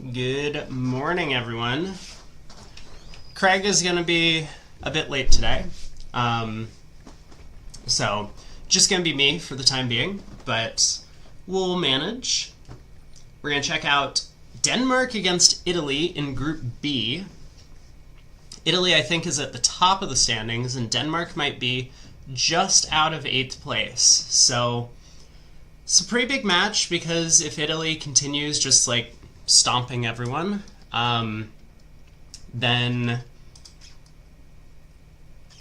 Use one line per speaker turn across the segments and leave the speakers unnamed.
Good morning, everyone. Craig is going to be a bit late today. So just going to be me for the time being, but we'll manage. We're going to check out Denmark against Italy in Group B. Italy, I think, is at the top of the standings, and Denmark might be just out of 8th place. So it's a pretty big match because if Italy continues just like stomping everyone, then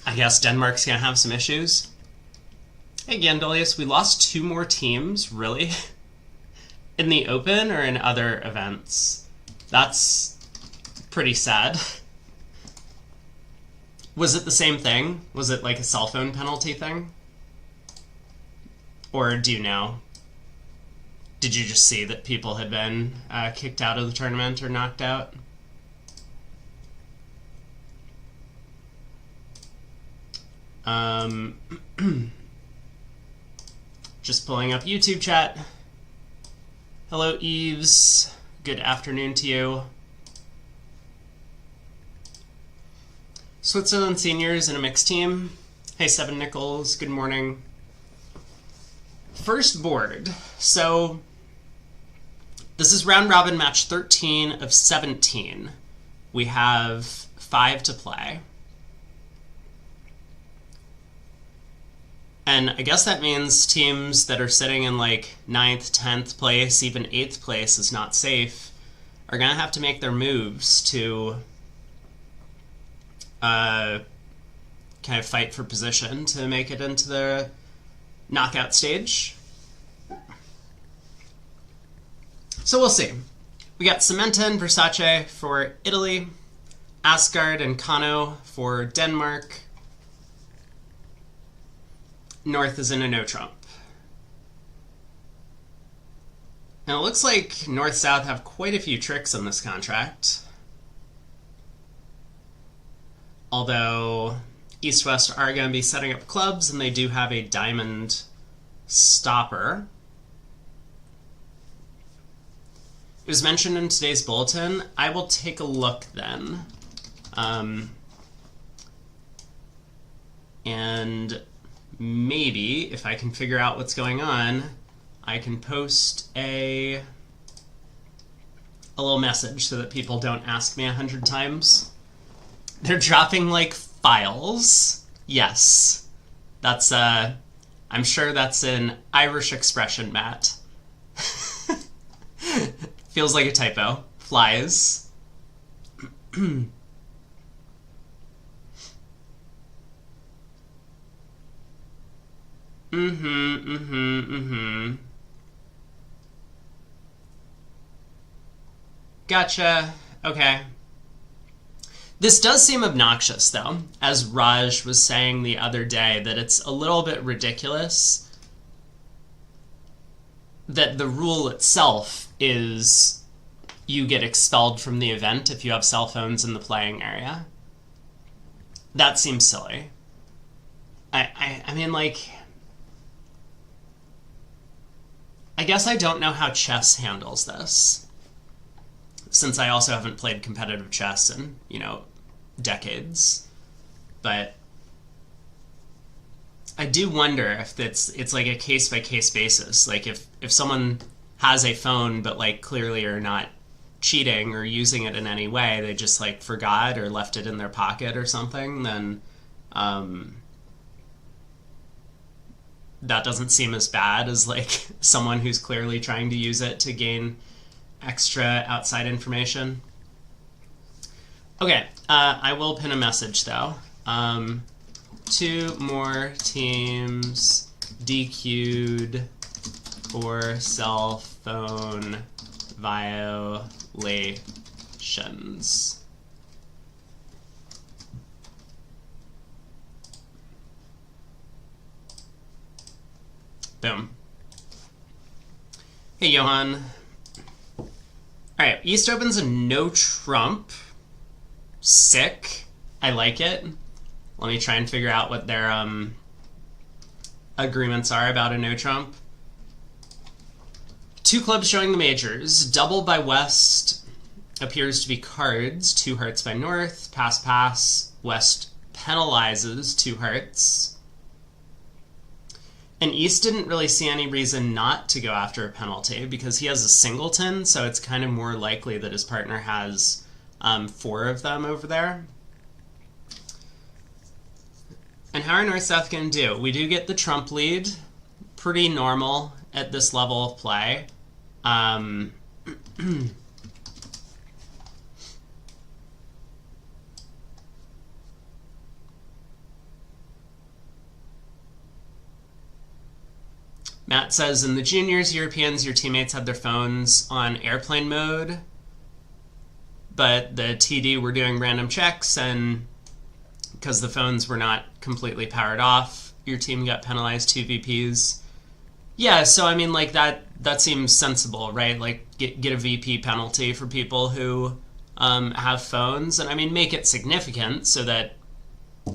I guess Denmark's going to have some issues. Hey, Gandolius, we lost 2 more teams, really? In the Open or in other events? That's pretty sad. Was it the same thing? Was it like a cell phone penalty thing? Or do you know? Did you just see that people had been kicked out of the tournament or knocked out? Just pulling up YouTube chat. Hello, Eves. Good afternoon to you. Switzerland seniors in a mixed team. Hey, Seven Nichols. Good morning. First board. So this is round robin match 13 of 17. We have 5 to play. And I guess that means teams that are sitting in like 9th, 10th place, even 8th place is not safe, are going to have to make their moves to kind of fight for position to make it into the knockout stage. So we'll see. We got Cementa and Versace for Italy, Asgard and Kano for Denmark. North is in a no trump. Now it looks like North-South have quite a few tricks in this contract. Although East-West are going to be setting up clubs, and they do have a diamond stopper. It was mentioned in today's bulletin. I will take a look then. And maybe, if I can figure out what's going on, I can post a little message so that people don't ask me 100 times. They're dropping, like, files. Yes. That's, I'm sure that's an Irish expression, Matt. Feels like a typo. Flies. Gotcha. Okay. This does seem obnoxious, though, as Raj was saying the other day, that it's a little bit ridiculous that the rule itself is you get expelled from the event if you have cell phones in the playing area. That seems silly. I mean, like, I guess I don't know how chess handles this, since I also haven't played competitive chess in, decades. But I do wonder if it's like a case-by-case basis. Like, if someone has a phone but, like, clearly are not cheating or using it in any way, they just, like, forgot or left it in their pocket or something, then that doesn't seem as bad as, like, someone who's clearly trying to use it to gain extra outside information. Okay, I will pin a message, though. 2 more teams DQ'd for cell phone violations. Boom. Hey, Johan. All right, East Open's a no trump. Sick. I like it. Let me try and figure out what their agreements are about a no trump. 2 clubs showing the majors. Double by West. appears to be cards. 2 hearts by North, pass, pass. West penalizes 2 hearts. And East didn't really see any reason not to go after a penalty because he has a singleton, so it's kind of more likely that his partner has 4 of them over there. And how are North-South going to do? We do get the trump lead. Pretty normal at this level of play. Matt says, in the juniors, Europeans, your teammates had their phones on airplane mode, but the TD were doing random checks, and because the phones were not completely powered off, your team got penalized 2 VPs. Yeah, so I mean, like, that seems sensible, right? Like, get a VP penalty for people who have phones, and I mean, make it significant so that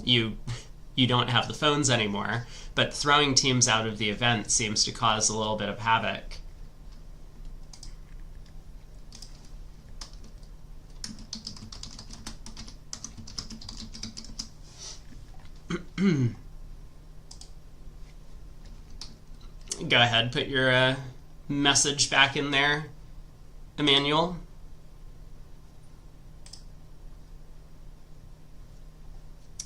you don't have the phones anymore. But throwing teams out of the event seems to cause a little bit of havoc. Go ahead, put your message back in there, Emmanuel.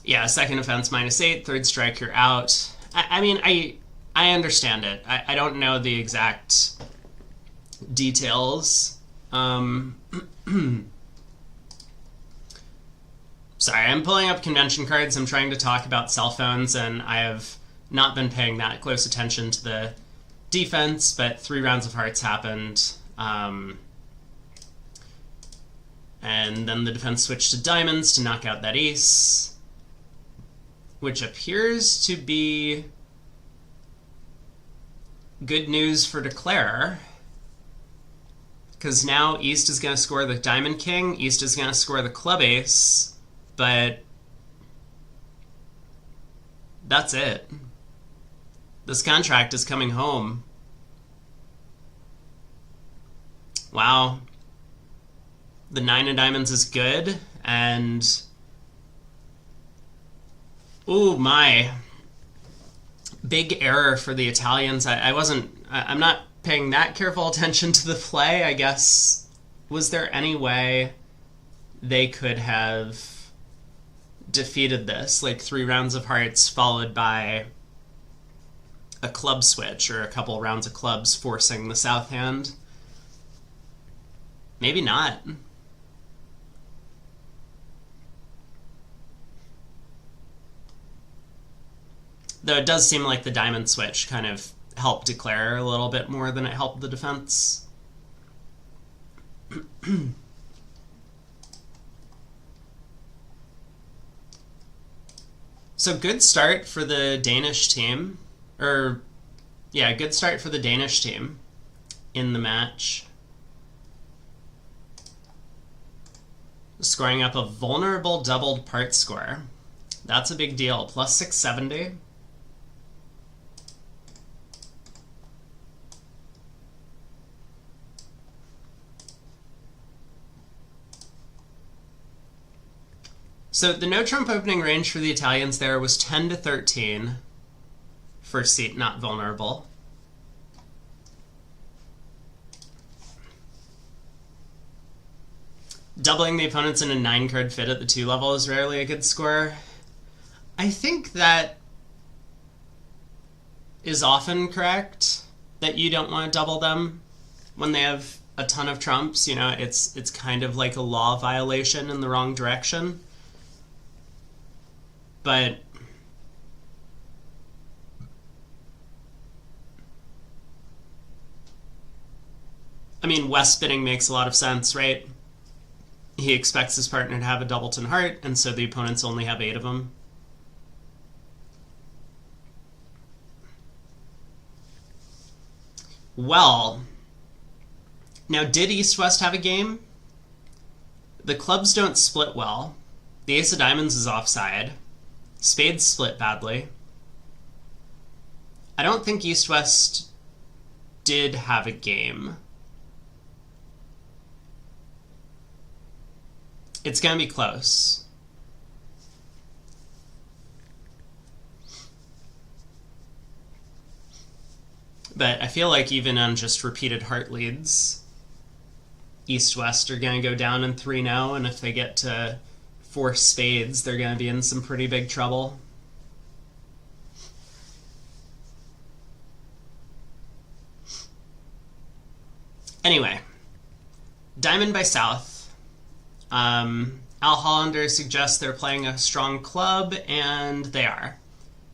Yeah, second offense -8, third strike, you're out. I mean, I understand it. I don't know the exact details. Sorry, I'm pulling up convention cards. I'm trying to talk about cell phones, and I have not been paying that close attention to the defense, but 3 rounds of hearts happened. And then the defense switched to diamonds to knock out that ace, which appears to be good news for Declare, because now East is going to score the Diamond King, East is going to score the Club Ace, but that's it. This contract is coming home. Wow. The 9 of diamonds is good, and ooh, my. Big error for the Italians. I'm not paying that careful attention to the play, I guess. Was there any way they could have defeated this? Like 3 rounds of hearts followed by a club switch or a couple rounds of clubs forcing the south hand? Maybe not. Though it does seem like the diamond switch kind of helped Declare a little bit more than it helped the defense. So good start for the Danish team. Good start for the Danish team in the match. Scoring up a vulnerable doubled part score. That's a big deal. Plus 670. So the no trump opening range for the Italians there was 10 to 13. First seat, not vulnerable. Doubling the opponents in a 9-card fit at the 2 level is rarely a good score. I think that is often correct, that you don't want to double them when they have a ton of trumps. You know, it's kind of like a law violation in the wrong direction. But I mean, West spinning makes a lot of sense, right? He expects his partner to have a doubleton heart, and so the opponents only have 8 of them. Well, now did East-West have a game? The clubs don't split well. The ace of diamonds is offside. Spades split badly. I don't think East-West did have a game. It's going to be close. But I feel like even on just repeated heart leads, East-West are going to go down in 3 now, and if they get to 4 spades, they're going to be in some pretty big trouble. Anyway, Diamond by South. Al Hollander suggests they're playing a strong club, and they are.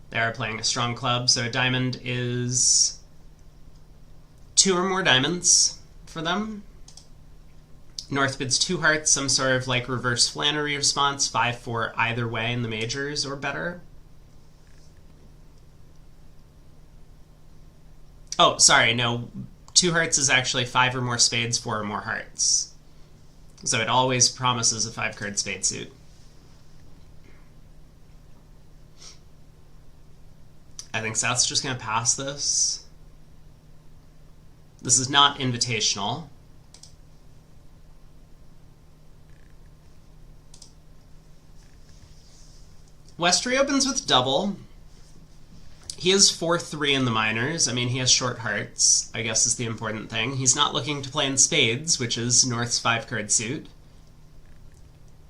They are playing a strong club, so a diamond is 2 or more diamonds for them. North bids 2 hearts, some sort of like reverse Flannery response, 5-4 either way in the majors or better. Oh, sorry, no. 2 hearts is actually 5 or more spades, 4 or more hearts. So it always promises a 5-card spade suit. I think South's just going to pass this. This is not invitational. West reopens with double. He is 4-3 in the minors. I mean, he has short hearts, I guess is the important thing. He's not looking to play in spades, which is North's 5-card suit.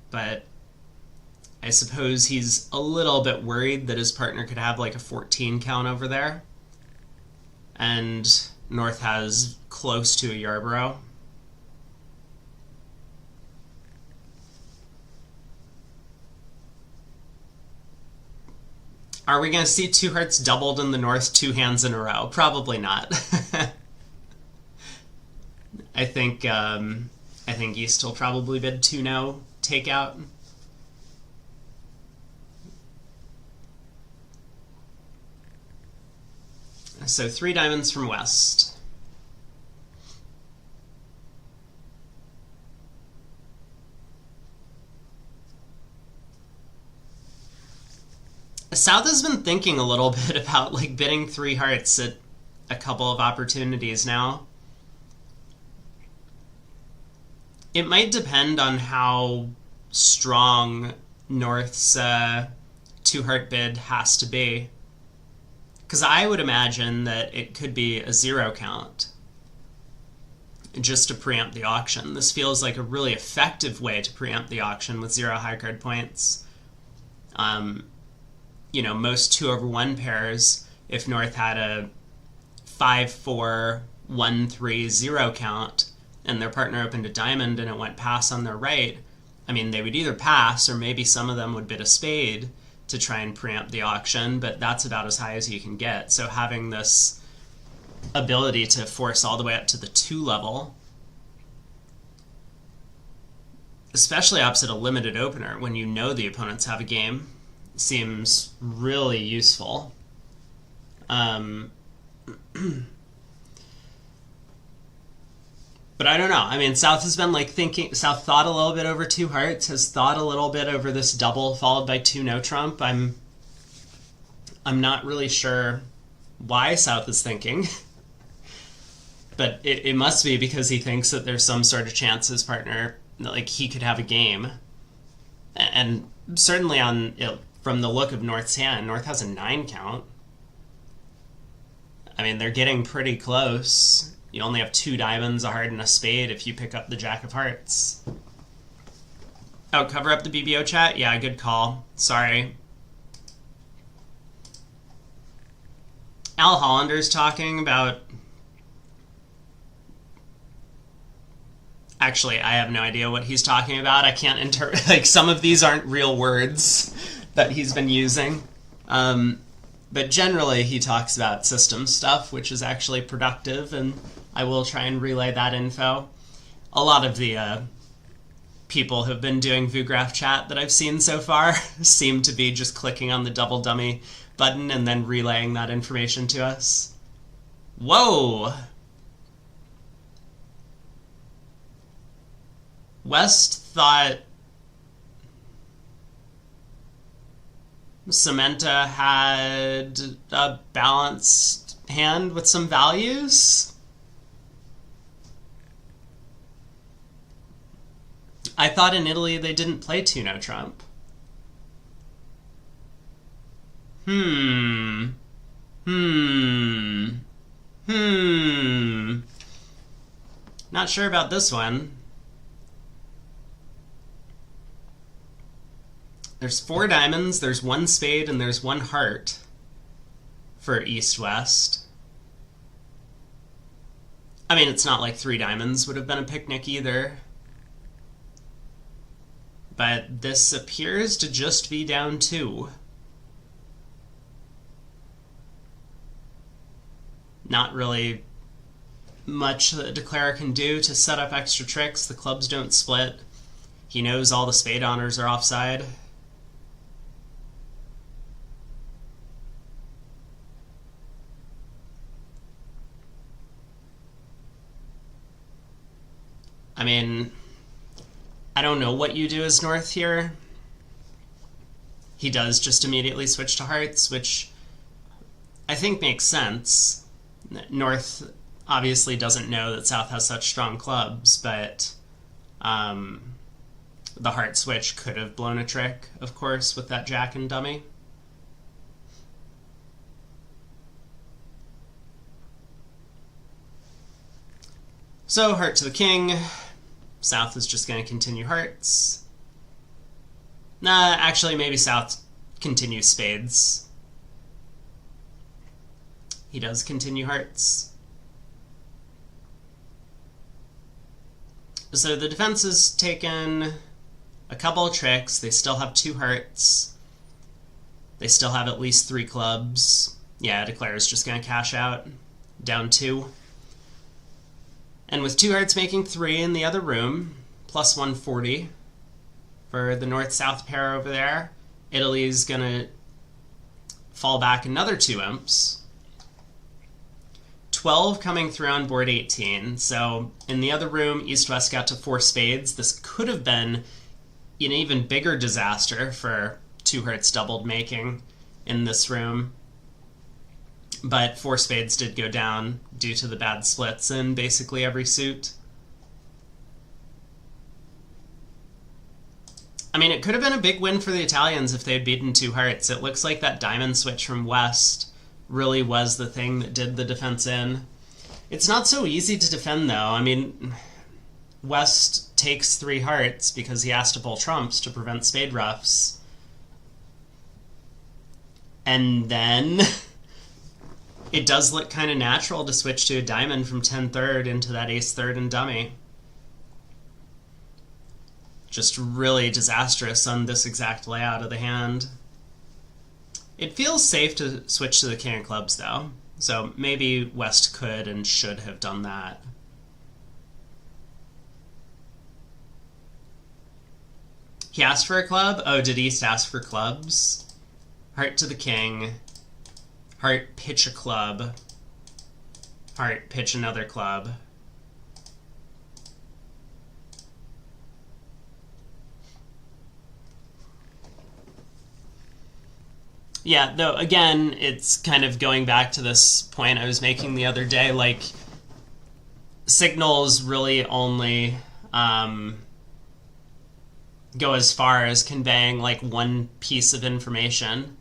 But I suppose he's a little bit worried that his partner could have like a 14 count over there. And North has close to a Yarborough. Are we going to see 2 hearts doubled in the North 2 hands in a row? Probably not. I think East will probably bid 2-no takeout. So 3 diamonds from West. South has been thinking a little bit about like bidding 3 hearts at a couple of opportunities now. It might depend on how strong North's 2-heart bid has to be. Because I would imagine that it could be a 0 count just to preempt the auction. This feels like a really effective way to preempt the auction with 0 high card points. You know, most 2/1 pairs, if North had a 5-4, 1-3, 0 count, and their partner opened a diamond and it went pass on their right, I mean, they would either pass or maybe some of them would bid a spade to try and preempt the auction, but that's about as high as you can get. So having this ability to force all the way up to the 2 level, especially opposite a limited opener when you know the opponents have a game, seems really useful. But I don't know. I mean, South has been like thinking. South thought a little bit over 2 hearts. Has thought a little bit over this double followed by 2 no trump. I'm not really sure why South is thinking, but it must be because he thinks that there's some sort of chance his partner, like he could have a game, and certainly on from the look of North's hand, North has a 9 count. I mean, they're getting pretty close. You only have 2 diamonds, a heart, and a spade if you pick up the Jack of Hearts. Oh, cover up the BBO chat? Yeah, good call. Sorry. Al Hollander's talking about... Actually, I have no idea what he's talking about. I can't interpret... Like, some of these aren't real words that he's been using. But generally, he talks about system stuff, which is actually productive, and I will try and relay that info. A lot of the people who've been doing VooGraph chat that I've seen so far seem to be just clicking on the double dummy button and then relaying that information to us. Whoa! West thought Samantha had a balanced hand with some values. I thought in Italy they didn't play two-no trump. Not sure about this one. There's 4 diamonds, there's 1 spade, and there's 1 heart for East-West. I mean, it's not like 3 diamonds would have been a picnic either. But this appears to just be down 2. Not really much that Declare can do to set up extra tricks. The clubs don't split. He knows all the spade honors are offside. I mean, I don't know what you do as North here. He does just immediately switch to hearts, which I think makes sense. North obviously doesn't know that South has such strong clubs, but the heart switch could have blown a trick, of course, with that jack and dummy. So, heart to the king. South is just going to continue hearts. Nah, actually, maybe South continues spades. He does continue hearts. So the defense has taken a couple of tricks. They still have 2 hearts. They still have at least 3 clubs. Yeah, Declare's just going to cash out. Down 2. And with 2 hearts making 3 in the other room, plus 140 for the north-south pair over there, Italy's going to fall back another 2 imps. 12 coming through on board 18. So in the other room, East-West got to 4 spades. This could have been an even bigger disaster for 2 hearts doubled making in this room. But 4 spades did go down due to the bad splits in basically every suit. I mean, it could have been a big win for the Italians if they had beaten 2 hearts. It looks like that diamond switch from West really was the thing that did the defense in. It's not so easy to defend, though. I mean, West takes 3 hearts because he has to pull trumps to prevent spade ruffs. And then it does look kind of natural to switch to a diamond from 10-3 into that ace-3 and dummy. Just really disastrous on this exact layout of the hand. It feels safe to switch to the king of clubs, though. So maybe West could and should have done that. He asked for a club? Oh, did East ask for clubs? Heart to the king. Heart, pitch a club. Heart, pitch another club. Yeah, though, again, it's kind of going back to this point I was making the other day, like, signals really only go as far as conveying, like, one piece of information.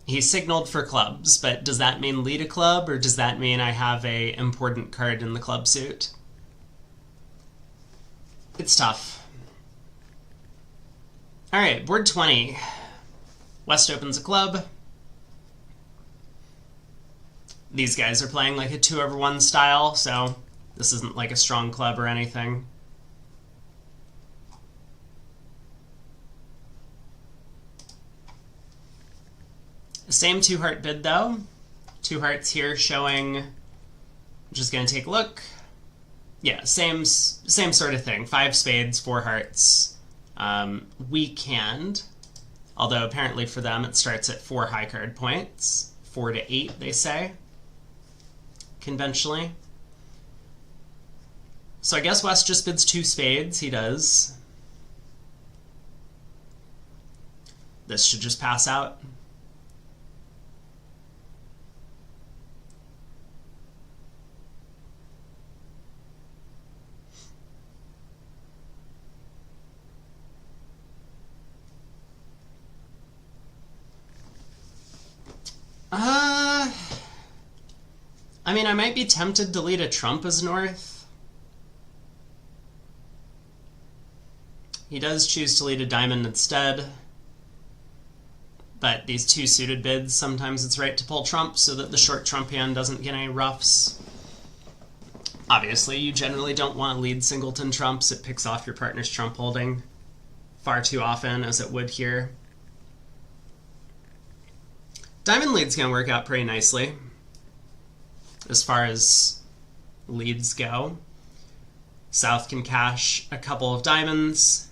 He signaled for clubs, but does that mean lead a club, or does that mean I have a important card in the club suit? It's tough. Alright, board 20. West opens a club. These guys are playing like a 2-over-1 style, so this isn't like a strong club or anything. Same 2-heart bid, though. 2 hearts here showing... I'm just going to take a look. Yeah, same sort of thing. 5 spades, 4 hearts. Weak hand, although apparently for them it starts at 4 high card points. 4 to 8, they say, conventionally. So I guess West just bids 2 spades. He does. This should just pass out. I mean, I might be tempted to lead a trump as North. He does choose to lead a diamond instead. But these two suited bids, sometimes it's right to pull trump so that the short trump hand doesn't get any ruffs. Obviously, you generally don't want to lead singleton trumps. It picks off your partner's trump holding far too often, as it would here. Diamond lead's going to work out pretty nicely as far as leads go. South can cash a couple of diamonds.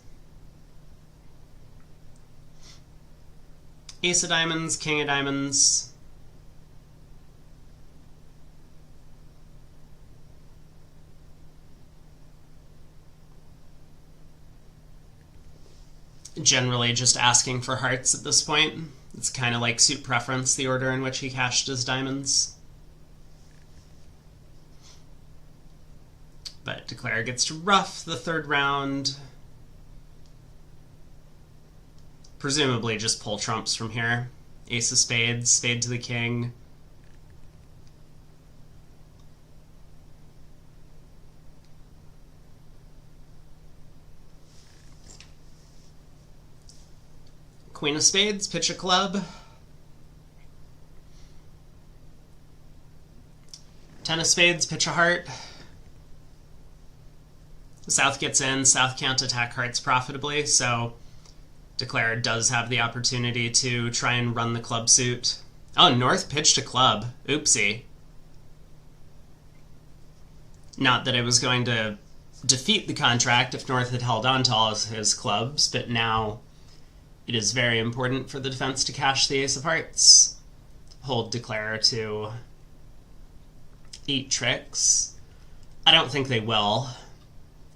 Ace of diamonds, king of diamonds. Generally just asking for hearts at this point. It's kind of like suit preference, the order in which he cashed his diamonds. But Declare gets to ruff the third round. Presumably just pull trumps from here. Ace of spades, spade to the king. Queen of spades, pitch a club. 10 of spades, pitch a heart. South gets in. South can't attack hearts profitably, so Declare does have the opportunity to try and run the club suit. Oh, North pitched a club. Oopsie. Not that it was going to defeat the contract if North had held on to all of his clubs, but now it is very important for the defense to cash the ace of hearts. Hold Declare to 8 tricks. I don't think they will.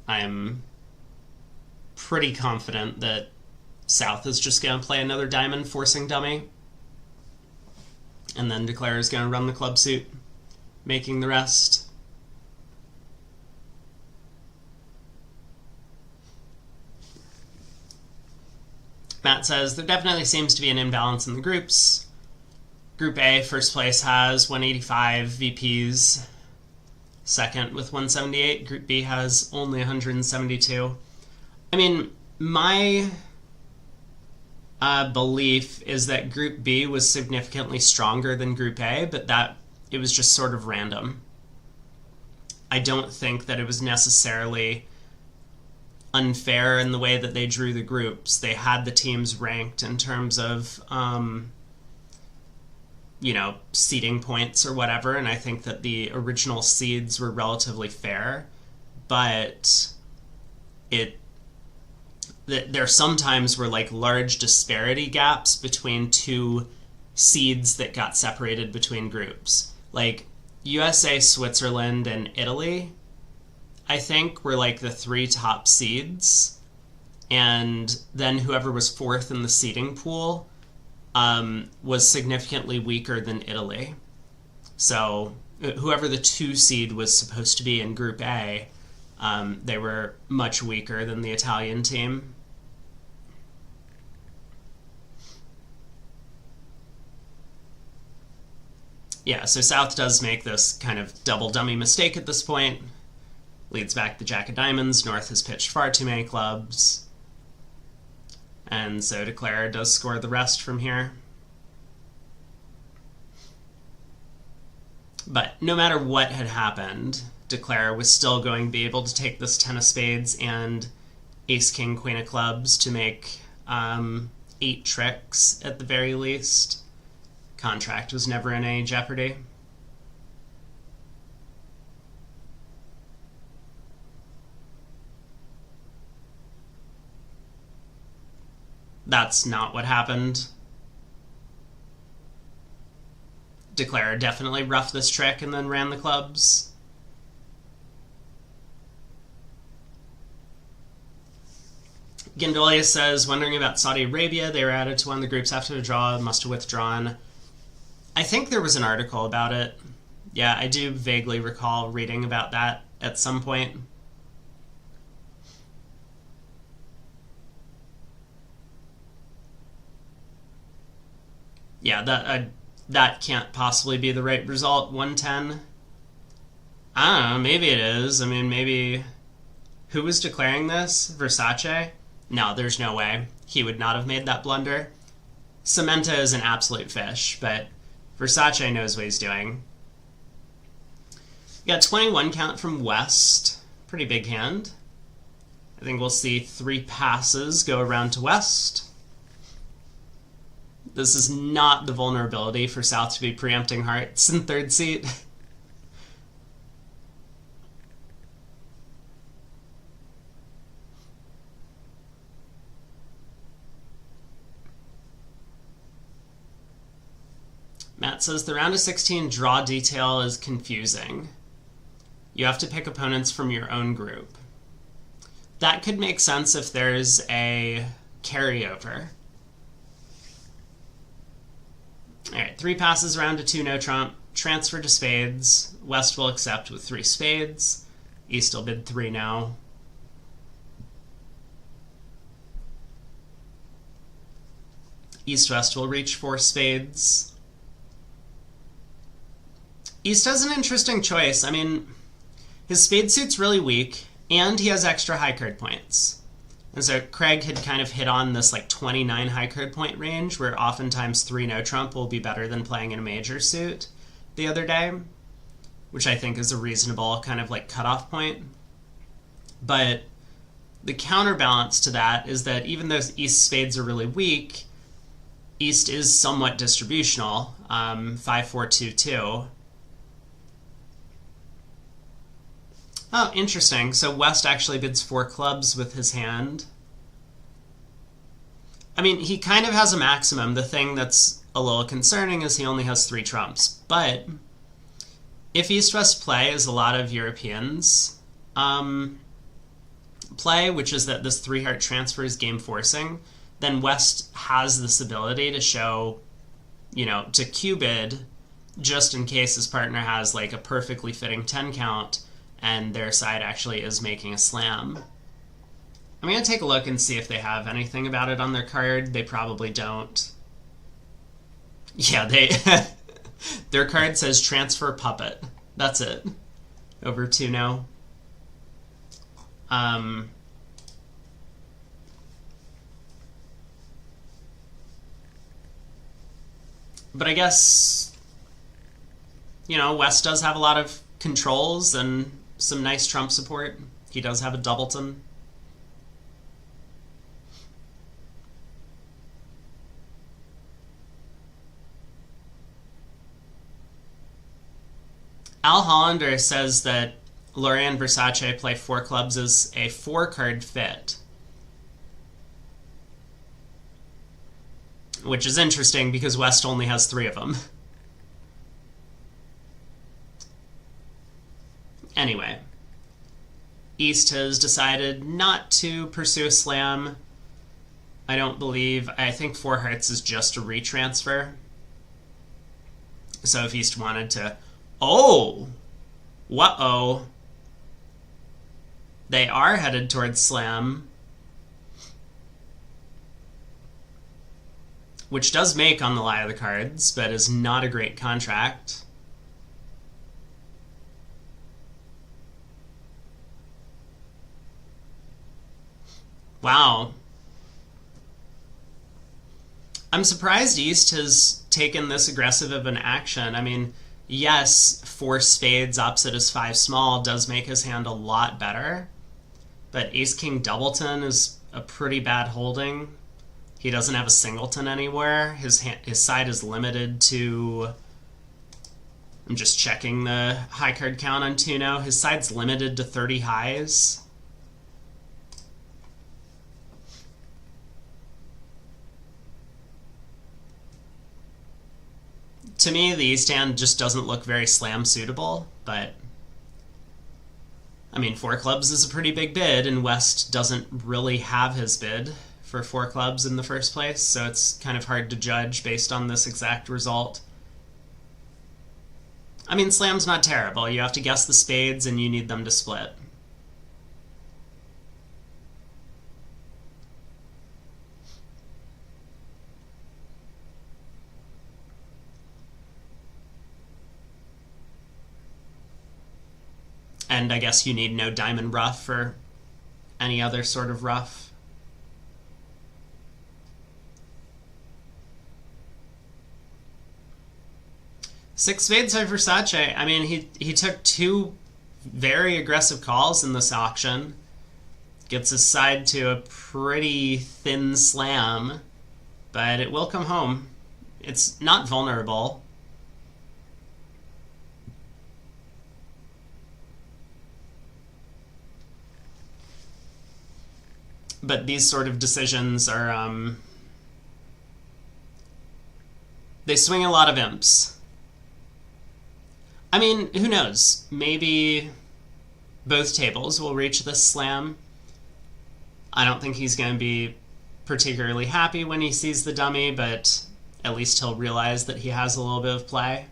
I'm pretty confident that South is just going to play another diamond, forcing dummy. And then Declare is going to run the club suit, making the rest. Matt says, there definitely seems to be an imbalance in the groups. Group A, first place, has 185 VPs. Second with 178. Group B has only 172. I mean, my belief is that Group B was significantly stronger than Group A, but that it was just sort of random. I don't think that it was necessarily unfair in the way that they drew the groups. They had the teams ranked in terms of, seeding points or whatever, and I think that the original seeds were relatively fair, but there sometimes were like large disparity gaps between two seeds that got separated between groups. Like USA, Switzerland, and Italy, I think, were like the 3 top seeds, and then whoever was 4th in the seeding pool was significantly weaker than Italy. So whoever the 2 seed was supposed to be in Group A, they were much weaker than the Italian team. Yeah, so South does make this kind of double dummy mistake at this point. Leads back the Jack of Diamonds. North has pitched far too many clubs. And so Declare does score the rest from here. But no matter what had happened, Declare was still going to be able to take this 10 of spades and ace, king, queen of clubs to make 8 tricks at the very least. Contract was never in any jeopardy. That's not what happened. Declare definitely roughed this trick and then ran the clubs. Gindolia says, wondering about Saudi Arabia. They were added to one of the groups after the draw, must have withdrawn. I think there was an article about it. Yeah, I do vaguely recall reading about that at some point. Yeah, that That can't possibly be the right result. 110. I don't know, maybe it is. I mean, maybe... Who was declaring this? Versace? No, there's no way. He would not have made that blunder. Cementa is an absolute fish, but Versace knows what he's doing. We got 21 count from West. Pretty big hand. I think we'll see 3 passes go around to West. This is not the vulnerability for South to be preempting hearts in third seat. Matt says, the round of 16 draw detail is confusing. You have to pick opponents from your own group. That could make sense if there's a carryover. Alright, 3 passes around to 2 no trump. Transfer to spades. West will accept with 3 spades. East will bid 3 no. East-West will reach 4 spades. East has an interesting choice. I mean, his spade suit's really weak, and he has extra high card points. And so Craig had kind of hit on this like 29 high card point range, where oftentimes 3 no trump will be better than playing in a major suit the other day, which I think is a reasonable kind of like cutoff point. But the counterbalance to that is that even though East spades are really weak, East is somewhat distributional, 5-4-2-2. Oh, interesting. So West actually bids 4 clubs with his hand. I mean, he kind of has a maximum. The thing that's a little concerning is he only has 3 trumps. But if East-West play is a lot of Europeans play, which is that this 3-heart transfer is game forcing, then West has this ability to show, you know, to Q-bid just in case his partner has like a perfectly fitting 10 count and their side actually is making a slam. I'm going to take a look and see if they have anything about it on their card. They probably don't. Yeah, their card says transfer puppet. That's it. Over 2 no. But I guess, you know, West does have a lot of controls and some nice trump support. He does have a doubleton. Al Hollander says that Laurie and Versace play 4 clubs as a 4-card fit, which is interesting because West only has 3 of them. Anyway, East has decided not to pursue a slam. I don't believe. I think 4 hearts is just a retransfer. So if East wanted to... Oh! What-oh. They are headed towards slam. Which does make on the lie of the cards, but is not a great contract. Wow. I'm surprised East has taken this aggressive of an action. I mean, yes, 4 spades opposite his 5 small does make his hand a lot better, but Ace-King Doubleton is a pretty bad holding. He doesn't have a singleton anywhere. His side is limited to... I'm just checking the high card count on 2 now. His side's limited to 30 highs. To me, the East hand just doesn't look very slam suitable, but I mean, 4 clubs is a pretty big bid, and West doesn't really have his bid for 4 clubs in the first place, so it's kind of hard to judge based on this exact result. I mean, slam's not terrible. You have to guess the spades, and you need them to split. And I guess you need no diamond ruff or any other sort of ruff. Six spades by Versace. I mean, he took two very aggressive calls in this auction. Gets his side to a pretty thin slam, but it will come home. It's not vulnerable. But these sort of decisions are, they swing a lot of imps. I mean, who knows? Maybe both tables will reach this slam. I don't think he's going to be particularly happy when he sees the dummy, but at least he'll realize that he has a little bit of play.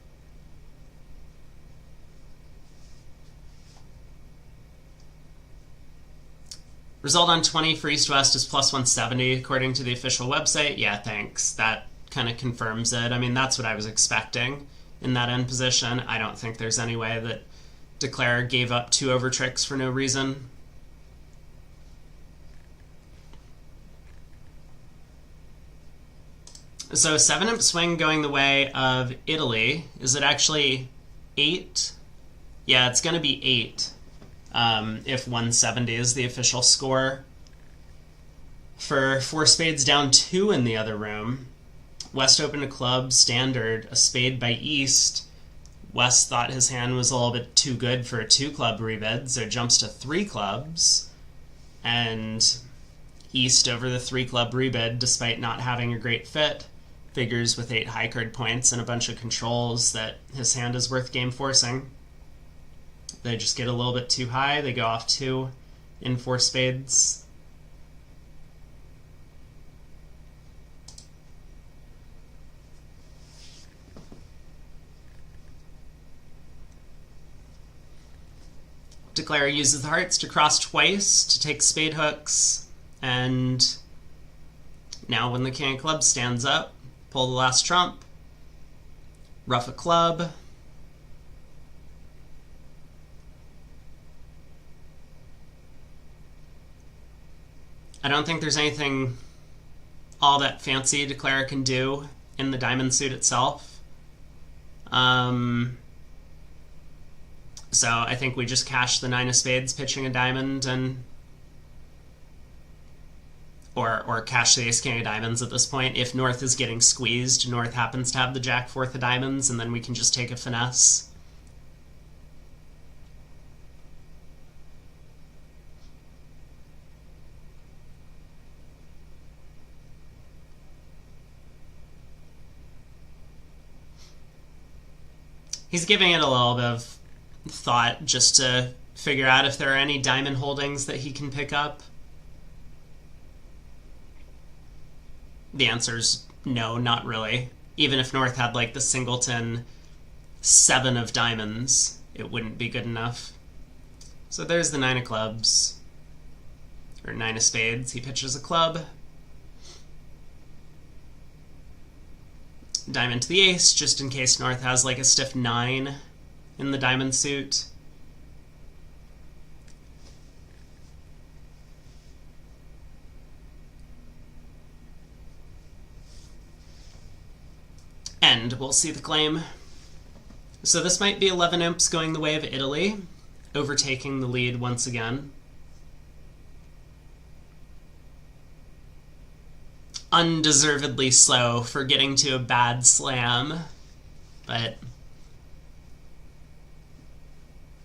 Result on 20 for East-West is plus 170 according to the official website. Yeah, thanks. That kind of confirms it. I mean, that's what I was expecting in that end position. I don't think there's any way that Declare gave up two over tricks for no reason. So 7-imp swing going the way of Italy. Is it actually 8? Yeah, it's going to be 8. If 170 is the official score. For 4 spades down 2 in the other room. West opened a club, standard, a spade by East. West thought his hand was a little bit too good for a 2-club rebid, so jumps to 3 clubs. And East over the 3-club rebid, despite not having a great fit, figures with 8 high card points and a bunch of controls that his hand is worth game forcing. They just get a little bit too high. They go off 2 in 4 spades. Declare uses the hearts to cross twice to take spade hooks, and now when the king of clubs stands up, pull the last trump, ruff a club. I don't think there's anything all that fancy Declare can do in the diamond suit itself. So I think we just cash the 9 of spades, pitching a diamond, and or cash the ace king of diamonds at this point. If North is getting squeezed, North happens to have the jack fourth of diamonds, and then we can just take a finesse. He's giving it a little bit of thought just to figure out if there are any diamond holdings that he can pick up. The answer's no, not really. Even if North had like the singleton 7 of diamonds, it wouldn't be good enough. So there's the 9 of clubs, or 9 of spades. He pitches a club. Diamond to the ace, just in case North has like a stiff 9 in the diamond suit. And we'll see the claim. So this might be 11 imps going the way of Italy, overtaking the lead once again. Undeservedly slow for getting to a bad slam, but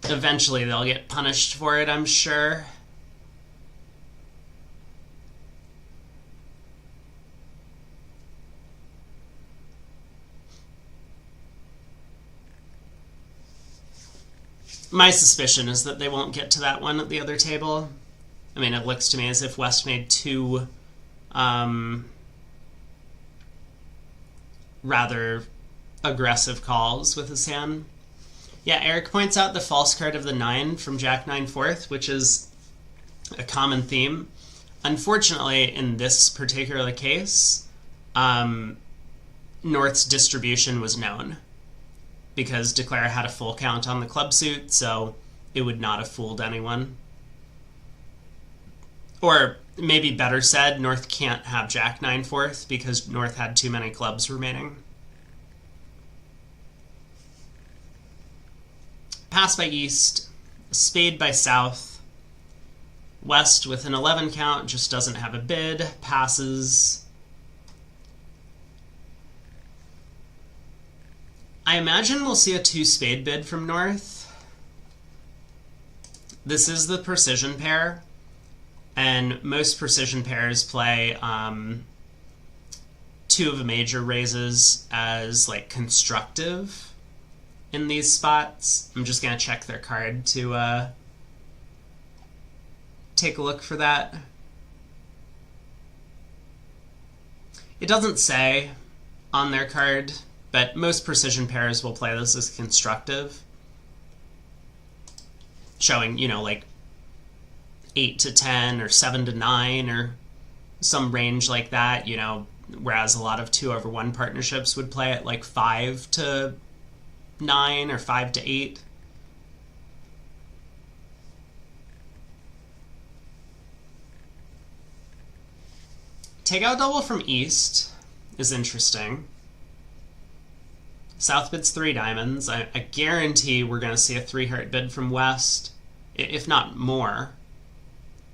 eventually they'll get punished for it, I'm sure. My suspicion is that they won't get to that one at the other table. I mean, it looks to me as if West made 2 rather aggressive calls with his hand. Yeah, Eric points out the false card of the 9 from Jack 9 fourth, which is a common theme. Unfortunately, in this particular case, North's distribution was known because Declare had a full count on the club suit, so it would not have fooled anyone. Or maybe better said, North can't have Jack 9 fourth because North had too many clubs remaining. Pass by East, spade by South. West with an 11 count just doesn't have a bid, passes. I imagine we'll see a 2 spade bid from North. This is the precision pair, and most precision pairs play 2 of a major raises as like constructive in these spots. I'm just gonna check their card to take a look for that. It doesn't say on their card, but most precision pairs will play this as constructive, showing, you know, like 8 to 10 or 7 to 9 or some range like that, you know, whereas a lot of 2/1 partnerships would play at like 5 to 9 or 5 to 8. Takeout double from East is interesting. South bids 3 diamonds. I guarantee we're going to see a 3 heart bid from West, if not more.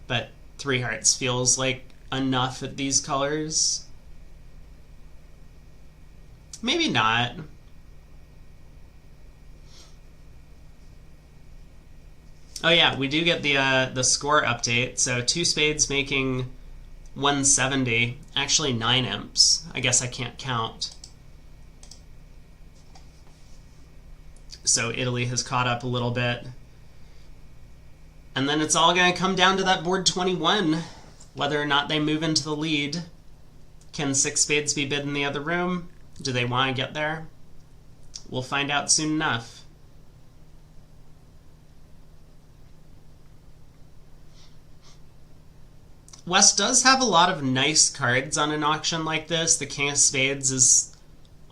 But 3 hearts feels like enough at these colors. Maybe not. Oh yeah, we do get the score update. So 2 spades making 170. Actually 9 imps. I guess I can't count. So Italy has caught up a little bit. And then it's all going to come down to that board 21, whether or not they move into the lead. Can 6 spades be bid in the other room? Do they want to get there? We'll find out soon enough. West does have a lot of nice cards on an auction like this. The King of Spades is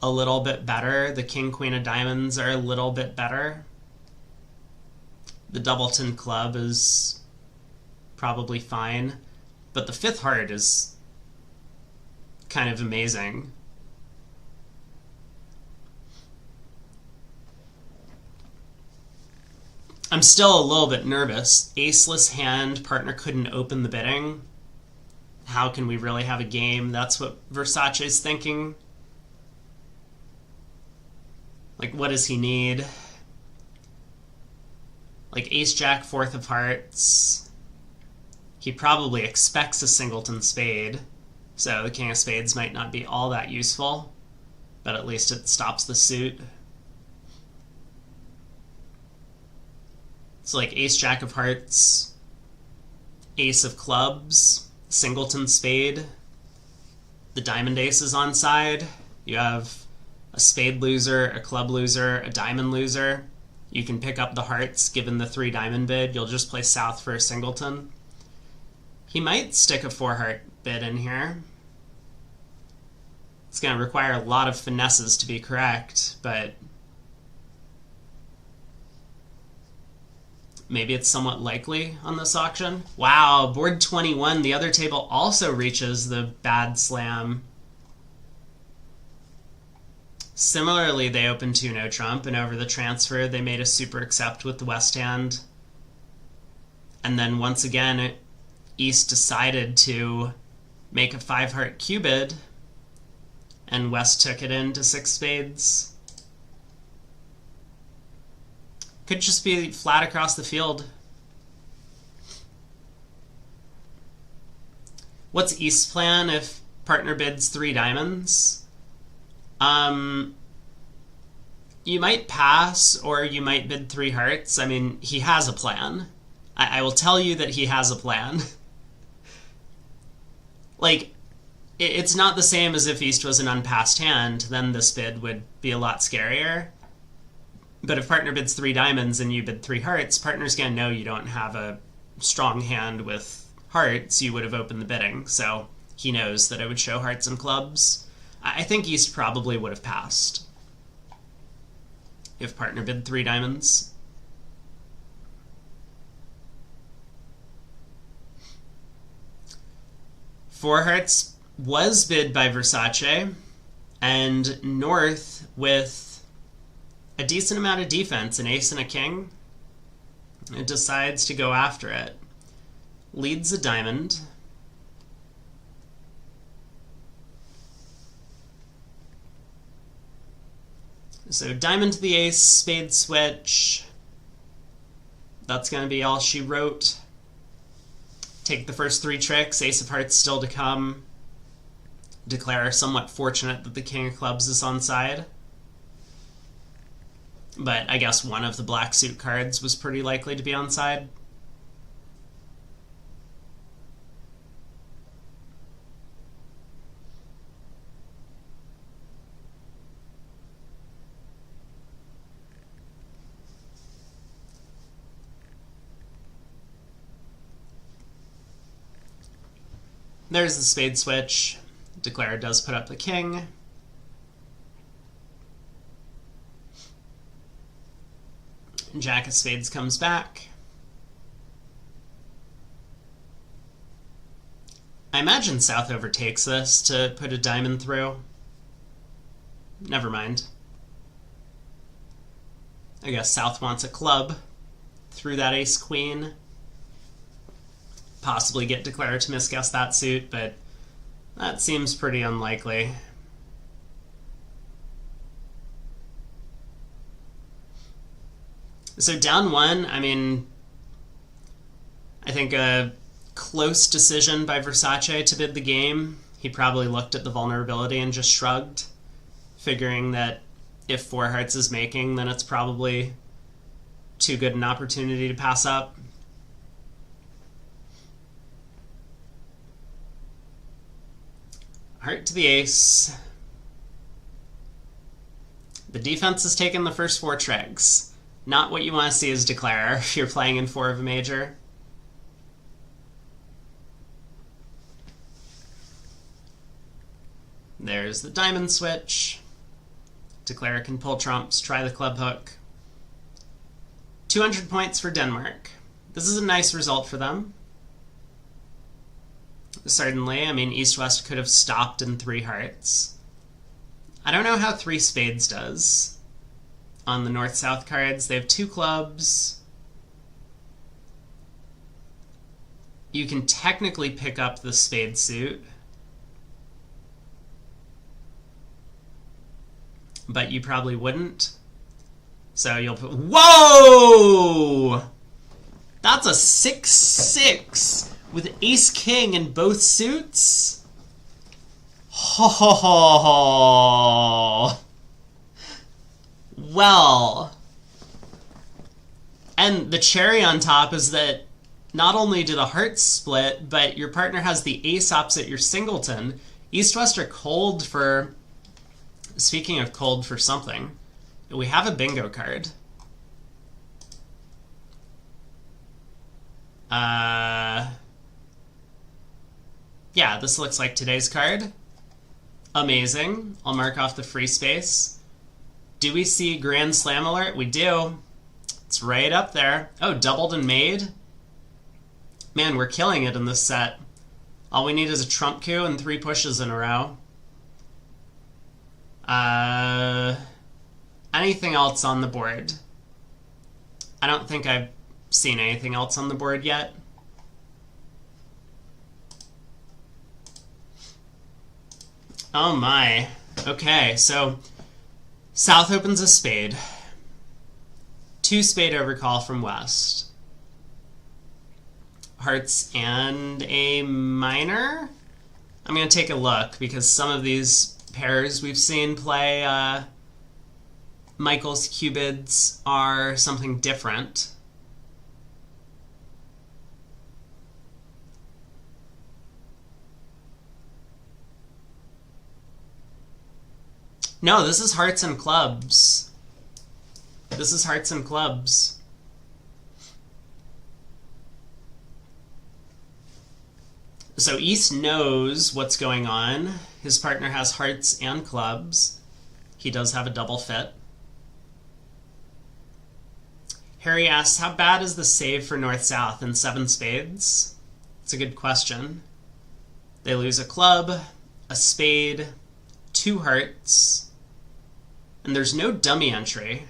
a little bit better. The King, Queen of Diamonds are a little bit better. The Doubleton Club is probably fine. But the 5th heart is kind of amazing. I'm still a little bit nervous. Aceless hand, partner couldn't open the bidding. How can we really have a game? That's what Versace's thinking. Like, what does he need? Like, Ace-Jack, 4th of hearts. He probably expects a singleton spade, so the King of Spades might not be all that useful, but at least it stops the suit. So like Ace-Jack of hearts, Ace of clubs, singleton spade, the diamond ace is on side. You have a spade loser, a club loser, a diamond loser. You can pick up the hearts given the 3 diamond bid. You'll just play south for a singleton. He might stick a 4 heart bid in here. It's going to require a lot of finesses to be correct, but maybe it's somewhat likely on this auction. Wow, board 21, the other table also reaches the bad slam. Similarly, they opened 2 no trump, and over the transfer, they made a super accept with the West hand. And then once again, East decided to make a 5 heart cubid, and West took it into 6 spades. Could just be flat across the field. What's East's plan if partner bids 3 diamonds? You might pass, or you might bid 3 hearts. I mean, he has a plan. I will tell you that he has a plan. Like, it's not the same as if East was an unpassed hand, then this bid would be a lot scarier. But if partner bids 3 diamonds and you bid 3 hearts, partner's gonna know you don't have a strong hand with hearts. You would have opened the bidding, so he knows that it would show hearts and clubs. I think East probably would have passed if partner bid 3 diamonds. Four hearts was bid by Versace, and North, with a decent amount of defense, an ace and a king, it decides to go after it. Leads a diamond. So diamond to the ace, spade switch. That's going to be all she wrote. Take the first three tricks, ace of hearts still to come. Declare somewhat fortunate that the king of clubs is on side. But I guess one of the black suit cards was pretty likely to be on side. There's the spade switch. Declare does put up the king. Jack of spades comes back. I imagine South overtakes this to put a diamond through. Never mind. I guess South wants a club through that ace queen. Possibly get Declare to misguess that suit, but that seems pretty unlikely. So down one, I mean, I think a close decision by Versace to bid the game. He probably looked at the vulnerability and just shrugged, figuring that if four hearts is making, then it's probably too good an opportunity to pass up. Heart to the ace. The defense has taken the first four tricks. Not what you want to see as Declare if you're playing in four of a major. There's the diamond switch. Declare can pull trumps, try the club hook. 200 points for Denmark. This is a nice result for them. Certainly, I mean, East-West could have stopped in three hearts. I don't know how three spades does. On the North-South cards, they have two clubs. You can technically pick up the spade suit, but you probably wouldn't. So you'll put... Whoa! That's a 6-6 with ace-king in both suits? Ho ho ho! Well, and the cherry on top is that not only do the hearts split, but your partner has the ace opposite your singleton. East-West are cold for... Speaking of cold for something, we have a bingo card. Yeah, this looks like today's card. Amazing. I'll mark off the free space. Do we see Grand Slam alert? We do. It's right up there. Oh, doubled and made? Man, we're killing it in this set. All we need is a trump coup and 3 pushes in a row. Anything else on the board? I don't think I've seen anything else on the board yet. Oh my. Okay, so South opens a spade. 2 spade overcall from West. Hearts and a minor? I'm going to take a look because some of these pairs we've seen play Michael's Cubids are something different. No, this is hearts and clubs. This is hearts and clubs. So East knows what's going on. His partner has hearts and clubs. He does have a double fit. Harry asks, how bad is the save for North-South in 7 spades? It's a good question. They lose a club, a spade, 2 hearts, and there's no dummy entry.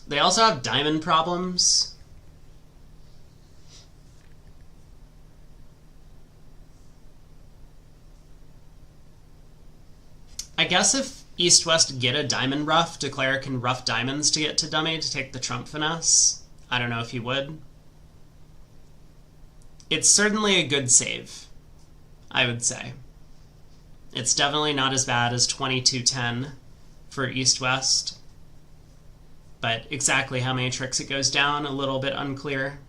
They also have diamond problems. I guess if East-West get a diamond ruff, Declare can ruff diamonds to get to dummy to take the trump finesse. I don't know if he would. It's certainly a good save, I would say. It's definitely not as bad as 22-10 for East-West. But exactly how many tricks it goes down, a little bit unclear.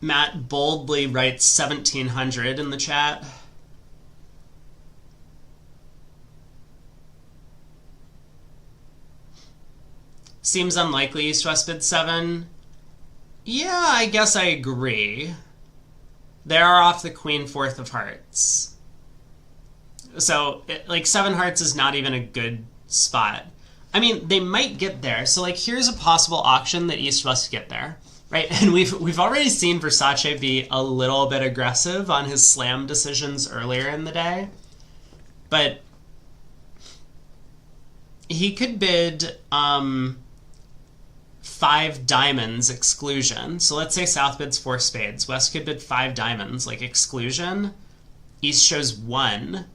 Matt boldly writes 1700 in the chat. Seems unlikely East-West bid 7. Yeah, I guess I agree. They are off the queen, 4th of hearts. So, like, 7 hearts is not even a good spot. I mean, they might get there. So, like, here's a possible auction that East-West get there, right? And we've already seen Versace be a little bit aggressive on his slam decisions earlier in the day. But he could bid 5 diamonds exclusion. So let's say South bids 4 spades. West could bid 5 diamonds, like exclusion. East shows 1.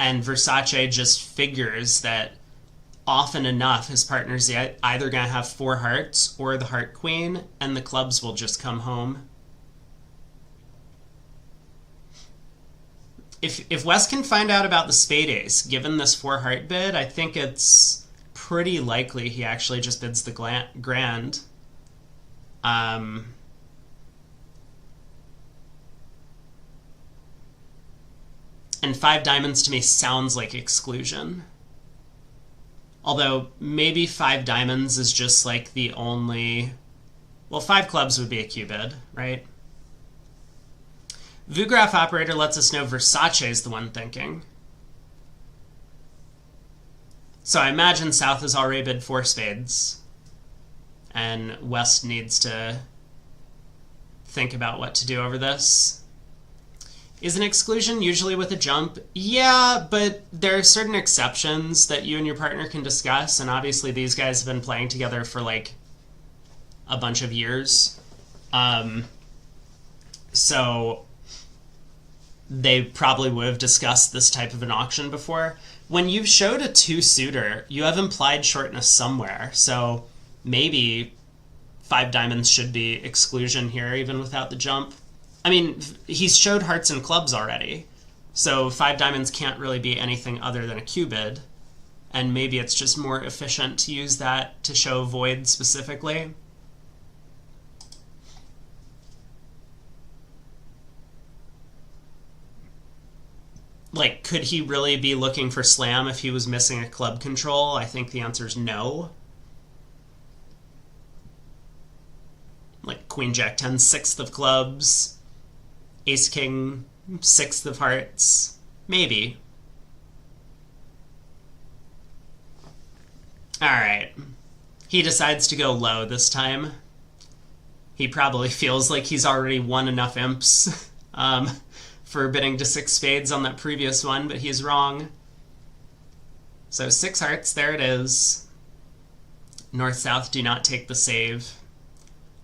And Versace just figures that often enough his partner's either going to have 4 hearts or the heart queen, and the clubs will just come home. If West can find out about the spade ace, given this 4 heart bid, I think it's pretty likely he actually just bids the grand. And 5 diamonds to me sounds like exclusion. Although maybe 5 diamonds is just like the only... Well, 5 clubs would be a Q-bid, right? VuGraph operator lets us know Versace is the one thinking. So I imagine South has already bid 4 spades. And West needs to think about what to do over this. Is an exclusion usually with a jump? Yeah, but there are certain exceptions that you and your partner can discuss, and obviously these guys have been playing together for like a bunch of years. So they probably would have discussed this type of an auction before. When you've showed a 2-suitor, you have implied shortness somewhere, so maybe 5 diamonds should be exclusion here, even without the jump. I mean, he's showed hearts and clubs already, so 5 diamonds can't really be anything other than a Q-bid, and maybe it's just more efficient to use that to show void specifically. Like, could he really be looking for slam if he was missing a club control? I think the answer is no. Like, Queen Jack 10, 6th of clubs. Ace King, 6th of hearts. Maybe. Alright. He decides to go low this time. He probably feels like he's already won enough imps for bidding to 6 spades on that previous one, but he's wrong. So 6 hearts, there it is. North-South do not take the save.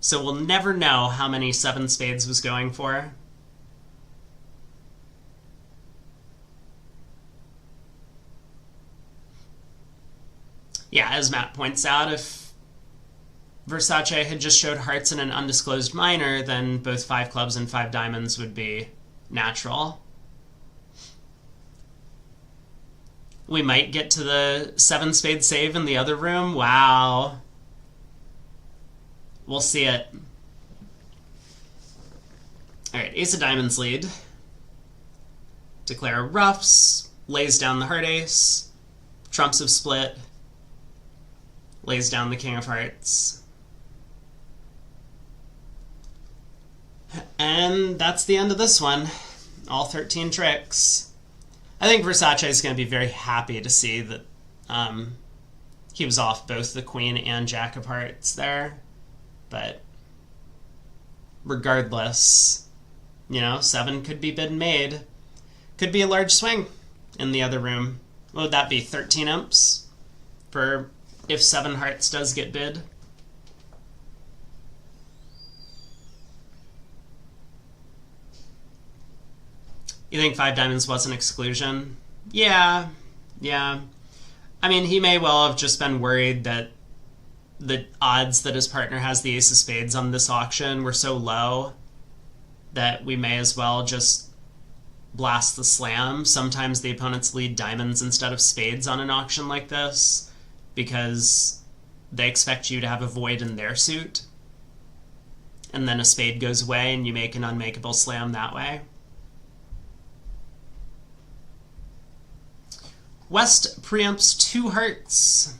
So we'll never know how many 7 spades was going for. Yeah, as Matt points out, if Versace had just showed hearts in an undisclosed minor, then both 5 clubs and 5 diamonds would be natural. We might get to the 7 spade save in the other room. Wow. We'll see it. Alright, ace of diamonds lead. Declare ruffs. Lays down the heart ace. Trumps have split. Lays down the king of hearts. And that's the end of this one. All 13 tricks. I think Versace is going to be very happy to see that he was off both the queen and jack of hearts there. But regardless, 7 could be bid and made. Could be a large swing in the other room. What would that be, 13 imps for if 7 hearts does get bid? You think 5 diamonds was an exclusion? Yeah. I mean, he may well have just been worried that the odds that his partner has the ace of spades on this auction were so low that we may as well just blast the slam. Sometimes the opponents lead diamonds instead of spades on an auction like this because they expect you to have a void in their suit. And then a spade goes away and you make an unmakeable slam that way. West preempts 2 hearts.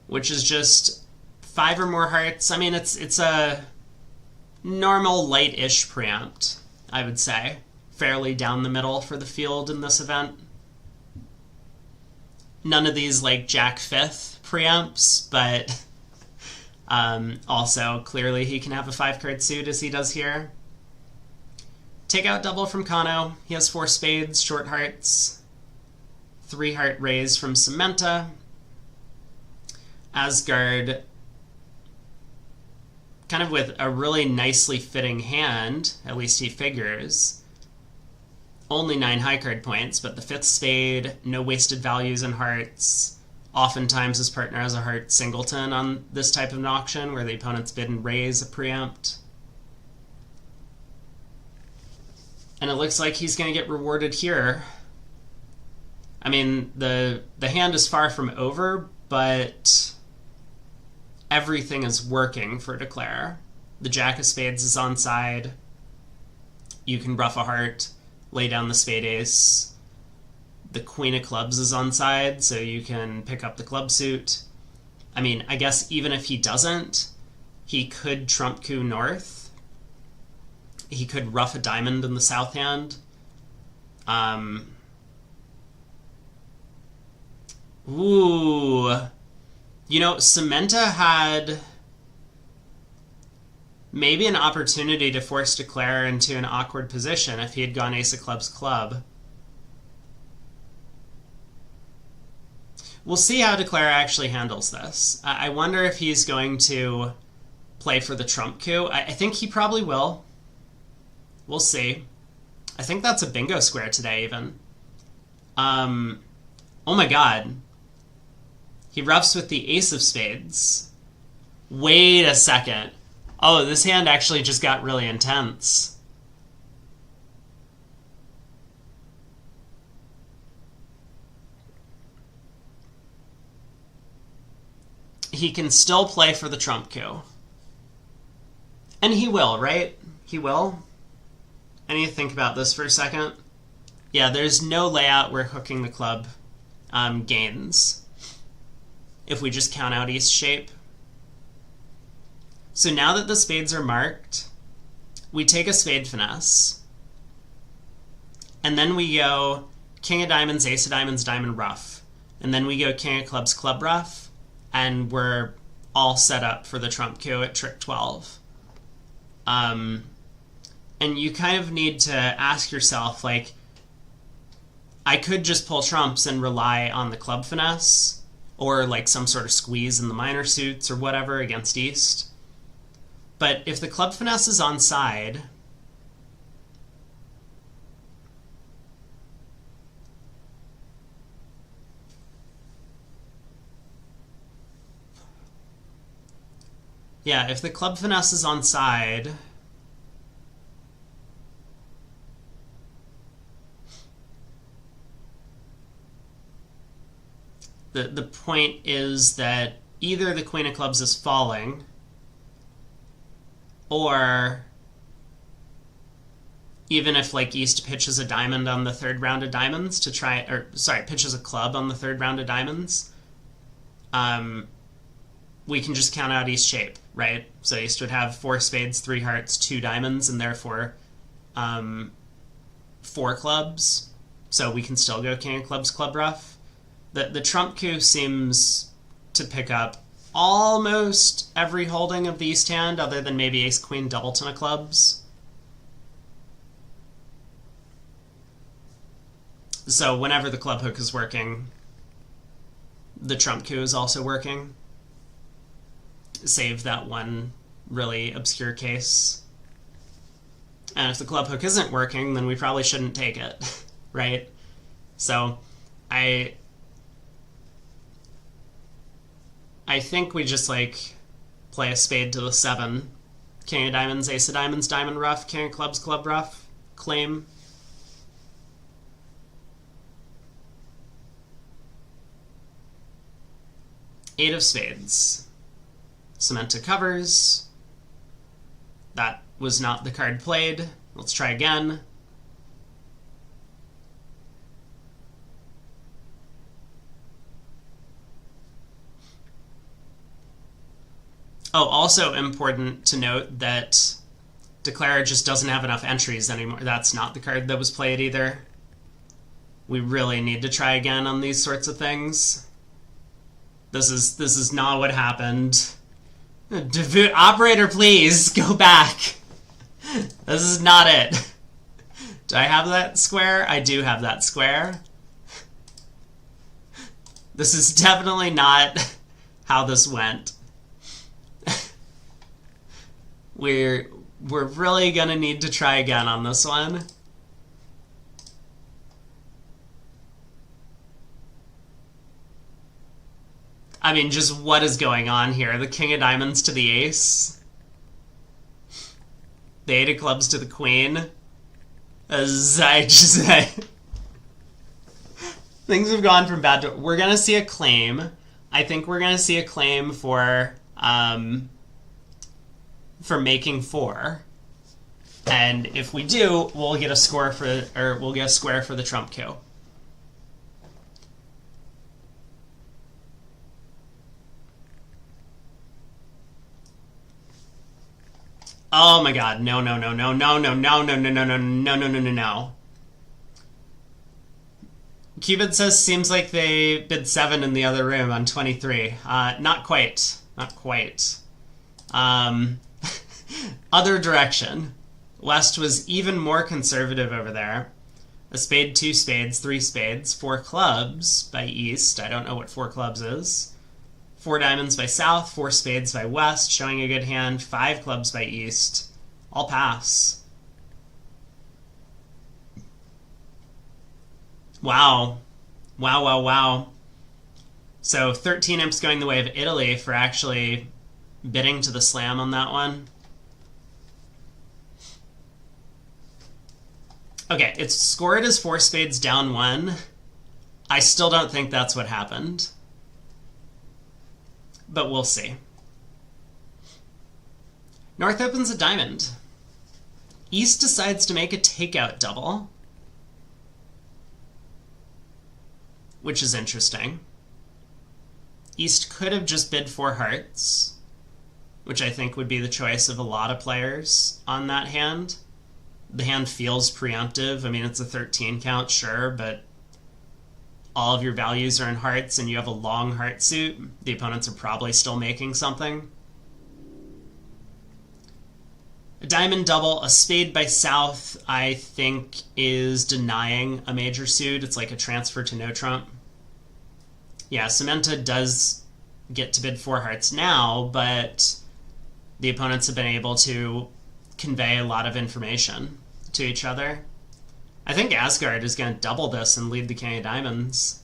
Which is just 5 or more hearts. I mean, it's a normal light-ish preempt, I would say. Fairly down the middle for the field in this event. None of these like Jack 5th preempts, but also clearly he can have a 5-card suit as he does here. Take out double from Kano. He has 4 spades, short hearts. 3 heart raise from Samantha. Asgard, kind of with a really nicely fitting hand, at least he figures. Only 9 high card points, but the 5th spade, no wasted values in hearts. Oftentimes his partner has a heart singleton on this type of an auction where the opponent's bid and raise a preempt. And it looks like he's going to get rewarded here. I mean, the hand is far from over, but everything is working for Declare. The jack of spades is on side. You can ruff a heart, lay down the spade ace. The queen of clubs is on side, so you can pick up the club suit. I mean, I guess even if he doesn't, he could trump coup north. He could ruff a diamond in the south hand. Ooh. Samantha had maybe an opportunity to force Declare into an awkward position if he had gone ace of clubs club. We'll see how Declare actually handles this. I wonder if he's going to play for the trump coup. I think he probably will. We'll see. I think that's a bingo square today, even. Oh my god. He roughs with the ace of spades. Wait a second. Oh, this hand actually just got really intense. He can still play for the trump coup. And he will, right? He will? I need to think about this for a second. Yeah, there's no layout where hooking the club gains. If we just count out east shape. So now that the spades are marked, we take a spade finesse. And then we go king of diamonds, ace of diamonds, diamond ruff. And then we go king of clubs, club ruff. And we're all set up for the trump coup at trick 12. And you kind of need to ask yourself, like, I could just pull trumps and rely on the club finesse, or like some sort of squeeze in the minor suits or whatever against east. But if the club finesse is on side, yeah, if the club finesse is on side, the point is that either the queen of clubs is falling, or even if like east pitches a diamond on the 3rd round of diamonds to try, or sorry, pitches a club on the 3rd round of diamonds, we can just count out East shape, right? So East would have 4 spades, 3 hearts, 2 diamonds, and therefore 4 clubs. So we can still go king of clubs, club rough. The trump coup seems to pick up almost every holding of the East hand, other than maybe ace queen doubleton of clubs. So whenever the club hook is working, the trump coup is also working. Save that one really obscure case. And if the club hook isn't working, then we probably shouldn't take it, right? So I think we just like play a spade to the 7. King of diamonds, ace of diamonds, diamond rough, king of clubs, club rough, claim. Eight of spades. Cementa covers. That was not the card played. Let's try again. Oh, also important to note that Declare just doesn't have enough entries anymore. That's not the card that was played either. We really need to try again on these sorts of things. This is not what happened. Operator, please, go back. This is not it. Do I have that square? I do have that square. This is definitely not how this went. We're really gonna need to try again on this one. I mean, just what is going on here? The king of diamonds to the ace. The 8 of clubs to the queen. Things have gone from bad to... We're gonna see a claim. I think we're gonna see a claim for making 4. And if we do, we'll get a score for, or we'll get a square for the trump coup. Oh my god, no. Cupid says, seems like they bid 7 in the other room on 23. Not quite. Not quite. Other direction. West was even more conservative over there. A spade, 2 spades, 3 spades, 4 clubs by East. I don't know what 4 clubs is. 4 diamonds by South, 4 spades by West, showing a good hand, 5 clubs by East. All pass. Wow. Wow. So 13 imps going the way of Italy for actually bidding to the slam on that one. Okay, it's scored as 4 spades down 1. I still don't think that's what happened. But we'll see. North opens a diamond. East decides to make a takeout double, which is interesting. East could have just bid 4 hearts, which I think would be the choice of a lot of players on that hand. The hand feels preemptive. I mean, it's a 13 count, sure, but all of your values are in hearts and you have a long heart suit, the opponents are probably still making something. A diamond double, a spade by South, I think is denying a major suit. It's like a transfer to no trump. Yeah, Cementa does get to bid 4 hearts now, but the opponents have been able to convey a lot of information to each other. I think Asgard is going to double this and lead the king of diamonds.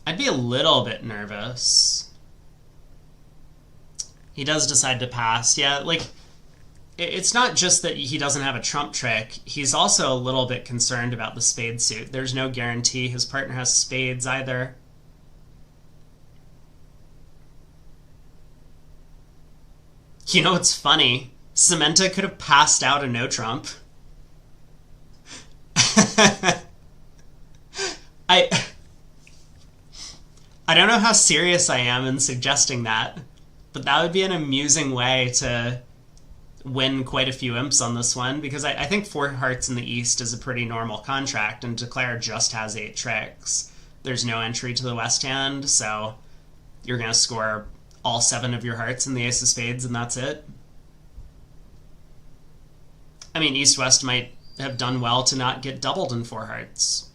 I'd be a little bit nervous. He does decide to pass. Yeah, like, it's not just that he doesn't have a trump trick. He's also a little bit concerned about the spade suit. There's no guarantee his partner has spades either. You know what's funny? Cementa could have passed out a no trump. I I don't know how serious I am in suggesting that, but that would be an amusing way to win quite a few imps on this one, because I think 4 hearts in the east is a pretty normal contract, and Declare just has 8 tricks. There's no entry to the west hand, so you're going to score all 7 of your hearts in the ace of spades, and that's it. I mean, east-west might have done well to not get doubled in 4 hearts.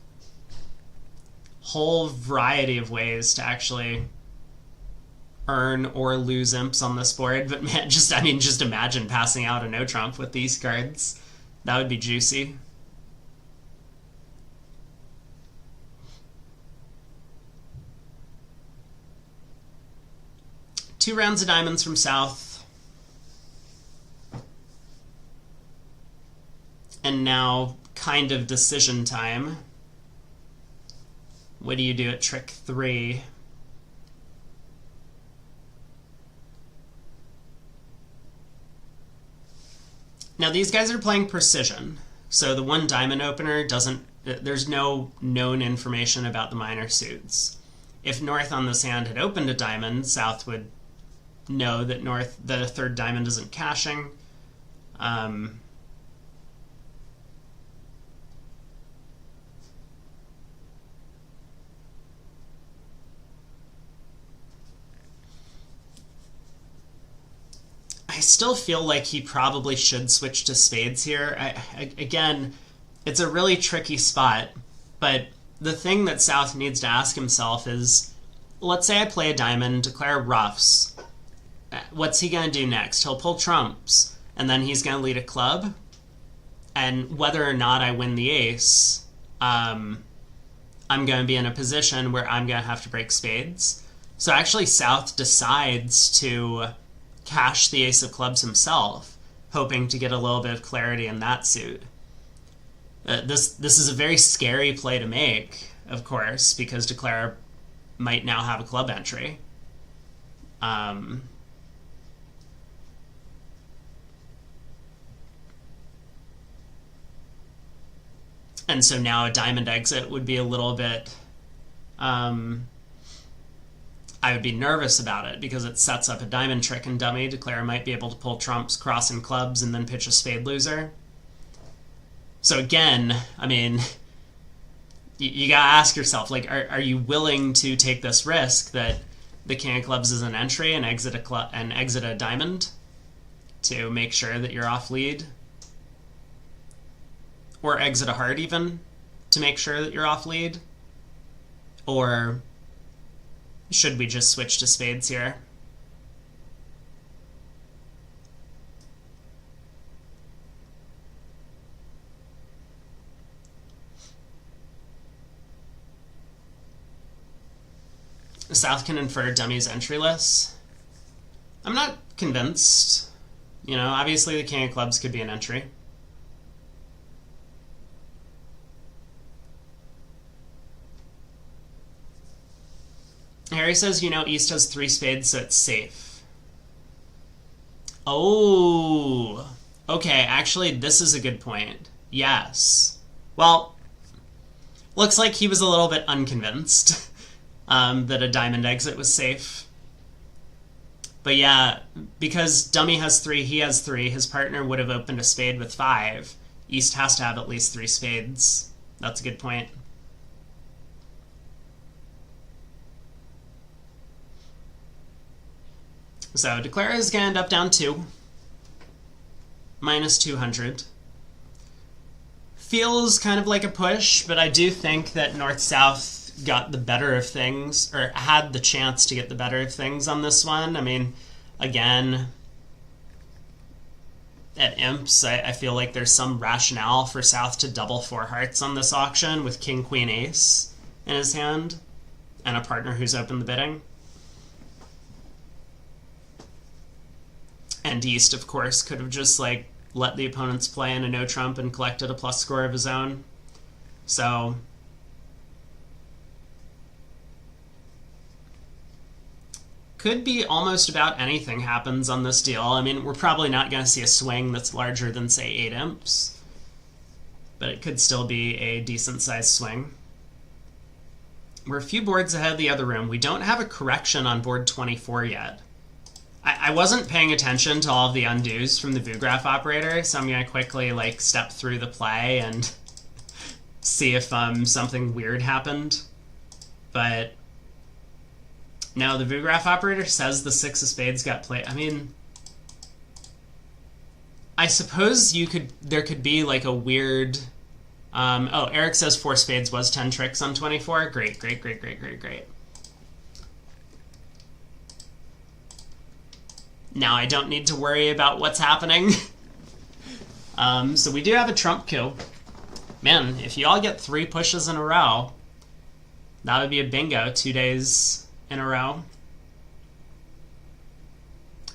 Whole variety of ways to actually earn or lose imps on this board, but man, just imagine passing out a no trump with these cards. That would be juicy. Two rounds of diamonds from south. And now kind of decision time. What do you do at trick 3? Now these guys are playing precision, so the 1 diamond opener doesn't, there's no known information about the minor suits. If north on this hand had opened a diamond, south would know that north, the 3rd diamond isn't cashing. I still feel like he probably should switch to spades here. Again, it's a really tricky spot, but the thing that South needs to ask himself is, let's say I play a diamond, declare ruffs. What's he going to do next? He'll pull trumps, and then he's going to lead a club, and whether or not I win the ace, I'm going to be in a position where I'm going to have to break spades. So actually South decides to cash the ace of clubs himself, hoping to get a little bit of clarity in that suit. This is a very scary play to make, of course, because Declare might now have a club entry. And so now a diamond exit would be a little bit... I would be nervous about it because it sets up a diamond trick and dummy. Declare might be able to pull trumps, crossing clubs, and then pitch a spade loser. So again, I mean, you gotta ask yourself, like, are you willing to take this risk that the king of clubs is an entry and exit a diamond to make sure that you're off lead, or exit a heart even to make sure that you're off lead, or should we just switch to spades here? South can infer dummies entryless. I'm not convinced. You know, obviously the king of clubs could be an entry. Harry says, you know, East has 3 spades, so it's safe. Oh, okay, actually, this is a good point. Yes. Well, looks like he was a little bit unconvinced that a diamond exit was safe. But yeah, because dummy has 3, he has 3, his partner would have opened a spade with 5. East has to have at least 3 spades. That's a good point. So Declare is going to end up down 2. Minus 200. Feels kind of like a push, but I do think that North-South got the better of things, or had the chance to get the better of things on this one. I mean, again, at imps, I feel like there's some rationale for South to double 4 hearts on this auction with King, Queen, Ace in his hand, and a partner who's opened the bidding. And East, of course, could have just, like, let the opponents play in a no-trump and collected a plus score of his own. So could be almost about anything happens on this deal. I mean, we're probably not going to see a swing that's larger than, say, 8 imps. but it could still be a decent-sized swing. We're a few boards ahead of the other room. We don't have a correction on board 24 yet. I wasn't paying attention to all of the undos from the Vugraph operator, so I'm going to quickly step through the play and see if something weird happened. But no, the Vugraph operator says the 6 of spades got played. I mean, I suppose there could be a weird... oh, Eric says 4 spades was 10 tricks on 24. Great. Now I don't need to worry about what's happening. So we do have a trump coup. Man, if you all get 3 pushes in a row, that would be a bingo 2 days in a row.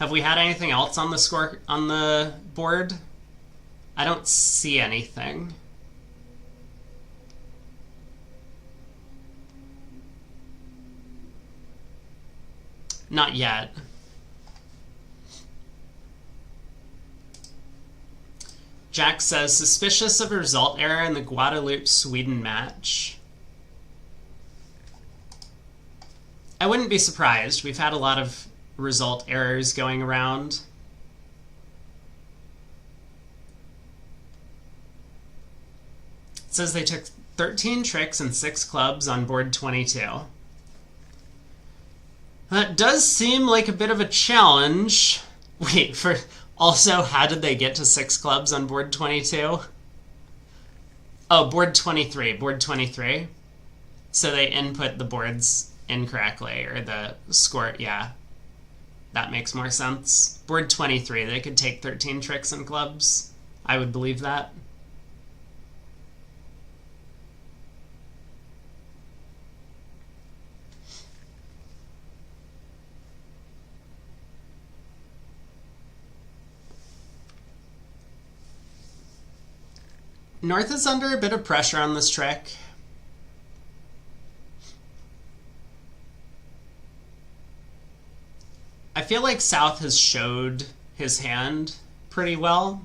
Have we had anything else on the board? I don't see anything. Not yet. Jack says, suspicious of a result error in the Guadeloupe-Sweden match. I wouldn't be surprised. We've had a lot of result errors going around. It says they took 13 tricks and 6 clubs on board 22. That does seem like a bit of a challenge. Wait, also, how did they get to 6 clubs on board 22? Oh, board 23. Board 23. So they input the boards incorrectly, or the score, yeah. That makes more sense. Board 23, they could take 13 tricks and clubs. I would believe that. North is under a bit of pressure on this trick. I feel like South has showed his hand pretty well.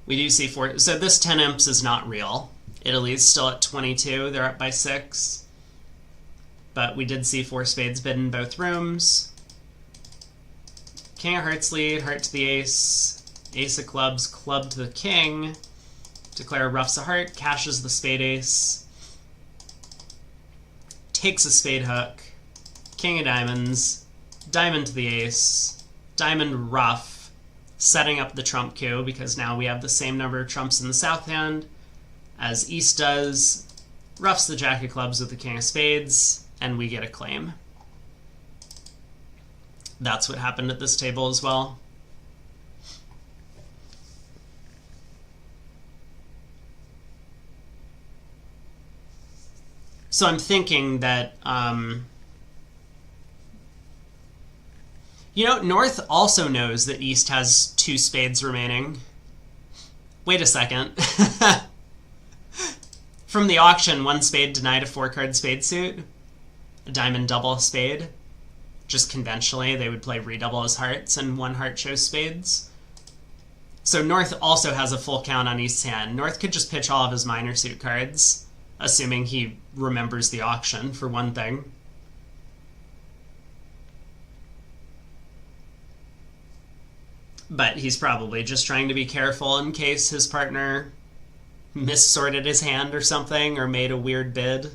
We do see 4. So this 10 imps is not real. Italy's still at 22. They're up by 6. But we did see 4 spades bid in both rooms. King of hearts lead, heart to the ace. Ace of clubs, club to the king. Declare roughs a heart, cashes the spade ace. Takes a spade hook. King of diamonds. Diamond to the ace. Diamond ruff. Setting up the trump coup, because now we have the same number of trumps in the south hand as East does. Roughs the jack of clubs with the king of spades, and we get a claim. That's what happened at this table as well. So I'm thinking that, North also knows that East has 2 spades remaining. Wait a second. From the auction, 1 spade denied a 4-card spade suit. A diamond double spade. Just conventionally, they would play redouble as hearts, and 1 heart shows spades. So North also has a full count on East's hand. North could just pitch all of his minor suit cards, assuming he remembers the auction, for one thing. But he's probably just trying to be careful in case his partner missorted his hand or something, or made a weird bid.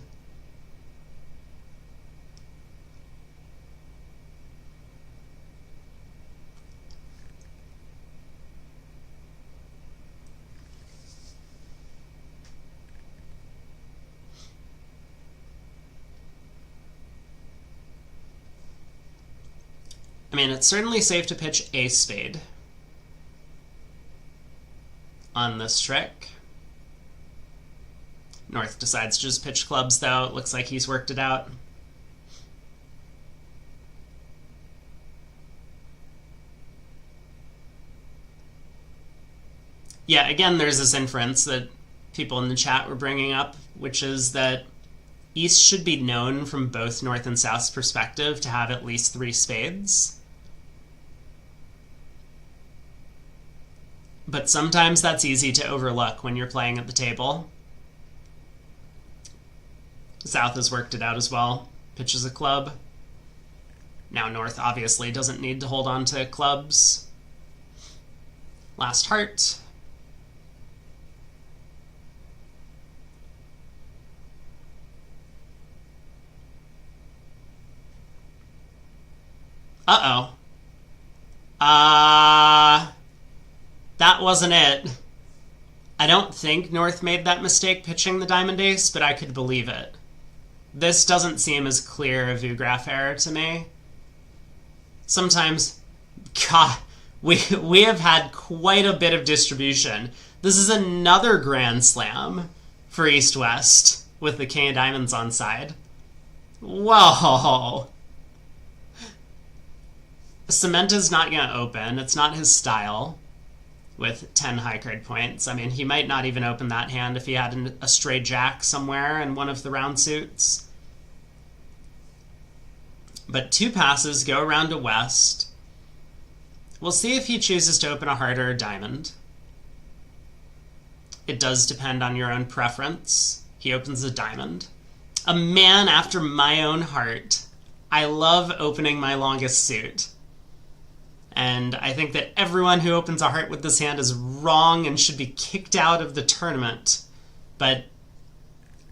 I mean, it's certainly safe to pitch a spade on this trick. North decides to just pitch clubs, though. It looks like he's worked it out. Yeah, again, there's this inference that people in the chat were bringing up, which is that East should be known from both North and South's perspective to have at least 3 spades. But sometimes that's easy to overlook when you're playing at the table. South has worked it out as well. Pitches a club. Now North obviously doesn't need to hold on to clubs. Last heart. Uh-oh. That wasn't it. I don't think North made that mistake pitching the diamond ace, but I could believe it. This doesn't seem as clear a view graph error to me. Sometimes, God, we have had quite a bit of distribution. This is another grand slam for East-West with the king of diamonds on side. Whoa. Cement is not going to open. It's not his style with 10 high card points. I mean, he might not even open that hand if he had a stray jack somewhere in one of the round suits. But 2 passes go around to West. We'll see if he chooses to open a heart or a diamond. It does depend on your own preference. He opens a diamond. A man after my own heart. I love opening my longest suit. And I think that everyone who opens a heart with this hand is wrong and should be kicked out of the tournament. But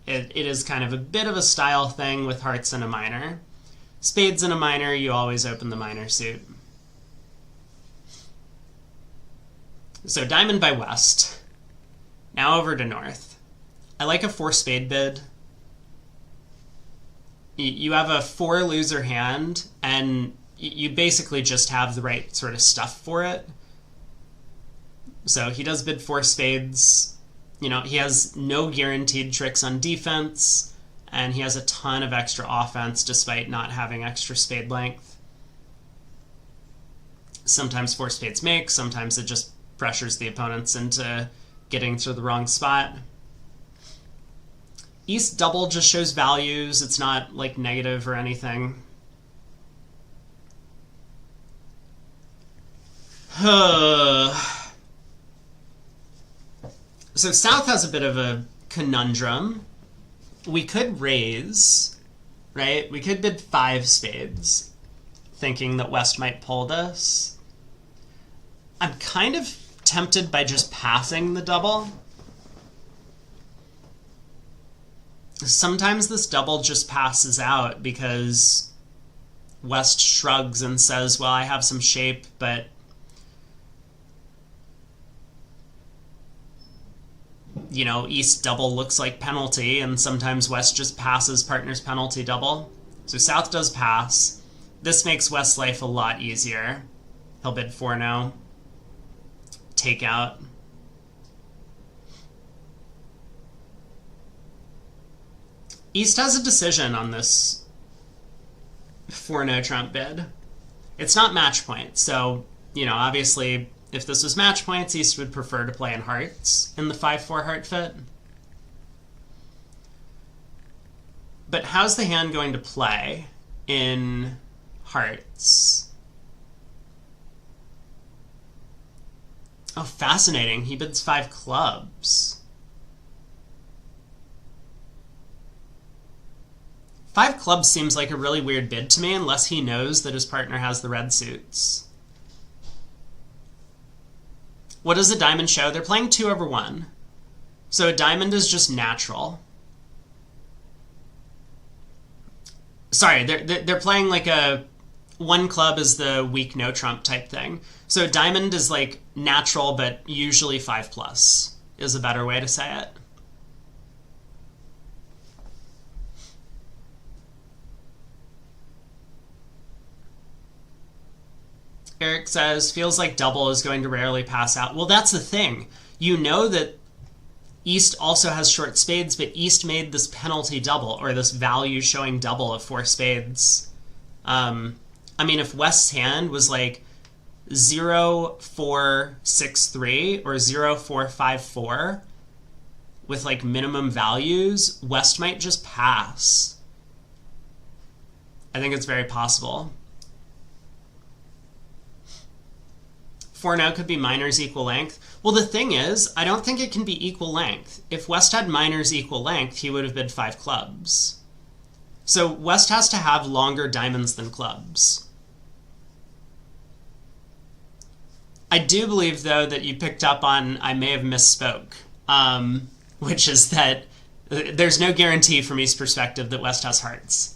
it is kind of a bit of a style thing with hearts and a minor. Spades and a minor, you always open the minor suit. So diamond by West. Now over to North. I like a 4 spade bid. You have a 4 loser hand, and you basically just have the right sort of stuff for it. So he does bid 4 spades. You know, he has no guaranteed tricks on defense, and he has a ton of extra offense despite not having extra spade length. Sometimes 4 spades make, sometimes it just pressures the opponents into getting to the wrong spot. East double just shows values. It's not like negative or anything. So South has a bit of a conundrum. We could raise, right? We could bid 5 spades, thinking that West might pull this. I'm kind of tempted by just passing the double. Sometimes this double just passes out because West shrugs and says, well, I have some shape, but you know, East double looks like penalty, and sometimes West just passes partner's penalty double. So South does pass. This makes West's life a lot easier. He'll bid 4 now. Take out. East has a decision on this 4-no trump bid. It's not match point, so, you know, obviously, if this was match points, East would prefer to play in hearts in the 5-4 heart fit. But how's the hand going to play in hearts? Oh, fascinating. He bids 5 clubs. 5 clubs seems like a really weird bid to me unless he knows that his partner has the red suits. What does a diamond show? They're playing 2/1. So a diamond is just natural. Sorry, they're playing like a 1 club is the weak no trump type thing. So a diamond is like natural, but usually 5+ is a better way to say it. Eric says, feels like double is going to rarely pass out. Well, that's the thing. You know that East also has short spades, but East made this penalty double, or this value showing double of 4 spades. I mean, if West's hand was like 0-4-6-3 or 0-4-5-4 with like minimum values, West might just pass. I think it's very possible. 4-0 could be minors equal length. Well, the thing is, I don't think it can be equal length. If West had minors equal length, he would have bid 5 clubs. So West has to have longer diamonds than clubs. I do believe, though, that you picked up on I may have misspoke, which is that there's no guarantee from East's perspective that West has hearts.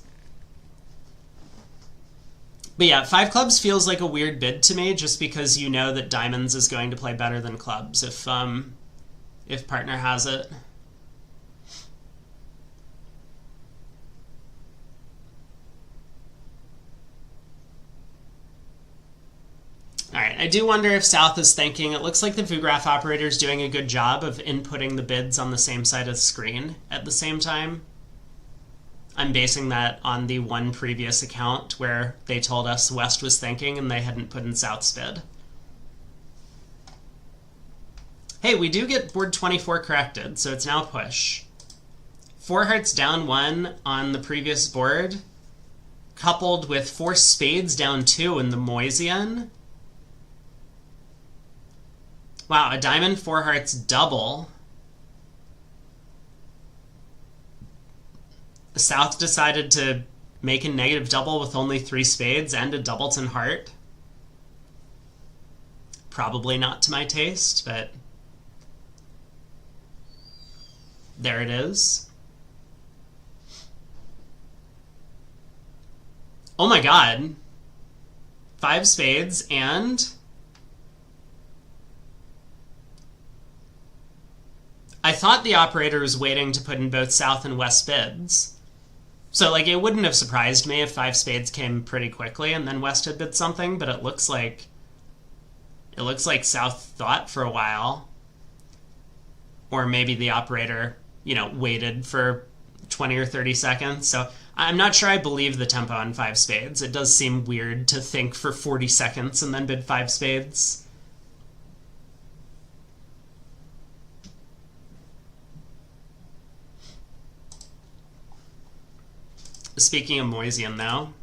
But yeah, 5 clubs feels like a weird bid to me, just because you know that diamonds is going to play better than clubs if partner has it. Alright, I do wonder if South is thinking, it looks like the VuGraph operator is doing a good job of inputting the bids on the same side of the screen at the same time. I'm basing that on the one previous account where they told us West was thinking and they hadn't put in South's bid. Hey, we do get board 24 corrected, so it's now push. 4 hearts down 1 on the previous board, coupled with 4 spades down 2 in the Moisian. Wow, a diamond 4 hearts double. South decided to make a negative double with only 3 spades and a doubleton heart. Probably not to my taste, but there it is. Oh my god. 5 spades and I thought the operator was waiting to put in both South and West bids. So, like, it wouldn't have surprised me if 5 spades came pretty quickly and then West had bid something, but it looks like South thought for a while. Or maybe the operator, you know, waited for 20 or 30 seconds. So I'm not sure I believe the tempo on 5 spades. It does seem weird to think for 40 seconds and then bid 5 spades. Speaking of Moisian now.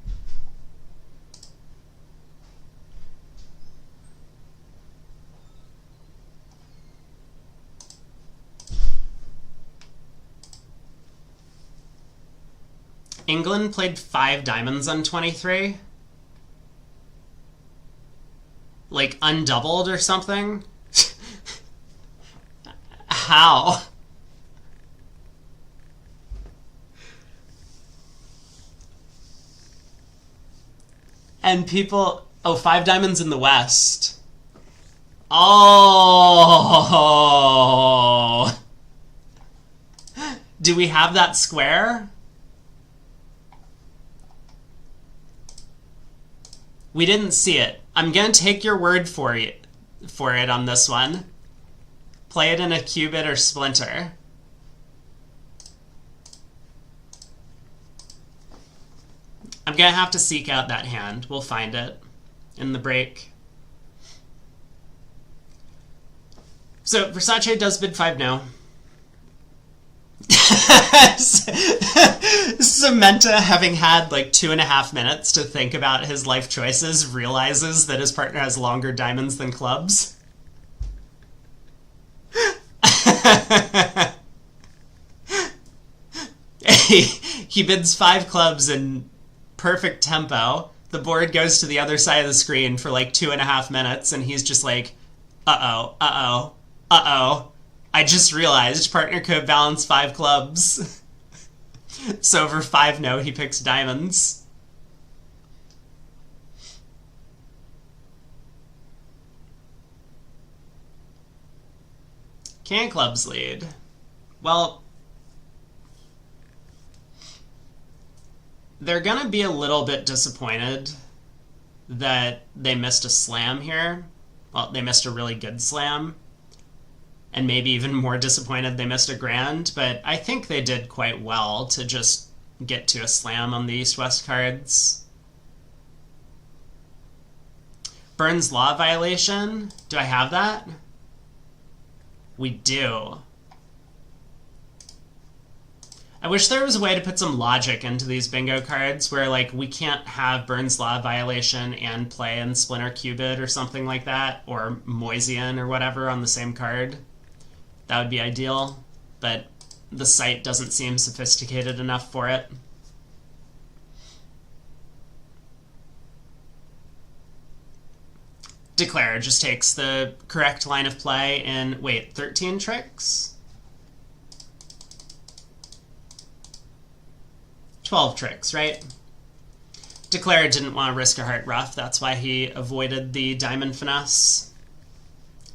England played 5 diamonds on 23? Like, undoubled or something? How? And people... Oh, 5 diamonds in the West. Oh! Do we have that square? We didn't see it. I'm gonna take your word for it on this one. Play it in a Qubit or Splinter. I'm gonna have to seek out that hand. We'll find it in the break. So Versace does bid 5 no. Samantha, having had like 2.5 minutes to think about his life choices, realizes that his partner has longer diamonds than clubs. He bids 5 clubs in perfect tempo. The board goes to the other side of the screen for like 2.5 minutes, and he's just like, uh-oh, uh-oh, uh-oh. I just realized partner could balance 5 clubs. So over 5 no, he picks diamonds. Can clubs lead? Well, they're gonna be a little bit disappointed that they missed a slam here. Well, they missed a really good slam. And maybe even more disappointed they missed a grand, but I think they did quite well to just get to a slam on the East-West cards. Burns Law violation? Do I have that? We do. I wish there was a way to put some logic into these bingo cards where, like, we can't have Burns Law Violation and play in Splinter Cubit or something like that, or Moisian or whatever on the same card. That would be ideal, but the site doesn't seem sophisticated enough for it. Declare just takes the correct line of play in, wait, 13 tricks? 12 tricks, right? Declare didn't want to risk a heart ruff, that's why he avoided the diamond finesse.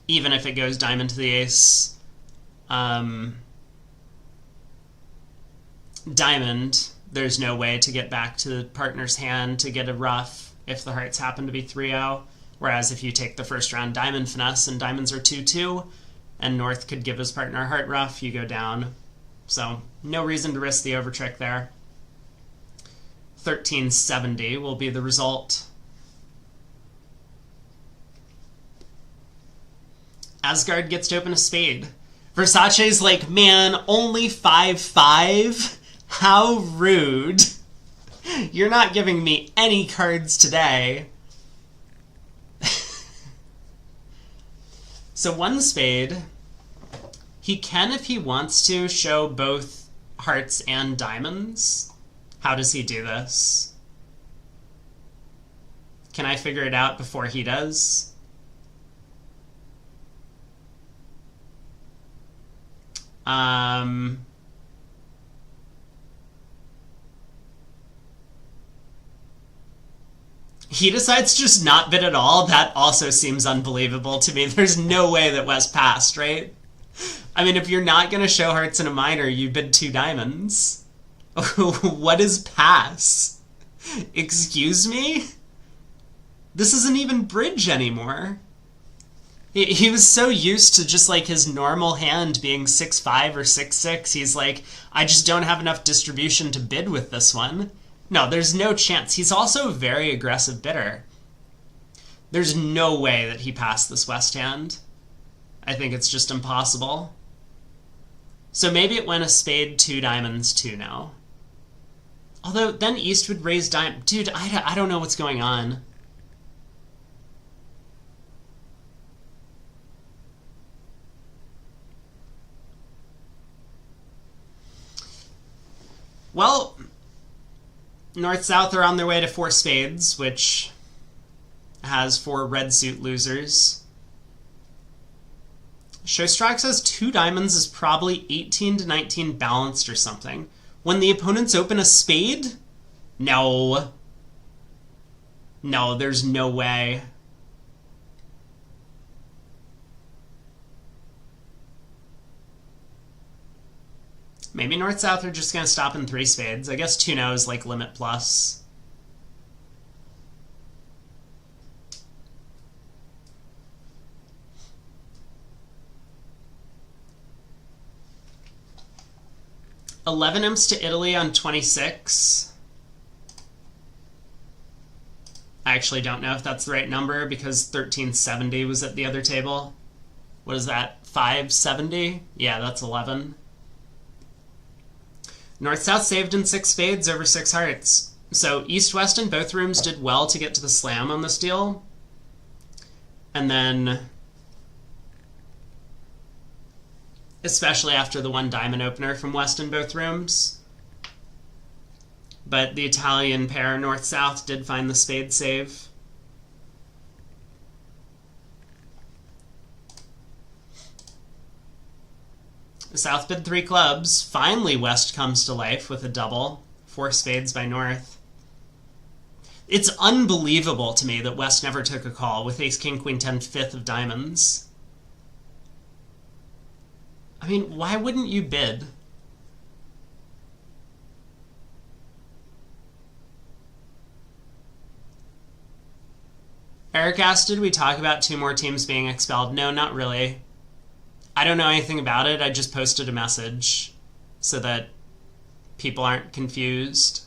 Even if it goes diamond to the ace. Diamond, there's no way to get back to the partner's hand to get a ruff if the hearts happen to be 3-0. Whereas if you take the first round diamond finesse and diamonds are 2-2, and North could give his partner a heart ruff, you go down. So no reason to risk the overtrick there. 1370 will be the result. Asgard gets to open a spade. Versace's like, man, only 5-5? How rude. You're not giving me any cards today. So one spade, he can, if he wants to, show both hearts and diamonds. How does he do this? Can I figure it out before he does? He decides to just not bid at all. That also seems unbelievable to me. There's no way that West passed, right? I mean, if you're not going to show hearts in a minor, you bid 2 diamonds. What is pass? Excuse me? This isn't even bridge anymore. He was so used to just like his normal hand being 6-5 or 6-6. He's like, I just don't have enough distribution to bid with this one. No, there's no chance. He's also a very aggressive bidder. There's no way that he passed this West hand. I think it's just impossible. So maybe it went a spade, 2 diamonds, 2 now. Although then East would raise diamond. Dude, I don't know what's going on. Well, North-South are on their way to 4 spades, which has 4 red suit losers. Showstrike says 2 diamonds is probably 18-19 balanced or something. When the opponents open a spade? No. No, there's no way. Maybe North-South are just going to stop in 3 spades. I guess 2-0 is like limit plus. $11 imps to Italy on 26. I actually don't know if that's the right number because 1370 was at the other table. What is that? 570? Yeah, that's 11. North-South saved in 6 spades over 6 hearts. So East-West in both rooms did well to get to the slam on this deal. And then, especially after the 1 diamond opener from West in both rooms. But the Italian pair, North-South, did find the spade save. South bid 3 clubs. Finally, West comes to life with a double. 4 spades by North. It's unbelievable to me that West never took a call with ace, king, queen, 10, 5th of diamonds. I mean, why wouldn't you bid? Eric asked, did we talk about 2 more teams being expelled? No, not really. I don't know anything about it. I just posted a message so that people aren't confused.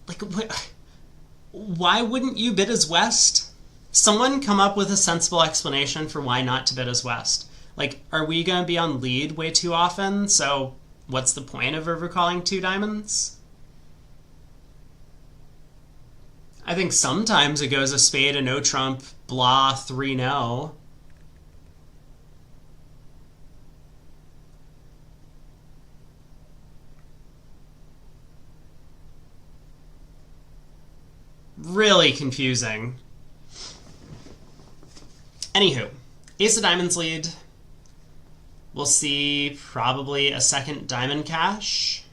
Like, Why wouldn't you bid as West? Someone come up with a sensible explanation for why not to bid as West. Like, are we going to be on lead way too often? So what's the point of overcalling 2 diamonds? I think sometimes it goes a spade, a no trump, blah, 3-no. Really confusing. Anywho, ace of diamonds lead. We'll see probably a second diamond cash.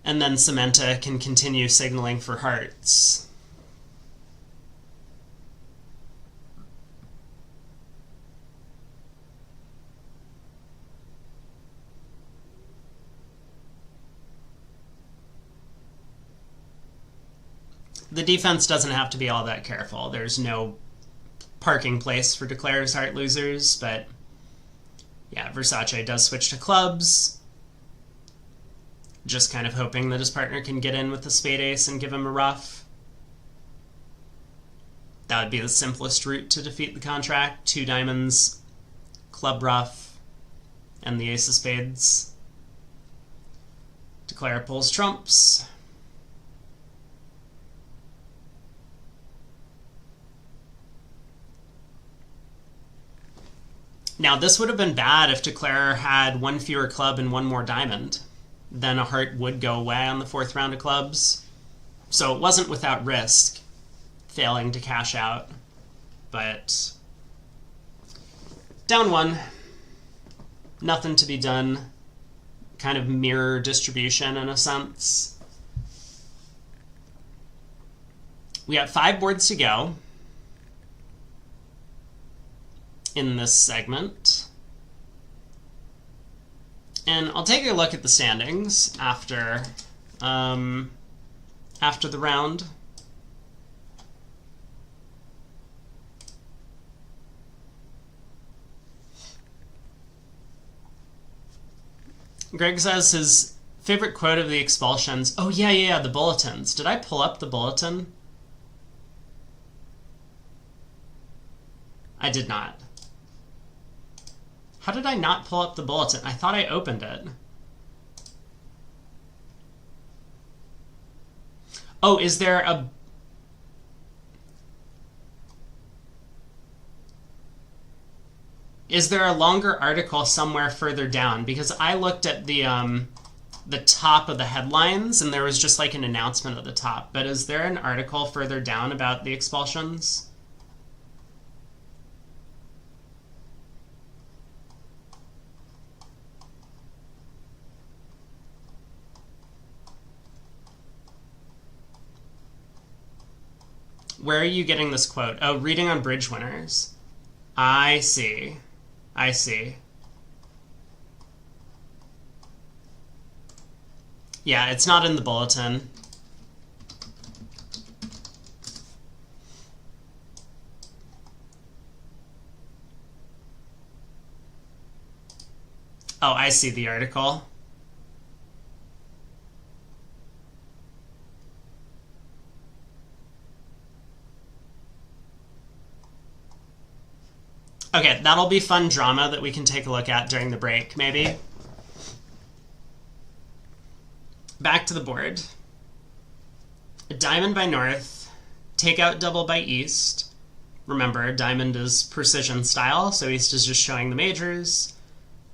And then Samantha can continue signaling for hearts. The defense doesn't have to be all that careful. There's no parking place for declares heart losers, but yeah, Versace does switch to clubs. Just kind of hoping that his partner can get in with the spade ace and give him a ruff. That would be the simplest route to defeat the contract. 2 diamonds, club ruff, and the ace of spades. Declare pulls trumps. Now, this would have been bad if Declare had 1 fewer club and 1 more diamond. Then a heart would go away on the 4th round of clubs. So it wasn't without risk, failing to cash out. But down 1, nothing to be done. Kind of mirror distribution in a sense. We got 5 boards to go in this segment. And I'll take a look at the standings after the round. Greg says his favorite quote of the expulsions. Oh, yeah, the bulletins. Did I pull up the bulletin? I did not. How did I not pull up the bulletin? I thought I opened it. Oh, is there a... Is there a longer article somewhere further down? Because I looked at the top of the headlines, and there was just like an announcement at the top. But is there an article further down about the expulsions? Where are you getting this quote? Oh, reading on bridge winners. I see. I see. Yeah, it's not in the bulletin. Oh, I see the article. Okay, that'll be fun drama that we can take a look at during the break, maybe. Back to the board. A diamond by north, takeout double by east. Remember, diamond is precision style, so east is just showing the majors.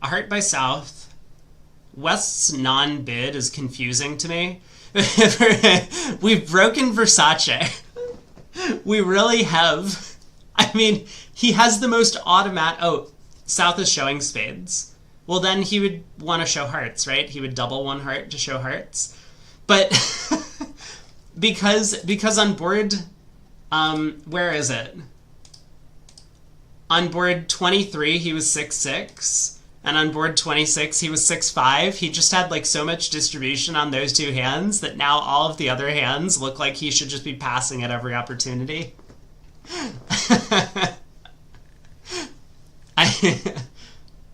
A heart by south. West's non-bid is confusing to me. We've broken Versace. We really have. I mean, he has the most automatic... Oh, south is showing spades. Well, then he would want to show hearts, right? He would double 1 heart to show hearts. But because on board... where is it? On board 23, he was 6-6. And on board 26, he was 6-5. He just had like so much distribution on those 2 hands that now all of the other hands look like he should just be passing at every opportunity.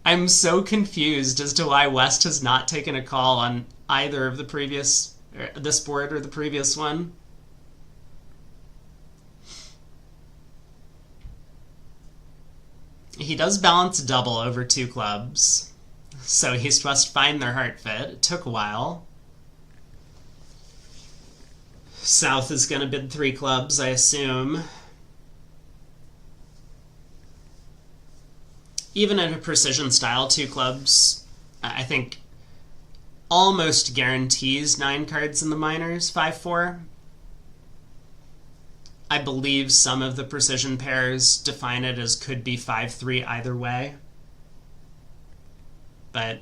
I'm so confused as to why West has not taken a call on either of the previous this board or the previous one. He does balance double over 2 clubs, so he's must find their heart fit. It took a while. South is going to bid 3 clubs, I assume. Even in a precision style, 2 clubs, I think, almost guarantees 9 cards in the minors, 5-4. I believe some of the precision pairs define it as could be 5-3 either way. But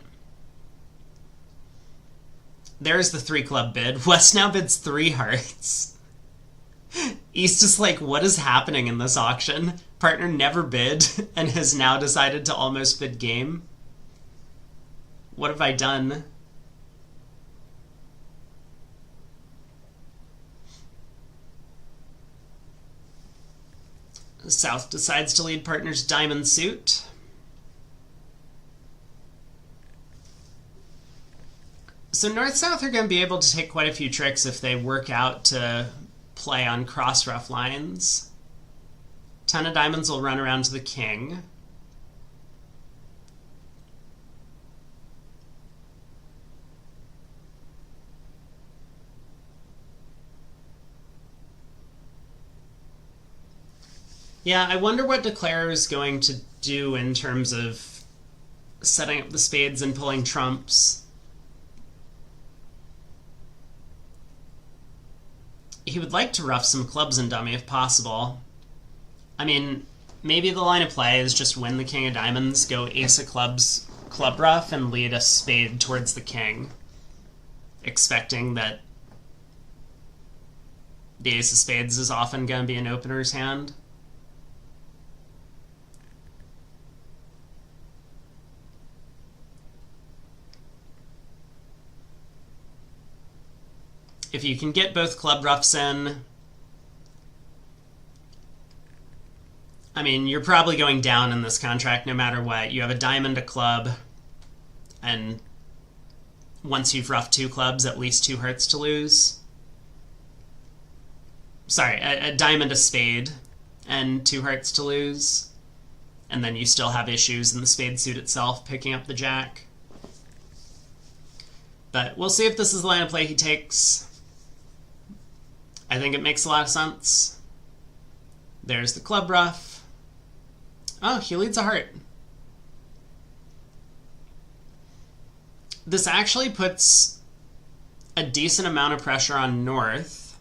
there's the 3 club bid. West now bids 3 hearts. East is like, what is happening in this auction? Partner never bid and has now decided to almost bid game. What have I done? South decides to lead partner's diamond suit. So North-South are going to be able to take quite a few tricks if they work out to play on cross-rough lines. 10 of diamonds will run around to the king. Yeah, I wonder what Declare is going to do in terms of setting up the spades and pulling trumps. He would like to rough some clubs and dummy if possible. I mean, maybe the line of play is just win the king of diamonds, go ace of clubs, club rough, and lead a spade towards the king, expecting that the ace of spades is often going to be an opener's hand. If you can get both club roughs in, I mean, you're probably going down in this contract no matter what. You have a diamond, a club, and once you've roughed 2 clubs, at least 2 hearts to lose. Sorry, a diamond, a spade, and 2 hearts to lose. And then you still have issues in the spade suit itself, picking up the jack. But we'll see if this is the line of play he takes. I think it makes a lot of sense. There's the club rough. Oh, he leads a heart. This actually puts a decent amount of pressure on North,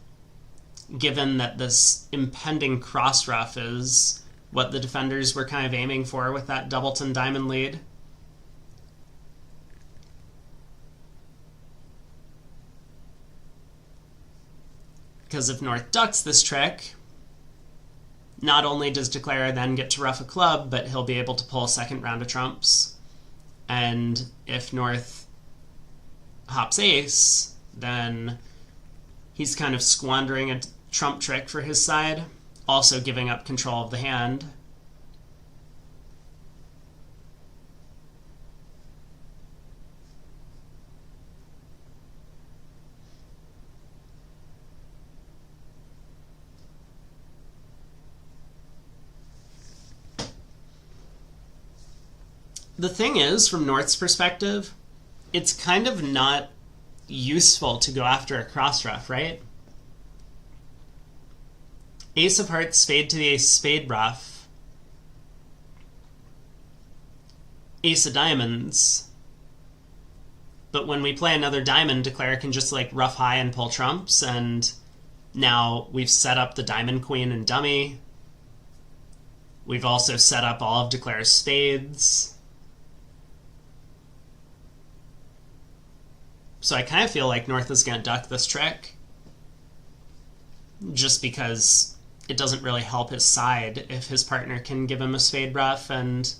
given that this impending cross rough is what the defenders were kind of aiming for with that Doubleton diamond lead. Because if North ducks this trick, not only does Declare then get to rough a club, but he'll be able to pull a second round of trumps. And if North hops ace, then he's kind of squandering a trump trick for his side, also giving up control of the hand. The thing is, from North's perspective, it's kind of not useful to go after a cross rough, right? Ace of hearts, spade to the ace, spade rough. Ace of diamonds. But when we play another diamond, Declare can just like rough high and pull trumps, and now we've set up the diamond queen and dummy. We've also set up all of Declare's spades. So I kind of feel like North is going to duck this trick, just because it doesn't really help his side if his partner can give him a spade rough and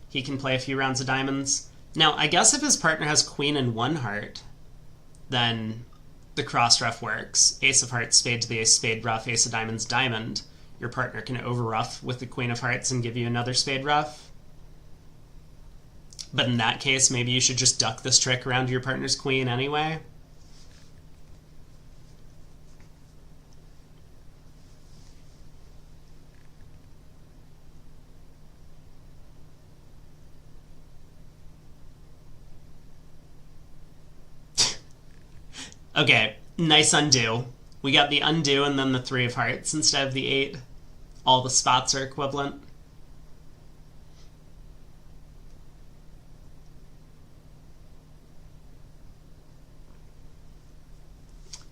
he can play a few rounds of diamonds. Now, I guess if his partner has queen and 1 heart, then the cross rough works. Ace of hearts, spade to the ace, spade rough, ace of diamonds, diamond. Your partner can over rough with the queen of hearts and give you another spade rough. But in that case, maybe you should just duck this trick around your partner's queen anyway. Okay, nice undo. We got the undo and then the 3 of hearts instead of the 8. All the spots are equivalent.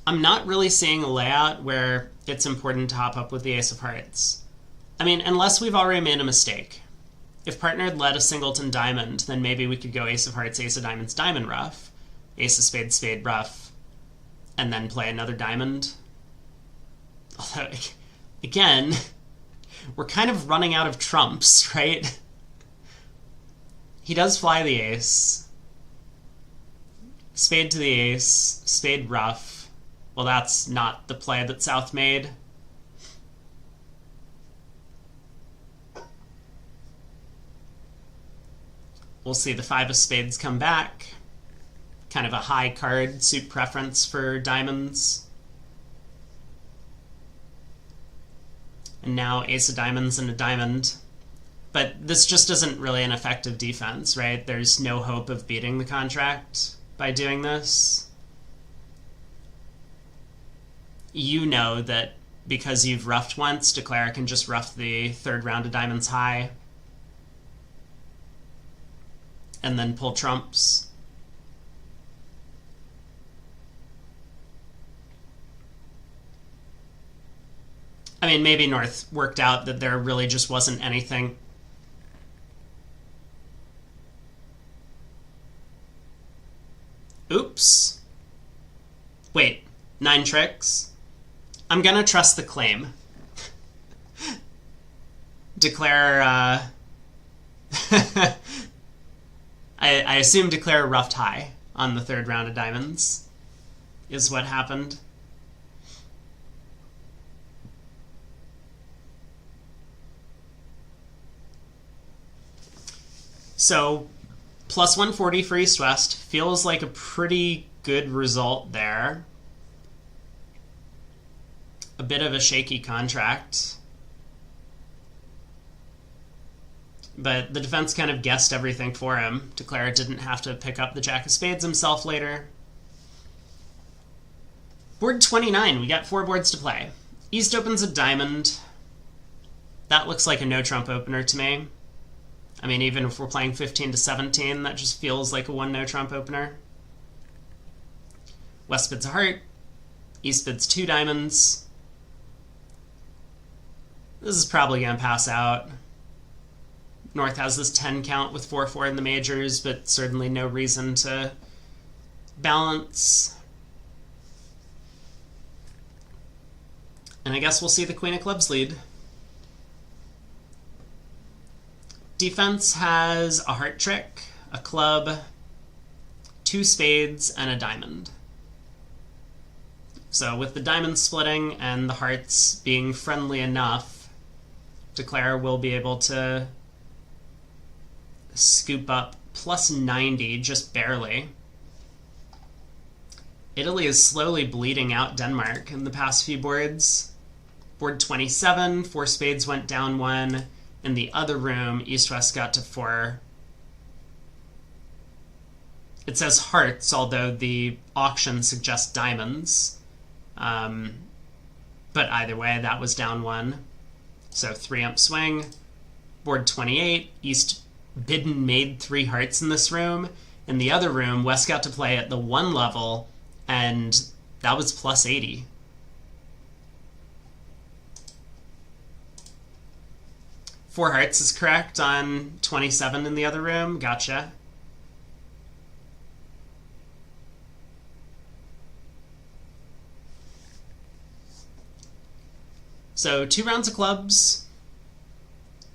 I'm not really seeing a layout where it's important to hop up with the ace of hearts. I mean, unless we've already made a mistake. If partner had led a singleton diamond, then maybe we could go ace of hearts, ace of diamonds, diamond ruff, ace of spades, spade ruff, and then play another diamond. Although, again, we're kind of running out of trumps, right? He does fly the ace. Spade to the ace, spade ruff. Well, that's not the play that South made. We'll see the 5 of spades come back. Kind of a high card suit preference for diamonds. And now ace of diamonds and a diamond. But this just isn't really an effective defense, right? There's no hope of beating the contract by doing this. You know that because you've ruffed once, Declare can just ruff the 3rd round of diamonds high and then pull trumps. I mean, maybe North worked out that there really just wasn't anything. Oops. Wait, 9 tricks? I'm gonna trust the claim. Declare, I assume Declare ruffed high on the 3rd round of diamonds is what happened. So, plus 140 for East-West feels like a pretty good result there. A bit of a shaky contract. But the defense kind of guessed everything for him. Declare didn't have to pick up the Jack of Spades himself later. Board 29, we got 4 boards to play. East opens a diamond. That looks like a no-trump opener to me. I mean, even if we're playing 15 to 17, that just feels like a 1 no-trump opener. West bids a heart. East bids 2 diamonds. This is probably going to pass out. North has this 10 count with 4-4 in the majors, but certainly no reason to balance. And I guess we'll see the Queen of Clubs lead. Defense has a heart trick, a club, 2 spades, and a diamond. So with the diamonds splitting and the hearts being friendly enough, Declare will be able to scoop up plus 90, just barely. Italy is slowly bleeding out Denmark in the past few boards. Board 27, 4 spades went down 1. In the other room, East-West got to 4. It says hearts, although the auction suggests diamonds. But either way, that was down 1. So 3-ump swing. Board 28, East bidden made 3 hearts in this room. In the other room, West got to play at the 1 level, and that was plus 80. Four hearts is correct on 27 in the other room. Gotcha. So 2 rounds of clubs.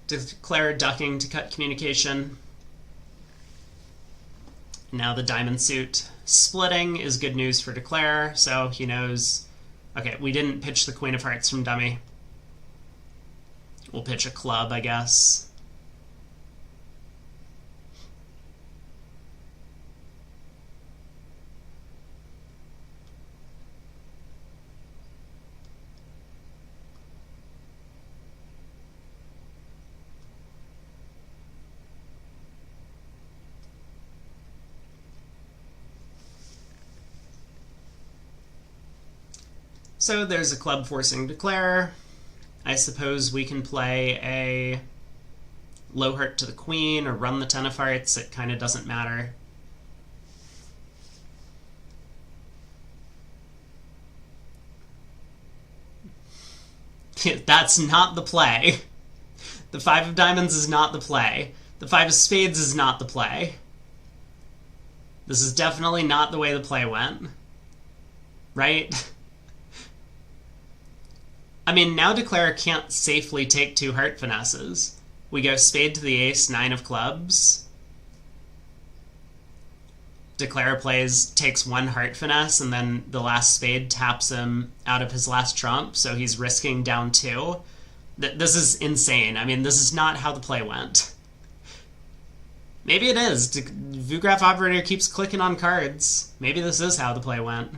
Declare ducking to cut communication. Now the diamond suit splitting is good news for Declare, so he knows, okay, we didn't pitch the Queen of Hearts from dummy. We'll pitch a club, I guess. So there's a club forcing declare. I suppose we can play a low heart to the queen or run the 10 of hearts. It kind of doesn't matter. That's not the play. The 5 of diamonds is not the play. The 5 of spades is not the play. This is definitely not the way the play went. Right? I mean, now declare can't safely take 2 heart finesses. We go spade to the ace, 9 of clubs. Declare takes 1 heart finesse, and then the last spade taps him out of his last trump, so he's risking down 2. This is insane. I mean, this is not how the play went. Maybe it is. VuGraph Operator keeps clicking on cards. Maybe this is how the play went.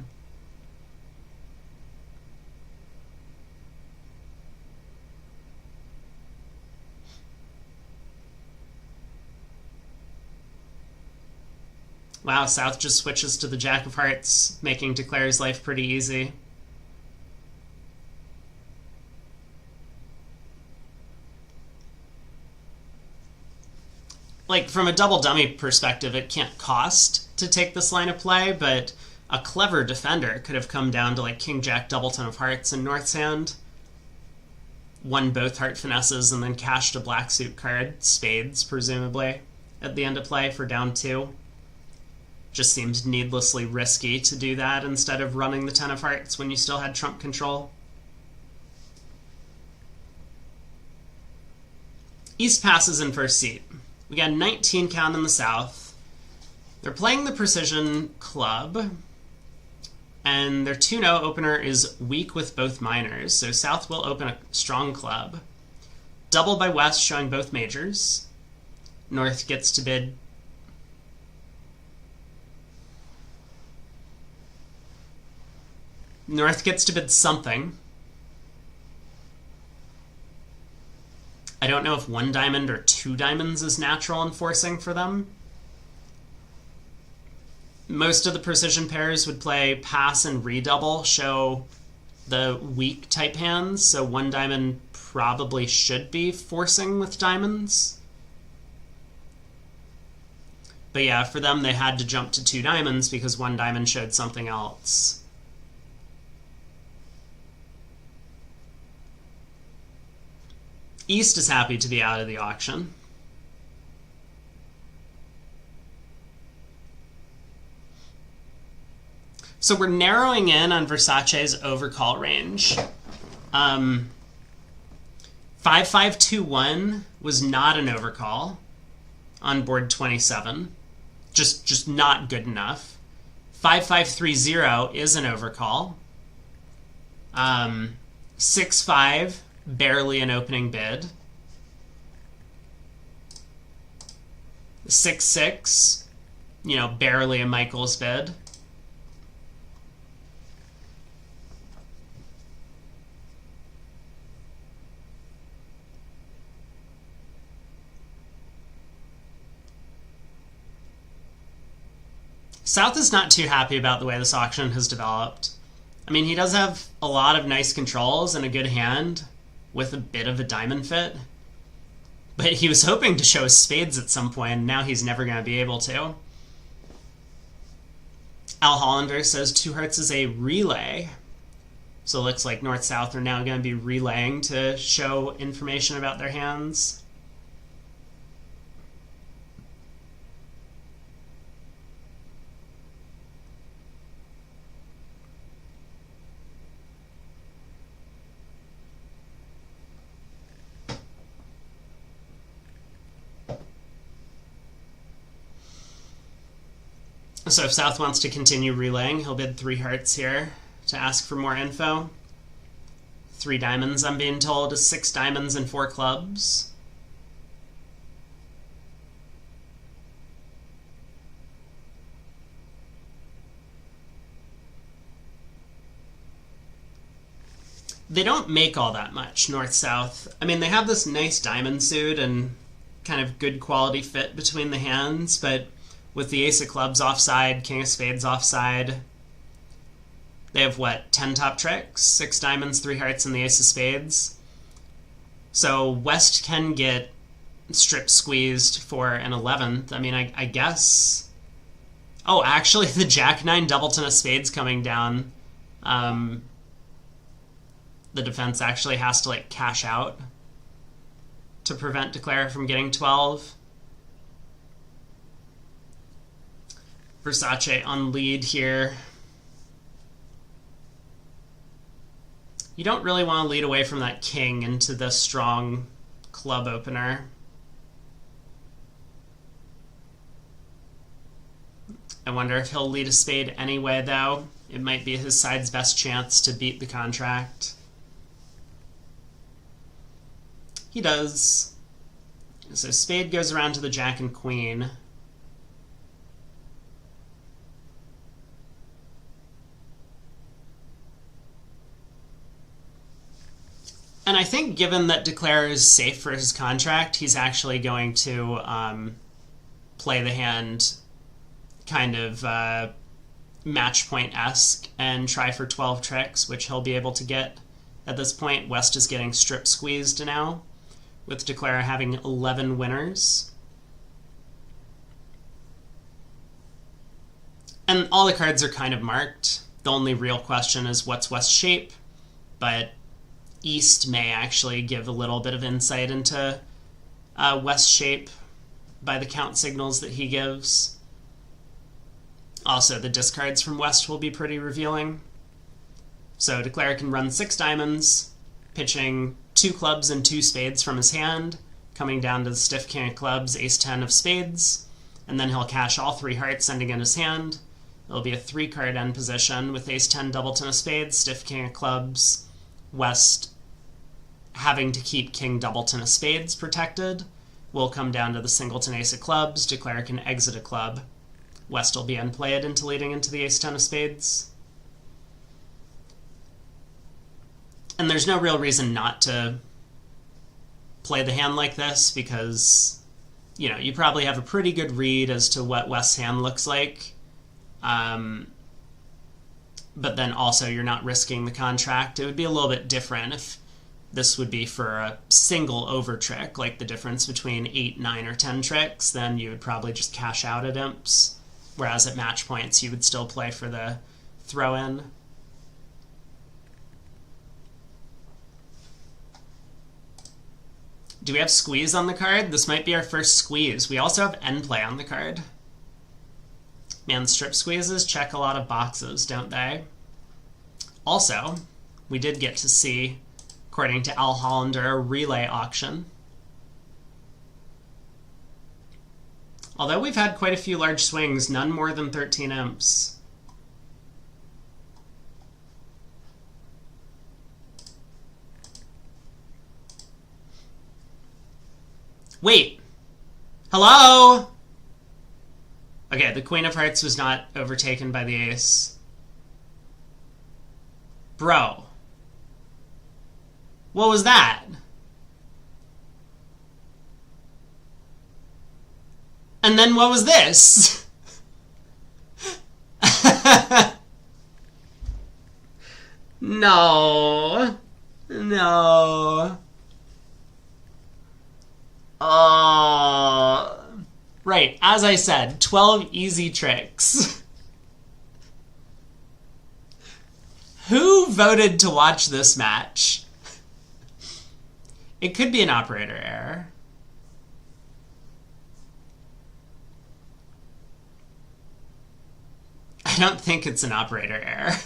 Wow, South just switches to the Jack of Hearts, making Declare's life pretty easy. Like, from a double dummy perspective, it can't cost to take this line of play, but a clever defender could have come down to, like, King Jack double 10 of hearts in North's hand, won both heart finesses, and then cashed a black suit card, spades, presumably, at the end of play for down 2. Just seems needlessly risky to do that instead of running the 10 of hearts when you still had trump control. East passes in first seat. We got 19 count in the South. They're playing the Precision Club, and their 2-0 opener is weak with both minors, so South will open a strong club. Doubled by West, showing both majors. North gets to bid something. I don't know if 1 diamond or 2 diamonds is natural in forcing for them. Most of the precision pairs would play pass and redouble, show the weak type hands, so 1 diamond probably should be forcing with diamonds. But yeah, for them they had to jump to 2 diamonds because 1 diamond showed something else. East is happy to be out of the auction. So we're narrowing in on Versace's overcall range. 5521 was not an overcall on board 27. Just not good enough. 5530 is an overcall. 6-5, barely an opening bid. 6-6, barely a Michael's bid. South is not too happy about the way this auction has developed. I mean, he does have a lot of nice controls and a good hand with a bit of a diamond fit. But he was hoping to show spades at some point, and now he's never going to be able to. Al Hollander says 2 hearts is a relay. So it looks like North-South are now going to be relaying to show information about their hands. So if South wants to continue relaying, he'll bid 3 hearts here to ask for more info. 3 diamonds, I'm being told, is 6 diamonds and 4 clubs. They don't make all that much, North-South. I mean, they have this nice diamond suit and kind of good quality fit between the hands, but with the ace of clubs offside, king of spades offside, They have, what, 10 top tricks? 6 diamonds, 3 hearts, and the ace of spades. So West can get strip squeezed for an 11th. I mean, I guess... Oh, actually, the Jack-9 doubleton of spades coming down. The defense actually has to, like, cash out to prevent Declare from getting 12. Versace on lead here. You don't really want to lead away from that king into the strong club opener. I wonder if he'll lead a spade anyway, though. It might be his side's best chance to beat the contract. He does. So spade goes around to the jack and queen. And I think given that Declare is safe for his contract, he's actually going to play the hand kind of match point-esque and try for 12 tricks, which he'll be able to get at this point. West is getting strip squeezed now, with Declare having 11 winners. And all the cards are kind of marked. The only real question is what's West's shape, but East may actually give a little bit of insight into West's shape by the count signals that he gives. Also, the discards from West will be pretty revealing. So Declare can run 6 diamonds, pitching 2 clubs and 2 spades from his hand, coming down to the stiff king of clubs, ace-10 of spades, and then he'll cash all 3 hearts, sending in his hand. It'll be a 3-card end position with ace-10 doubleton of spades, stiff king of clubs, West having to keep king doubleton of spades protected. Will come down to the singleton ace of clubs. Declare can exit a club. West will be unplayed into leading into the ace-10 of spades. And there's no real reason not to play the hand like this because, you know, you probably have a pretty good read as to what West's hand looks like. But then also you're not risking the contract. It would be a little bit different if this would be for a single over trick, like the difference between 8, 9, or 10 tricks. Then you would probably just cash out at imps. Whereas at match points, you would still play for the throw-in. Do we have squeeze on the card? This might be our first squeeze. We also have end play on the card. Man, strip squeezes check a lot of boxes, don't they? Also, we did get to see, according to Al Hollander, a relay auction. Although we've had quite a few large swings, none more than 13 imps. Wait! Hello? Okay, the Queen of Hearts was not overtaken by the ace. Bro. What was that? And then what was this? No. No. Oh. Right, as I said, 12 easy tricks. Who voted to watch this match? It could be an operator error. I don't think it's an operator error.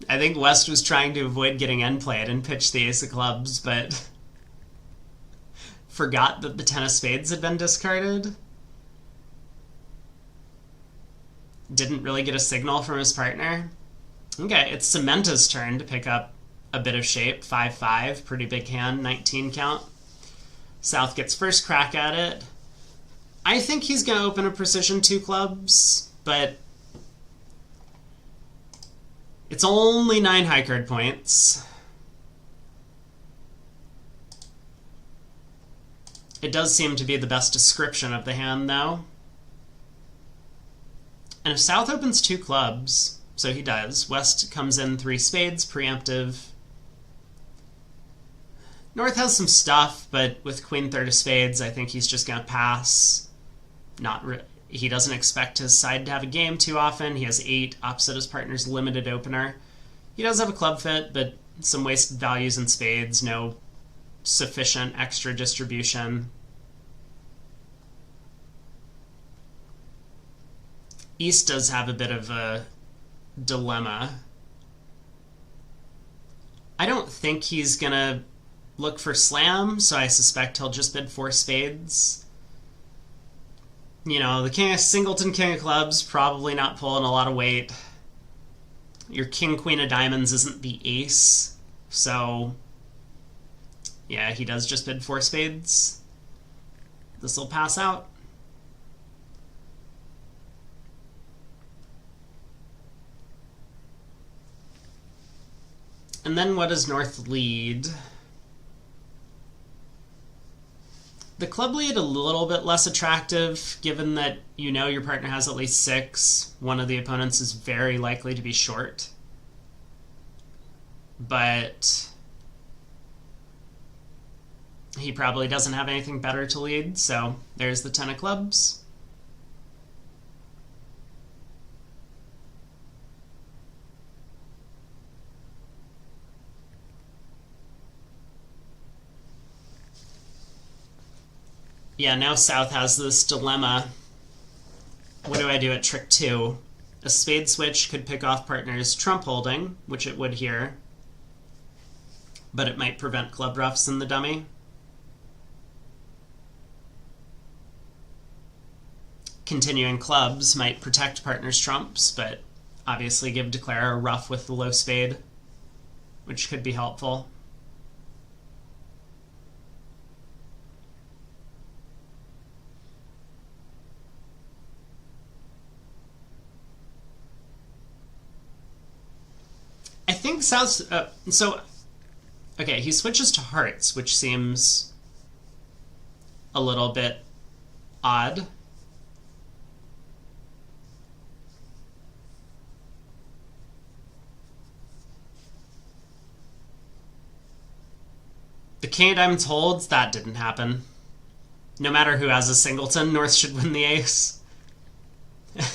I think West was trying to avoid getting end played and pitched the ace of clubs, but forgot that the 10 of spades had been discarded. Didn't really get a signal from his partner. Okay, it's Samantha's turn to pick up a bit of shape. 5-5, pretty big hand, 19 count. South gets first crack at it. I think he's going to open a precision 2 clubs, but it's only 9 high card points. It does seem to be the best description of the hand, though. And if South opens 2 clubs, So he does. West comes in 3 spades, preemptive. North has some stuff, but with queen third of spades, I think he's just going to pass. He doesn't expect his side to have a game too often. He has 8 opposite his partner's limited opener. He does have a club fit, but some wasted values in spades, no sufficient extra distribution. East does have a bit of a dilemma. I don't think he's going to look for slam, so I suspect he'll just bid 4 spades. You know, the singleton king of clubs, probably not pulling a lot of weight. Your king queen of diamonds isn't the ace, so yeah, he does just bid 4 spades. This will pass out. And then what does North lead? The club lead a little bit less attractive, given that you know your partner has at least 6. One of the opponents is very likely to be short. But he probably doesn't have anything better to lead, so there's the 10 of clubs. Yeah, now South has this dilemma. What do I do at trick 2? A spade switch could pick off partner's trump holding, which it would here, but it might prevent club ruffs in the dummy. Continuing clubs might protect partner's trumps, but obviously give declare a ruff with the low spade, which could be helpful. I think South... okay, he switches to hearts, which seems a little bit odd. The king of diamonds holds. That didn't happen. No matter who has a singleton, North should win the ace.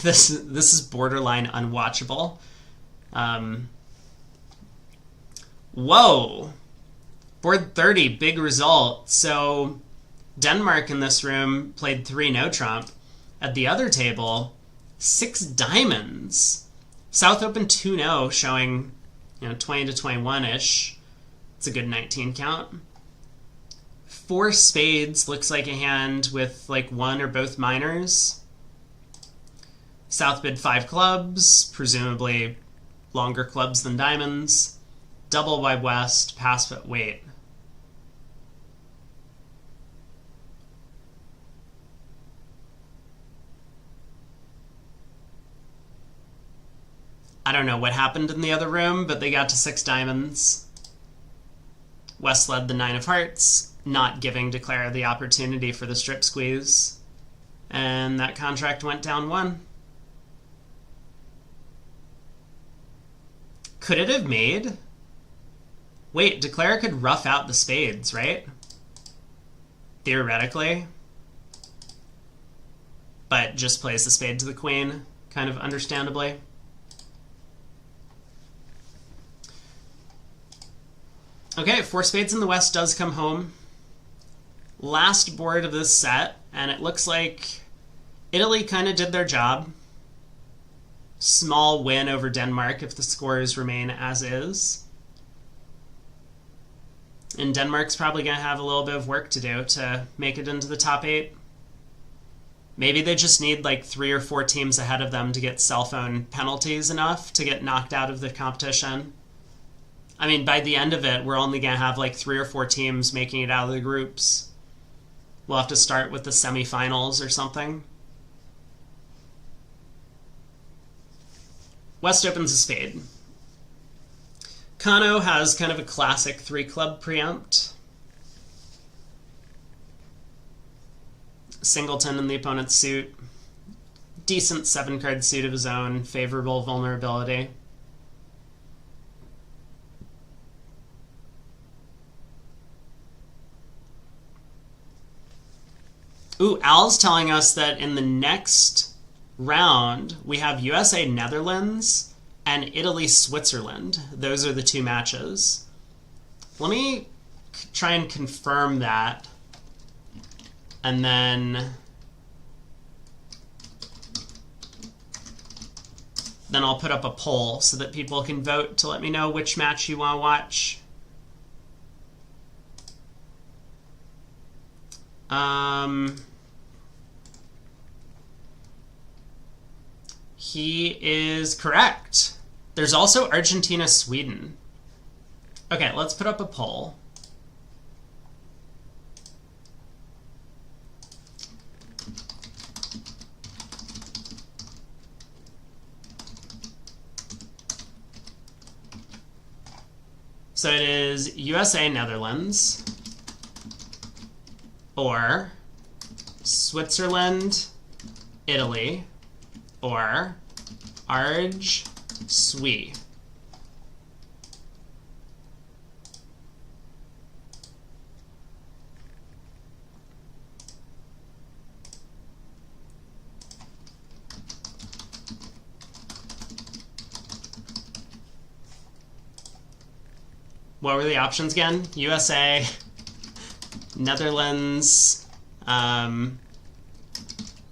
This is borderline unwatchable. Whoa! Board 30, big result. So Denmark in this room played 3 no trump. At the other table, 6 diamonds. South opened 2-0, showing 20 to 21-ish. It's a good 19 count. 4 spades looks like a hand with like 1 or both minors. South bid 5 clubs, presumably longer clubs than diamonds. Double by West, pass but wait. I don't know what happened in the other room, but they got to 6 diamonds. West led the 9 of hearts, not giving declare the opportunity for the strip squeeze. And that contract went down 1. Could it have made? Wait, declare could rough out the spades, right? Theoretically. But just plays the spade to the queen, kind of understandably. Okay, 4 spades in the West does come home. Last board of this set, and it looks like Italy kind of did their job. Small win over Denmark if the scores remain as is. And Denmark's probably going to have a little bit of work to do to make it into the top 8. Maybe they just need like 3 or 4 teams ahead of them to get cell phone penalties enough to get knocked out of the competition. I mean, by the end of it, we're only going to have like 3 or 4 teams making it out of the groups. We'll have to start with the semifinals or something. West opens a spade. Kano has kind of a classic 3-club preempt. Singleton in the opponent's suit. decent 7-card suit of his own, favorable vulnerability. Ooh, Al's telling us that in the next round, we have USA-Netherlands and Italy-Switzerland. Those are the two matches. Let me try and confirm that. And then I'll put up a poll so that people can vote to let me know which match you want to watch. He is correct. There's also Argentina-Sweden. Okay, let's put up a poll. So it is USA-Netherlands or Switzerland-Italy or Arg-Swi. What were the options again? USA, Netherlands,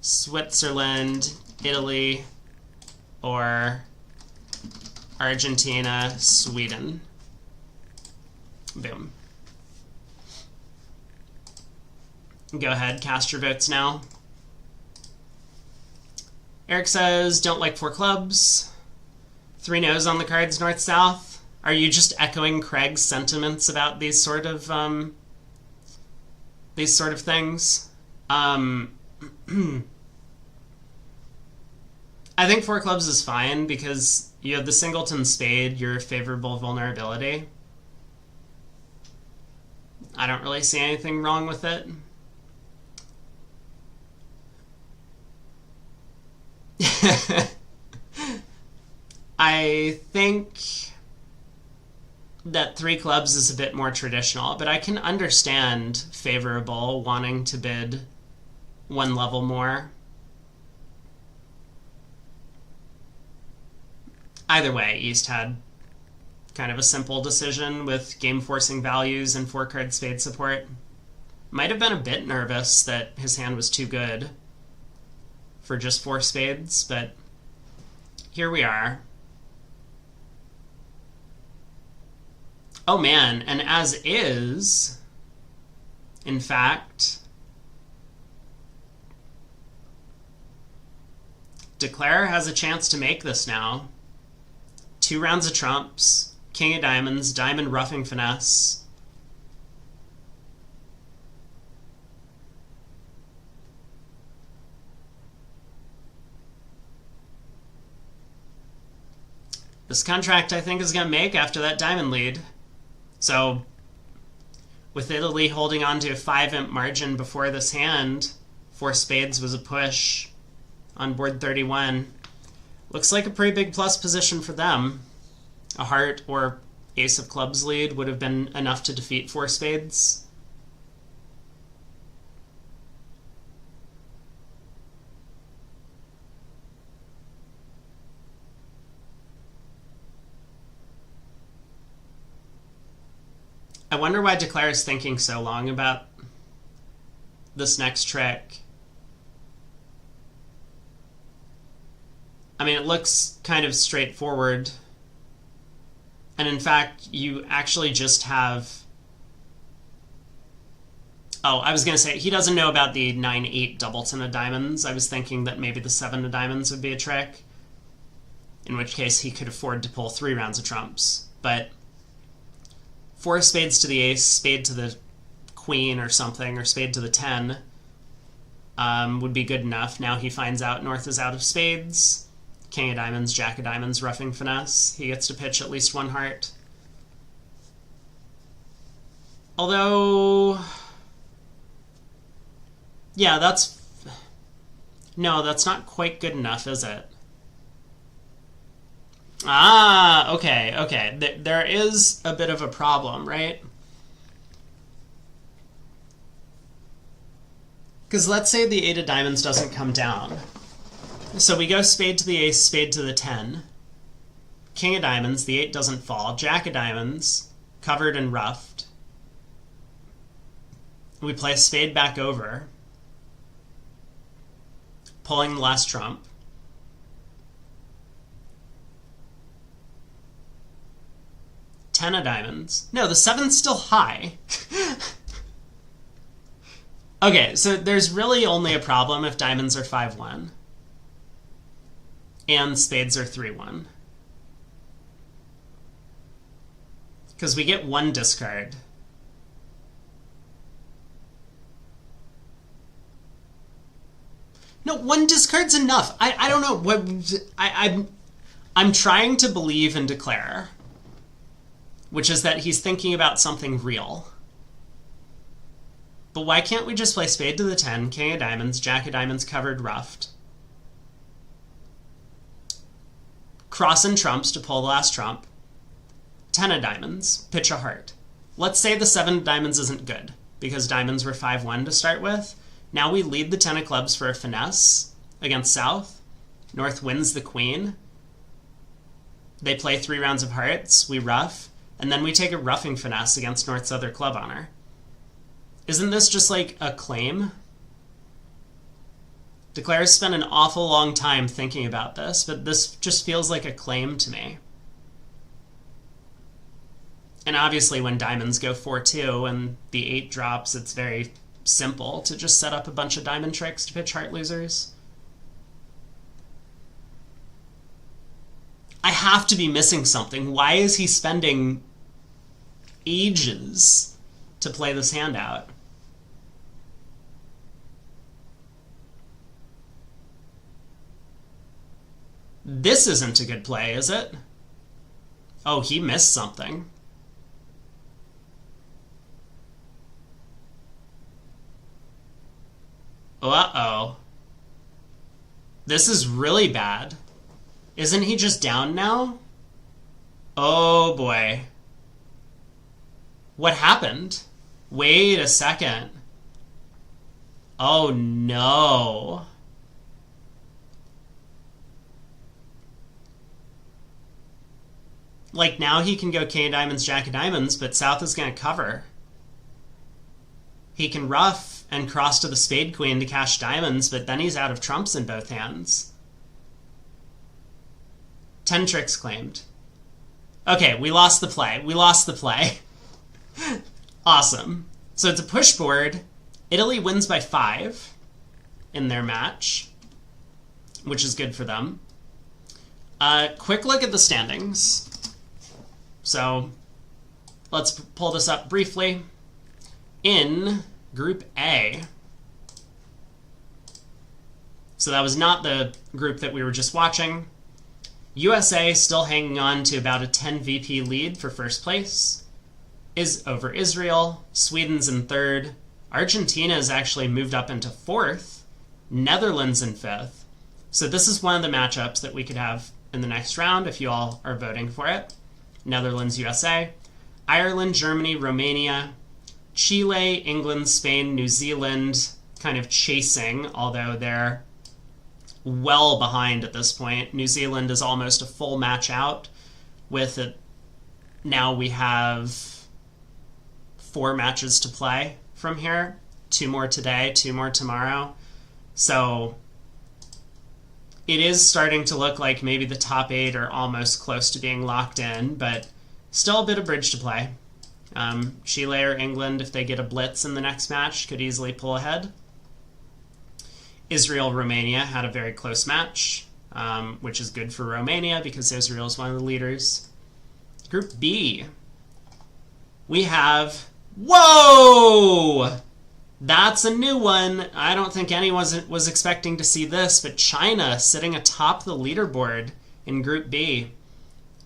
Switzerland, Italy, or Argentina, Sweden. Boom. Go ahead, cast your votes now. Eric says, don't like 4 clubs. 3 no's on the cards, north-south. Are you just echoing Craig's sentiments about these sort of things? I think 4 clubs is fine because you have the singleton spade, your favorable vulnerability. I don't really see anything wrong with it. I think that 3 clubs is a bit more traditional, but I can understand favorable wanting to bid 1 level more. Either way, East had kind of a simple decision with game-forcing values and 4-card spade support. Might have been a bit nervous that his hand was too good for just 4 spades, but here we are. Oh man, and as is, in fact, Declare has a chance to make this now. 2 rounds of trumps, king of diamonds, diamond roughing finesse. This contract, I think, is going to make after that diamond lead. So, with Italy holding on to a 5-imp margin before this hand, 4 spades was a push on board 31. Looks like a pretty big plus position for them. A heart or ace of clubs lead would have been enough to defeat 4 spades. I wonder why Declare is thinking so long about this next trick. I mean, it looks kind of straightforward. And in fact, you actually just have... Oh, I was going to say, he doesn't know about the 9-8 doubleton of diamonds. I was thinking that maybe the 7 of diamonds would be a trick. In which case, he could afford to pull 3 rounds of trumps. But 4 spades to the ace, spade to the queen or something, or spade to the 10 would be good enough. Now he finds out north is out of spades. King of diamonds, jack of diamonds, roughing finesse. He gets to pitch at least 1 heart. Although... yeah, that's... No, that's not quite good enough, is it? Ah, okay. There is a bit of a problem, right? Because let's say the 8 of diamonds doesn't come down. So we go spade to the ace, spade to the 10. King of diamonds, the 8 doesn't fall. Jack of diamonds, covered and roughed. We play a spade back over, pulling the last trump. Ten of diamonds. No, the 7's still high. Okay, so there's really only a problem if diamonds are 5-1 and spades are 3-1. Because we get one discard. No, one discard's enough. I don't know what I'm trying to believe and declare, which is that he's thinking about something real. But why can't we just play spade to the 10, king of diamonds, jack of diamonds, covered, roughed? Cross and trumps to pull the last trump. 10 of diamonds, pitch a heart. Let's say the 7 of diamonds isn't good, because diamonds were 5-1 to start with. Now we lead the 10 of clubs for a finesse against South. North wins the queen. They play 3 rounds of hearts, we rough, and then we take a roughing finesse against North's other club honor. Isn't this just like a claim? Declare's spent an awful long time thinking about this, but this just feels like a claim to me. And obviously when diamonds go 4-2 and the 8 drops, it's very simple to just set up a bunch of diamond tricks to pitch heart losers. I have to be missing something. Why is he spending ages to play this hand out? This isn't a good play, is it? Oh, he missed something. Uh-oh. This is really bad. Isn't he just down now? Oh boy. What happened? Wait a second. Oh no. Like now he can go king of diamonds, jack of diamonds, but South is going to cover. He can rough and cross to the spade queen to cash diamonds, but then he's out of trumps in both hands. 10 tricks claimed. Okay, we lost the play. We lost the play. Awesome. So it's a push board. Italy wins by 5 in their match, which is good for them. Quick look at the standings. So let's pull this up briefly. In Group A, so that was not the group that we were just watching. USA still hanging on to about a 10 VP lead for first place is over Israel. Sweden's in 3rd. Argentina has actually moved up into 4th. Netherlands in 5th. So this is one of the matchups that we could have in the next round if you all are voting for it. Netherlands, USA. Ireland, Germany, Romania. Chile, England, Spain, New Zealand kind of chasing, although they're well behind at this point. New Zealand is almost a full match out with it. Now we have 4 matches to play from here. 2 more today, 2 more tomorrow. So it is starting to look like maybe the top 8 are almost close to being locked in, but still a bit of bridge to play. Chile or England, if they get a blitz in the next match, could easily pull ahead. Israel-Romania had a very close match, which is good for Romania because Israel is one of the leaders. Group B, we have... Whoa! That's a new one. I don't think anyone was expecting to see this, but China sitting atop the leaderboard in Group B.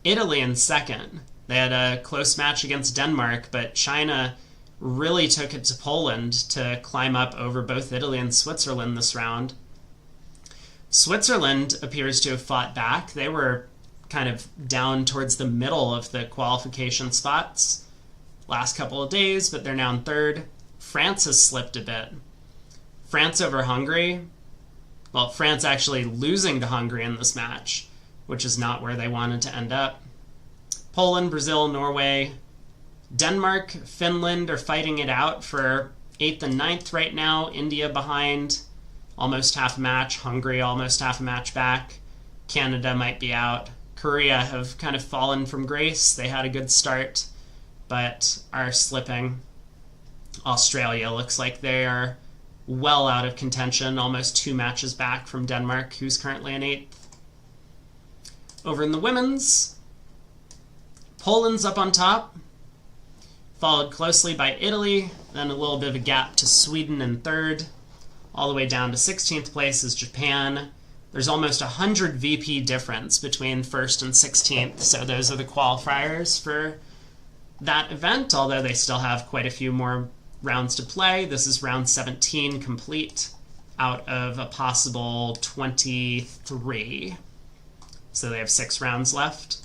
Italy in 2nd. They had a close match against Denmark, but China really took it to Poland to climb up over both Italy and Switzerland this round. Switzerland appears to have fought back. They were kind of down towards the middle of the qualification spots last couple of days, but they're now in third. France has slipped a bit. France over Hungary. Well, France actually losing to Hungary in this match, which is not where they wanted to end up. Poland, Brazil, Norway, Denmark, Finland are fighting it out for 8th and 9th right now. India behind, almost half a match. Hungary almost half a match back. Canada might be out. Korea have kind of fallen from grace. They had a good start, but are slipping. Australia looks like they are well out of contention, almost 2 matches back from Denmark, who's currently in 8th. Over in the women's, Poland's up on top, followed closely by Italy, then a little bit of a gap to Sweden in 3rd. All the way down to 16th place is Japan. There's almost 100 VP difference between 1st and 16th, so those are the qualifiers for that event, although they still have quite a few more rounds to play. This is round 17 complete out of a possible 23. So they have 6 rounds left.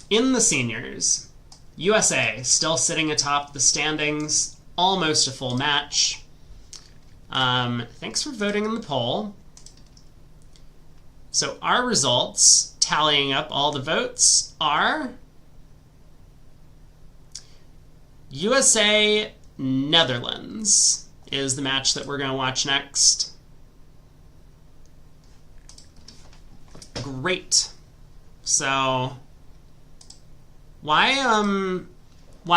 In the seniors, USA still sitting atop the standings, almost a full match. Thanks for voting in the poll. So our results, tallying up all the votes, are USA Netherlands is the match that we're going to watch next. Great. So why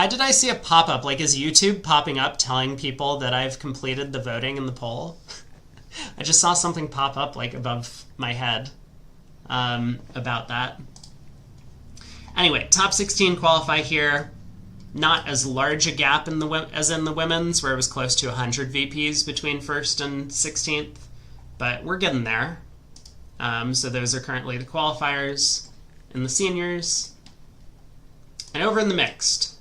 did I see a pop-up? Like, is YouTube popping up telling people that I've completed the voting in the poll? I just saw something pop up like above my head about that. Anyway, top 16 qualify here. Not as large a gap as in the women's, where it was close to 100 VPs between 1st and 16th, but we're getting there. So those are currently the qualifiers in the seniors. And over in the mixed,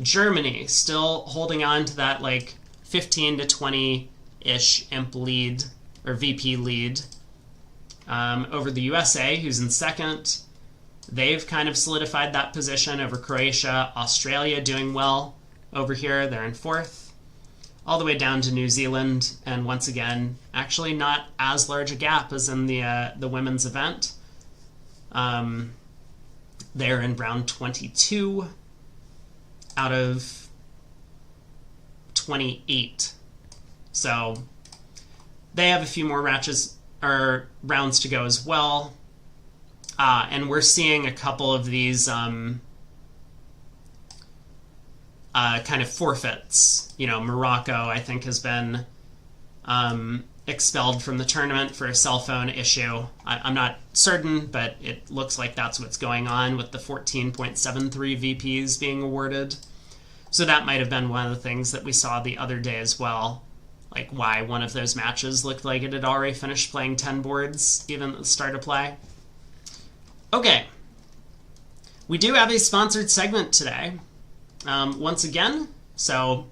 Germany still holding on to that like 15 to 20-ish imp lead, or VP lead, over the USA, who's in 2nd. They've kind of solidified that position over Croatia. Australia doing well over here. They're in 4th. All the way down to New Zealand. And once again, actually not as large a gap as in the women's event. They're in round 22 out of 28. So they have a few more rounds to go as well. And we're seeing a couple of these kind of forfeits. You know, Morocco, I think, has been expelled from the tournament for a cell phone issue. I'm not certain, but it looks like that's what's going on with the 14.73 VPs being awarded. So that might have been one of the things that we saw the other day as well. Like why one of those matches looked like it had already finished playing 10 boards, even at the start of play. Okay, we do have a sponsored segment today, once again, so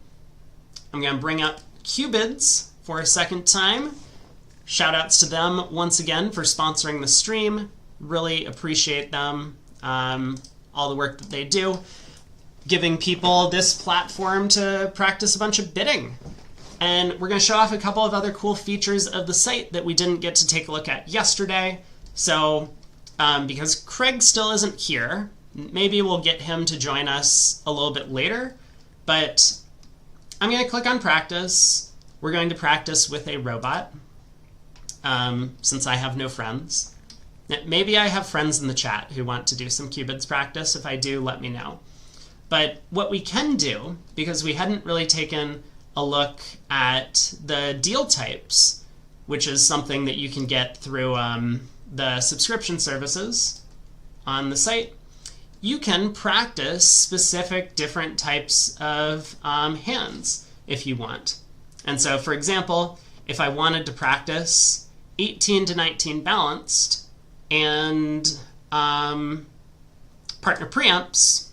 I'm going to bring up Cubids for a second time. Shoutouts to them once again for sponsoring the stream. Really appreciate them, all the work that they do, giving people this platform to practice a bunch of bidding. And we're going to show off a couple of other cool features of the site that we didn't get to take a look at yesterday. So because Craig still isn't here, maybe we'll get him to join us a little bit later, but I'm going to click on practice. We're going to practice with a robot, since I have no friends. Maybe I have friends in the chat who want to do some Cubids practice. If I do, let me know. But what we can do, because we hadn't really taken a look at the deal types, which is something that you can get through the subscription services on the site, you can practice specific different types of hands if you want. And so, for example, if I wanted to practice 18 to 19 balanced and partner preamps,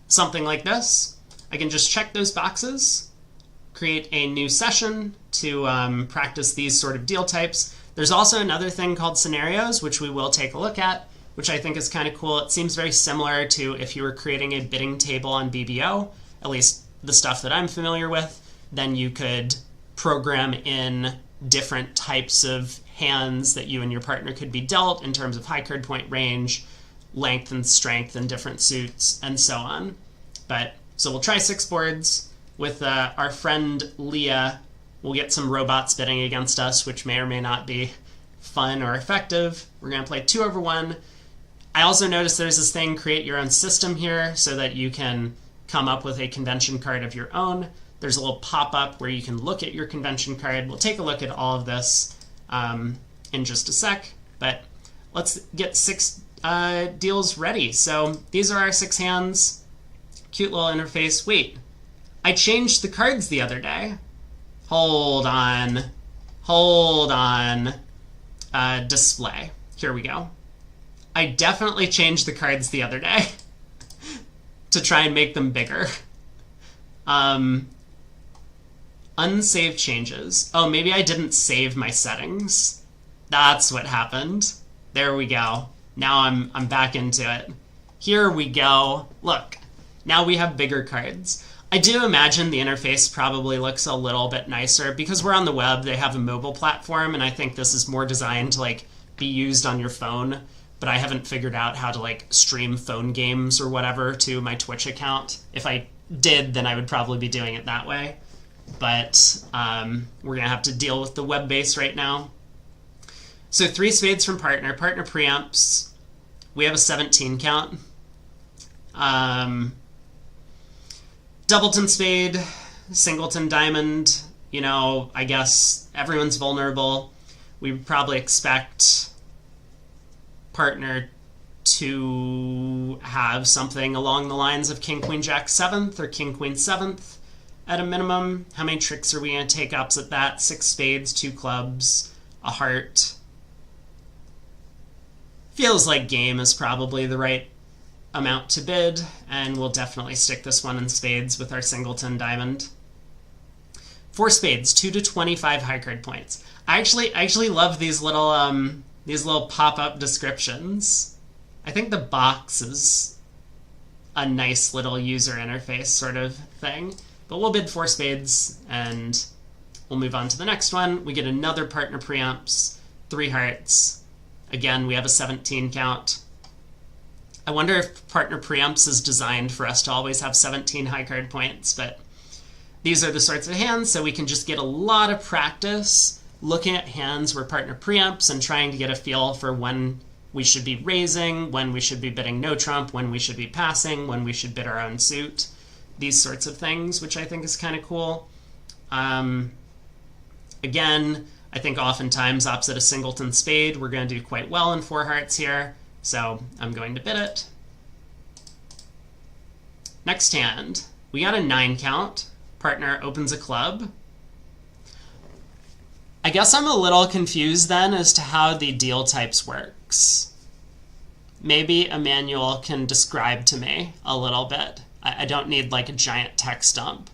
something like this, I can just check those boxes create a new session to practice these sort of deal types. There's also another thing called scenarios, which we will take a look at, which I think is kind of cool. It seems very similar to if you were creating a bidding table on BBO, at least the stuff that I'm familiar with. Then you could program in different types of hands that you and your partner could be dealt in terms of high card point range, length and strength and different suits, and so on. So we'll try 6 boards with our friend Leah. We'll get some robots bidding against us, which may or may not be fun or effective. We're going to play 2 over 1. I also noticed there's this thing, create your own system here, so that you can come up with a convention card of your own. There's a little pop-up where you can look at your convention card. We'll take a look at all of this in just a sec, but let's get 6 deals ready. So these are our 6 hands. Cute little interface. Wait, I changed the cards the other day. Hold on. Display. Here we go. I definitely changed the cards the other day to try and make them bigger. Unsaved changes. Oh, maybe I didn't save my settings. That's what happened. There we go. Now I'm back into it. Here we go. Look, now we have bigger cards. I do imagine the interface probably looks a little bit nicer because we're on the web. They have a mobile platform, and I think this is more designed to be used on your phone. But I haven't figured out how to stream phone games or whatever to my Twitch account. If I did, then I would probably be doing it that way. But we're gonna have to deal with the web base right now. So 3 spades from partner. Partner preempts. We have a 17 count. Doubleton spade, singleton diamond. I guess everyone's vulnerable. We would probably expect partner to have something along the lines of king, queen, jack 7th or king, queen 7th at a minimum. How many tricks are we going to take opposite that? 6 spades, 2 clubs, a heart. Feels like game is probably the right amount to bid, and we'll definitely stick this one in spades with our singleton diamond. 4 spades, 2 to 25 high card points. I actually love these little pop-up descriptions. I think the box is a nice little user interface sort of thing. But we'll bid 4 spades, and we'll move on to the next one. We get another partner preempts, 3 hearts. Again, we have a 17 count. I wonder if partner preempts is designed for us to always have 17 high card points, but these are the sorts of hands, so we can just get a lot of practice looking at hands where partner preempts and trying to get a feel for when we should be raising, when we should be bidding no trump, when we should be passing, when we should bid our own suit. These sorts of things, which I think is kind of cool. Again, I think oftentimes opposite a singleton spade, we're going to do quite well in 4 hearts here, so I'm going to bid it. Next hand, we got a 9 count. Partner opens a club. I guess I'm a little confused then as to how the deal types works. Maybe Emmanuel can describe to me a little bit. I don't need a giant text dump,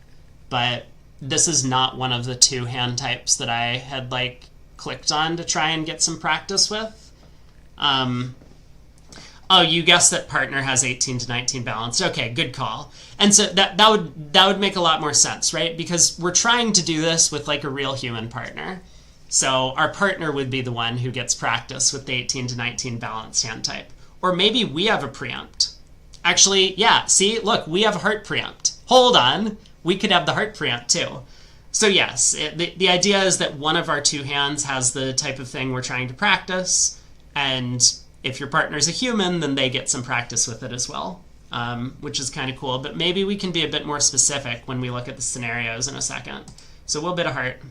but this is not one of the 2 hand types that I had clicked on to try and get some practice with. Oh, you guessed that partner has 18 to 19 balanced. Okay, good call. And so that would make a lot more sense, right? Because we're trying to do this with a real human partner. So our partner would be the one who gets practice with the 18 to 19 balanced hand type. Or maybe we have a preempt. Actually, yeah, see, look, we have a heart preempt. Hold on, we could have the heart preempt too. So yes, the idea is that one of our 2 hands has the type of thing we're trying to practice, and if your partner's a human, then they get some practice with it as well, which is kind of cool. But maybe we can be a bit more specific when we look at the scenarios in a second. So we'll bid a heart.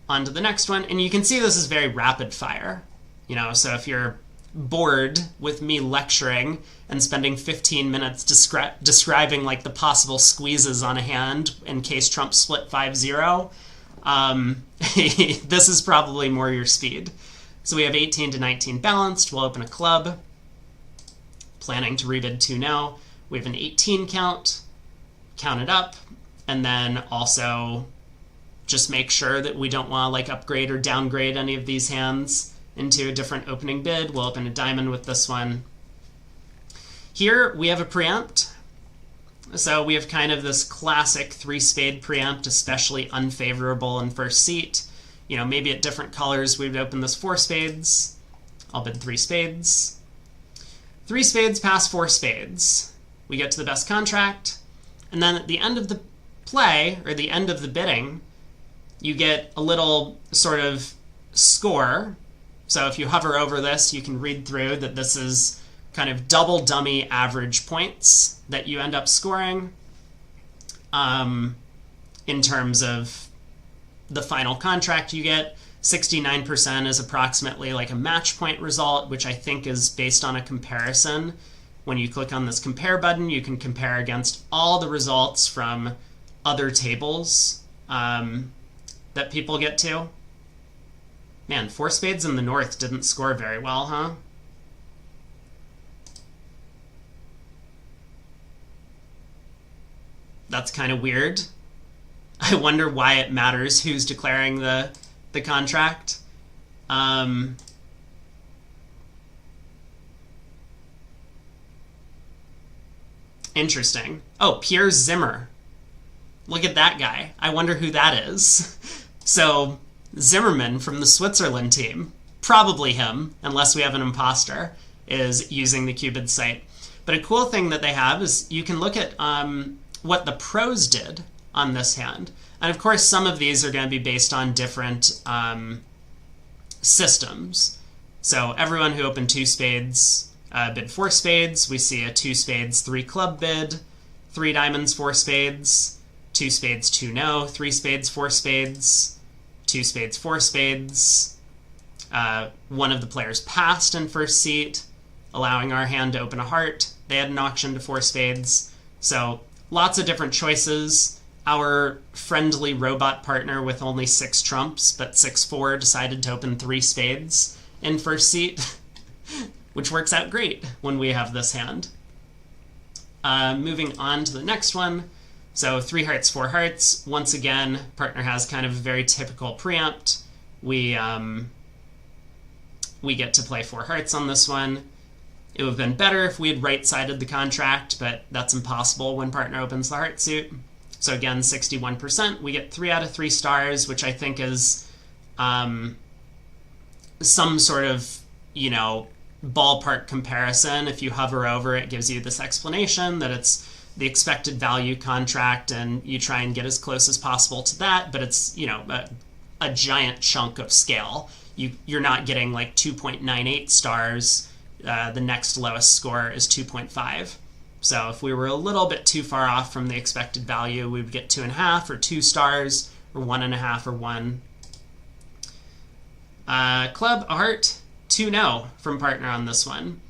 On to the next one, and you can see this is very rapid fire. So if you're bored with me lecturing and spending 15 minutes describing the possible squeezes on a hand in case Trump split 5-0, this is probably more your speed. So we have 18 to 19 balanced. We'll open a club. Planning to rebid 2 now. We have an 18 count. Count it up. and then also just make sure that we don't want to like upgrade or downgrade any of these hands into a different opening bid. We'll open a diamond with this one. Here we have a preempt. So we have kind of this classic 3-spade preempt, especially unfavorable in first seat. You know, maybe at different colors we would open this 4 spades. I'll bid 3 spades. 3 spades past 4 spades. We get to the best contract. And then at the end of the play, or the end of the bidding, you get a little sort of score. So if you hover over this, you can read through that this is kind of double dummy average points that you end up scoring in terms of the final contract you get. 69% is approximately like a match point result, which I think is based on a comparison. When you click on this compare button, you can compare against all the results from other tables that people get to. Man, 4 spades in the north didn't score very well, huh? That's kind of weird. I wonder why it matters who's declaring the contract. Interesting. Oh, Pierre Zimmer. Look at that guy. I wonder who that is. So, Zimmerman from the Switzerland team, probably him, unless we have an imposter, is using the Cupid site. But a cool thing that they have is you can look at what the pros did on this hand. And of course, some of these are going to be based on different systems. So everyone who opened 2 spades bid 4 spades. We see a 2 spades, 3 club bid, 3 diamonds, 4 spades, 2 spades, 2 no, 3 spades, 4 spades, 2 spades, 4 spades. One of the players passed in first seat, allowing our hand to open a heart. They had an auction to 4 spades. So lots of different choices. Our friendly robot partner with only 6 trumps, but 6-4, decided to open 3 spades in first seat, which works out great when we have this hand. Moving on to the next one. So 3 hearts, 4 hearts. Once again, partner has kind of a very typical preempt. We get to play 4 hearts on this one. It would have been better if we had right-sided the contract, but that's impossible when partner opens the heart suit. So again, 61%. We get 3 out of 3 stars, which I think is some sort of, you know, ballpark comparison. If you hover over, it gives you this explanation that it's the expected value contract, and you try and get as close as possible to that, but it's, you know, a giant chunk of scale. You're not getting like 2.98 stars. The next lowest score is 2.5. So if we were a little bit too far off from the expected value, we would get 2.5 or 2 stars, or 1.5 or 1. Club, a heart, 2 no from partner on this one.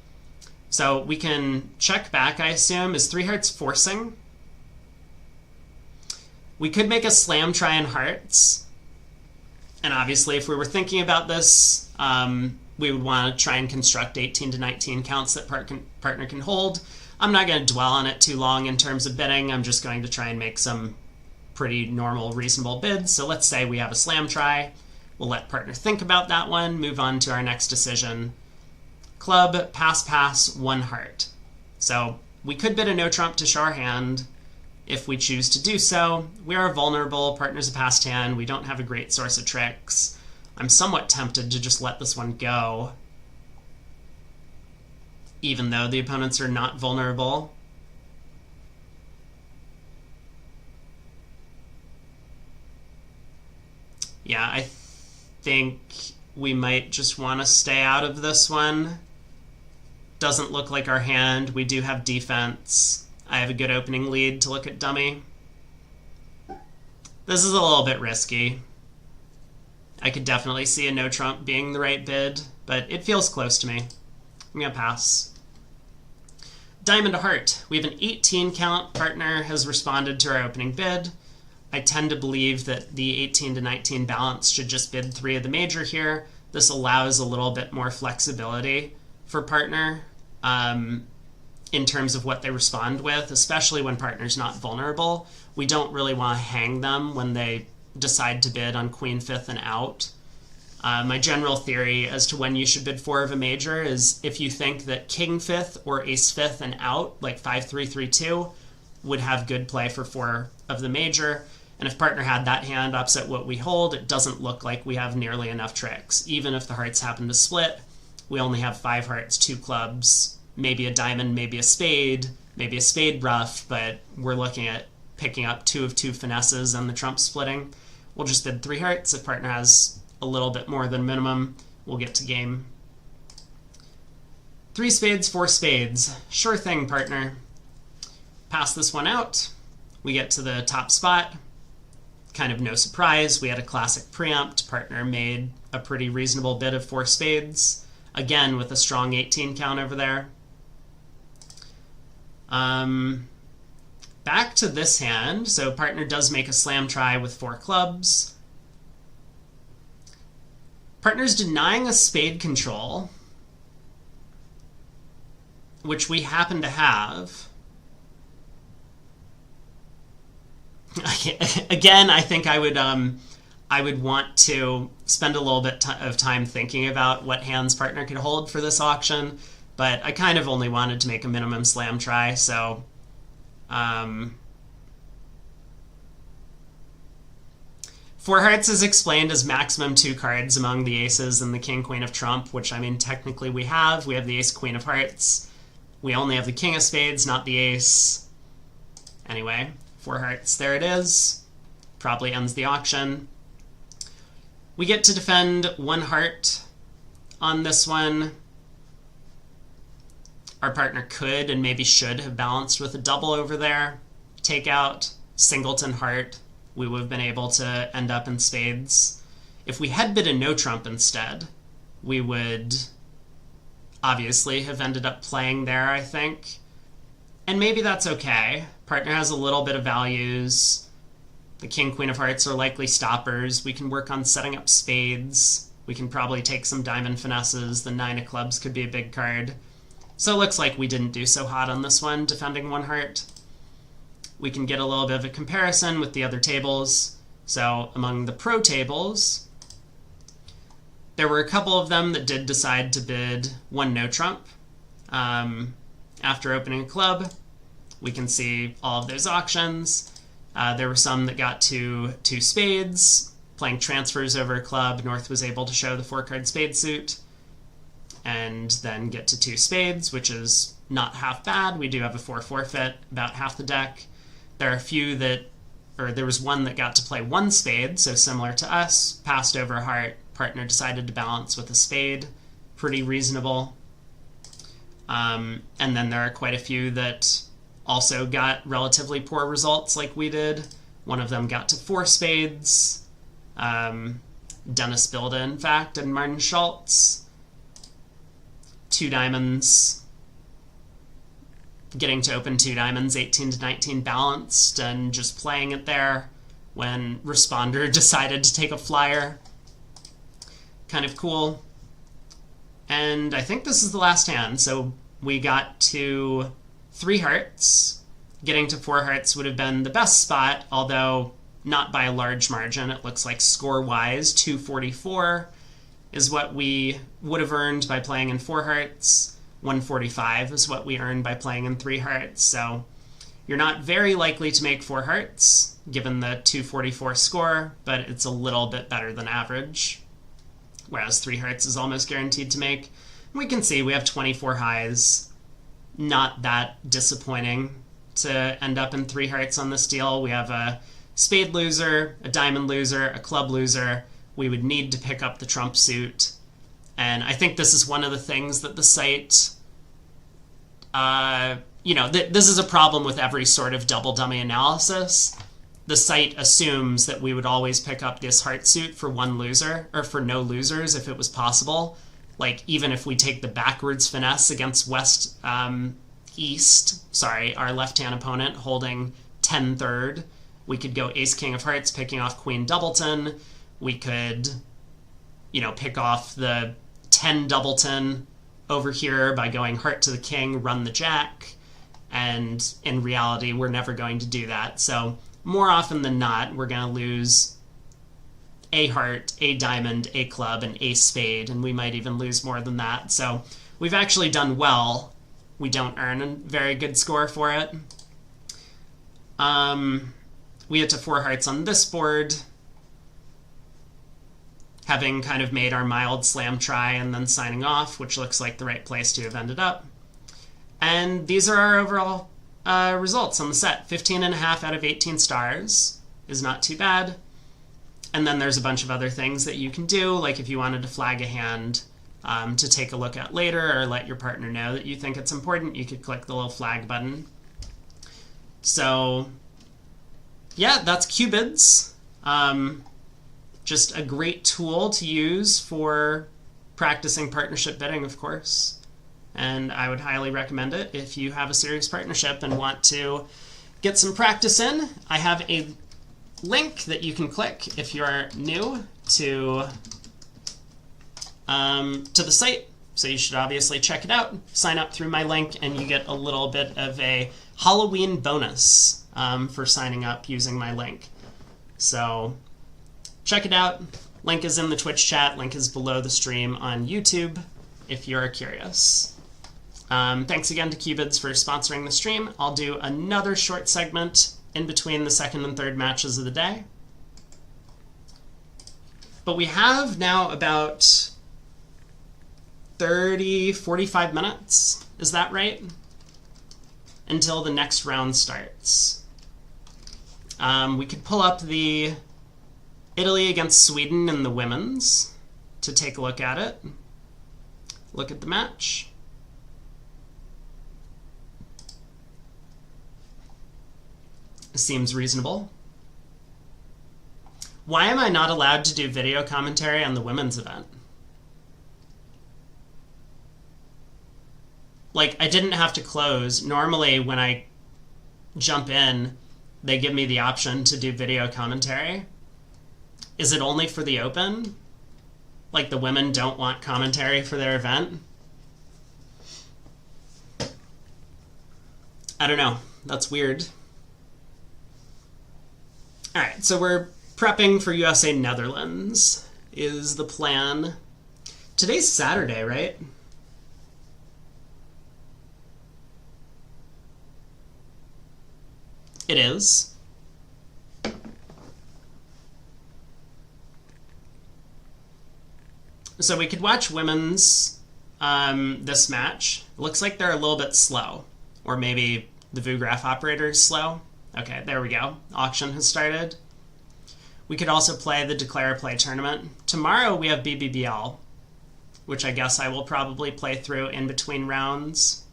So we can check back, I assume. Is 3 hearts forcing? We could make a slam try in hearts. And obviously, if we were thinking about this, we would want to try and construct 18 to 19 counts that partner can hold. I'm not going to dwell on it too long in terms of bidding. I'm just going to try and make some pretty normal, reasonable bids. So let's say we have a slam try. We'll let partner think about that one, move on to our next decision. Club, pass, 1 heart. So we could bid a no trump to show our hand if we choose to do so. We are vulnerable, partner's a passed hand, we don't have a great source of tricks. I'm somewhat tempted to just let this one go, even though the opponents are not vulnerable. Yeah, I think we might just want to stay out of this one. Doesn't look like our hand. We do have defense. I have a good opening lead to look at dummy. This is a little bit risky. I could definitely see a no trump being the right bid, but it feels close to me. I'm going to pass. Diamond to heart. We have an 18 count. Partner has responded to our opening bid. I tend to believe that the 18 to 19 balance should just bid 3 of the major here. This allows a little bit more flexibility for partner. in terms of what they respond with, especially when partner's not vulnerable. We don't really want to hang them when they decide to bid on queen fifth and out. My general theory as to when you should bid 4 of a major is if you think that king fifth or ace fifth and out, like 5-3-3-2, would have good play for 4 of the major. And if partner had that hand opposite what we hold, it doesn't look like we have nearly enough tricks. Even if the hearts happen to split, we only have 5 hearts, 2 clubs, maybe a diamond, maybe a spade ruff, but we're looking at picking up 2 of 2 finesses and the trump splitting. We'll just bid 3 hearts. If partner has a little bit more than minimum, we'll get to game. 3 spades, 4 spades. Sure thing, partner. Pass this one out. We get to the top spot. Kind of no surprise. We had a classic preempt. Partner made a pretty reasonable bid of 4 spades. Again, with a strong 18 count over there. Back to this hand. So partner does make a slam try with 4 clubs. Partner's denying a spade control, which we happen to have. Again, I think I would want to spend a little bit of time thinking about what hands partner could hold for this auction, but I kind of only wanted to make a minimum slam try, so 4 hearts is explained as maximum 2 cards among the aces and the king queen of trump, which I mean technically we have. We have the ace queen of hearts. We only have the king of spades, not the ace. Anyway, 4 hearts, there it is. Probably ends the auction. We get to defend 1 heart on this one. Our partner could and maybe should have balanced with a double over there. Take out, singleton heart. We would have been able to end up in spades. If we had bid a no trump instead, we would obviously have ended up playing there, I think. And maybe that's okay. Partner has a little bit of values. The king, queen of hearts are likely stoppers. We can work on setting up spades. We can probably take some diamond finesses. The 9 of clubs could be a big card. So it looks like we didn't do so hot on this one, defending 1 heart. We can get a little bit of a comparison with the other tables. So among the pro tables, there were a couple of them that did decide to bid 1 no trump. After opening a club, we can see all of those auctions. There were some that got to 2 spades, playing transfers over a club. North was able to show the 4-card spade suit and then get to 2 spades, which is not half bad. We do have a 4 forfeit, about half the deck. There are a few that, or there was one that got to play 1 spade, so similar to us, passed over a heart. Partner decided to balance with a spade. Pretty reasonable. And then there are quite a few that also got relatively poor results like we did. One of them got to 4 spades. Dennis Bilda, in fact, and Martin Schultz. 2 diamonds. Getting to open 2 diamonds, 18 to 19 balanced, and just playing it there when Responder decided to take a flyer. Kind of cool. And I think this is the last hand, so we got to 3 hearts. Getting to 4 hearts would have been the best spot, although not by a large margin. It looks like score-wise, 244 is what we would have earned by playing in 4 hearts. 145 is what we earned by playing in 3 hearts, so you're not very likely to make 4 hearts, given the 244 score, but it's a little bit better than average, whereas 3 hearts is almost guaranteed to make. We can see we have 24 highs. Not that disappointing to end up in 3 hearts on this deal. We have a spade loser, a diamond loser, a club loser. We would need to pick up the trump suit. And I think this is one of the things that the site, this is a problem with every sort of double dummy analysis. The site assumes that we would always pick up this heart suit for 1 loser, or for no losers if it was possible. Like, even if we take the backwards finesse against our left-hand opponent holding 10-3rd, we could go ace-king of hearts, picking off queen doubleton. We could, pick off the 10 doubleton over here by going heart to the king, run the jack. And in reality, we're never going to do that. So more often than not, we're going to lose a heart, a diamond, a club, and a spade, and we might even lose more than that. So we've actually done well. We don't earn a very good score for it. We get to 4 hearts on this board, having kind of made our mild slam try and then signing off, which looks like the right place to have ended up. And these are our overall results on the set. 15.5 out of 18 stars is not too bad. And then there's a bunch of other things that you can do, like if you wanted to flag a hand to take a look at later or let your partner know that you think it's important, you could click the little flag button. So yeah, that's Cubids. Just a great tool to use for practicing partnership bidding, of course. And I would highly recommend it if you have a serious partnership and want to get some practice in. I have a link that you can click if you're new to the site. So you should obviously check it out. Sign up through my link and you get a little bit of a Halloween bonus for signing up using my link. So check it out. Link is in the Twitch chat. Link is below the stream on YouTube if you're curious. Thanks again to Cubids for sponsoring the stream. I'll do another short segment in between the second and third matches of the day. But we have now about 30, 45 minutes. Is that right? Until the next round starts. We could pull up the Italy against Sweden in the women's to take a look at it. Look at the match. Seems reasonable. Why am I not allowed to do video commentary on the women's event? Like, I didn't have to close. Normally, when I jump in, they give me the option to do video commentary. Is it only for the Open? Like, the women don't want commentary for their event? I don't know. That's weird. All right, so we're prepping for USA Netherlands is the plan. Today's Saturday, right? It is. So we could watch women's this match. It looks like they're a little bit slow. Or maybe the VuGraph operator is slow. Okay, there we go. Auction has started. We could also play the Declare a Play tournament. Tomorrow we have BBBL, which I guess I will probably play through in between rounds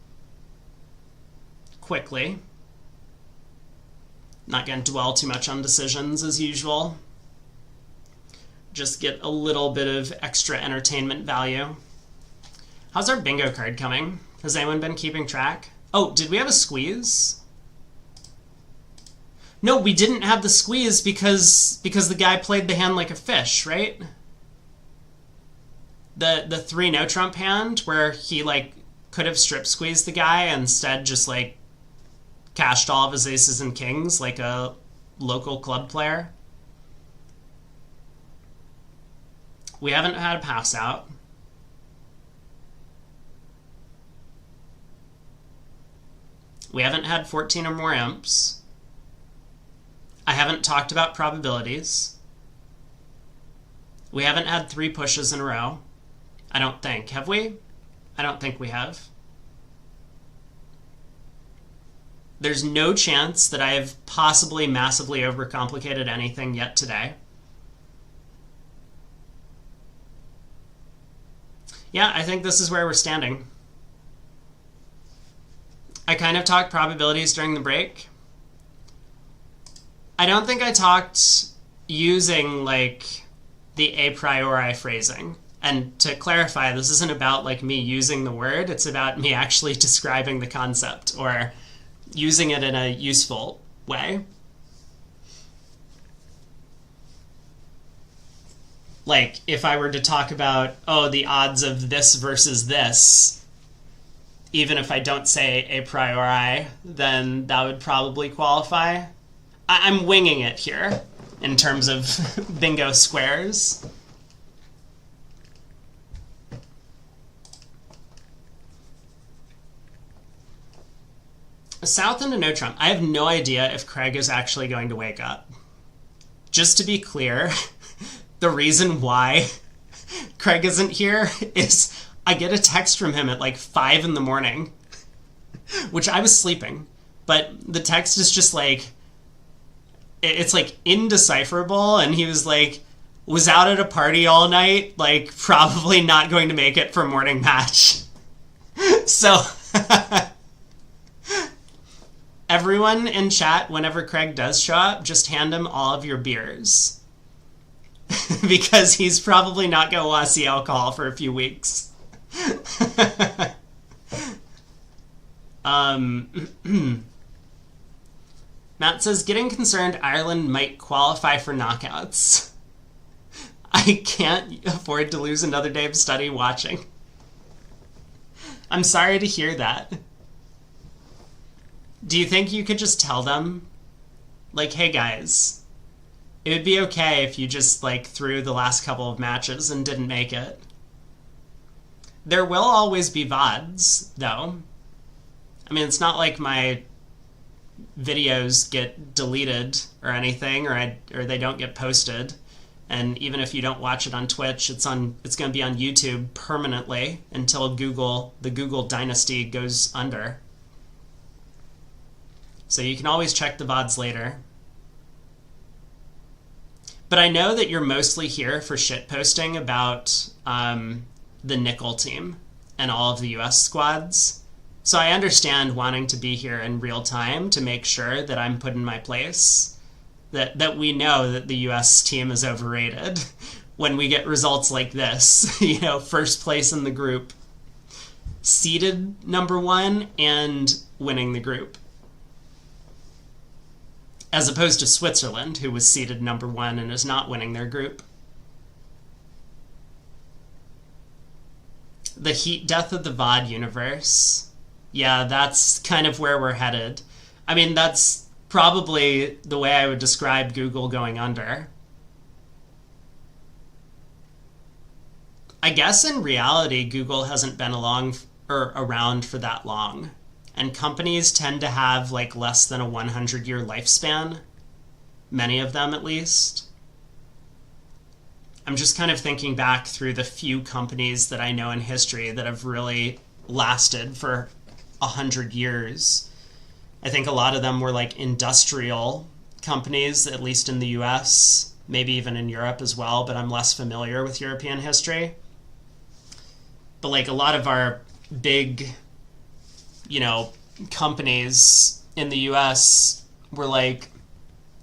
quickly. Not going to dwell too much on decisions as usual. Just get a little bit of extra entertainment value. How's our bingo card coming? Has anyone been keeping track? Oh, did we have a squeeze? No, we didn't have the squeeze because the guy played the hand like a fish, right? The 3 no trump hand where he like could have strip squeezed the guy and instead just like cashed all of his aces and kings like a local club player. We haven't had a pass out. We haven't had 14 or more imps. I haven't talked about probabilities. We haven't had 3 pushes in a row. I don't think. Have we? I don't think we have. There's no chance that I have possibly massively overcomplicated anything yet today. Yeah, I think this is where we're standing. I kind of talked probabilities during the break. I don't think I talked using, like, the a priori phrasing. And to clarify, this isn't about, like, me using the word. It's about me actually describing the concept or using it in a useful way. Like, if I were to talk about, oh, the odds of this versus this even if I don't say a priori, then that would probably qualify. I'm winging it here in terms of bingo squares. South into no Trump. I have no idea if Craig is actually going to wake up. Just to be clear, the reason why Craig isn't here is I get a text from him at like 5 in the morning, which I was sleeping, but the text is just like, it's like indecipherable, and he was like, was out at a party all night, like probably not going to make it for morning match. So everyone in chat, whenever Craig does show up, just hand him all of your beers. Because he's probably not going to want to see alcohol for a few weeks. Matt says, getting concerned Ireland might qualify for knockouts. I can't afford to lose another day of study watching. I'm sorry to hear that. Do you think you could just tell them, like, hey guys, it would be okay if you just, like, threw the last couple of matches and didn't make it? There will always be VODs, though. I mean, it's not like my videos get deleted or anything, or they don't get posted. And even if you don't watch it on Twitch, it's going to be on YouTube permanently until the Google dynasty goes under. So you can always check the VODs later. But I know that you're mostly here for shitposting about the nickel team and all of the US squads. So I understand wanting to be here in real time to make sure that I'm put in my place. That we know that the US team is overrated when we get results like this. You know, first place in the group, seeded #1, and winning the group. As opposed to Switzerland, who was seeded #1 and is not winning their group. The heat death of the VOD universe. Yeah, that's kind of where we're headed. I mean, that's probably the way I would describe Google going under. I guess in reality, Google hasn't been around for that long. And companies tend to have like less than a 100-year lifespan. Many of them, at least. I'm just kind of thinking back through the few companies that I know in history that have really lasted for 100 years. I think a lot of them were like industrial companies, at least in the US, maybe even in Europe as well, but I'm less familiar with European history. But like a lot of our big, you know, companies in the US were like,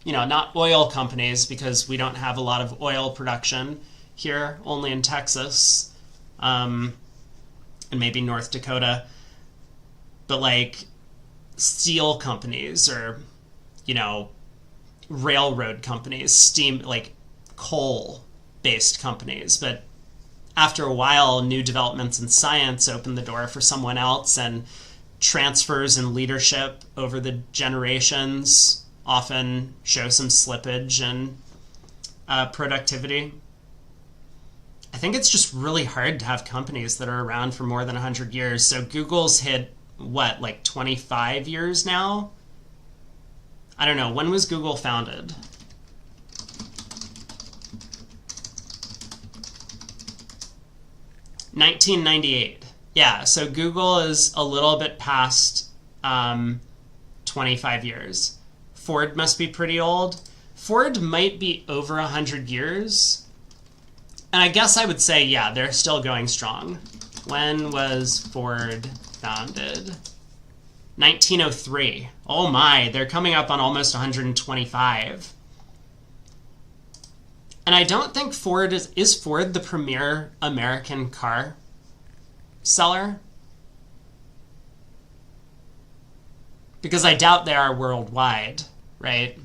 you know, not oil companies because we don't have a lot of oil production here, only in Texas, and maybe North Dakota. But like steel companies or, you know, railroad companies, steam, like coal-based companies. But after a while, new developments in science opened the door for someone else, and transfers in leadership over the generations often show some slippage in productivity. I think it's just really hard to have companies that are around for more than 100 years. So Google's hit, what, like 25 years now? I don't know. When was Google founded? $1998. Yeah, so Google is a little bit past 25 years. Ford must be pretty old. Ford might be over 100 years. And I guess I would say, yeah, they're still going strong. When was Ford founded? 1903. Oh my, they're coming up on almost 125. And I don't think Ford is Ford the premier American car seller? Because I doubt they are worldwide, right?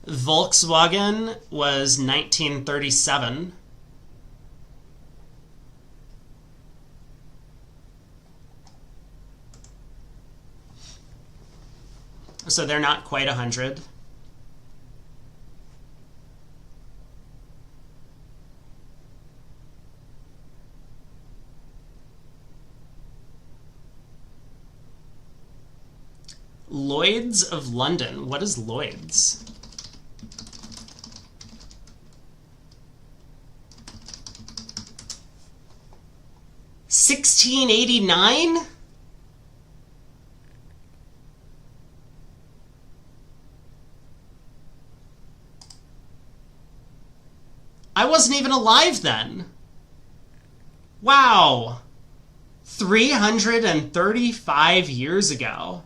Volkswagen was 1937. So they're not quite 100. Lloyd's of London. What is Lloyd's? $1689? I wasn't even alive then. Wow. 335 years ago.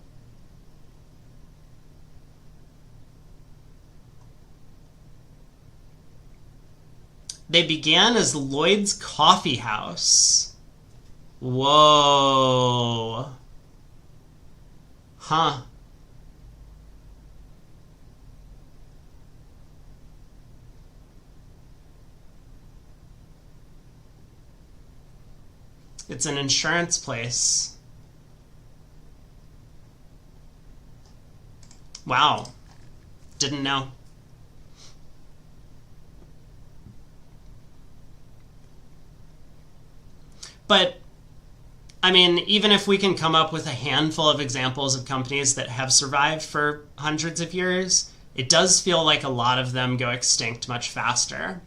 They began as Lloyd's Coffee House. Whoa. Huh. It's an insurance place. Wow. Didn't know. But, I mean, even if we can come up with a handful of examples of companies that have survived for hundreds of years, it does feel like a lot of them go extinct much faster.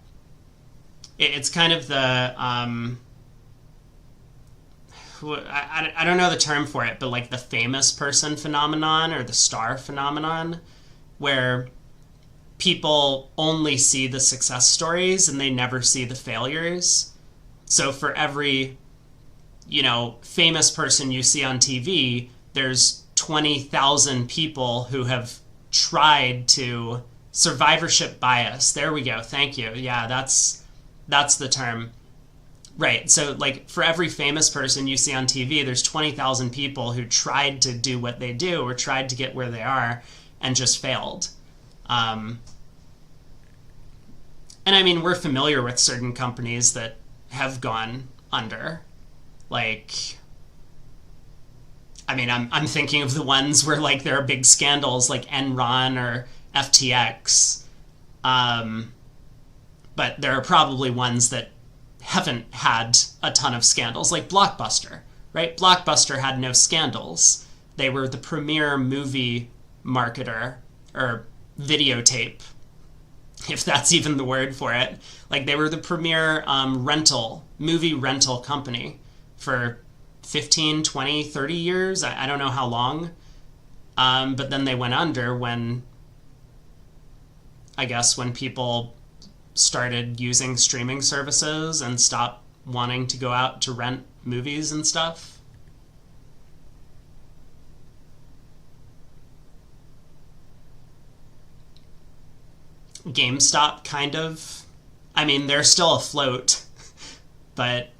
It's kind of the, I don't know the term for it, but like the famous person phenomenon or the star phenomenon, where people only see the success stories and they never see the failures. So for every famous person you see on TV, there's 20,000 people who have tried to survivorship bias. There we go. Thank you. Yeah, that's the term. Right. So like for every famous person you see on TV, there's 20,000 people who tried to do what they do or tried to get where they are and just failed. And I mean, we're familiar with certain companies that have gone under. Like, I mean, I'm thinking of the ones where like there are big scandals like Enron or FTX. But there are probably ones that haven't had a ton of scandals, like Blockbuster, right? Blockbuster had no scandals. They were the premier movie marketer, or videotape, if that's even the word for it. Like, they were the premier movie rental company for 15, 20, 30 years. I don't know how long. But then they went under when people started using streaming services and stopped wanting to go out to rent movies and stuff. GameStop, kind of. I mean, they're still afloat, but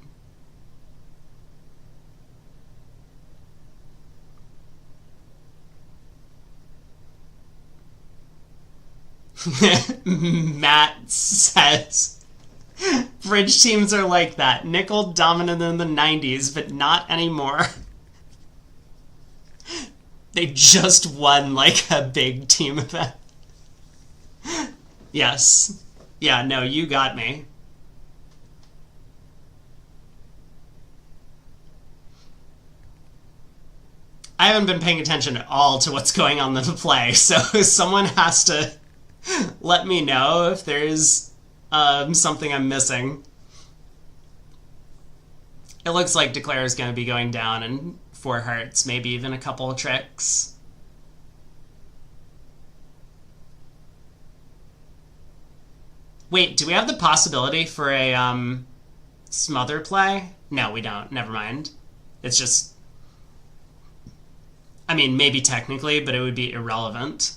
Matt says bridge teams are like that. Nickel dominant in the 90s, but not anymore. They just won like a big team event. Yes. Yeah, no, you got me. I haven't been paying attention at all to what's going on in the play, so someone has to let me know if there's something I'm missing. It looks like Declare is going to be going down in 4 hearts, maybe even a couple of tricks. Wait, do we have the possibility for a smother play? No, we don't. Never mind. It's just... I mean, maybe technically, but it would be irrelevant.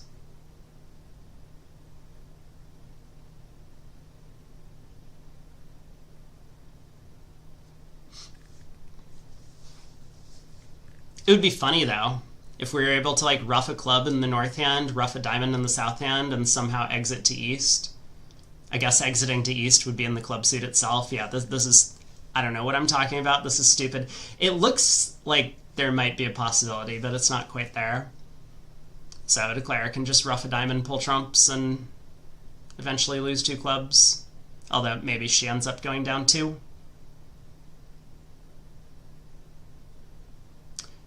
It would be funny, though, if we were able to, like, ruff a club in the north hand, ruff a diamond in the south hand, and somehow exit to east. I guess exiting to east would be in the club suit itself. Yeah, this is... I don't know what I'm talking about. This is stupid. It looks like there might be a possibility, but it's not quite there. So Declare can just ruff a diamond, pull trumps, and eventually lose 2 clubs. Although maybe she ends up going down 2.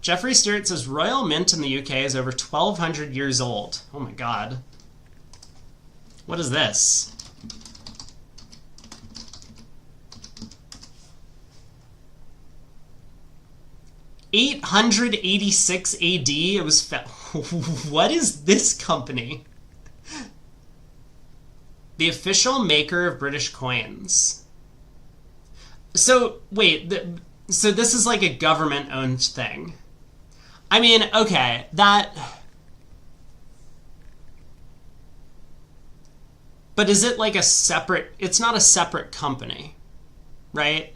Jeffrey Stewart says Royal Mint in the UK is over 1,200 years old. Oh my god. What is this? (886 AD). It was what is this company? The official maker of British coins. So wait, so this is like a government-owned thing. I mean, okay, that. But is it like a separate? It's not a separate company, right?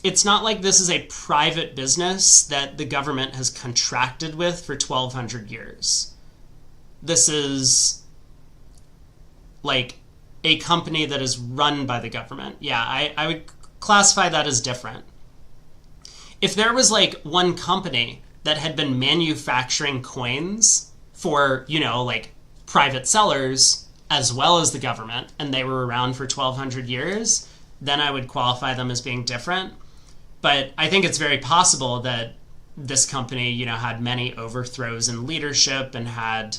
It's not like this is a private business that the government has contracted with for 1,200 years. This is like a company that is run by the government. Yeah, I would classify that as different. If there was like one company that had been manufacturing coins for, you know, like private sellers as well as the government, and they were around for 1,200 years, then I would qualify them as being different. But I think it's very possible that this company, you know, had many overthrows in leadership and had,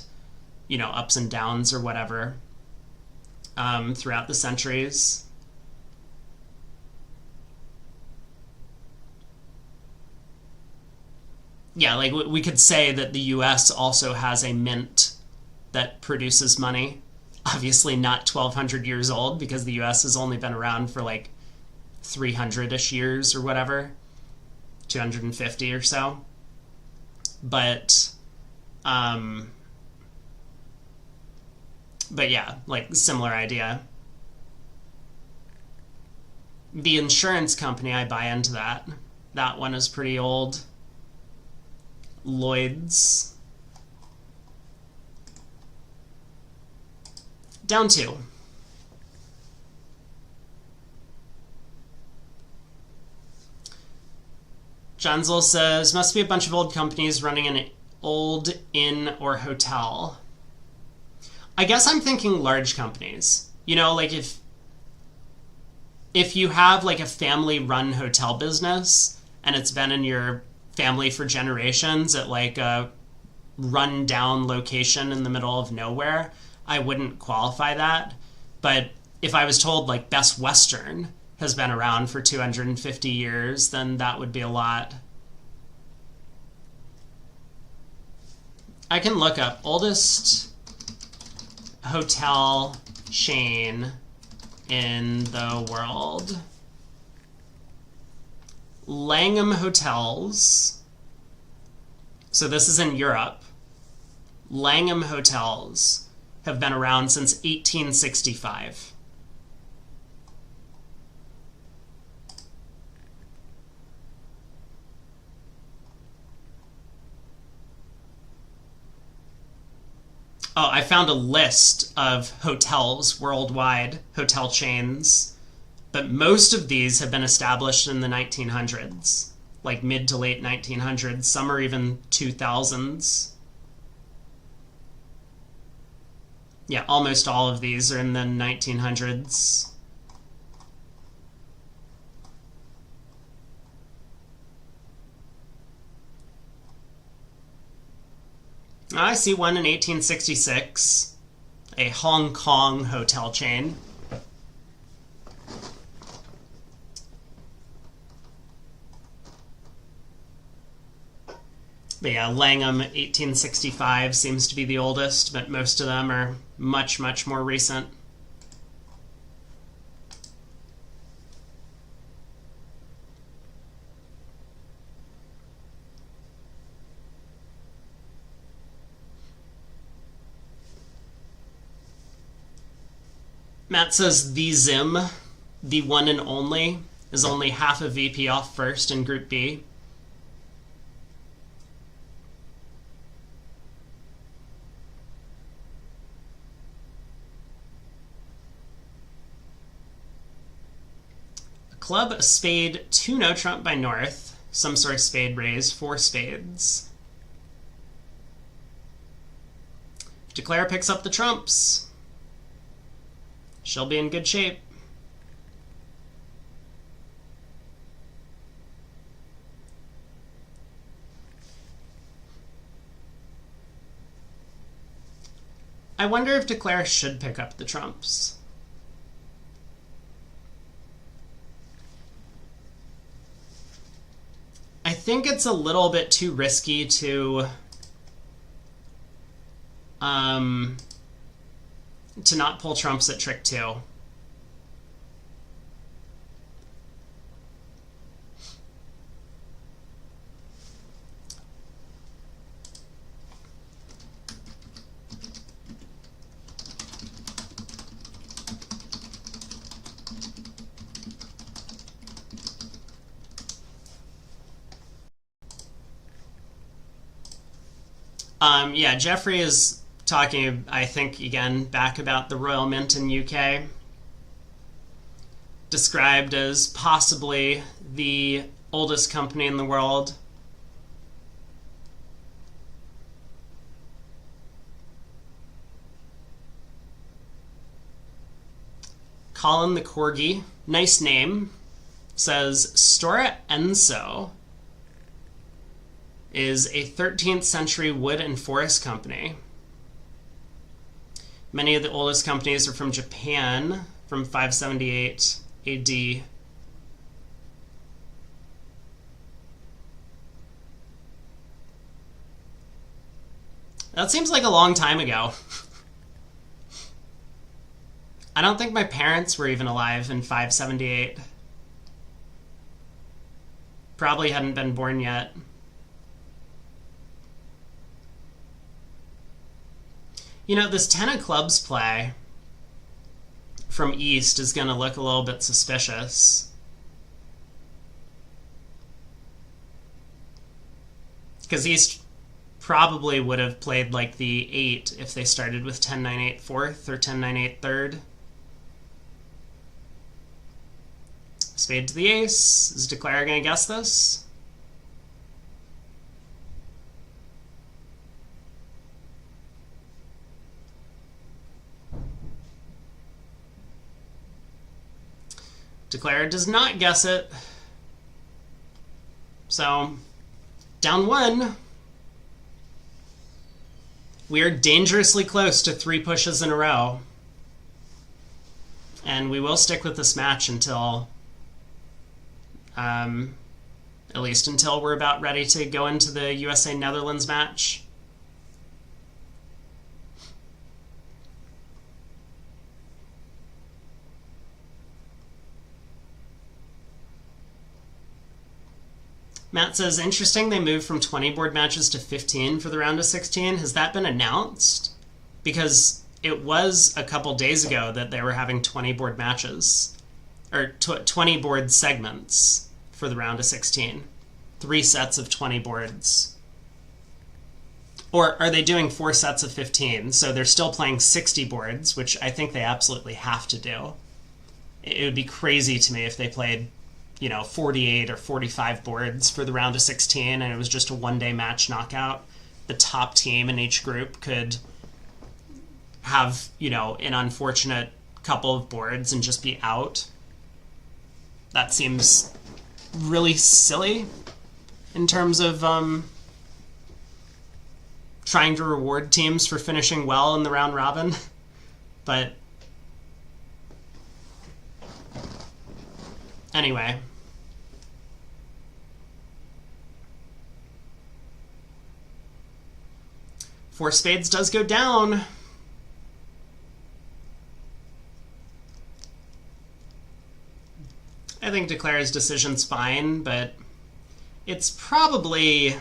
you know, ups and downs or whatever throughout the centuries. Yeah, like we could say that the US also has a mint that produces money. Obviously not 1,200 years old because the US has only been around for like 300-ish years or whatever, 250 or so. But yeah, like similar idea. The insurance company, I buy into that. That one is pretty old. Lloyd's. Down 2. Janzel says, must be a bunch of old companies running an old inn or hotel. I guess I'm thinking large companies. You know, like if you have like a family-run hotel business and it's been in your family for generations at like a run-down location in the middle of nowhere, I wouldn't qualify that. But if I was told like Best Western has been around for 250 years, then that would be a lot. I can look up oldest hotel chain in the world. Langham Hotels. So this is in Europe. Langham Hotels have been around since 1865. Oh, I found a list of hotels worldwide, hotel chains, but most of these have been established in the 1900s, like mid to late 1900s. Some are even 2000s. Yeah, almost all of these are in the 1900s. I see one in 1866, a Hong Kong hotel chain. But yeah, Langham 1865 seems to be the oldest, but most of them are much, much more recent. Matt says the Zim, the one and only, is only half a VP off first in Group B. A club, a spade, 2 no trump by North, some sort of spade raise, 4 spades. Declare picks up the trumps. She'll be in good shape. I wonder if Declare should pick up the trumps. I think it's a little bit too risky to not pull trumps at trick 2. Yeah, Jeffrey is talking, I think, again, back about the Royal Mint in UK. Described as possibly the oldest company in the world. Colin the Corgi, nice name, says Stora Enso is a 13th century wood and forest company. Many of the oldest companies are from Japan, from 578 AD. That seems like a long time ago. I don't think my parents were even alive in 578. Probably hadn't been born yet. You know, this 10 of clubs play from East is going to look a little bit suspicious. Because East probably would have played like the 8 if they started with 10-9-8 4th or 10-9-8 3rd. Spade to the ace. Is Declare going to guess this? Declare does not guess it. So, down 1. We are dangerously close to 3 pushes in a row. And we will stick with this match until, at least until we're about ready to go into the USA-Netherlands match. Matt says, interesting, they moved from 20 board matches to 15 for the round of 16. Has that been announced? Because it was a couple days ago that they were having 20 board matches, or 20 board segments for the round of 16. 3 sets of 20 boards. Or are they doing 4 sets of 15? So they're still playing 60 boards, which I think they absolutely have to do. It would be crazy to me if they played, 48 or 45 boards for the round of 16 and it was just a one-day match knockout. The top team in each group could have, an unfortunate couple of boards and just be out. That seems really silly in terms of trying to reward teams for finishing well in the round robin. But anyway. Four spades does go down. I think Declare's decision's fine, but it's probably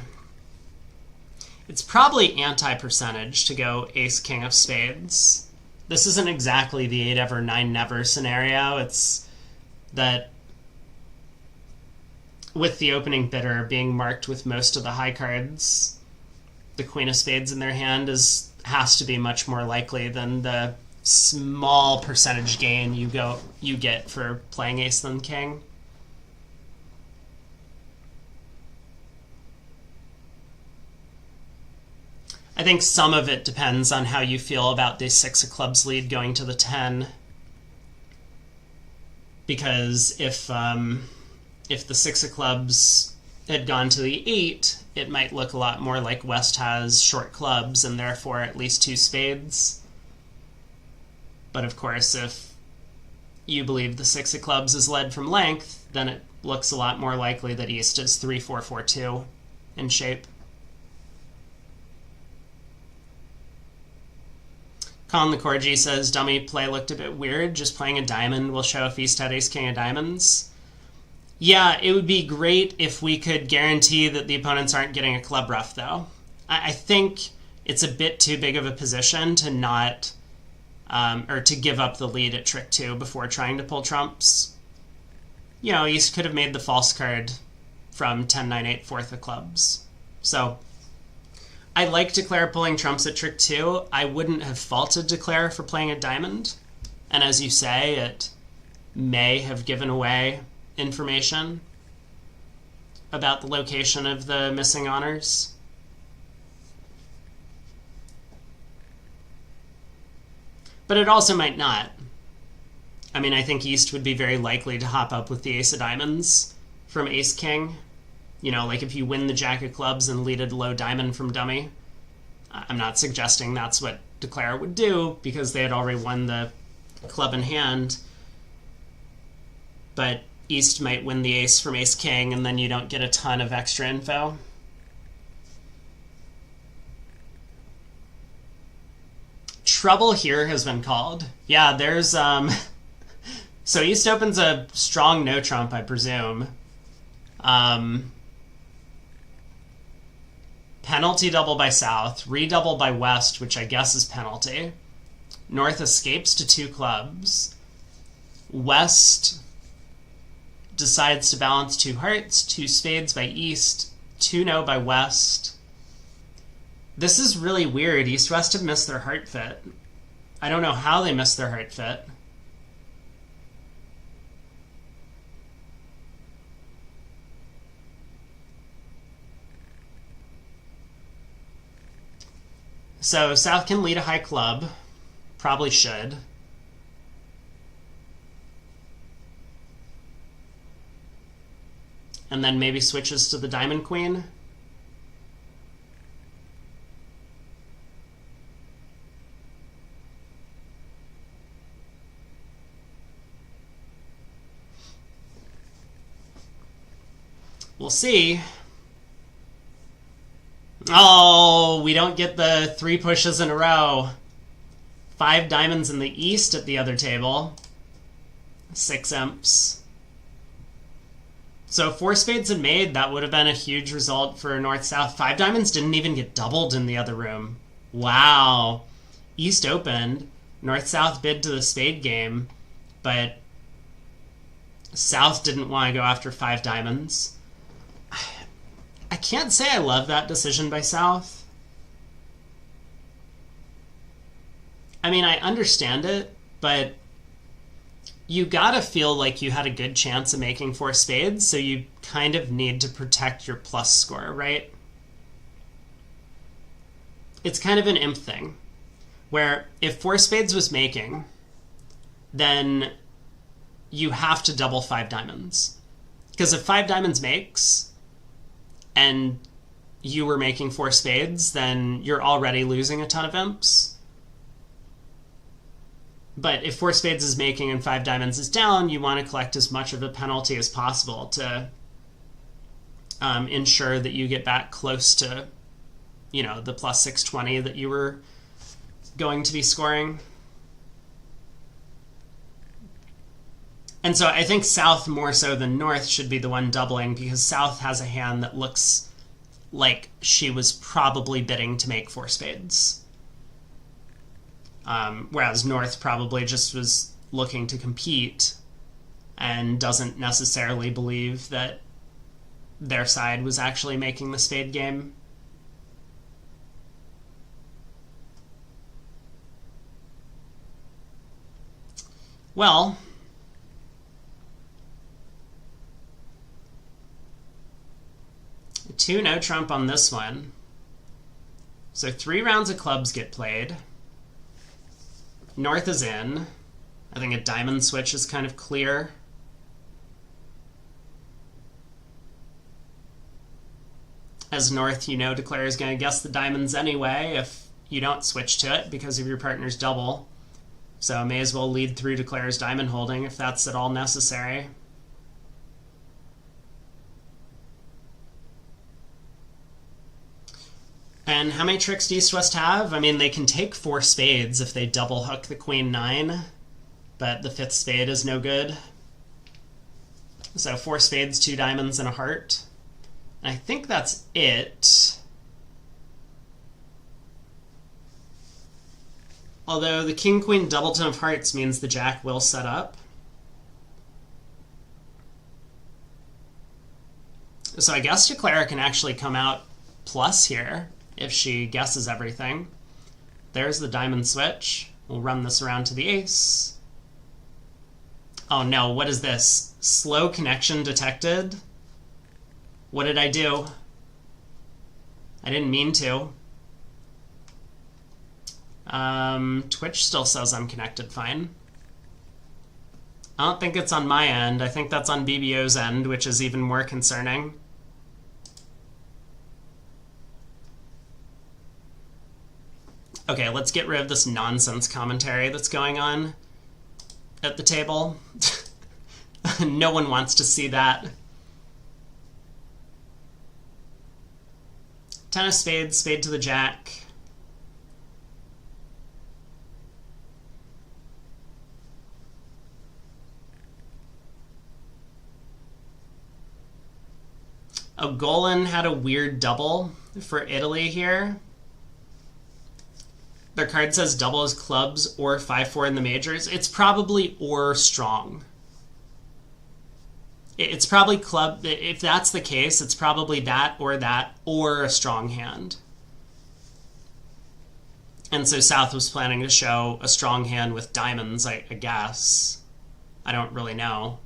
anti-percentage to go ace-king of spades. This isn't exactly the 8-ever, 9-never scenario. It's that with the opening bidder being marked with most of the high cards, the queen of spades in their hand has to be much more likely than the small percentage gain you get for playing ace than king. I think some of it depends on how you feel about the 6 of clubs lead going to the 10. Because if the 6 of clubs had gone to the 8, it might look a lot more like West has short clubs and therefore at least 2 spades. But of course, if you believe the 6 of clubs is led from length, then it looks a lot more likely that East is 3-4-4-2 in shape. Colin the Corgi says, dummy play looked a bit weird. Just playing a diamond will show if East had ace king of diamonds. Yeah, it would be great if we could guarantee that the opponents aren't getting a club rough, though. I think it's a bit too big of a position to not, or to give up the lead at trick 2 before trying to pull trumps. You know, East could have made the false card from 10-9-8 fourth of clubs. So I like Declare pulling trumps at trick 2. I wouldn't have faulted Declare for playing a diamond. And as you say, it may have given away information about the location of the missing honors. But it also might not. I mean, I think East would be very likely to hop up with the ace of diamonds from ace-king. You know, like if you win the jack of clubs and lead a low diamond from dummy. I'm not suggesting that's what Declare would do because they had already won the club in hand. But East might win the ace from ace-king and then you don't get a ton of extra info. Trouble here has been called. Yeah, there's... So East opens a strong no trump, I presume. Penalty double by South, redouble by West, which I guess is penalty. North escapes to 2 clubs. West decides to balance 2 hearts, 2 spades by East, 2 no by West. This is really weird. East-West have missed their heart fit. I don't know how they missed their heart fit. So South can lead a high club. Probably should. And then maybe switches to the diamond queen. We'll see. Oh, we don't get the 3 pushes in a row. 5 diamonds in the East at the other table. 6 imps. So if 4 spades had made, that would have been a huge result for North-South. 5 diamonds didn't even get doubled in the other room. Wow. East opened. North-South bid to the spade game, but South didn't want to go after 5 diamonds. I can't say I love that decision by South. I mean, I understand it, but you gotta feel like you had a good chance of making 4 spades, so you kind of need to protect your plus score, right? It's kind of an imp thing, where if 4 spades was making, then you have to double 5 diamonds. Because if 5 diamonds makes, and you were making 4 spades, then you're already losing a ton of imps. But if 4 spades is making and 5 diamonds is down, you want to collect as much of a penalty as possible to ensure that you get back close to, you know, the plus 620 that you were going to be scoring. And so I think South more so than North should be the one doubling, because South has a hand that looks like she was probably bidding to make 4 spades. Whereas North probably just was looking to compete and doesn't necessarily believe that their side was actually making the spade game. Well, two no trump on this one. So 3 rounds of clubs get played. North is in. I think a diamond switch is kind of clear. As North, you know, Declare is going to guess the diamonds anyway if you don't switch to it because of your partner's double. So may as well lead through Declare's diamond holding if that's at all necessary. And how many tricks do East-West have? I mean, they can take 4 spades if they double hook the queen 9, but the 5th spade is no good. So 4 spades, 2 diamonds, and a heart. And I think that's it. Although the king-queen doubleton of hearts means the jack will set up. So I guess Declare can actually come out plus here if she guesses everything. There's the diamond switch. We'll run this around to the ace. Oh no, what is this? Slow connection detected? What did I do? I didn't mean to. Twitch still says I'm connected fine. I don't think it's on my end. I think that's on BBO's end, which is even more concerning. Okay, let's get rid of this nonsense commentary that's going on at the table. No one wants to see that. 10 of spades, spade to the jack. Oh, Golan had a weird double for Italy here. Their card says double as clubs or 5-4 in the majors. It's probably or strong. It's probably club. If that's the case, it's probably that or a strong hand. And so South was planning to show a strong hand with diamonds, I guess. I don't really know.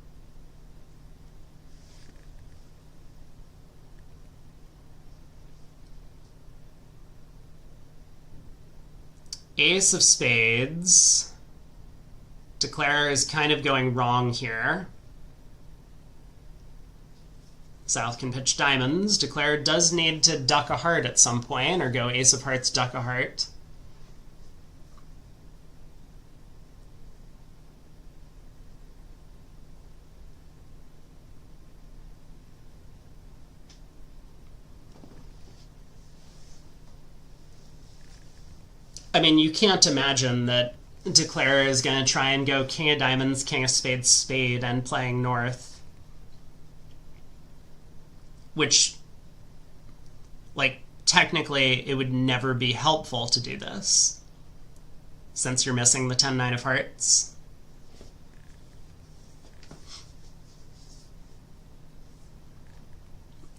Ace of spades. Declare is kind of going wrong here. South can pitch diamonds. Declare does need to duck a heart at some point, or go ace of hearts, duck a heart. I mean, you can't imagine that Declare is going to try and go king of diamonds, king of spades, spade, and playing north. Which, like, technically, it would never be helpful to do this, since you're missing the 10-9 of hearts.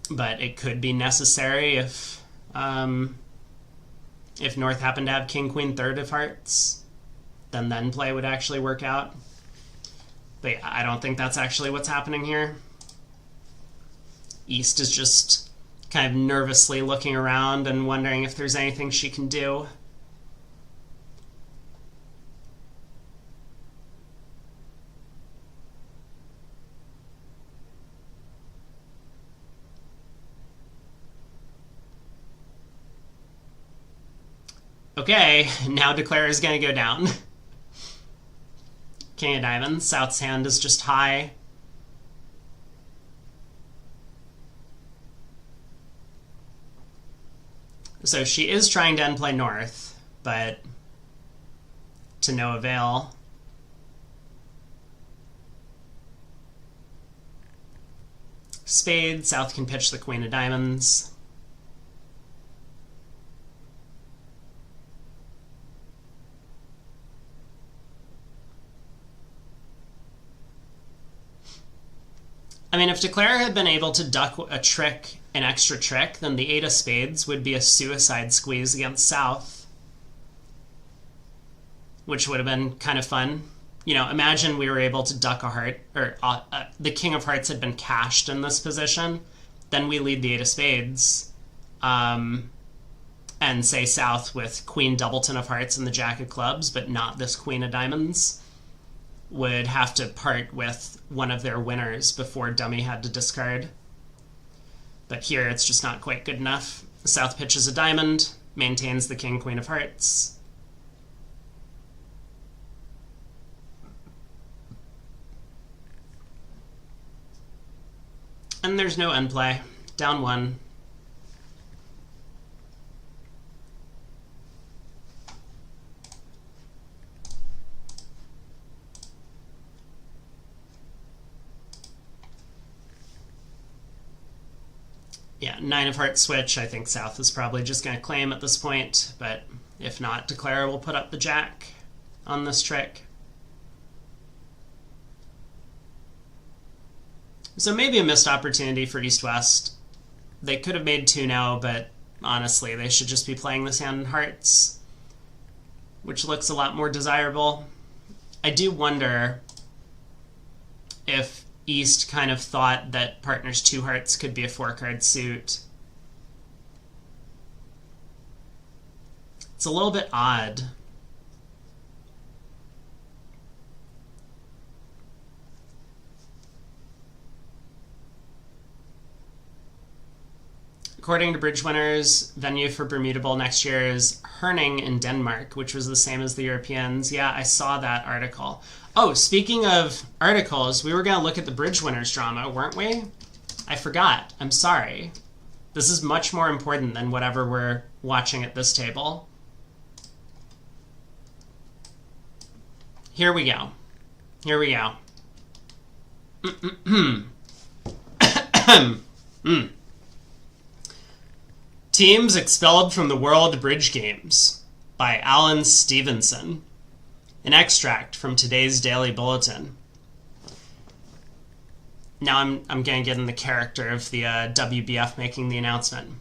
But it could be necessary if North happened to have king-queen third of hearts, then play would actually work out. But I don't think that's actually what's happening here. East is just kind of nervously looking around and wondering if there's anything she can do. Okay, now Declare is going to go down. King of diamonds. South's hand is just high. So she is trying to end play north, but to no avail. Spade. South can pitch the queen of diamonds. I mean, if Declare had been able to duck a trick, an extra trick, then the 8 of spades would be a suicide squeeze against South, which would have been kind of fun. You know, imagine we were able to duck a heart, or the king of hearts had been cashed in this position, then we lead the 8 of spades. and say South with Queen Doubleton of Hearts and the Jack of Clubs, but not this Queen of Diamonds, would have to part with one of their winners before Dummy had to discard. But here it's just not quite good enough. South pitches a diamond, maintains the King Queen of Hearts. And there's no end play. Down 1. Yeah, 9 of Hearts switch. I think South is probably just going to claim at this point, but if not, declare will put up the Jack on this trick. So maybe a missed opportunity for East-West. They could have made 2 now, but honestly, they should just be playing this hand in Hearts, which looks a lot more desirable. I do wonder if East kind of thought that Partners 2 Hearts could be a 4-card suit. It's a little bit odd. According to Bridge Winners, venue for Bermuda Bowl next year is Herning in Denmark, which was the same as the Europeans. Yeah, I saw that article. Oh, speaking of articles, we were going to look at the Bridge Winners drama, weren't we? I forgot. I'm sorry. This is much more important than whatever we're watching at this table. Here we go. Here we go. Teams expelled from the World Bridge Games by Alan Stevenson. An extract from today's Daily Bulletin. Now I'm going to get in the character of the WBF making the announcement.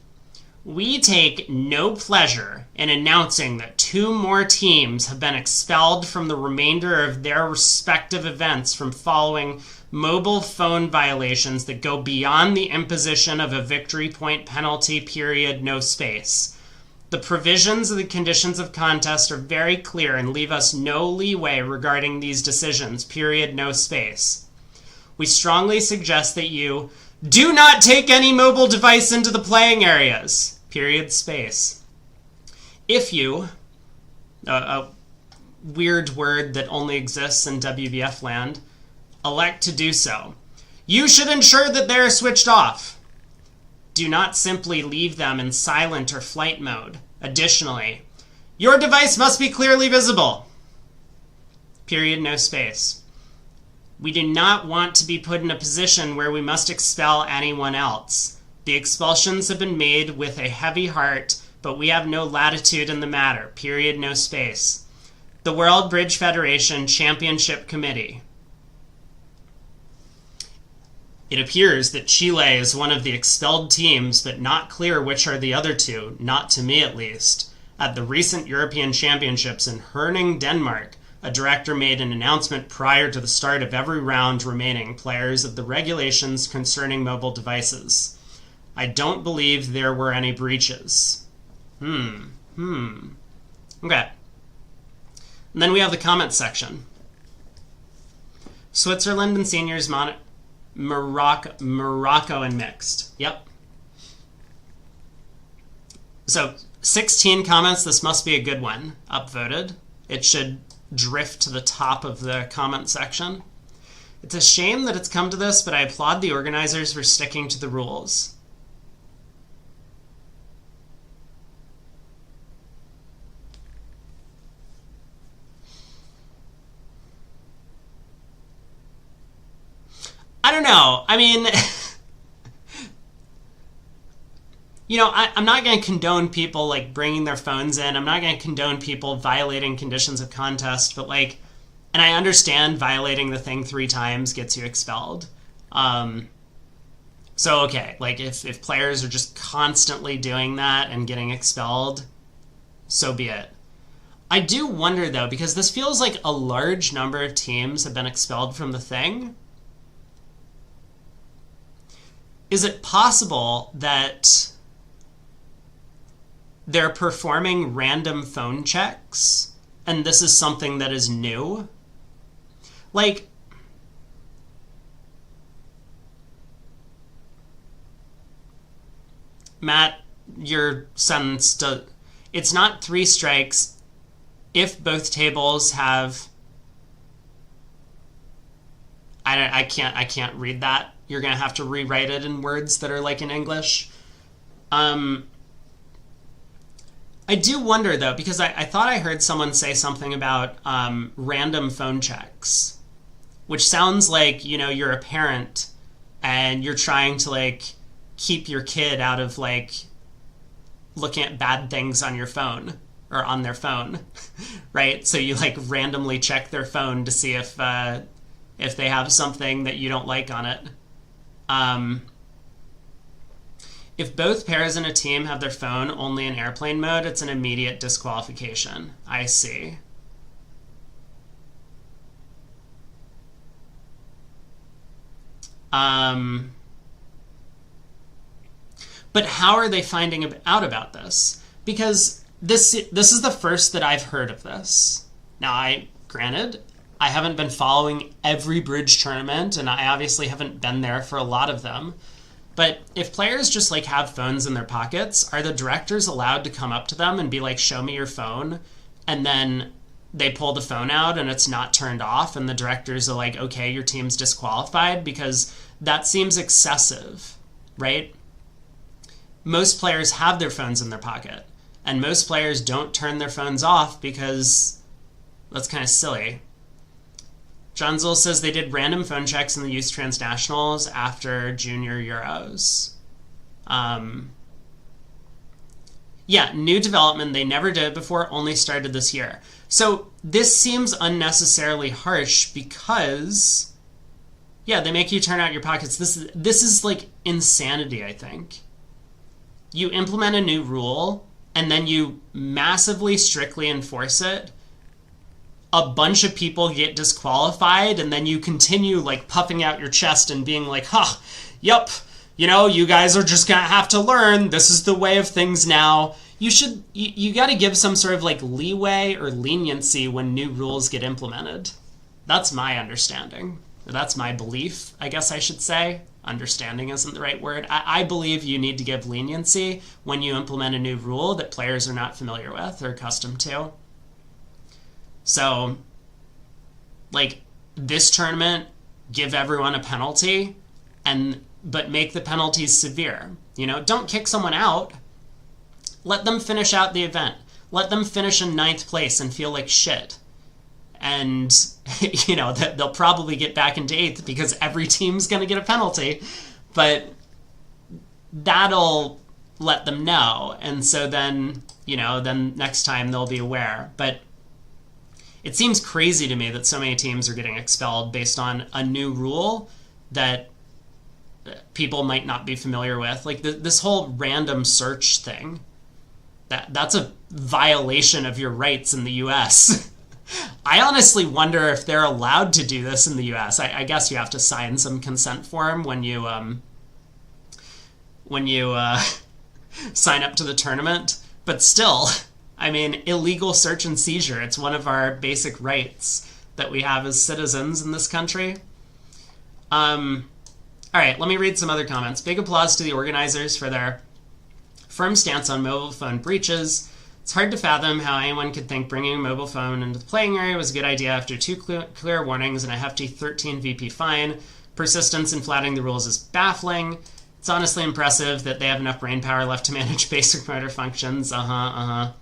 We take no pleasure in announcing that 2 more teams have been expelled from the remainder of their respective events from following mobile phone violations that go beyond the imposition of a victory point penalty, period, no space. The provisions of the conditions of contest are very clear and leave us no leeway regarding these decisions, period, no space. We strongly suggest that you do not take any mobile device into the playing areas, period, space. If you, a weird word that only exists in WBF land, elect to do so, you should ensure that they are switched off. Do not simply leave them in silent or flight mode. Additionally, your device must be clearly visible. Period, no space. We do not want to be put in a position where we must expel anyone else. The expulsions have been made with a heavy heart, but we have no latitude in the matter. Period, no space. The World Bridge Federation Championship Committee. It appears that Chile is one of the expelled teams, but not clear which are the other 2, not to me at least. At the recent European Championships in Herning, Denmark, a director made an announcement prior to the start of every round remaining players of the regulations concerning mobile devices. I don't believe there were any breaches. Okay. And then we have the comments section. Switzerland and seniors Morocco and mixed. Yep. So 16 comments. This must be a good one. Upvoted. It should drift to the top of the comment section. It's a shame that it's come to this, but I applaud the organizers for sticking to the rules. I don't know. I mean, you know, I'm not going to condone people, like, bringing their phones in. I'm not going to condone people violating conditions of contest. But, like, and I understand violating the thing 3 times gets you expelled. So, okay, like, if players are just constantly doing that and getting expelled, so be it. I do wonder, though, because this feels like a large number of teams have been expelled from the thing. Is it possible that they're performing random phone checks, and this is something that is new. Like, Matt, your sentence, it's not 3 strikes if both tables have... I can't read that. You're going to have to rewrite it in words that are like in English. I do wonder, though, because I thought I heard someone say something about random phone checks, which sounds like, you know, you're a parent and you're trying to, like, keep your kid out of, like, looking at bad things on your phone or on their phone, right? So you, like, randomly check their phone to see if they have something that you don't like on it. If both pairs in a team have their phone only in airplane mode, it's an immediate disqualification. I see. But how are they finding out about this? Because this is the first that I've heard of this. Now, granted, I haven't been following every bridge tournament, and I obviously haven't been there for a lot of them. But if players just, like, have phones in their pockets, are the directors allowed to come up to them and be like, show me your phone? And then they pull the phone out and it's not turned off, and the directors are like, okay, your team's disqualified? Because that seems excessive, right? Most players have their phones in their pocket, and most players don't turn their phones off because that's kind of silly. John Zoll says they did random phone checks in the youth transnationals after junior Euros. Yeah, new development. They never did before, only started this year. So this seems unnecessarily harsh because, yeah, they make you turn out your pockets. This is like insanity, I think. You implement a new rule and then you massively strictly enforce it. A bunch of people get disqualified, and then you continue, like, puffing out your chest and being like, yep, you know, you guys are just gonna have to learn. This is the way of things now. You gotta give some sort of, like, leeway or leniency when new rules get implemented. That's my understanding. That's my belief, I guess I should say. Understanding isn't the right word. I believe you need to give leniency when you implement a new rule that players are not familiar with or accustomed to. So, like, this tournament, give everyone a penalty, but make the penalties severe. You know, don't kick someone out. Let them finish out the event. Let them finish in 9th place and feel like shit. And, you know, they'll probably get back into 8th because every team's going to get a penalty. But that'll let them know. And so then, you know, then next time they'll be aware. But it seems crazy to me that so many teams are getting expelled based on a new rule that people might not be familiar with. Like, this whole random search thing, that's a violation of your rights in the U.S. I honestly wonder if they're allowed to do this in the U.S. I guess you have to sign some consent form when you sign up to the tournament. But still, I mean, illegal search and seizure. It's one of our basic rights that we have as citizens in this country. All right, let me read some other comments. Big applause to the organizers for their firm stance on mobile phone breaches. It's hard to fathom how anyone could think bringing a mobile phone into the playing area was a good idea after 2 clear warnings and a hefty 13 VP fine. Persistence in flouting the rules is baffling. It's honestly impressive that they have enough brain power left to manage basic motor functions. Blah,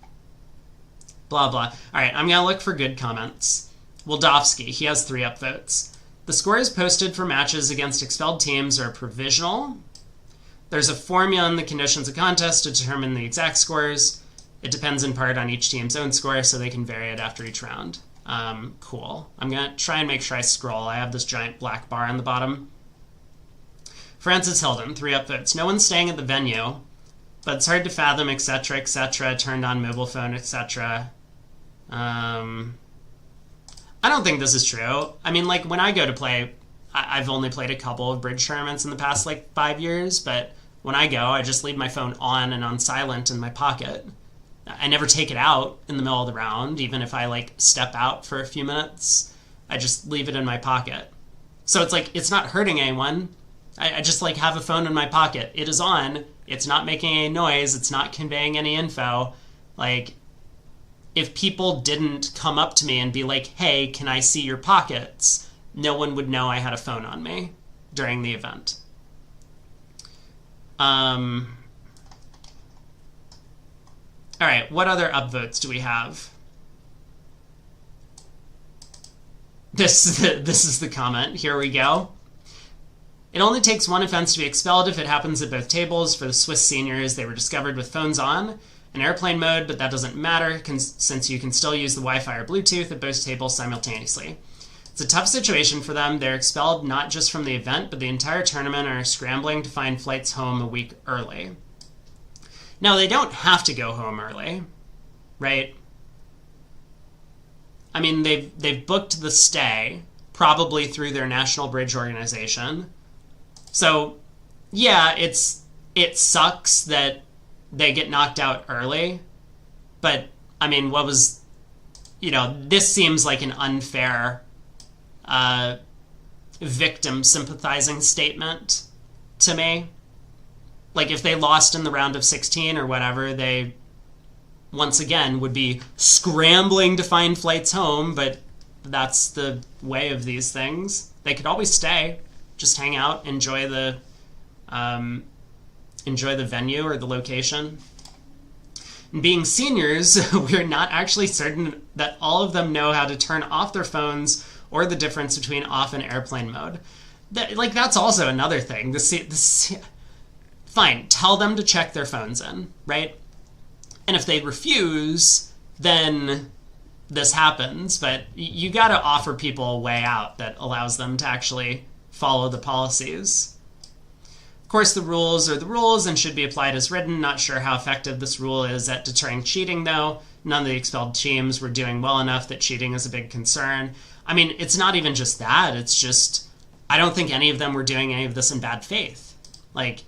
blah. All right, I'm going to look for good comments. Wildovsky, he has 3 upvotes. The scores posted for matches against expelled teams are provisional. There's a formula in the conditions of contest to determine the exact scores. It depends in part on each team's own score, so they can vary it after each round. Cool. I'm going to try and make sure I scroll. I have this giant black bar on the bottom. Francis Hilden, 3 upvotes. No one's staying at the venue, but it's hard to fathom, etc., turned on mobile phone, etc. I don't think this is true. I mean, like, when I go to play, I've only played a couple of bridge tournaments in the past, 5 years, but when I go, I just leave my phone on and on silent in my pocket. I never take it out in the middle of the round, even if I like step out for a few minutes. I just leave it in my pocket. So it's like, it's not hurting anyone. I just like have a phone in my pocket. It is on. It's not making any noise. It's not conveying any info. Like, if people didn't come up to me and be like, hey, can I see your pockets? No one would know I had a phone on me during the event. All right, what other upvotes do we have? This is the comment. Here we go. It only takes one offense to be expelled if it happens at both tables. For the Swiss seniors, they were discovered with phones on in airplane mode, but that doesn't matter since you can still use the Wi-Fi or Bluetooth at both tables simultaneously. It's a tough situation for them. They're expelled not just from the event, but the entire tournament, and are scrambling to find flights home a week early. Now, they don't have to go home early, right? I mean, they've booked the stay, probably through their National Bridge organization. So, yeah, it sucks that they get knocked out early. But, I mean, this seems like an unfair victim sympathizing statement to me. Like, if they lost in the round of 16 or whatever, they, once again, would be scrambling to find flights home, but that's the way of these things. They could always stay, just hang out, enjoy the venue or the location. And being seniors, we're not actually certain that all of them know how to turn off their phones or the difference between off and airplane mode. That's also another thing. Fine, tell them to check their phones in, right? And if they refuse, then this happens. But you got to offer people a way out that allows them to actually follow the policies. Of course, the rules are the rules and should be applied as written. Not sure how effective this rule is at deterring cheating, though. None of the expelled teams were doing well enough that cheating is a big concern. I mean, it's not even just that. It's just, I don't think any of them were doing any of this in bad faith.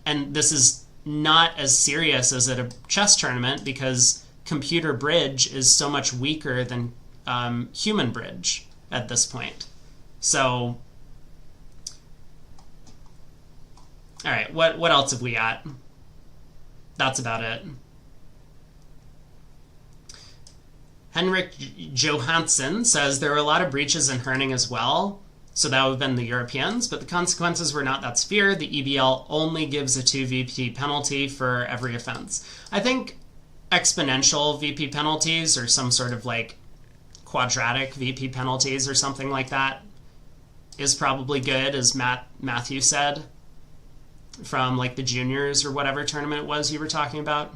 And this is not as serious as at a chess tournament because computer bridge is so much weaker than human bridge at this point. So, all right, what else have we got? That's about it. Henrik Johansson says there were a lot of breaches in Herning as well. So that would have been the Europeans, but the consequences were not that severe. The EBL only gives a 2 VP penalty for every offense. I think exponential VP penalties or some sort of quadratic VP penalties or something like that is probably good, as Matthew said, from the juniors or whatever tournament it was you were talking about.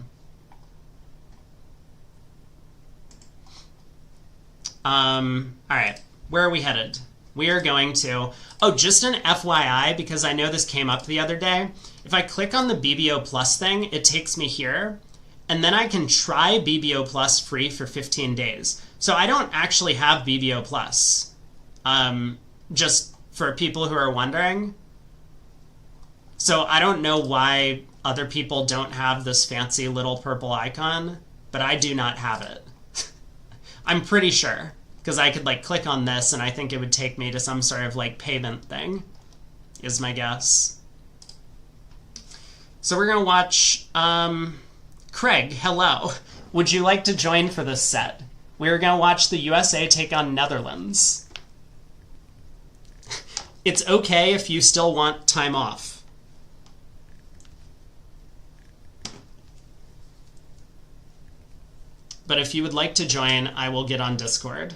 All right, where are we headed? We are going to, just an FYI, because I know this came up the other day. If I click on the BBO Plus thing, it takes me here, and then I can try BBO Plus free for 15 days. So I don't actually have BBO Plus, just for people who are wondering. So I don't know why other people don't have this fancy little purple icon, but I do not have it. I'm pretty sure. Because I could click on this and I think it would take me to some sort of payment thing, is my guess. So we're going to watch Craig, hello. Would you like to join for this set? We're going to watch the USA take on Netherlands. It's okay if you still want time off. But if you would like to join, I will get on Discord.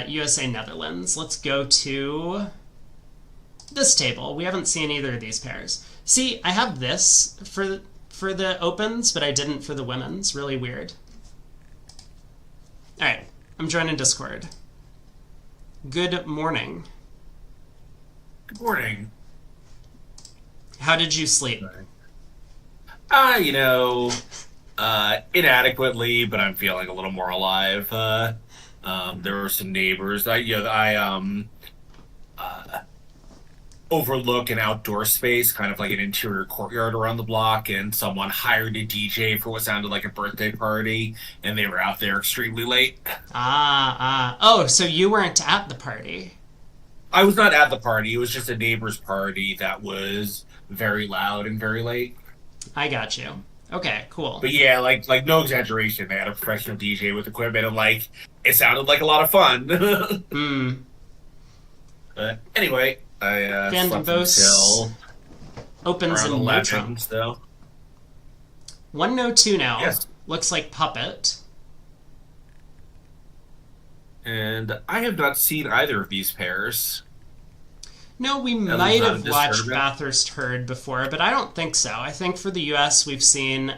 USA Netherlands. Let's go to this table. We haven't seen either of these pairs. See, I have this for the opens, but I didn't for the women's. Really weird. All right, I'm joining Discord. Good morning.
Good morning.
How did you sleep?
Inadequately, but I'm feeling a little more alive. There were some neighbors. I uh, overlook an outdoor space, kind of like an interior courtyard around the block, and someone hired a DJ for what sounded like a birthday party, and they were out there extremely late.
Oh, so you weren't at the party.
I was not at the party. It was just a neighbor's party that was very loud and very late.
I got you. Okay, cool.
But yeah, like no exaggeration. They had a professional DJ with equipment, and like it sounded like a lot of fun.
Hmm.
But anyway, I slept
Vandenbos
until
opens
around
in
11.
neutral.
So
One no two now.
yes,
Looks like puppet.
and I have not seen either of these pairs.
No, we
At least
might
not a
have watched
disturbance.
Bathurst Herd before, but I don't think so. I think for the US we've seen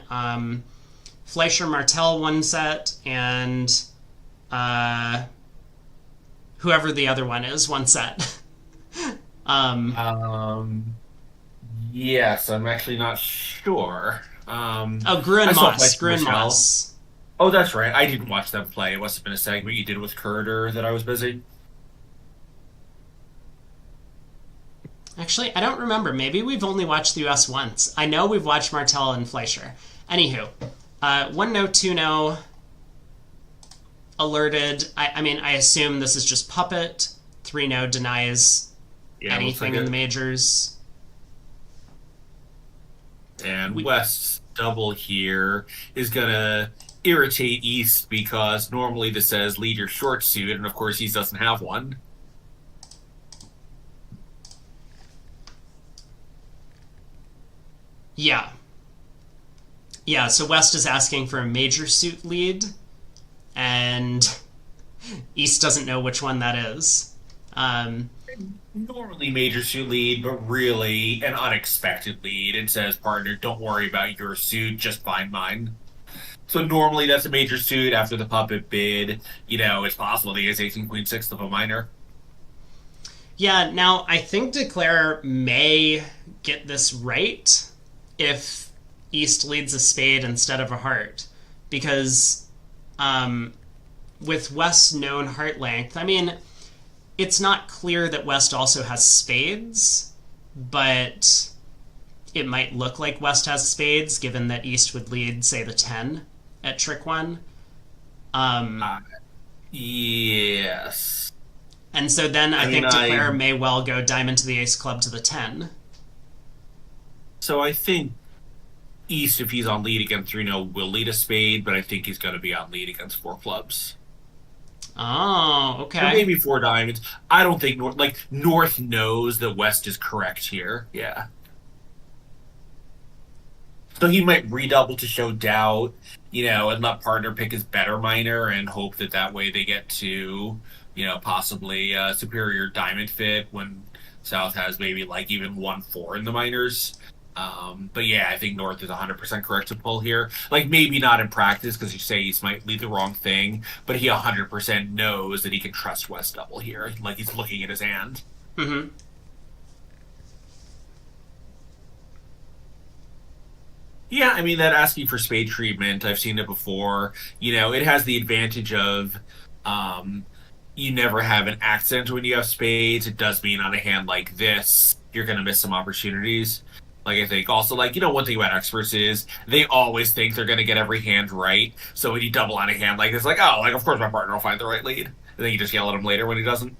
Fleischer Martel one set and uh, whoever the other one is one set. um,
Um, yes, I'm actually not sure.
oh, Gruen
I saw
Moss.
Flesh
Gruen
Michelle.
Moss.
Oh, that's right. I didn't watch them play. It must have been a segment you did with Kurder that I was busy.
Actually, I don't remember. Maybe we've only watched the US once. I know we've watched Martel and Fleischer. Anywho, 1 no, 2 no, alerted. I mean, I assume this is just puppet. 3 no denies
Yeah, it looks
anything
like
in the
it.
majors.
And
We,
West's double here is gonna irritate East because normally this says lead your short suit, and of course East doesn't have one.
yeah. Yeah, so West is asking for a major suit lead, and East doesn't know which one that is. Um,
Normally major suit lead, but really an unexpected lead. It says, partner, don't worry about your suit, just find mine. So normally that's a major suit after the puppet bid. It's possible he has 18.6 of a minor.
yeah, now I think Declare may get this right if East leads a spade instead of a heart. Because with West's known heart length, I mean, it's not clear that West also has spades, but it might look like West has spades, given that East would lead, say, the 10 at trick one. Um,
Uh, yes.
and so then I
I mean,
think Declare
I
may well go diamond to the ace club to the 10.
so I think East, if he's on lead against 3-0, will lead a spade, but I think he's going to be on lead against four clubs.
Oh,
Or
okay.
maybe four diamonds. I don't think North knows that West is correct here. Yeah. So he might redouble to show doubt, and let partner pick his better minor and hope that that way they get to, possibly superior diamond fit when South has maybe like even 1-4 in the minors. But yeah, I think North is 100% correct to pull here. Like maybe not in practice because you say East might lead the wrong thing, but he 100% knows that he can trust West double here. Like he's looking at his hand.
Mm-hmm.
Yeah, I mean that asking for spade treatment, I've seen it before. It has the advantage of um you never have an accent when you have spades. It does mean on a hand like this, you're gonna miss some opportunities. Like I think also one thing about experts is they always think they're gonna get every hand right. So when you double on a hand like this, like, oh, like of course my partner will find the right lead. And then you just yell at him later when he doesn't.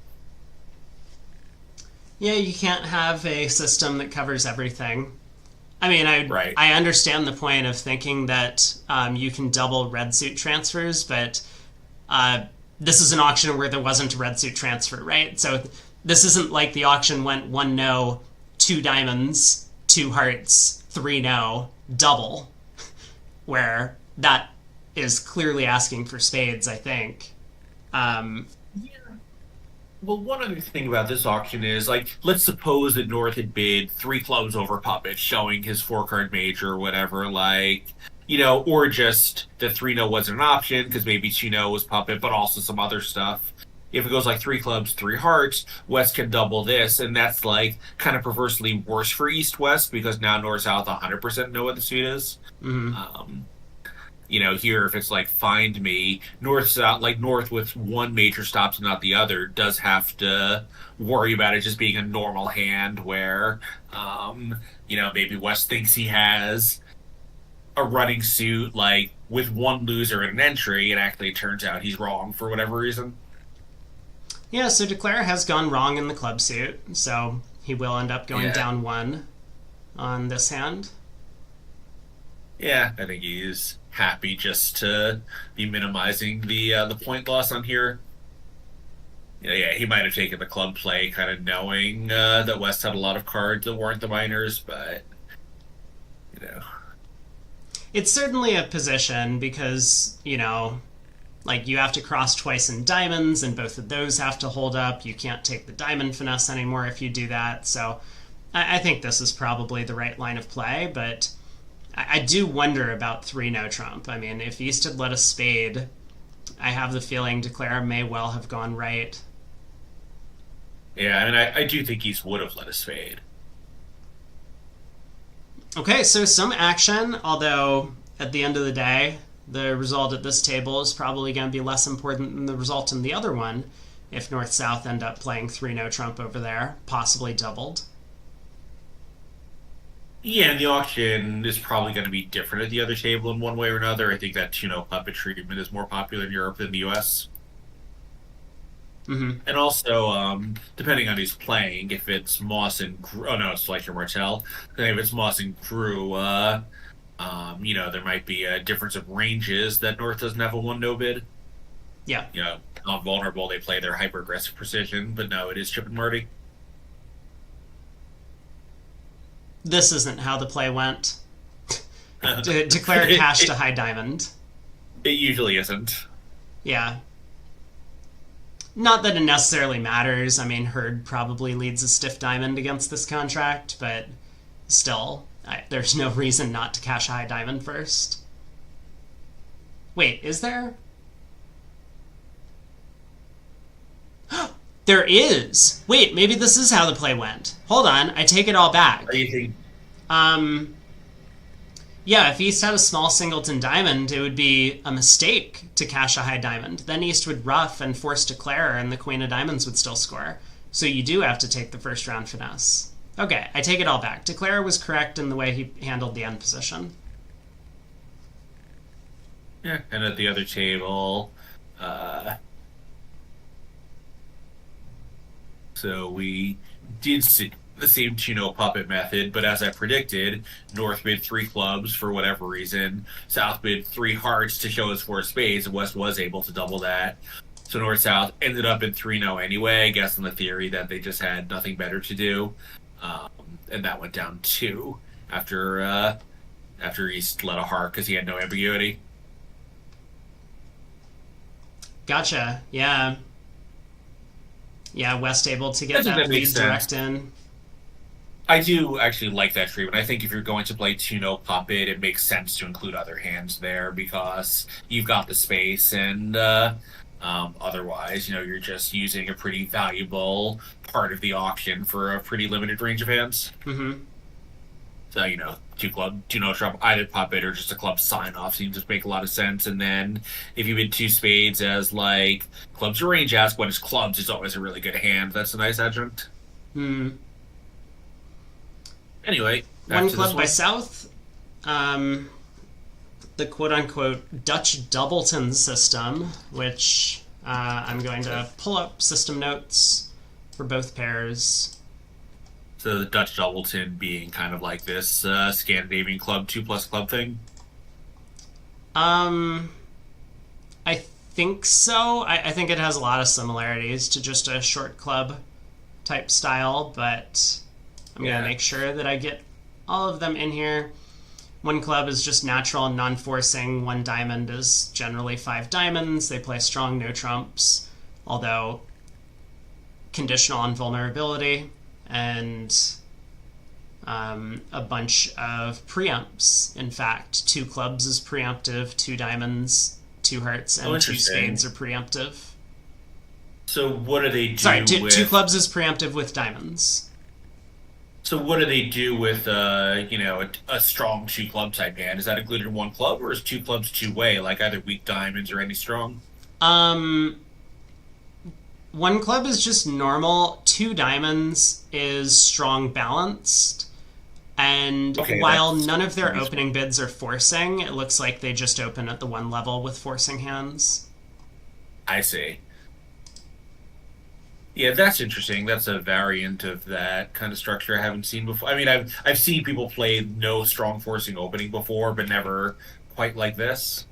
Yeah, you can't have a system that covers everything. I mean,
Right.
I understand the point of thinking that you can double red suit transfers, but this is an auction where there wasn't a red suit transfer, right? So this isn't like the auction went 1 no, 2 diamonds, 2 hearts, 3 no, double, where that is clearly asking for spades, I think. Um,
Well, one other thing about this auction is, let's suppose that North had bid three clubs over Puppet, showing his four-card major or whatever, or just the 3-0 wasn't an option, because maybe 2-0 was Puppet, but also some other stuff. If it goes like three clubs, three hearts, West can double this, and that's, kind of perversely worse for East-West, because now North-South 100% know what the suit is.
mhm.
Um, here if it's like find me, north south, like north with one major stops and not the other, does have to worry about it just being a normal hand where, maybe West thinks he has a running suit, like with one loser in an entry, and actually it turns out he's wrong for whatever reason.
Yeah, so Declare has gone wrong in the club suit, so he will end up going
Yeah.
down one on this hand.
Yeah, I think he's happy just to be minimizing the point loss on here. Yeah, he might have taken the club play, kind of knowing that West had a lot of cards that weren't the minors, but you know,
It's certainly a position because, like you have to cross twice in diamonds, and both of those have to hold up. You can't take the diamond finesse anymore if you do that. So I think this is probably the right line of play, but I do wonder about 3 no trump. I mean, if East had led a spade, I have the feeling Declare may well have gone right.
yeah, I mean, I do think East would have let a spade.
Okay, so some action, although at the end of the day, the result at this table is probably going to be less important than the result in the other one if North-South end up playing 3 no trump over there, possibly doubled.
Yeah, and the auction is probably going to be different at the other table in one way or another. I think that puppet treatment is more popular in Europe than the U.S.
Mm-hmm.
And also, depending on who's playing, if it's Moss and oh no, it's Fletcher Martell. Then if it's Moss and Crew, there might be a difference of ranges that North doesn't have a one no bid.
Yeah.
Not vulnerable. They play their hyper aggressive precision, but no, it is Chip and Marty.
This isn't how the play went. Declare cash to high diamond.
It usually isn't.
Yeah. Not that it necessarily matters. I mean, Hurd probably leads a stiff diamond against this contract, but still, there's no reason not to cash high diamond first. Wait, is there? There is! Wait, maybe this is how the play went. Hold on, I take it all back.
Are you think?
Yeah, if East had a small singleton diamond, it would be a mistake to cash a high diamond. Then East would ruff and force Declare, and the Queen of Diamonds would still score. So you do have to take the first round finesse. Okay, I take it all back. Declare was correct in the way he handled the end position.
Yeah, and at the other table, so we did see the same puppet method, but as I predicted, North bid 3 clubs for whatever reason, South bid 3 hearts to show us 4 spades, and West was able to double that. So North South ended up in 3 no anyway, I guess on the theory that they just had nothing better to do. And that went down 2 after East let a heart because he had no ambiguity.
Gotcha. Yeah. Yeah, West able to get that lead direct in.
I do actually like that treatment. I think if you're going to play 2-no puppet, it makes sense to include other hands there because you've got the space, and otherwise, you're just using a pretty valuable part of the auction for a pretty limited range of hands.
Mm-hmm.
So, 2-no trump, either puppet or just a club sign-off seems to make a lot of sense. And then if you bid 2 spades as, like, clubs or range ask, when it's clubs, it's always a really good hand. That's a nice adjunct.
Hmm.
Anyway,
one club by South. The quote-unquote Dutch Doubleton system, which I'm going to pull up system notes for both pairs.
So the Dutch Doubleton being kind of like this Scandinavian club 2+ club thing?
I think so. I think it has a lot of similarities to just a short club type style, but I'm going to make sure that I get all of them in here. One club is just natural and non-forcing. 1 diamond is generally 5 diamonds. They play strong no trumps, although conditional on vulnerability, and a bunch of preempts. In fact, 2 clubs is preemptive, 2 diamonds, 2 hearts, and 2 spades are preemptive.
So what do they do?
Sorry, 2 clubs is preemptive with diamonds.
So what do they do with a strong two club type hand? Is that included in one club, or is two clubs two way, like either weak diamonds or any strong?
Um, One club is just normal. Two diamonds is strong balanced. And
Okay,
while none of
that's
their opening bids are forcing, it looks like they just open at the one level with forcing hands.
I see. Yeah, that's interesting. That's a variant of that kind of structure I haven't seen before. I mean, I've seen people play no strong forcing opening before, but never quite like this,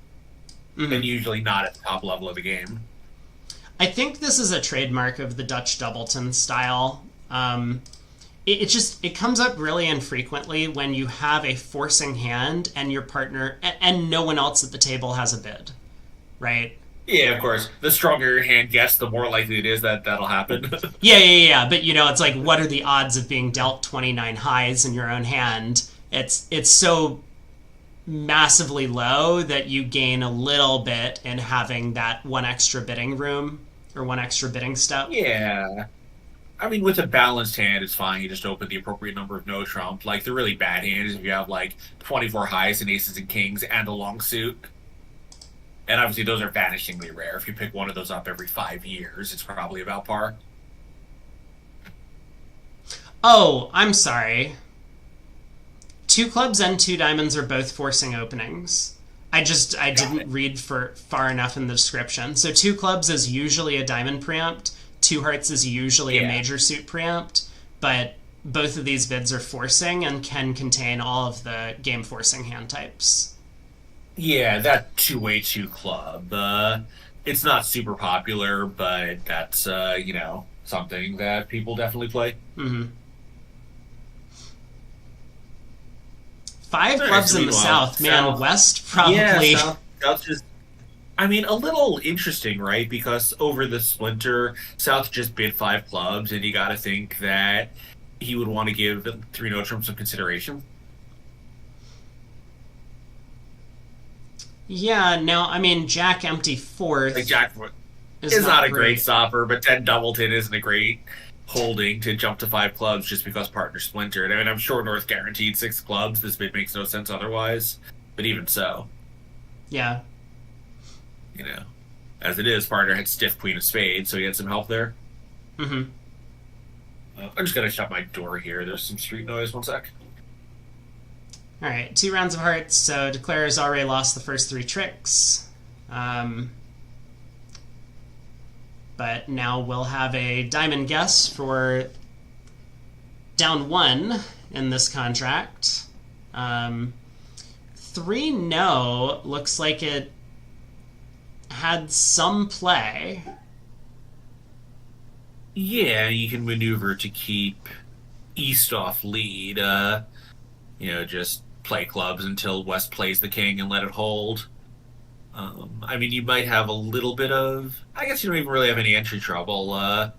and
Hmm.
usually not at the top level of the game.
I think this is a trademark of the Dutch Doubleton style. It just it comes up really infrequently when you have a forcing hand and your partner and no one else at the table has a bid, right?
Yeah, of course. The stronger your hand gets, the more likely it is that that'll happen.
Yeah. But it's like, what are the odds of being dealt 29 highs in your own hand? It's so massively low that you gain a little bit in having that one extra bidding room or one extra bidding step.
Yeah. I mean, with a balanced hand, it's fine. You just open the appropriate number of no trump. Like, the really bad hand is if you have, like, 24 highs and aces and kings and a long suit. And obviously, those are vanishingly rare. If you pick one of those up every 5 years, it's probably about par.
Oh, I'm sorry. Two clubs and two diamonds are both forcing openings. I
Got it.
didn't read for far enough in the description. So two clubs is usually a diamond preempt, two hearts is usually a
Yeah.
major suit preempt, but both of these bids are forcing and can contain all of the game forcing hand types.
Yeah, that two-way two club. It's not super popular, but that's, something that people definitely play.
Hmm. Five
All right,
clubs
so
in the
meanwhile,
south, man.
South.
West
Yeah,
probably.
South just I mean, a little interesting, right? Because over the splinter, South just bid five clubs, and you got to think that he would want to give three no trump some consideration.
Yeah, no, I mean Jack empty
Like
fourth
Jack
is
is not
not
a great
great.
stopper, but then Doubleton isn't a great holding to jump to five clubs just because partner splintered. I mean, I'm sure North guaranteed six clubs. This bid makes no sense otherwise, but even so,
Yeah.
you know, as it is, partner had stiff queen of spades, so he had some help there.
Hmm.
I'm just gonna shut my door here. There's some street noise. One sec.
All right, two rounds of hearts. So Declare has already lost the first three tricks. Um, but now we'll have a diamond guess for down one in this contract. Um, three no looks like it had some play.
Yeah, you can maneuver to keep East off lead. Just play clubs until West plays the king and let it hold. I mean, you might have a little bit of. I guess you don't even really have any entry trouble.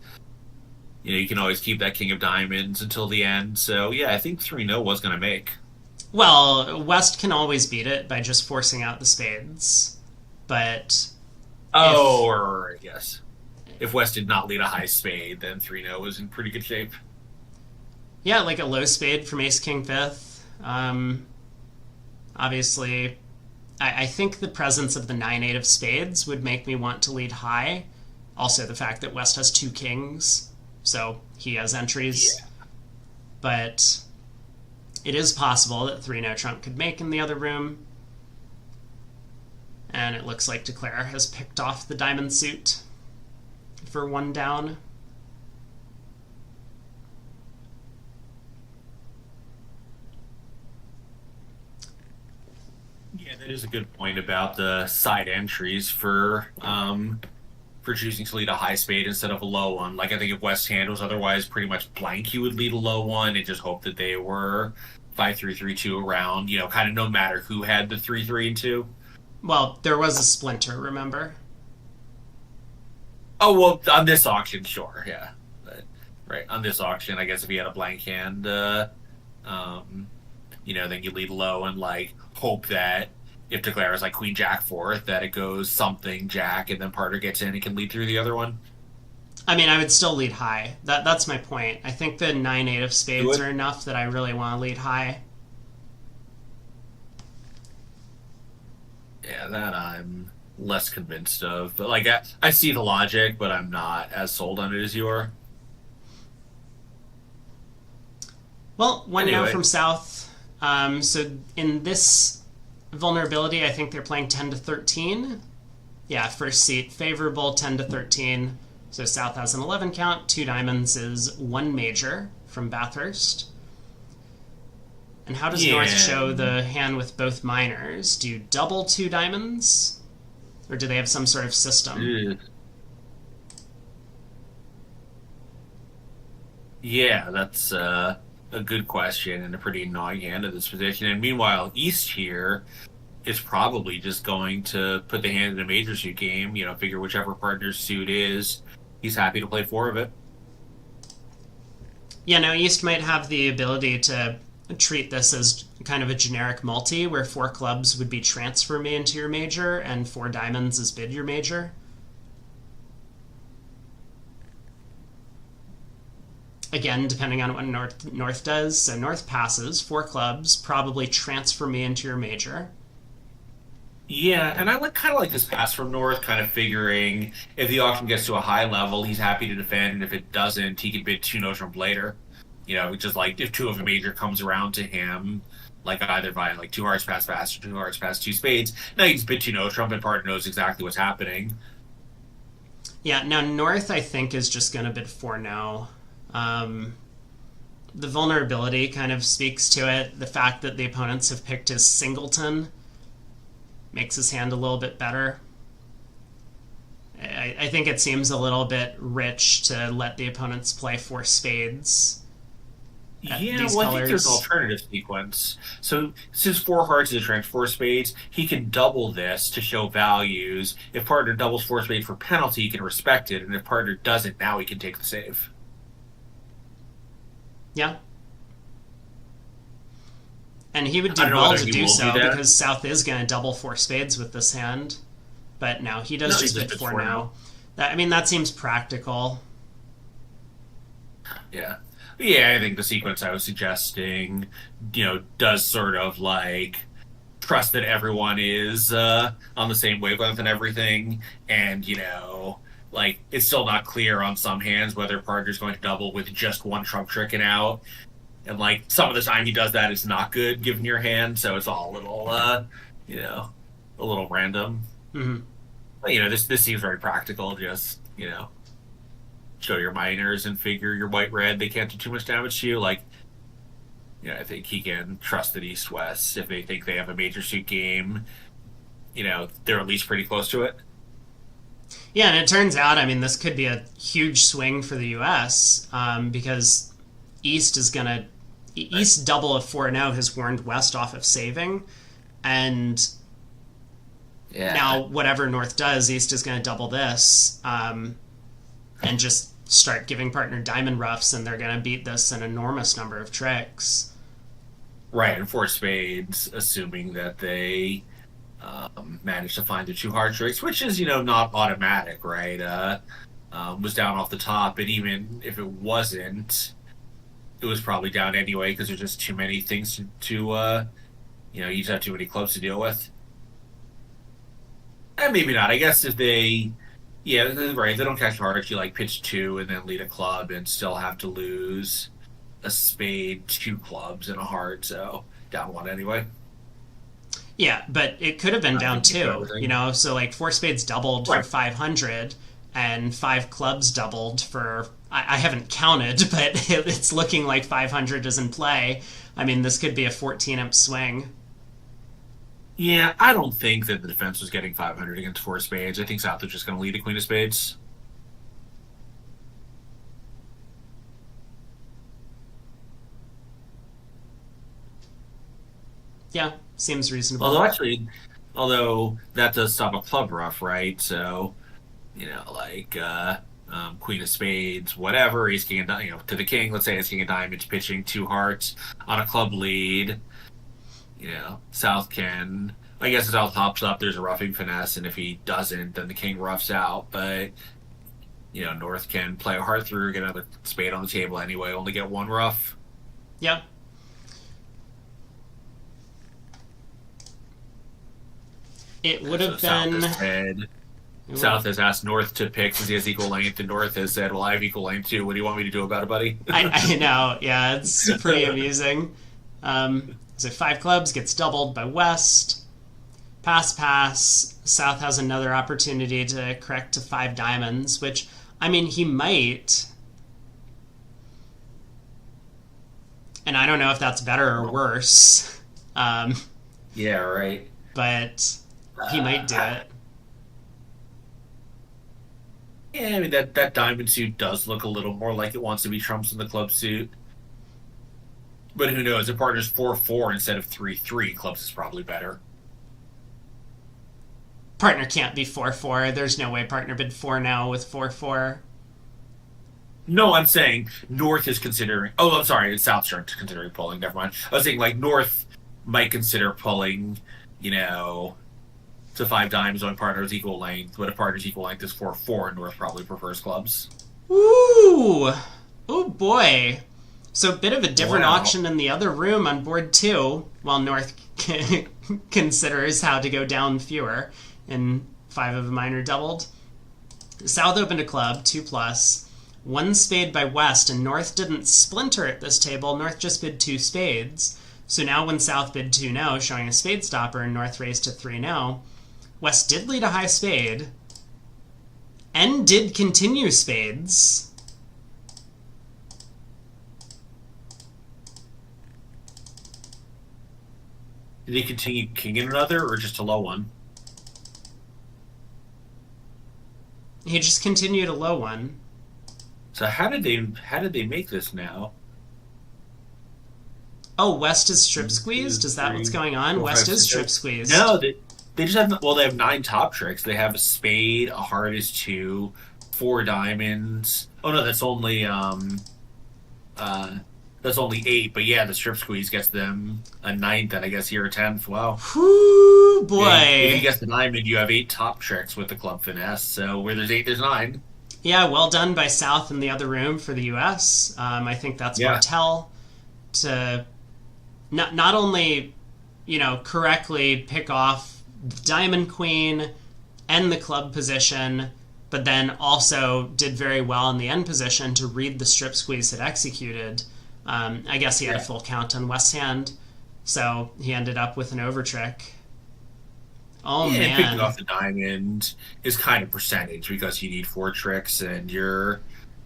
You can always keep that king of diamonds until the end. So yeah, I think 3-0 was going to make.
Well, West can always beat it by just forcing out the spades. But
Oh,
if
or yes. If West did not lead a high spade, then 3-0 was in pretty good shape.
yeah, like a low spade from Ace King Fifth. Obviously, I think the presence of the 9-8 of spades would make me want to lead high. Also, the fact that West has two kings, so he has entries.
Yeah.
But it is possible that 3 no trump could make in the other room. And it looks like Declare has picked off the diamond suit for one down.
Yeah, that is a good point about the side entries for choosing to lead a high spade instead of a low one. Like I think if West Hand was otherwise pretty much blank, you would lead a low one and just hope that they were 5-3-3-2 around, kind of no matter who had the 3-3 and 2.
Well, there was a splinter, remember?
Oh well, on this auction, sure, yeah. But, right. On this auction, I guess if he had a blank hand, um then you lead low and like hope that if Declare is like Queen Jack fourth, that it goes something Jack and then partner gets in and can lead through the other one.
I mean, I would still lead high. That's my point. I think the 9-8 of
Do
spades
it.
are enough that I really want to lead high.
Yeah, that I'm less convinced of. But like, I see the logic, but I'm not as sold on it as you are.
Well, one now
Anyway,
from South. So in this vulnerability, I think they're playing 10 to 13. Yeah, first seat favorable 10 to 13. So South has an 11 count. Two diamonds is one major from Bathurst. And how does North
yeah,
show the hand with both minors? Do you double two diamonds? Or do they have some sort of system?
ugh. Yeah, that's a good question and a pretty gnawing hand of this position. And meanwhile, East here is probably just going to put the hand in a major suit game. Figure whichever partner's suit is, he's happy to play four of it.
Yeah, now East might have the ability to treat this as kind of a generic multi where four clubs would be transfer me into your major and four diamonds is bid your major. Again, depending on what North does. So North passes, four clubs, probably transfer me into your major.
Yeah, and I like kind of like this pass from North, kind of figuring if the auction gets to a high level, he's happy to defend, and if it doesn't, he can bid two no trump later. Just like if two of a major comes around to him, like either by like two hearts pass fast or two hearts pass two spades, now he just bid two no trump, and partner knows exactly what's happening.
Yeah, now North, I think, is just going to bid four no. Um, the vulnerability kind of speaks to it. The fact that the opponents have picked his singleton makes his hand a little bit better. I think it seems a little bit rich to let the opponents play four spades at
Yeah,
these
well, I think there's an
colors.
alternative sequence. So, since four hearts is a tranche four spades, he can double this to show values. If partner doubles four spades for penalty, he can respect it, and if partner doesn't, now he can take the save.
Yeah. And he would
I
do
don't know
well
whether
to
he
do
will do
so
that.
because South is going to double four spades with this hand. But now he
No,
does
he
just
just
bid
bids
four
four
now.
now.
That seems practical.
Yeah. Yeah, I think the sequence I was suggesting, does sort of like trust that everyone is on the same wavelength and everything. And, like it's still not clear on some hands whether partner's going to double with just one trump tricking out. And like some of the time he does that is not good given your hand, so it's all a little you know, a little random.
Hmm.
But this seems very practical, just, show your minors and figure your white red, they can't do too much damage to you. Like, I think he can trust that East West if they think they have a major suit game, they're at least pretty close to it.
Yeah, and it turns out, I mean, this could be a huge swing for the U.S. Because East is going to
Right.
East double of 4-0 has warned West off of saving, and
Yeah.
now whatever North does, East is going to double this, and just start giving partner diamond roughs, and they're going to beat this an enormous number of tricks.
Right, and four spades, assuming that they manage to find the two hard tricks, which is, not automatic, right? Was down off the top, and even if it wasn't, it was probably down anyway because there's just too many things you just have too many clubs to deal with. And maybe not. I guess if they, yeah, right, if they don't catch hearts, you like pitch two and then lead a club and still have to lose a spade, two clubs, and a heart, so down one anyway.
Yeah, but it could have been
Not
down
gonna keep
two,
everything.
so like four spades doubled for
Right.
500 and five clubs doubled for, I haven't counted, but it's looking like 500 is in play. I mean, this could be a 14 imp swing.
Yeah, I don't think that the defense was getting 500 against four spades. I think South was just going to lead a queen of spades.
Yeah, seems
Although,
reasonable.
actually, although that does stop a club rough, right? So, like Queen of Spades, whatever, Ace King, and to the king. Let's say Ace King of Diamonds pitching two hearts on a club lead. South can. I guess if South hops up, there's a roughing finesse, and if he doesn't, then the king roughs out. But North can play a hard through, get another spade on the table anyway, only get one rough.
Yeah. It would have been...
South has asked North to pick since he has equal length, and North has said, well, I have equal length too. What do you want me to do about it, buddy?
I know. Yeah, it's pretty amusing. So 5 clubs gets doubled by West. Pass. South has another opportunity to correct to 5 diamonds, which, I mean, he might. And I don't know if that's better or worse.
Yeah, right.
But he might do it.
Yeah, I mean, that diamond suit does look a little more like it wants to be trumps in the club suit. But who knows? If partner's 4-4 instead of 3-3, clubs is probably better.
Partner can't be 4-4. There's no way partner bid 4 now with 4-4.
No, I'm saying North is considering... Oh, I'm sorry. It's South considering pulling. Never mind. I was saying, North might consider pulling, to 5 diamonds when partner's equal length, but if partner's equal length is 4-4, North probably prefers clubs.
Ooh! Oh, boy. So a bit of a different auction in the other room on board 2, while North considers how to go down fewer, and 5 of a minor doubled. South opened a club, 2+, 1 spade by West, and North didn't splinter at this table. North just bid 2 spades. So now when South bid 2 no, showing a spade stopper, and North raised to 3 no, West did lead a high spade, and did continue spades.
Did he continue king in another, or just a low one?
He just continued a low one.
So how did they make this now?
Oh, West is strip squeezed? Is that what's going on? West is strip squeezed.
No, they just have... Well, they have 9 top tricks. They have a spade, a heart is 2, 4 diamonds. Oh, no, that's only 8. But yeah, the strip squeeze gets them a 9th, and I guess here a 10th. Wow.
Whoo, boy.
And if you guess the diamond, you have 8 top tricks with the club finesse. So where there's 8, there's 9.
Yeah, well done by South in the other room for the U.S. I think that's Martell to not only, correctly pick off the diamond queen and the club position, but then also did very well in the end position to read the strip squeeze it executed. I guess he had a full count on West's hand, so he ended up with an overtrick. Oh, man.
Picking off the diamond is kind of percentage because you need 4 tricks and you're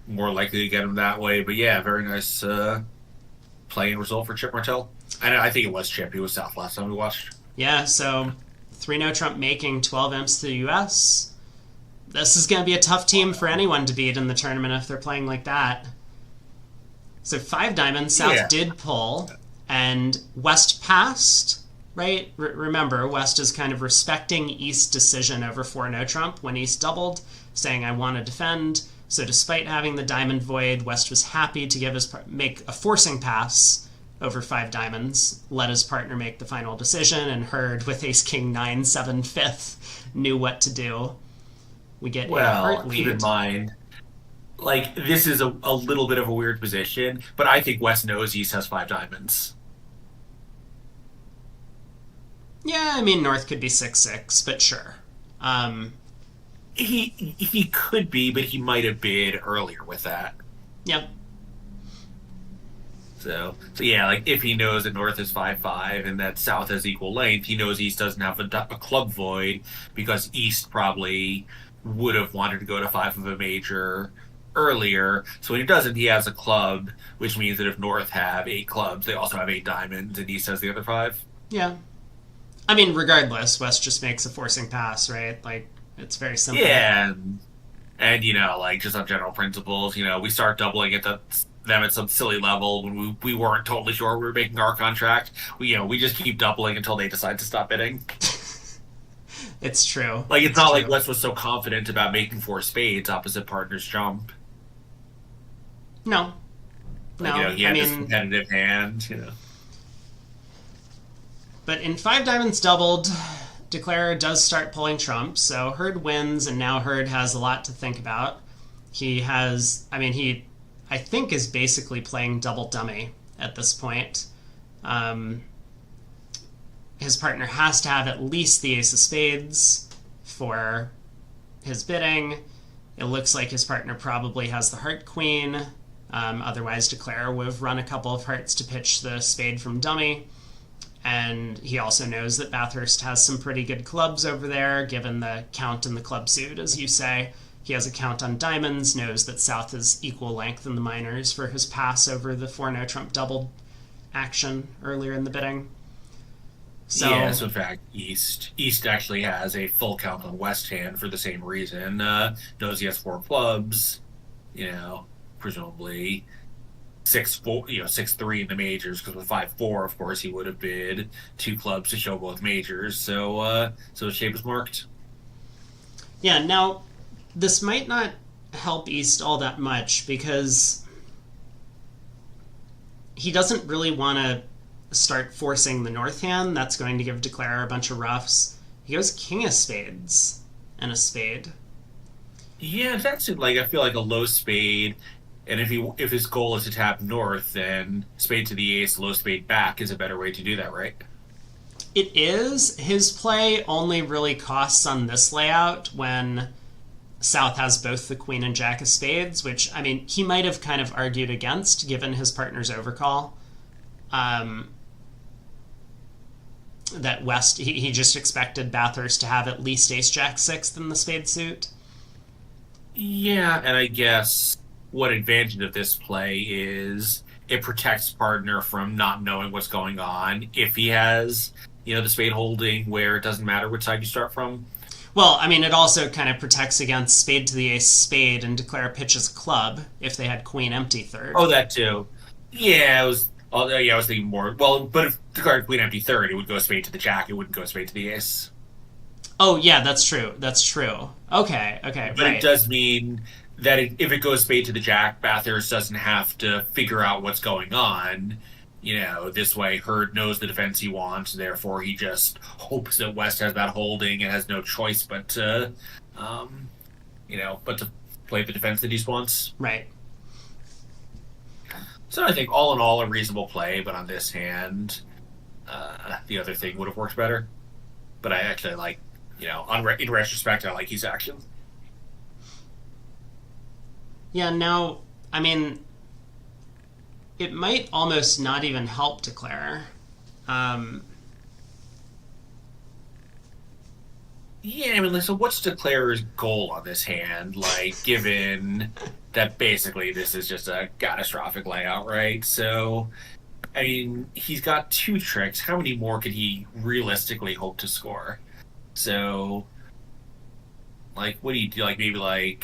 more likely to get them that way. But yeah, very nice play and result for Chip Martell. And I think it was Chip. He was South last time we watched.
Yeah, so 3-0 Trump making 12 imps to the U.S. This is going to be a tough team for anyone to beat in the tournament if they're playing like that. So 5 diamonds, South did pull, and West passed, right? Remember, West is kind of respecting East's decision over 4-0 Trump when East doubled, saying, I want to defend. So despite having the diamond void, West was happy to make a forcing pass over 5 diamonds, let his partner make the final decision, and Hurd with ace-king 9-7 fifth knew what to do. We get a heart lead.
Keep in mind, this is a little bit of a weird position, but I think West knows East has 5 diamonds.
Yeah, I mean, North could be 6-6, but sure.
He could be, but he might have bid earlier with that.
Yep.
So yeah, if he knows that North is 5-5 and that South has equal length, he knows East doesn't have a club void because East probably would have wanted to go to 5 of a major earlier. So when he doesn't, he has a club, which means that if North have 8 clubs, they also have 8 diamonds, and East has the other 5.
Yeah. I mean, regardless, West just makes a forcing pass, right? It's very simple.
Yeah, and just on general principles, we start doubling at them at some silly level when we weren't totally sure we were making our contract. We just keep doubling until they decide to stop bidding.
It's true.
It's not like West was so confident about making 4 spades opposite partner's jump.
No.
He had this competitive hand,
But in 5 diamonds doubled, Declarer does start pulling trumps, so Hurd wins, and now Hurd has a lot to think about. He has, I think is basically playing double dummy at this point. His partner has to have at least the ace of spades for his bidding. It looks like his partner probably has the heart queen. Otherwise, Declare would have run a couple of hearts to pitch the spade from dummy. And he also knows that Bathurst has some pretty good clubs over there, given the count in the club suit, as you say. He has a count on diamonds, knows that South is equal length in the minors for his pass over the 4-no trump doubled action earlier in the bidding.
So in fact, East actually has a full count on West hand for the same reason. Knows he has 4 clubs, presumably 6-4, 6-3 in the majors, because with 5-4, of course, he would have bid 2 clubs to show both majors. So his shape is marked.
Yeah, now, this might not help East all that much, because he doesn't really want to start forcing the north hand. That's going to give Declare a bunch of roughs. He goes king of spades and a spade.
Yeah, that's like, I feel like a low spade, and if his goal is to tap north, then spade to the ace, low spade back is a better way to do that, right?
It is. His play only really costs on this layout when South has both the queen and jack of spades, which, he might have kind of argued against, given his partner's overcall. That West, he just expected Bathurst to have at least ace jack sixth in the spade suit.
Yeah, and I guess what advantage of this play is it protects partner from not knowing what's going on if he has, the spade holding where it doesn't matter which side you start from.
Well, it also kind of protects against spade to the ace spade and Declare pitches club if they had queen empty third.
Oh, that too. Yeah, I was thinking more. Well, but if Declare queen empty third, it would go spade to the jack. It wouldn't go spade to the ace.
Oh, yeah, that's true. Okay,
But
right.
It does mean that if it goes spade to the jack, Bathurst doesn't have to figure out what's going on. This way Hurd knows the defense he wants, therefore he just hopes that West has that holding and has no choice but to play the defense that he wants.
Right.
So I think all in all a reasonable play, but on this hand, the other thing would have worked better. But I actually like, in retrospect, I like his action.
Yeah, now, it might almost not even help Declare.
So what's Declare's goal on this hand? Given that basically this is just a catastrophic layout, right? So, he's got 2 tricks. How many more could he realistically hope to score? So, what do you do? Maybe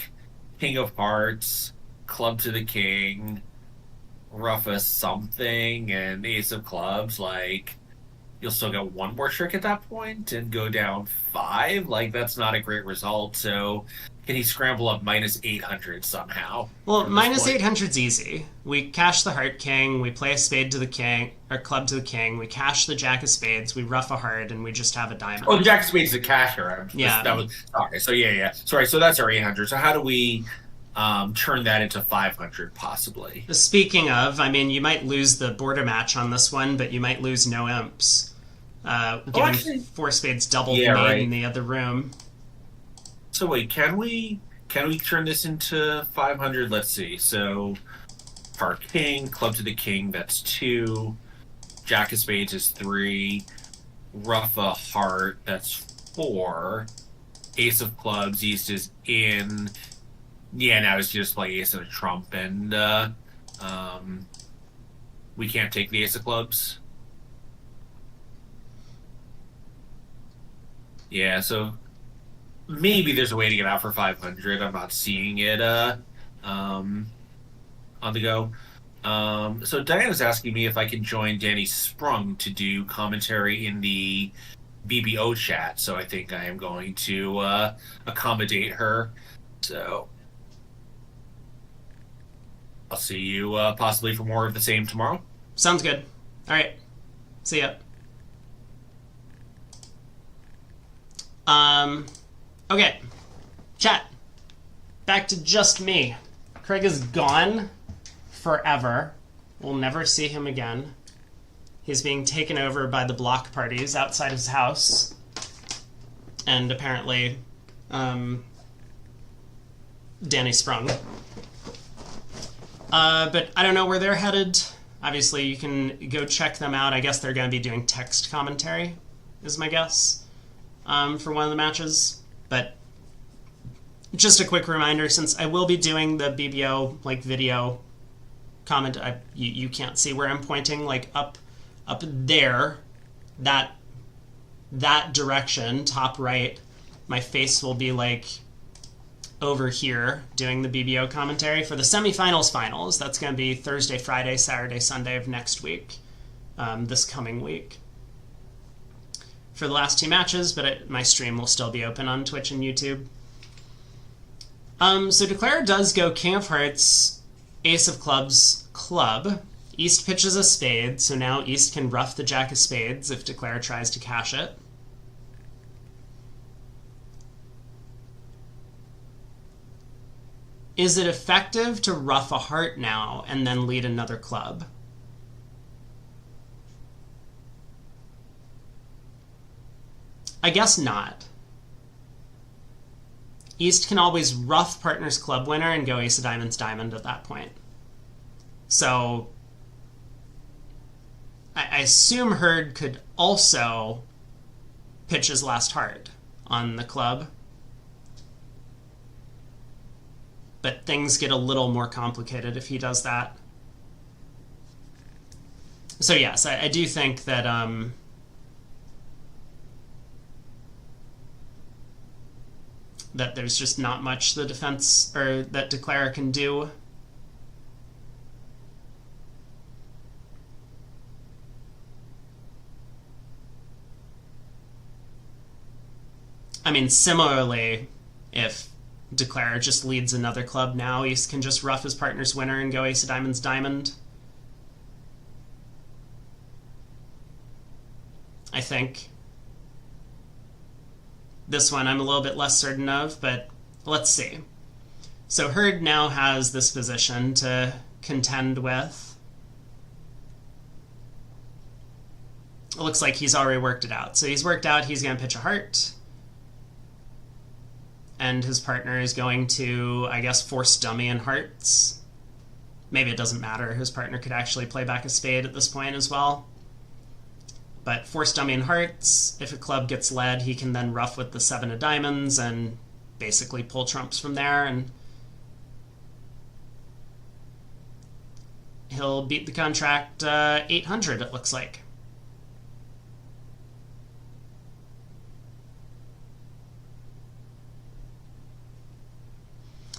king of hearts, club to the king, rough a something, and ace of clubs. You'll still get 1 more trick at that point and go down 5. That's not a great result. So can he scramble up minus 800 somehow?
Well, minus 800's easy. We cash the heart king, we play a spade to the king, or club to the king, we cash the jack of spades, we rough a heart, and we just have a diamond.
Oh, the jack of spades is a casher.
Yeah.
Okay, so yeah. Sorry, so that's our 800. So how do we turn that into 500 possibly?
Speaking of, you might lose the border match on this one, but you might lose no imps. Given 4 spades doubled the maid in the other room.
So wait, can we turn this into 500? Let's see. So heart king, club to the king, that's 2. Jack of spades is 3. Rough a heart, that's 4. Ace of clubs, East is in. Yeah, now it's just like ace of a trump, and we can't take the ace of clubs. Yeah, so maybe there's a way to get out for 500. I'm not seeing it on the go. So Diana's asking me if I can join Danny Sprung to do commentary in the BBO chat, so I think I am going to accommodate her. So I'll see you possibly for more of the same tomorrow.
Sounds good. All right. See ya. Okay. Chat. back to just me. Craig is gone forever. We'll never see him again. He's being taken over by the block parties outside his house. And apparently, Danny sprung. But I don't know where they're headed. Obviously, you can go check them out. I guess they're going to be doing text commentary, is my guess, for one of the matches. But just a quick reminder, since I will be doing the BBO video comment, you can't see where I'm pointing, up there, that direction, top right. My face will be over here doing the BBO commentary for the semifinals finals. That's going to be Thursday, Friday, Saturday, Sunday of next week, this coming week. For the last two matches, but my stream will still be open on Twitch and YouTube. So Declare does go King of Hearts, Ace of Clubs, Club. East pitches a spade, so now East can ruff the Jack of Spades if Declare tries to cash it. Is it effective to ruff a heart now and then lead another club? I guess not. East can always ruff partner's club winner and go Ace of Diamonds Diamond at that point. So I assume Hurd could also pitch his last heart on the club. But things get a little more complicated if he does that. So yes, I do think that that there's just not much the defense or that Declare can do. I mean, similarly, if Declare just leads another club now, East can just ruff his partner's winner and go Ace of Diamonds Diamond. I think. This one I'm a little bit less certain of, but let's see. So Hurd now has this position to contend with. It looks like he's already worked it out. So he's worked out he's going to pitch a heart. And his partner is going to, I guess, force dummy in hearts. Maybe it doesn't matter. His partner could actually play back a spade at this point as well. But force dummy in hearts, if a club gets led, he can then ruff with the 7 of diamonds and basically pull trumps from there, and he'll beat the contract 800, it looks like.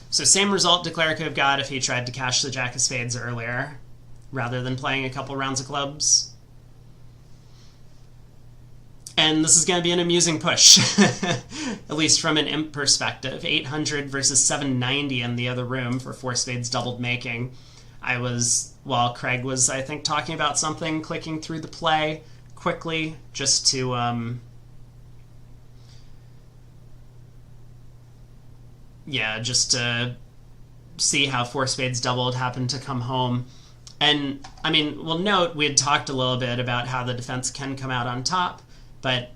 So same result Declare could have got if he tried to cash the Jack of Spades earlier, rather than playing a couple rounds of clubs. And this is going to be an amusing push, at least from an imp perspective. 800 versus 790 in the other room for 4 spades doubled making. While Craig was, I think, talking about something, clicking through the play quickly just to, just to see how 4 spades doubled happened to come home. And, I mean, we'll note we had talked a little bit about how the defense can come out on top, but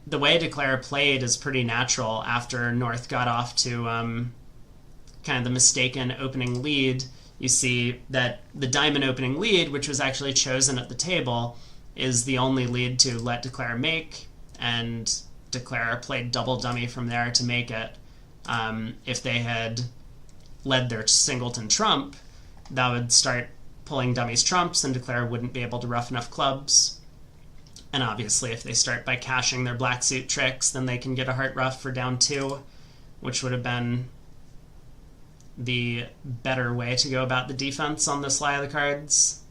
the way Declare played is pretty natural after North got off to kind of the mistaken opening lead. You see that the diamond opening lead, which was actually chosen at the table, is the only lead to let Declare make, and Declare played double dummy from there to make it. If they had led their singleton trump, that would start pulling dummies trumps, and Declare wouldn't be able to ruff enough clubs. And obviously, if they start by cashing their black suit tricks, then they can get a heart ruff for down 2, which would have been the better way to go about the defense on this lie of the cards.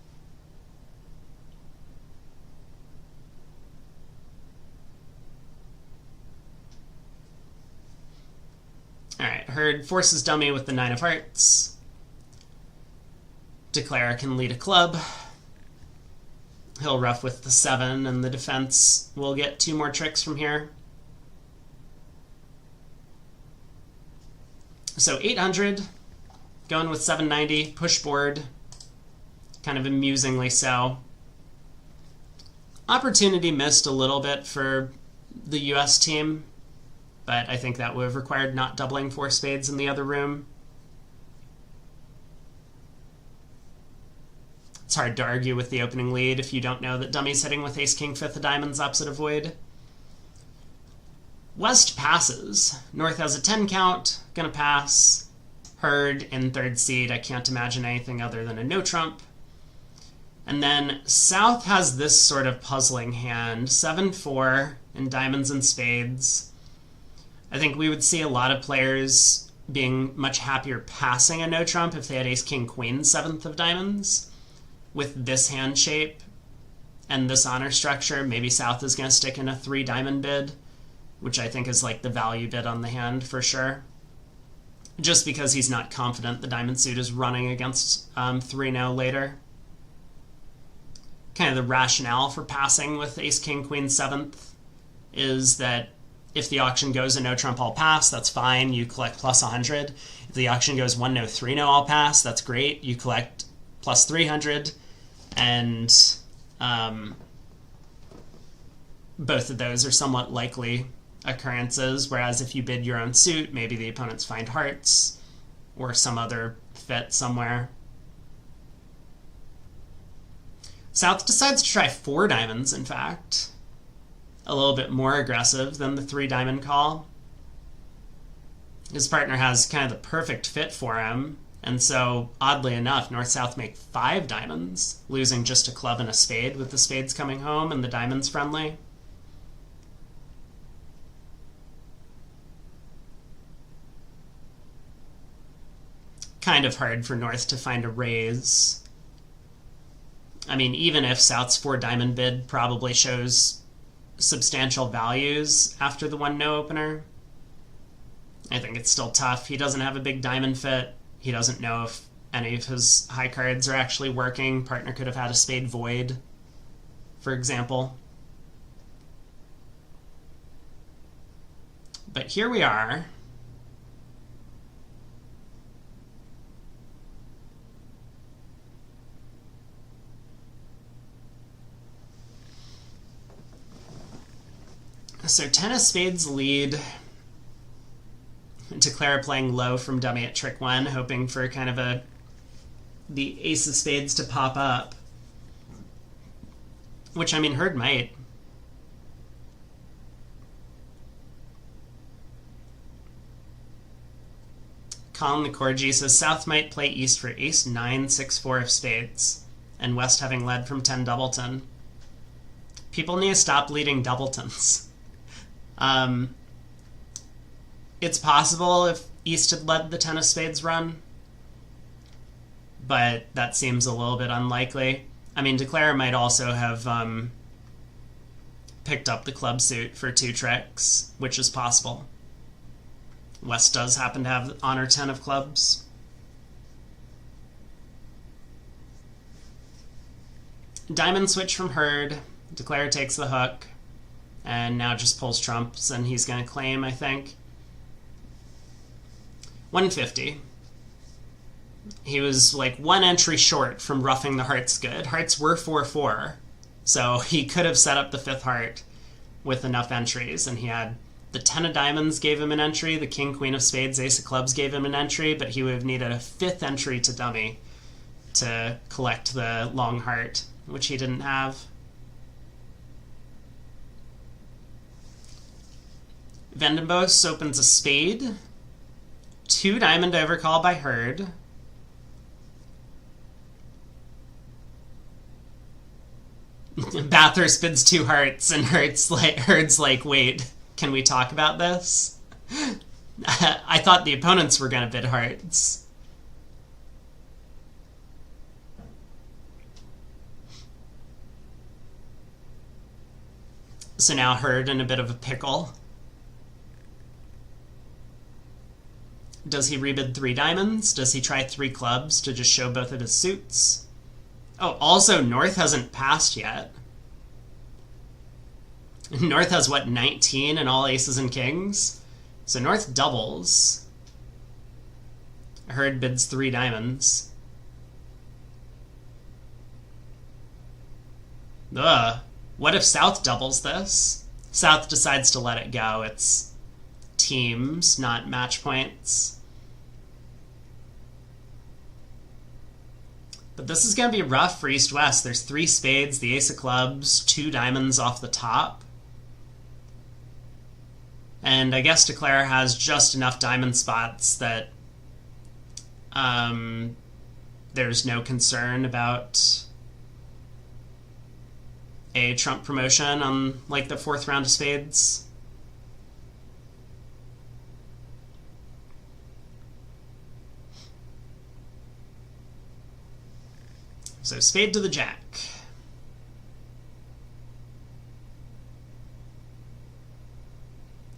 Alright, Hurd forces dummy with the 9 of hearts. Declare can lead a club. He'll ruff with the 7, and the defense will get 2 more tricks from here. So 800, going with 790, push board, kind of amusingly so. Opportunity missed a little bit for the US team, but I think that would have required not doubling 4 spades in the other room. It's hard to argue with the opening lead if you don't know that dummy's hitting with ace-king, 5th of diamonds opposite a void. West passes. North has a 10 count, gonna pass. Hurd in 3rd seed, I can't imagine anything other than a no trump. And then South has this sort of puzzling hand, 7-4 in diamonds and spades. I think we would see a lot of players being much happier passing a no trump if they had ace-king, queen, 7th of diamonds. With this hand shape and this honor structure, maybe South is going to stick in a 3 diamond bid, which I think is like the value bid on the hand for sure. Just because he's not confident the diamond suit is running against 3-0 later. Kind of the rationale for passing with ace-king, queen, 7th is that if the auction goes a no trump all pass, that's fine, you collect plus 100. If the auction goes 1-0, 3-0 all pass, that's great, you collect plus 300. And both of those are somewhat likely occurrences, whereas if you bid your own suit, maybe the opponents find hearts or some other fit somewhere. South decides to try 4 diamonds, in fact. A little bit more aggressive than the 3 diamond call. His partner has kind of the perfect fit for him, and so, oddly enough, North-South make 5 diamonds, losing just a club and a spade, with the spades coming home and the diamonds friendly. Kind of hard for North to find a raise. I mean, even if South's 4 diamond bid probably shows substantial values after the 1-0 opener, I think it's still tough. He doesn't have a big diamond fit. He doesn't know if any of his high cards are actually working. Partner could have had a spade void, for example. But here we are. So 10 of spades lead. Declare playing low from dummy at trick 1, hoping for kind of the ace of spades to pop up. Which, I mean, Hurd might. Colin Nicorgi says South might play East for ace 9, 6-4 of spades, and West having led from 10 doubleton. People need to stop leading doubletons. It's possible if East had led the 10 of spades run, but that seems a little bit unlikely. I mean, Declare might also have picked up the club suit for 2 tricks, which is possible. West does happen to have honor 10 of clubs. Diamond switch from Hurd. Declare takes the hook, and now just pulls trumps, and he's going to claim, I think. 150. He was like 1 entry short from roughing the hearts good. Hearts were 4-4, so he could have set up the 5th heart with enough entries, and he had the 10 of diamonds gave him an entry, the king, queen of spades, ace of clubs gave him an entry, but he would have needed a 5th entry to dummy to collect the long heart, which he didn't have. Vandenbos opens a spade. 2 diamond overcall by Hurd. Bathurst bids 2 hearts, and Hurd's like, wait, can we talk about this? I thought the opponents were going to bid hearts. So now Hurd in a bit of a pickle. Does he rebid 3 diamonds? Does he try 3 clubs to just show both of his suits? Oh, also, North hasn't passed yet. North has, what, 19 and all aces and kings? So North doubles. Herd bids 3 diamonds. Ugh. What if South doubles this? South decides to let it go. It's teams, not match points. But this is going to be rough for East-West. There's 3 spades, the ace of clubs, 2 diamonds off the top. And I guess Declare has just enough diamond spots that there's no concern about a trump promotion on like the 4th round of spades. So spade to the jack.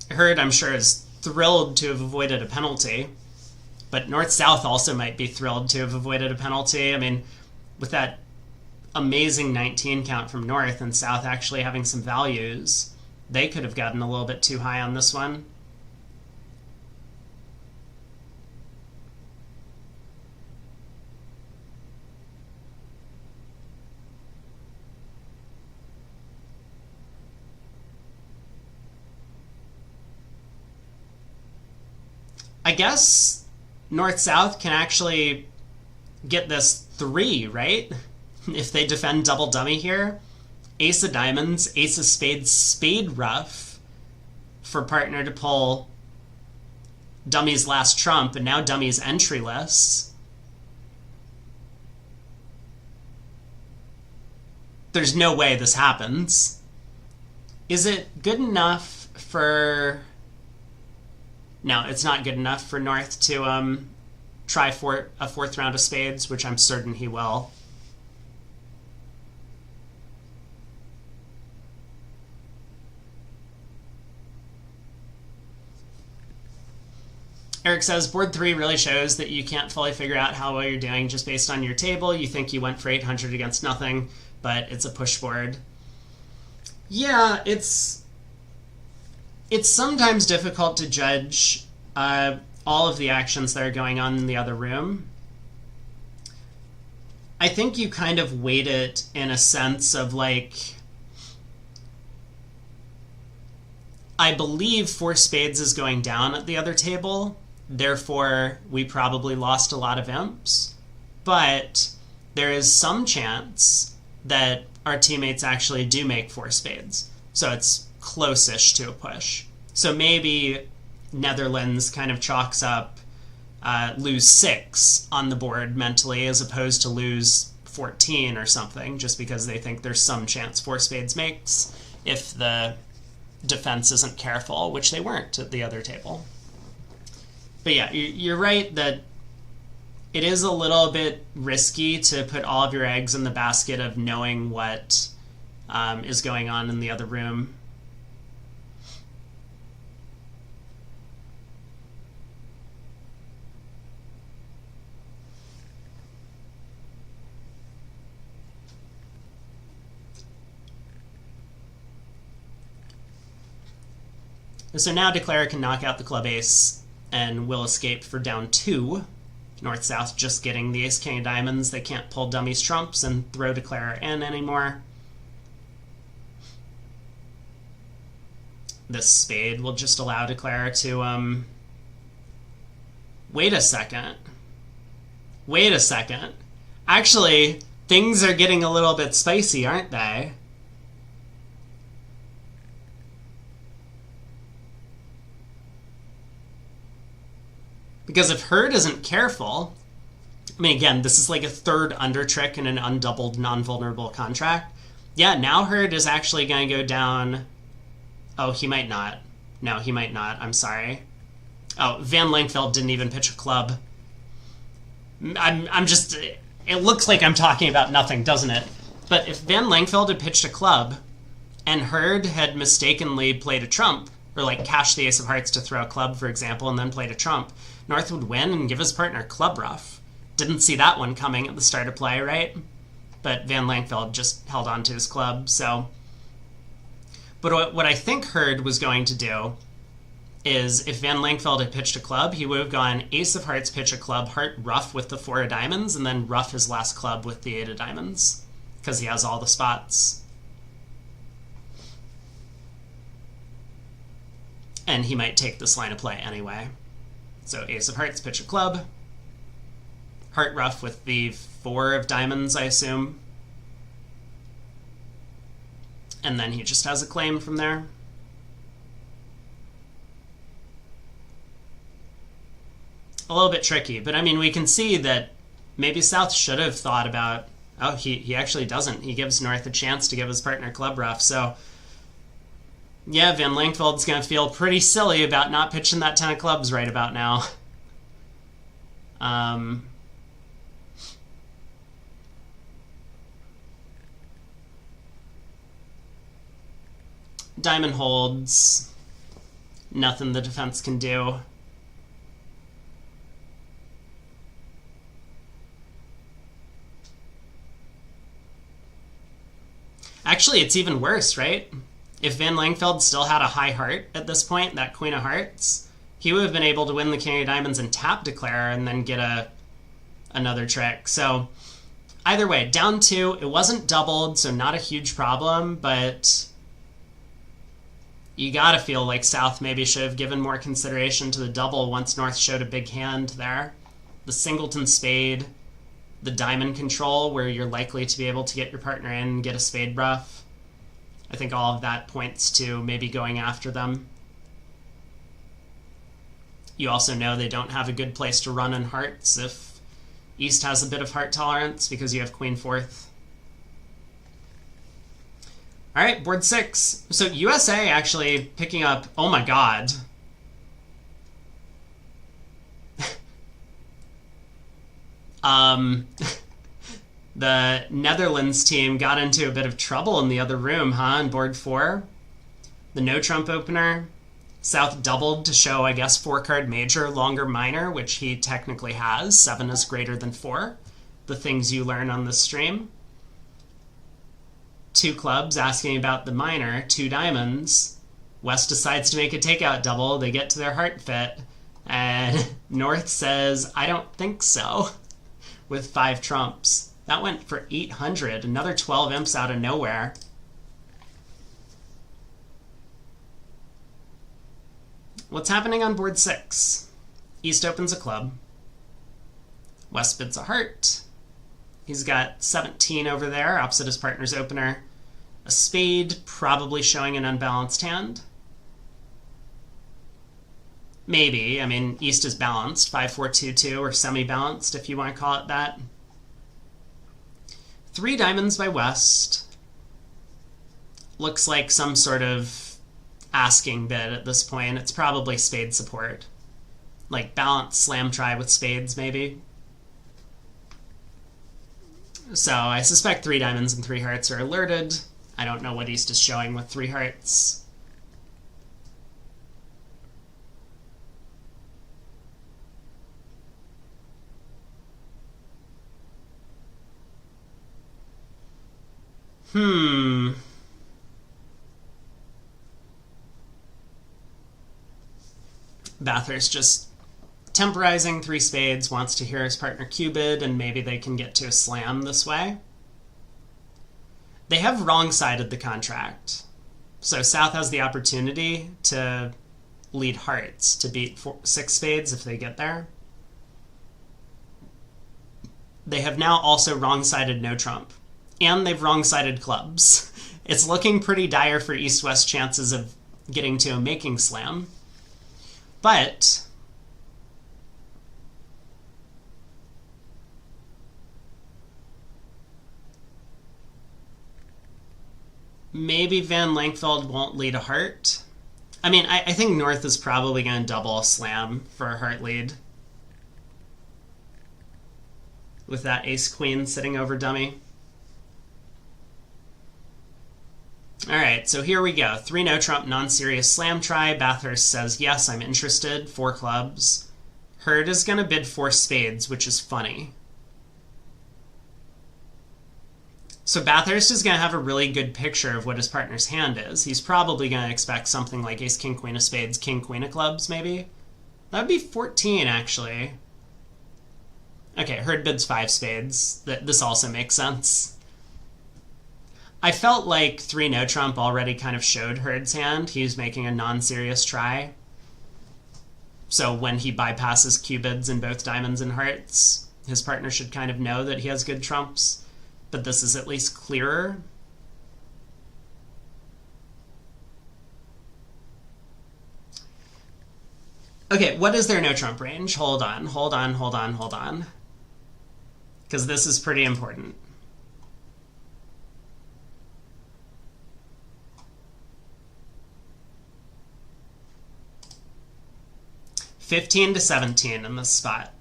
Herd, I'm sure, is thrilled to have avoided a penalty, but North-South also might be thrilled to have avoided a penalty. I mean, with that amazing 19 count from North and South actually having some values, they could have gotten a little bit too high on this one. I guess North-South can actually get this 3, right? If they defend double dummy here. Ace of diamonds, ace of spades, spade ruff for partner to pull dummy's last trump, and now dummy's entryless. There's no way this happens. Is it good enough for... No, it's not good enough for North to try for a 4th round of spades, which I'm certain he will. Eric says, board 3 really shows that you can't fully figure out how well you're doing just based on your table. You think you went for 800 against nothing, but it's a push board. Yeah, it's sometimes difficult to judge all of the actions that are going on in the other room. I think you kind of weight it in a sense of like, I believe 4 spades is going down at the other table, therefore we probably lost a lot of imps, but there is some chance that our teammates actually do make 4 spades. So it's close-ish to a push. So maybe Netherlands kind of chalks up lose 6 on the board mentally as opposed to lose 14 or something, just because they think there's some chance 4 spades makes if the defense isn't careful, which they weren't at the other table. But yeah, you're right that it is a little bit risky to put all of your eggs in the basket of knowing what is going on in the other room. So now Declare can knock out the club ace and will escape for down 2. North-South just getting the ace-king of diamonds. They can't pull dummy's trumps and throw Declare in anymore. This spade will just allow Declare to, Wait a second. Wait a second. Actually, things are getting a little bit spicy, aren't they? Because if Herd isn't careful, I mean, again, this is like a 3rd under trick in an undoubled non-vulnerable contract. Yeah, now Herd is actually going to go down. Oh, he might not. No, he might not. I'm sorry. Oh, Van Langveld didn't even pitch a club. I'm just... It looks like I'm talking about nothing, doesn't it? But if Van Langveld had pitched a club and Herd had mistakenly played a trump, or like cashed the ace of hearts to throw a club, for example, and then played a trump, North would win and give his partner club rough. Didn't see that one coming at the start of play, right? But Van Langveld just held on to his club, so... But what I think Herd was going to do is if Van Lankfeld had pitched a club, he would have gone ace of hearts, pitch a club, heart ruff with the 4 of diamonds, and then ruff his last club with the 8 of diamonds, because he has all the spots. And he might take this line of play anyway. So ace of hearts, pitch a club, heart ruff with the 4 of diamonds, I assume. And then he just has a claim from there. A little bit tricky, but I mean, we can see that maybe South should have thought about, oh, he actually doesn't. He gives North a chance to give his partner club ruff. So yeah, Van Lankfeld's going to feel pretty silly about not pitching that 10 of clubs right about now. Diamond holds. Nothing the defense can do. Actually, it's even worse, right? If Van Lankfeld still had a high heart at this point, that Queen of Hearts, he would have been able to win the King of Diamonds and tap declare and then get another trick. So either way, down 2, it wasn't doubled, so not a huge problem, but you gotta feel like South maybe should have given more consideration to the double once North showed a big hand there. The singleton spade, the diamond control where you're likely to be able to get your partner in and get a spade ruff. I think all of that points to maybe going after them. You also know they don't have a good place to run in hearts if East has a bit of heart tolerance because you have Queen 4th. All right, board 6. So USA actually picking up, oh my god. The Netherlands team got into a bit of trouble in the other room, huh, on board 4. The no trump opener. South doubled to show, I guess, 4-card major, longer minor, which he technically has. 7 is greater than 4. The things you learn on this stream. 2 clubs asking about the minor, 2 diamonds. West decides to make a takeout double. They get to their heart fit. And North says, I don't think so, with 5 trumps. That went for 800, another 12 imps out of nowhere. What's happening on board 6? East opens a club. West bids a heart. He's got 17 over there, opposite his partner's opener. A spade, probably showing an unbalanced hand. Maybe. I mean, East is balanced, 5-4-2-2, or semi-balanced, if you want to call it that. 3 diamonds by West. Looks like some sort of asking bid at this point. It's probably spade support. Like balance slam try with spades, maybe. So I suspect 3 diamonds and 3 hearts are alerted. I don't know what East is showing with 3 hearts. Bathurst just temporizing 3 spades, wants to hear his partner Q-bid, and maybe they can get to a slam this way. They have wrong-sided the contract. So South has the opportunity to lead hearts, to beat 6 spades if they get there. They have now also wrong-sided no trump. And they've wrong-sided clubs. It's looking pretty dire for East-West chances of getting to a making slam. But maybe Van Lankfeld won't lead a heart. I mean, I think North is probably going to double a slam for a heart lead. With that ace-queen sitting over dummy. Alright, so here we go. 3 no-trump, non-serious slam try. Bathurst says, yes, I'm interested. 4 clubs. Hurd is going to bid 4 spades, which is funny. So Bathurst is going to have a really good picture of what his partner's hand is. He's probably going to expect something like ace, king, queen of spades, king, queen of clubs, maybe. That would be 14, actually. Okay, Herd bids 5 spades. This also makes sense. I felt like 3 no trump already kind of showed Herd's hand. He was making a non-serious try. So when he bypasses Q-bids in both diamonds and hearts, his partner should kind of know that he has good trumps. But this is at least clearer. Okay, what is their no trump range? Hold on. Because this is pretty important. $15 to $17 in this spot.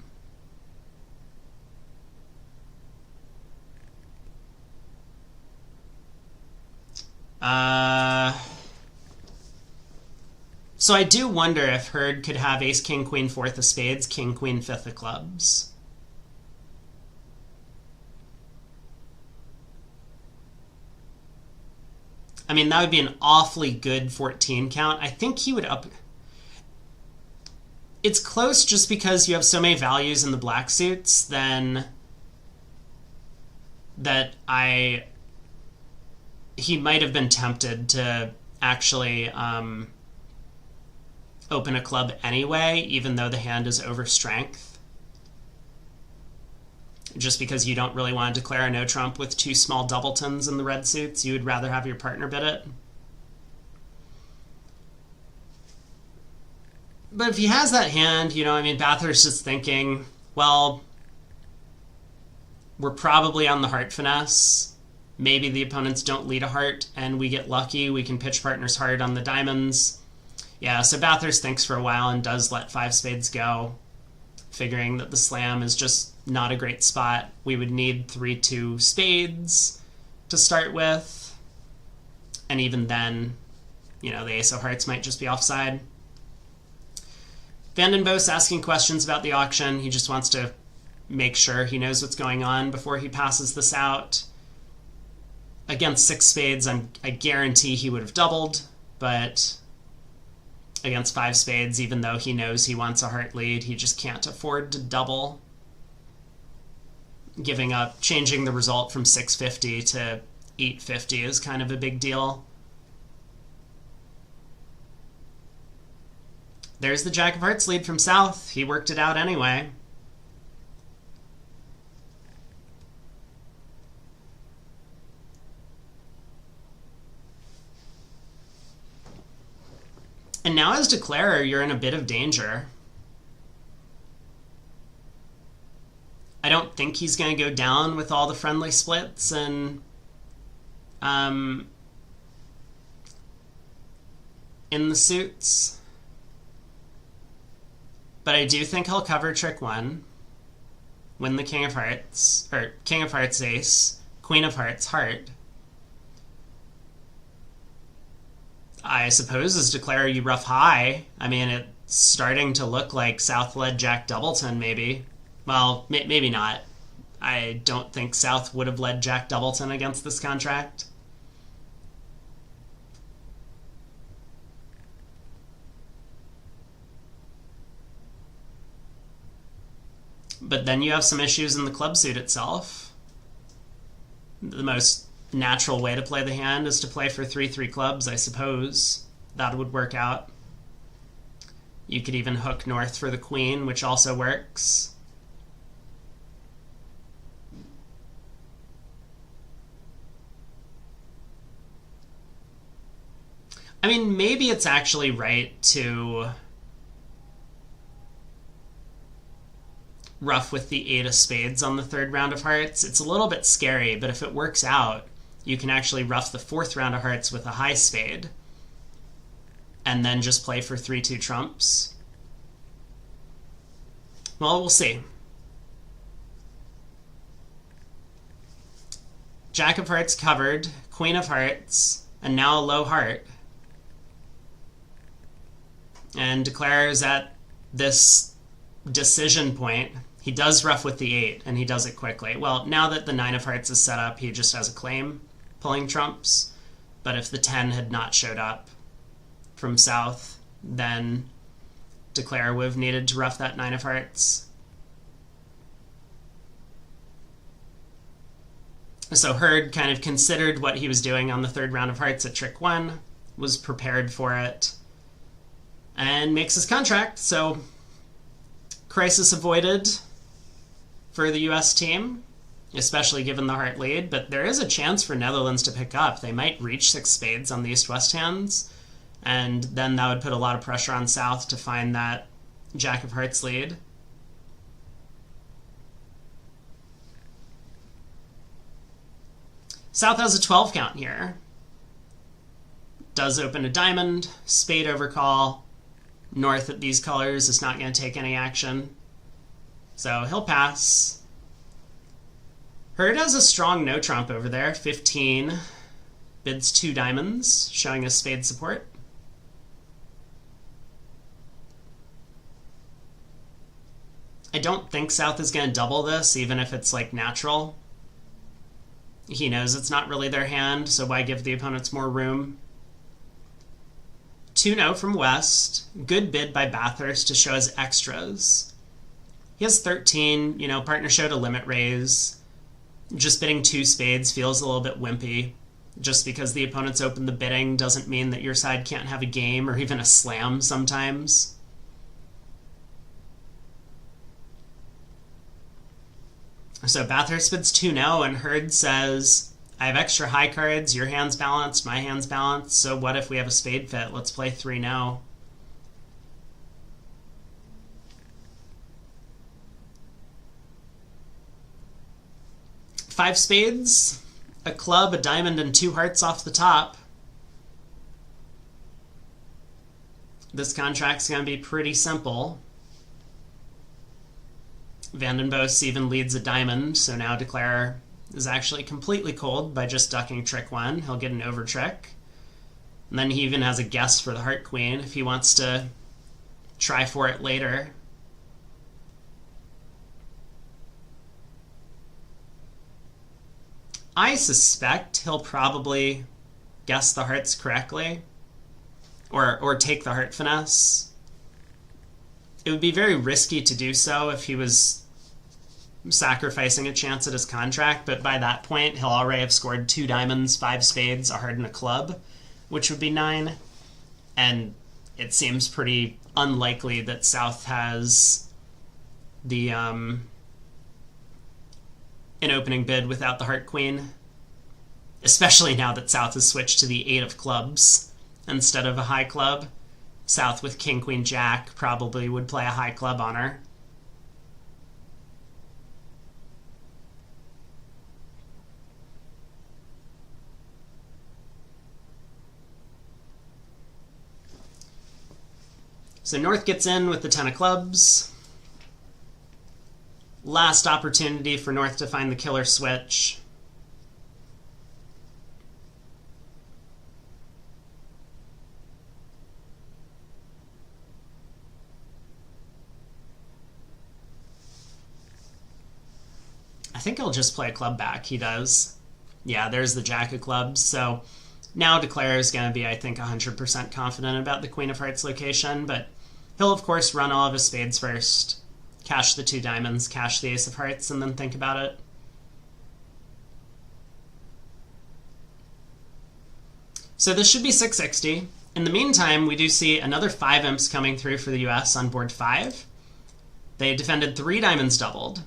So I do wonder if Herd could have ace, king, queen, 4th of spades, king, queen, 5th of clubs. I mean, that would be an awfully good 14 count. I think he would up... It's close just because you have so many values in the black suits, then that he might have been tempted to actually open a club anyway, even though the hand is over strength. Just because you don't really want to declare a no trump with 2 small doubletons in the red suits, you would rather have your partner bid it. But if he has that hand, you know, I mean, Bathurst is thinking, well, we're probably on the heart finesse. Maybe the opponents don't lead a heart, and we get lucky. We can pitch partner's heart on the diamonds. Yeah, so Bathurst thinks for a while and does let 5 spades go, figuring that the slam is just not a great spot. We would need 3-2 spades to start with. And even then, you know, the ace of hearts might just be offside. Vandenbos asking questions about the auction. He just wants to make sure he knows what's going on before he passes this out. Against 6 spades, I guarantee he would have doubled, but against 5 spades, even though he knows he wants a heart lead, he just can't afford to double. Giving up, changing the result from 650 to 850 is kind of a big deal. There's the Jack of Hearts lead from South. He worked it out anyway. And now as declarer, you're in a bit of danger. I don't think he's going to go down with all the friendly splits and in the suits. But I do think he'll cover trick 1, win the King of Hearts, or King of Hearts ace, Queen of Hearts heart. I suppose as declare you rough high. I mean, it's starting to look like South led Jack Doubleton, maybe. Well, maybe not. I don't think South would have led Jack Doubleton against this contract. But then you have some issues in the club suit itself. The most natural way to play the hand is to play for 3-3 clubs, I suppose. That would work out. You could even hook north for the queen, which also works. I mean, maybe it's actually right to rough with the 8 of spades on the 3rd round of hearts. It's a little bit scary, but if it works out, you can actually rough the 4th round of hearts with a high spade and then just play for 3-2 trumps. Well, we'll see. Jack of Hearts covered, Queen of Hearts, and now a low heart. And declares at this decision point, He does ruff with the 8, and he does it quickly. Well, now that the 9 of hearts is set up, he just has a claim, pulling trumps. But if the 10 had not showed up from south, then Declare would have needed to ruff that 9 of hearts. So Hurd kind of considered what he was doing on the 3rd round of hearts at trick 1, was prepared for it, and makes his contract. So crisis avoided for the US team, especially given the heart lead, but there is a chance for Netherlands to pick up. They might reach 6 spades on the east-west hands, and then that would put a lot of pressure on South to find that Jack of hearts lead. South has a 12 count here. Does open a diamond, spade overcall. North at these colors is not going to take any action, so he'll pass. Hurd has a strong no trump over there, 15. Bids 2 diamonds, showing his spade support. I don't think South is going to double this, even if it's like natural. He knows it's not really their hand, so why give the opponents more room? 2-0 from West. Good bid by Bathurst to show his extras. He has 13, partner showed a limit raise. Just bidding 2 spades feels a little bit wimpy. Just because the opponents open the bidding doesn't mean that your side can't have a game or even a slam sometimes. So Bathurst bids 2-0, and Hurd says, I have extra high cards, your hand's balanced, my hand's balanced, so what if we have a spade fit? Let's play 3-0. Five spades, a club, a diamond, and 2 hearts off the top. This contract's going to be pretty simple. Vandenbos even leads a diamond, so now Declare is actually completely cold by just ducking trick 1. He'll get an over trick. And then he even has a guess for the heart queen if he wants to try for it later. I suspect he'll probably guess the hearts correctly, or take the heart finesse. It would be very risky to do so if he was sacrificing a chance at his contract, but by that point he'll already have scored 2 diamonds, 5 spades, a heart, and a club, which would be 9, and it seems pretty unlikely that South has the an opening bid without the heart queen, especially now that South has switched to the 8 of clubs instead of a high club. South with king, queen, jack probably would play a high club on her. So North gets in with the 10 of clubs. Last opportunity for North to find the killer switch. I think he'll just play a club back. He does. Yeah, there's the jack of clubs. So now Declare is going to be, I think, 100% confident about the queen of hearts location, but he'll, of course, run all of his spades first, cash the 2 diamonds, cash the ace of hearts, and then think about it. So this should be 660. In the meantime, we do see another 5 imps coming through for the US on board 5. They defended 3 diamonds doubled.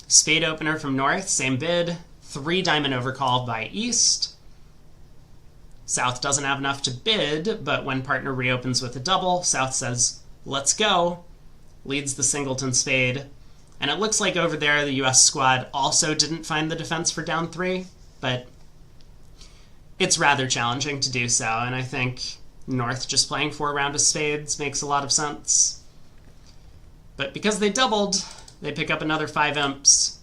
Spade opener from North, same bid. 3 diamond overcall by East. South doesn't have enough to bid, but when partner reopens with a double, South says, let's go. Leads the singleton spade. And it looks like over there the US squad also didn't find the defense for down 3, but it's rather challenging to do so, and I think North just playing 4 round of spades makes a lot of sense. But because they doubled, they pick up another 5 imps.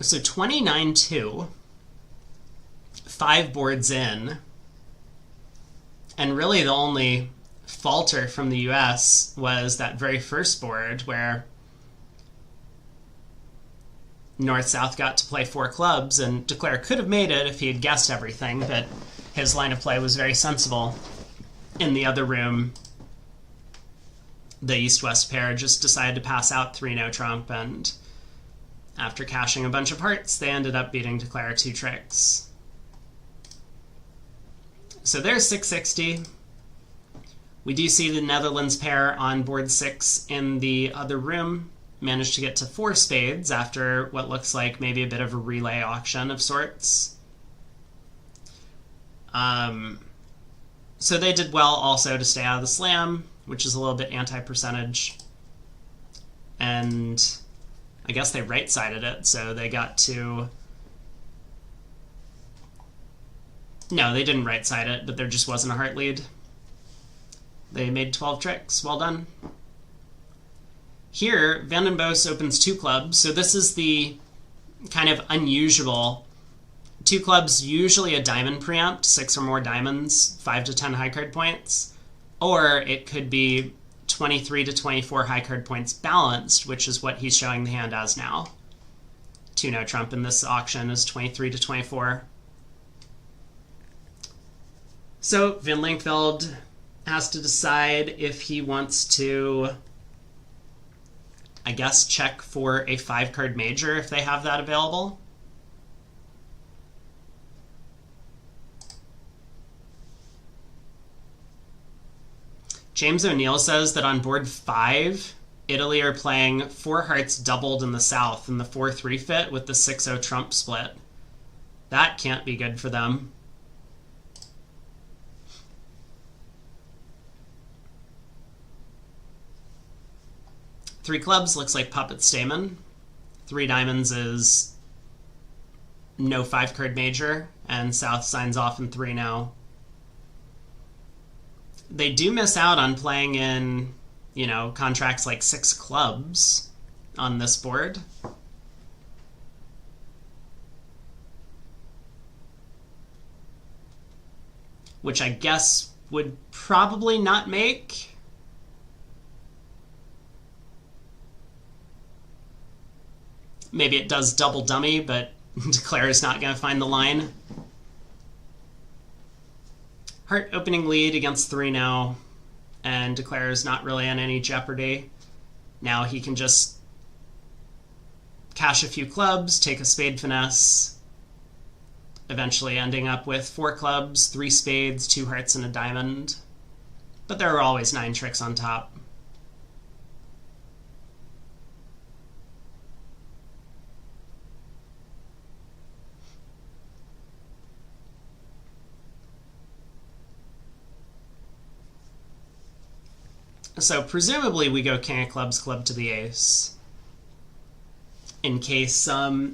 So 29-2. 5 boards in, and really the only falter from the US was that very first board where North-South got to play 4 clubs, and Declare could have made it if he had guessed everything, but his line of play was very sensible. In the other room, the East-West pair just decided to pass out 3-no trump, and after cashing a bunch of hearts, they ended up beating Declare 2 tricks. So there's 660. We do see the Netherlands pair on board 6 in the other room managed to get to 4 spades after what looks like maybe a bit of a relay auction of sorts. So they did well also to stay out of the slam, which is a little bit anti-percentage. And I guess they right-sided it, so they got to... No, they didn't right-side it, but there just wasn't a heart lead. They made 12 tricks. Well done. Here, Van den Bosch opens 2 clubs, so this is the kind of unusual. 2 clubs, usually a diamond preempt, 6 or more diamonds, 5 to 10 high card points. Or it could be 23 to 24 high card points balanced, which is what he's showing the hand as now. 2-no trump in this auction is 23 to 24. So Van Langveld has to decide if he wants to, I guess, check for a 5-card major if they have that available. James O'Neill says that on board 5, Italy are playing 4 hearts doubled in the south in the 4-3 fit with the 6-0 trump split. That can't be good for them. Three clubs looks like Puppet Stamen. 3 diamonds is no 5-card major, and South signs off in 3 now. They do miss out on playing in, contracts like 6 clubs on this board. Which I guess would probably not make. Maybe it does double dummy, but Declare is not going to find the line. Heart opening lead against 3 now, and Declare is not really in any jeopardy. Now he can just cash a few clubs, take a spade finesse, eventually ending up with 4 clubs, 3 spades, 2 hearts, and a diamond. But there are always 9 tricks on top. So presumably we go king of clubs, club to the ace, in case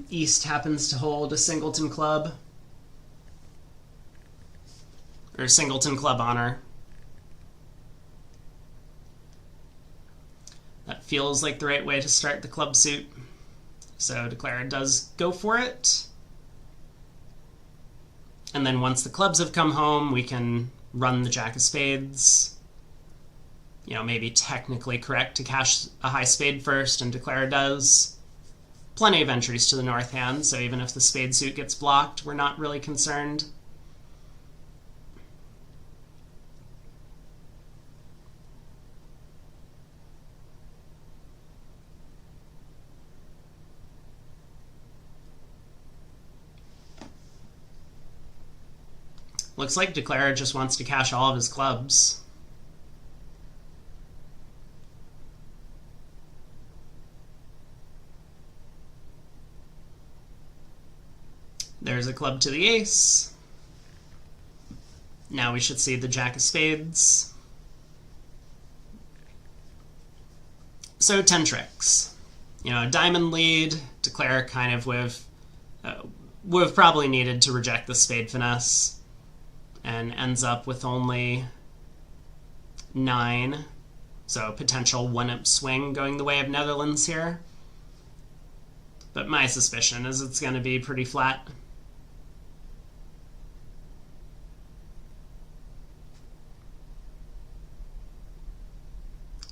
East happens to hold a singleton club, or singleton club honor. That feels like the right way to start the club suit. So Declare does go for it. And then once the clubs have come home, we can run the jack of spades. Maybe technically correct to cash a high spade first, and Declare does. Plenty of entries to the north hand, so even if the spade suit gets blocked, we're not really concerned. Looks like Declare just wants to cash all of his clubs. There's a club to the ace. Now we should see the jack of spades. So 10 tricks. A diamond lead. Declare kind of would have probably needed to reject the spade finesse, and ends up with only 9. So potential 1-up swing going the way of Netherlands here. But my suspicion is it's going to be pretty flat.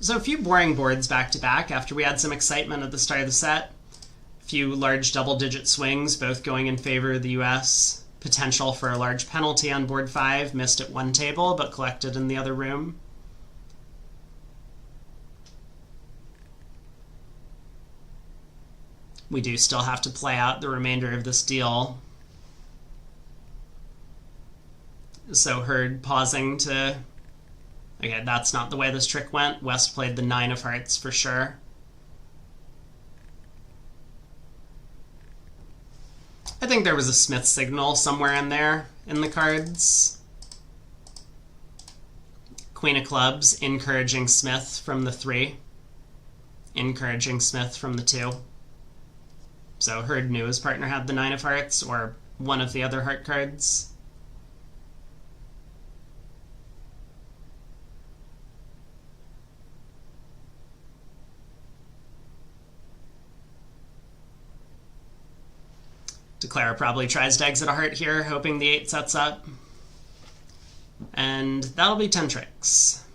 So a few boring boards back to back after we had some excitement at the start of the set. A few large double-digit swings, both going in favor of the US. Potential for a large penalty on board 5, missed at one table but collected in the other room. We do still have to play out the remainder of this deal. So Hurd pausing to... Okay, that's not the way this trick went. West played the 9 of hearts for sure. I think there was a Smith signal somewhere in there in the cards. Queen of clubs, encouraging Smith from the 3. Encouraging Smith from the 2. So Hurd knew his partner had the 9 of hearts, or one of the other heart cards. Declare probably tries to exit a heart here, hoping the 8 sets up. And that'll be 10 tricks.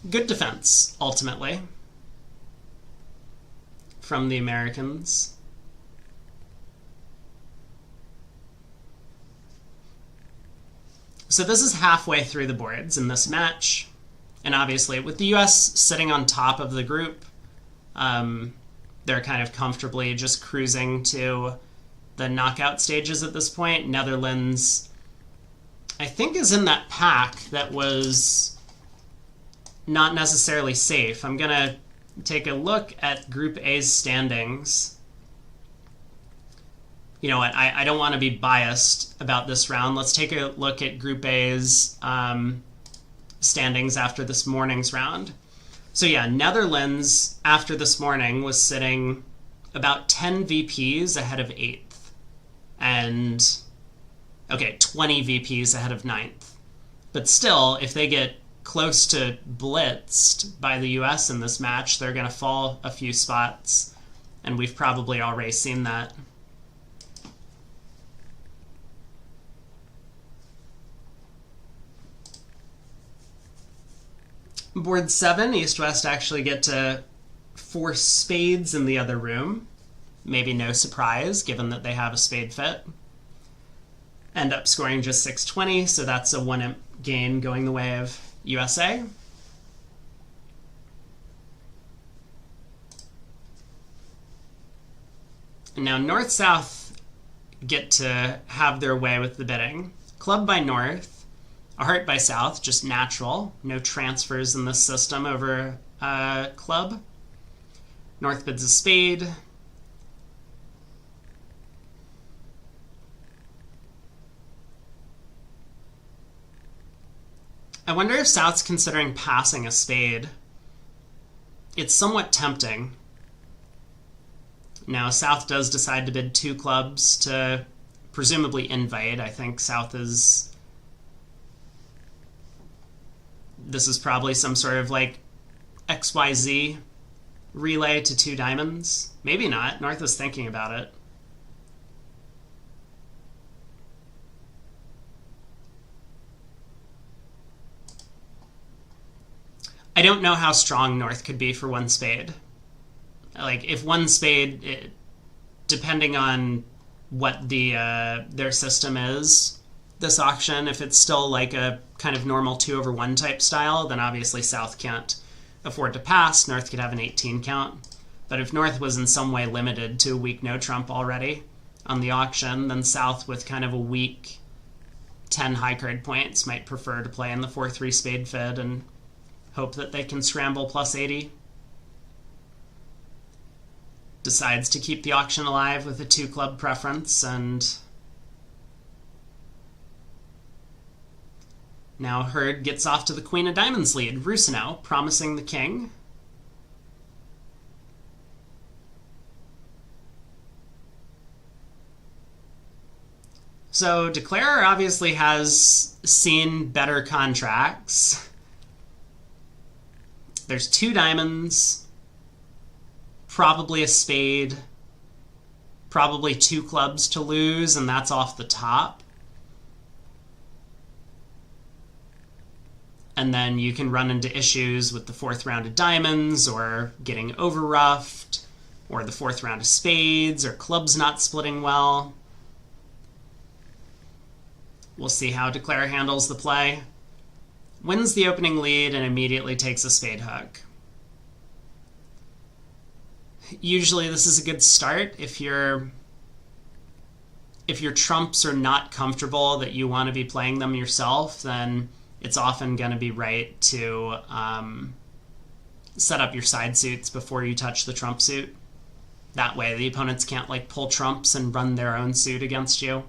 Good defense, ultimately, from the Americans. So this is halfway through the boards in this match, and obviously with the US sitting on top of the group, they're kind of comfortably just cruising to the knockout stages at this point. Netherlands, I think, is in that pack that was not necessarily safe. I'm gonna take a look at Group A's standings. You know what, I don't want to be biased about this round. Let's take a look at Group A's standings after this morning's round. So yeah, Netherlands, after this morning, was sitting about 10 VPs ahead of 8th. And, okay, 20 VPs ahead of 9th. But still, if they get close to blitzed by the US in this match, they're going to fall a few spots. And we've probably already seen that. Board 7, East-West actually get to 4 spades in the other room. Maybe no surprise, given that they have a spade fit. End up scoring just 620, so that's a 1 imp gain going the way of USA. And now North-South get to have their way with the bidding. Club by North. A heart by South, just natural. No transfers in this system over club. North bids a spade. I wonder if South's considering passing a spade. It's somewhat tempting. Now, South does decide to bid 2 clubs to presumably invite. I think South is... This is probably some sort of like XYZ relay to 2 diamonds. Maybe not. North is thinking about it. I don't know how strong North could be for 1 spade. Like, if 1 spade, depending on what the their system is, this auction, if it's still like a kind of normal 2/1 type style, then obviously South can't afford to pass. North could have an 18 count. But if North was in some way limited to a weak no trump already on the auction, then South with kind of a weak 10 high card points might prefer to play in the 4-3 spade fid and hope that they can scramble plus 80. Decides to keep the auction alive with a 2 club preference, and now Hurd gets off to the Queen of Diamonds lead. Rusinow promising the king. So Declare obviously has seen better contracts. There's 2 diamonds, probably a spade, probably 2 clubs to lose, and that's off the top. And then you can run into issues with the 4th round of diamonds, or getting overruffed, or the 4th round of spades, or clubs not splitting well. We'll see how Declare handles the play. Wins the opening lead and immediately takes a spade hook. Usually this is a good start if your trumps are not comfortable that you want to be playing them yourself, then it's often going to be right to set up your side suits before you touch the trump suit. That way the opponents can't like pull trumps and run their own suit against you.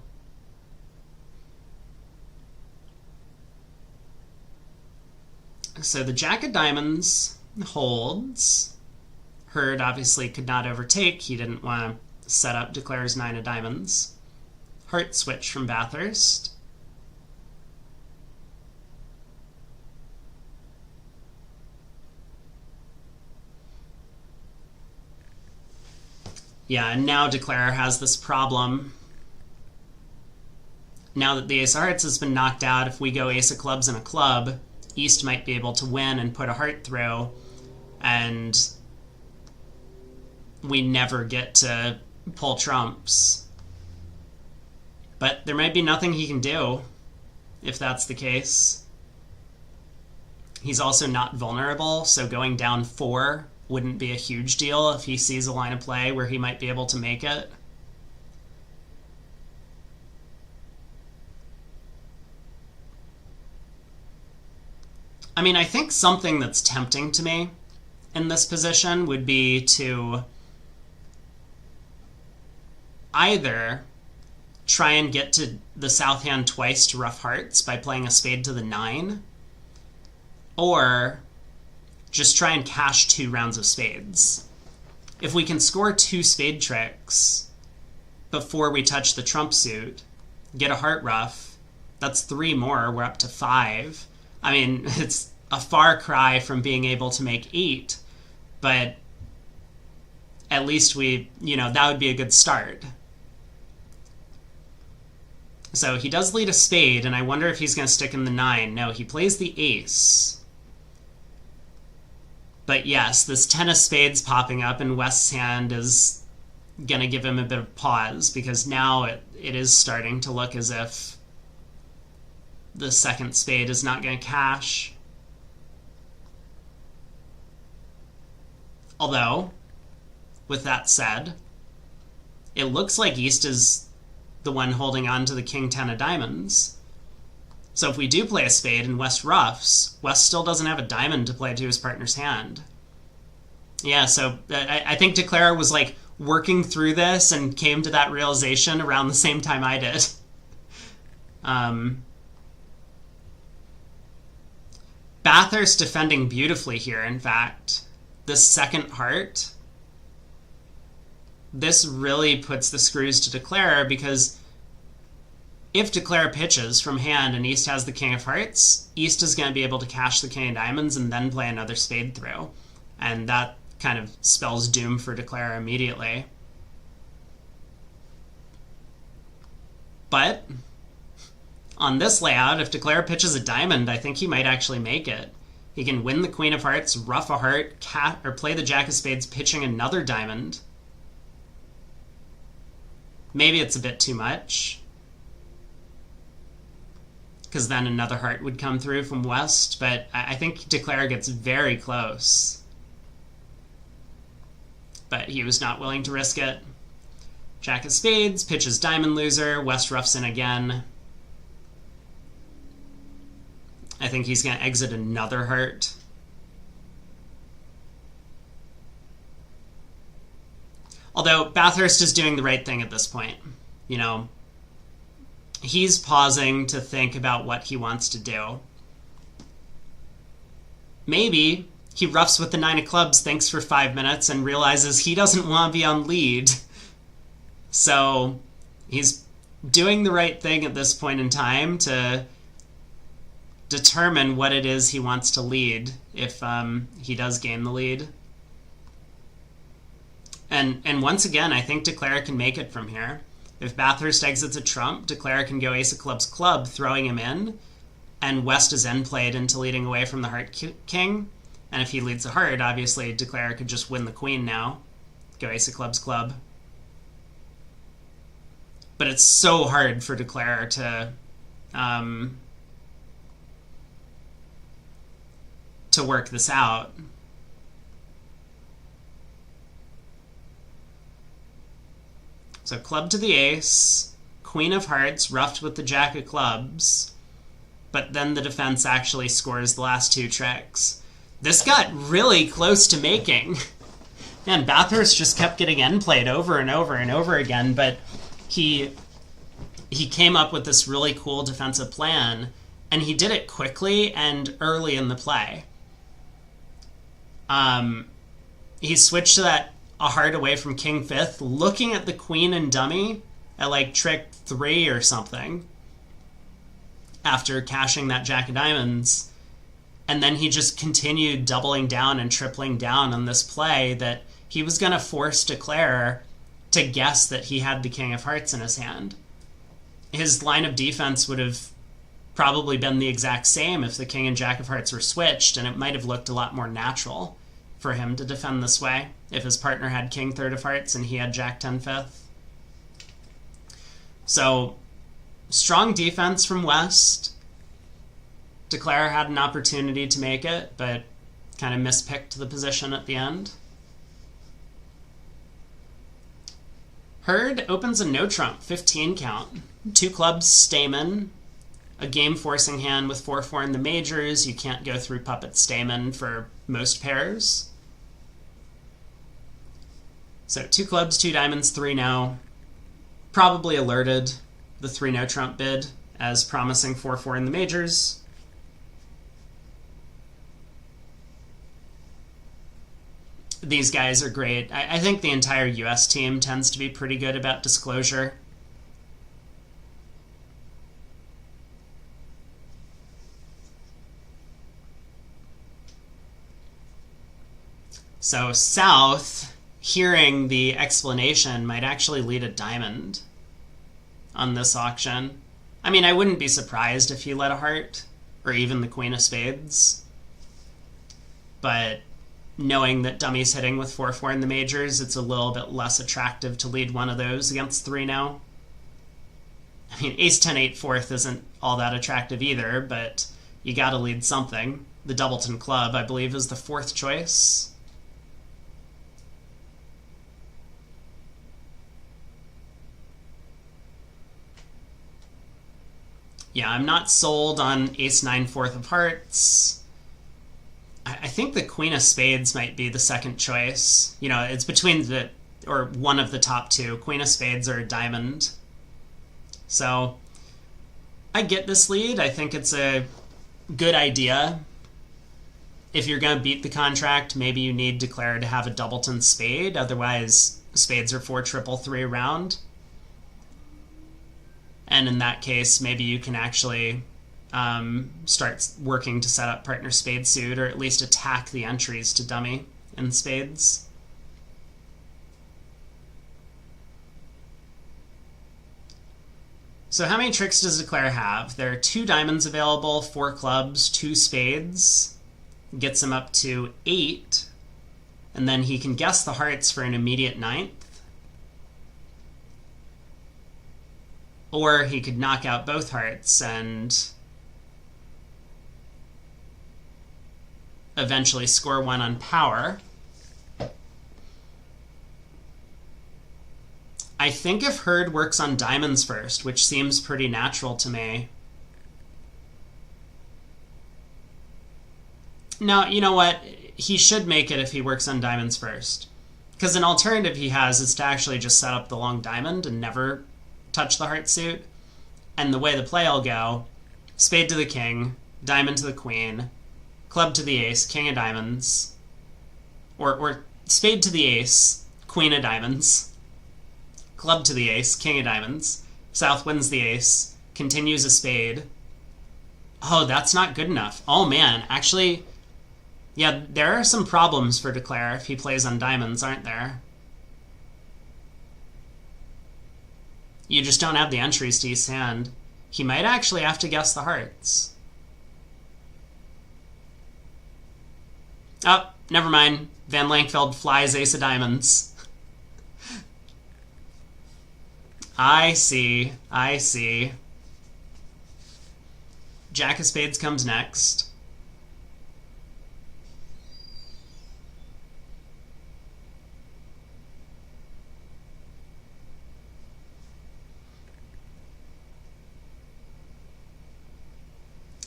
So the Jack of Diamonds holds. Hurd obviously could not overtake. He didn't want to set up Declare's 9 of Diamonds. Heart switch from Bathurst. Yeah, and now Declare has this problem. Now that the Ace of Hearts has been knocked out, if we go Ace of Clubs and a club, East might be able to win and put a heart through, and we never get to pull trumps. But there might be nothing he can do if that's the case. He's also not vulnerable, so going down 4 wouldn't be a huge deal if he sees a line of play where he might be able to make it. I mean, I think something that's tempting to me in this position would be to either try and get to the south hand twice to ruff hearts by playing a spade to the 9, or just try and cash 2 rounds of spades. If we can score 2 spade tricks before we touch the trump suit, get a heart ruff, that's 3 more, we're up to 5. I mean, it's a far cry from being able to make 8, but at least that would be a good start. So he does lead a spade, and I wonder if he's going to stick in the 9. No, he plays the ace. But yes, this 10 of spades popping up in West's hand is going to give him a bit of pause, because now it is starting to look as if the second spade is not going to cash. Although, with that said, it looks like East is the one holding on to the King 10 of Diamonds. So if we do play a spade and West ruffs, West still doesn't have a diamond to play to his partner's hand. Yeah, so I think Declare was like working through this and came to that realization around the same time I did. Bathurst defending beautifully here, in fact. This second heart, this really puts the screws to Declare, because if Declare pitches from hand and East has the King of Hearts, East is going to be able to cash the King of Diamonds and then play another spade through. And that kind of spells doom for Declare immediately. But on this layout, if Declare pitches a diamond, I think he might actually make it. He can win the Queen of Hearts, ruff a heart, or play the Jack of Spades pitching another diamond. Maybe it's a bit too much, because then another heart would come through from West, but I think Declare gets very close. But he was not willing to risk it. Jack of Spades, pitches diamond loser, West roughs in again. I think he's going to exit another heart. Although Bathurst is doing the right thing at this point. You know, he's pausing to think about what he wants to do. Maybe he roughs with the 9 of clubs, thinks for 5 minutes, and realizes he doesn't want to be on lead. So he's doing the right thing at this point in time to determine what it is he wants to lead if he does gain the lead. And once again, I think Declare can make it from here. If Bathurst exits a trump, Declare can go ace of clubs club, throwing him in, and West is end played into leading away from the heart king. And if he leads the heart, obviously Declare could just win the queen now. Go ace of clubs club. But it's so hard for Declare to work this out. So club to the ace, queen of hearts, ruffed with the jack of clubs, but then the defense actually scores the last two tricks. This got really close to making. Man, Bathurst just kept getting end played over and over and over again, but he came up with this really cool defensive plan, and he did it quickly and early in the play. He switched to that a heart away from king fifth, looking at the queen and dummy at like trick 3 or something after cashing that jack of diamonds. And then he just continued doubling down and tripling down on this play that he was going to force Declare to guess that he had the king of hearts in his hand. His line of defense would have probably been the exact same if the king and jack of hearts were switched, and it might have looked a lot more natural for him to defend this way if his partner had king third of hearts and he had jack 10 fifth. So, strong defense from West. Declare had an opportunity to make it, but kind of mispicked the position at the end. Hurd opens a no trump, 15 count. 2 clubs, Stamen. A game-forcing hand with 4-4 in the majors. You can't go through puppet Stamen for most pairs. So 2 clubs, 2 diamonds, 3 no. Probably alerted the 3 no trump bid as promising 4-4 in the majors. These guys are great. I think the entire US team tends to be pretty good about disclosure. So South, hearing the explanation, might actually lead a diamond on this auction. I mean, I wouldn't be surprised if he led a heart, or even the queen of spades. But knowing that dummy's hitting with 4-4 in the majors, it's a little bit less attractive to lead one of those against 3 now. I mean, ace 10 8 fourth isn't all that attractive either, but you gotta lead something. The doubleton club, I believe, is the 4th choice. Yeah, I'm not sold on ace 9 fourth of hearts. I think the queen of spades might be the 2nd choice. You know, it's between or one of the top 2, queen of spades or diamond. So I get this lead. I think it's a good idea. If you're going to beat the contract, maybe you need Declare to have a doubleton spade. Otherwise, spades are 4 triple 3 around. And in that case, maybe you can actually start working to set up partner spade suit, or at least attack the entries to dummy in spades. So how many tricks does Declare have? There are 2 diamonds available, 4 clubs, 2 spades. Gets him up to 8. And then he can guess the hearts for an immediate 9th. Or he could knock out both hearts and eventually score 1 on power. I think if Hurd works on diamonds first, which seems pretty natural to me. No, you know what? He should make it if he works on diamonds first. Because an alternative he has is to actually just set up the long diamond and never touch the heart suit. And the way the play will go, spade to the king, diamond to the queen, club to the ace, king of diamonds, or spade to the ace, queen of diamonds, club to the ace, king of diamonds, South wins the ace, continues a spade. Oh, that's not good enough. Oh man, actually, yeah, there are some problems for Declare if he plays on diamonds, aren't there? You just don't have the entries to East's hand. He might actually have to guess the hearts. Oh, never mind. Van Lankfeld flies ace of diamonds. I see. I see. Jack of spades comes next.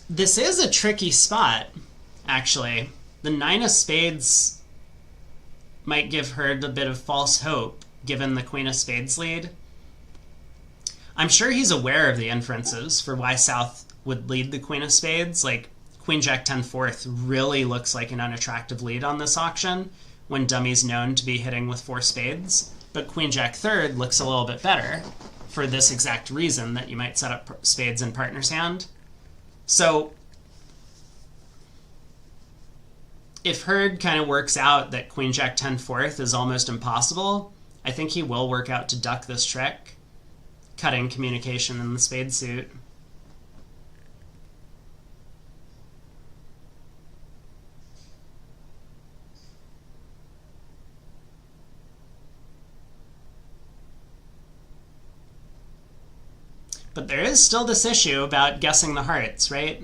This is a tricky spot, actually. The nine of spades might give Hurd a bit of false hope, given the queen of spades lead. I'm sure he's aware of the inferences for why South would lead the queen of spades. Like, queen jack 10 fourth really looks like an unattractive lead on this auction when dummy's known to be hitting with 4 spades. But queen jack third looks a little bit better for this exact reason, that you might set up spades in partner's hand. So if Hurd kind of works out that queen jack 10 fourth is almost impossible, I think he will work out to duck this trick, cutting communication in the spade suit. But there is still this issue about guessing the hearts, right?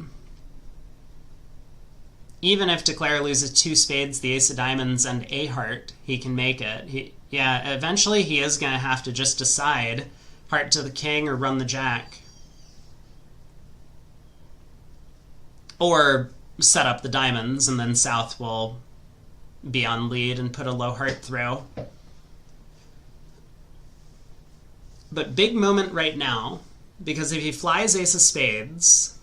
Even if Declare loses 2 spades, the ace of diamonds, and a heart, he can make it. Eventually he is going to have to just decide heart to the king or run the jack. Or set up the diamonds, and then South will be on lead and put a low heart through. But big moment right now, because if he flies ace of spades,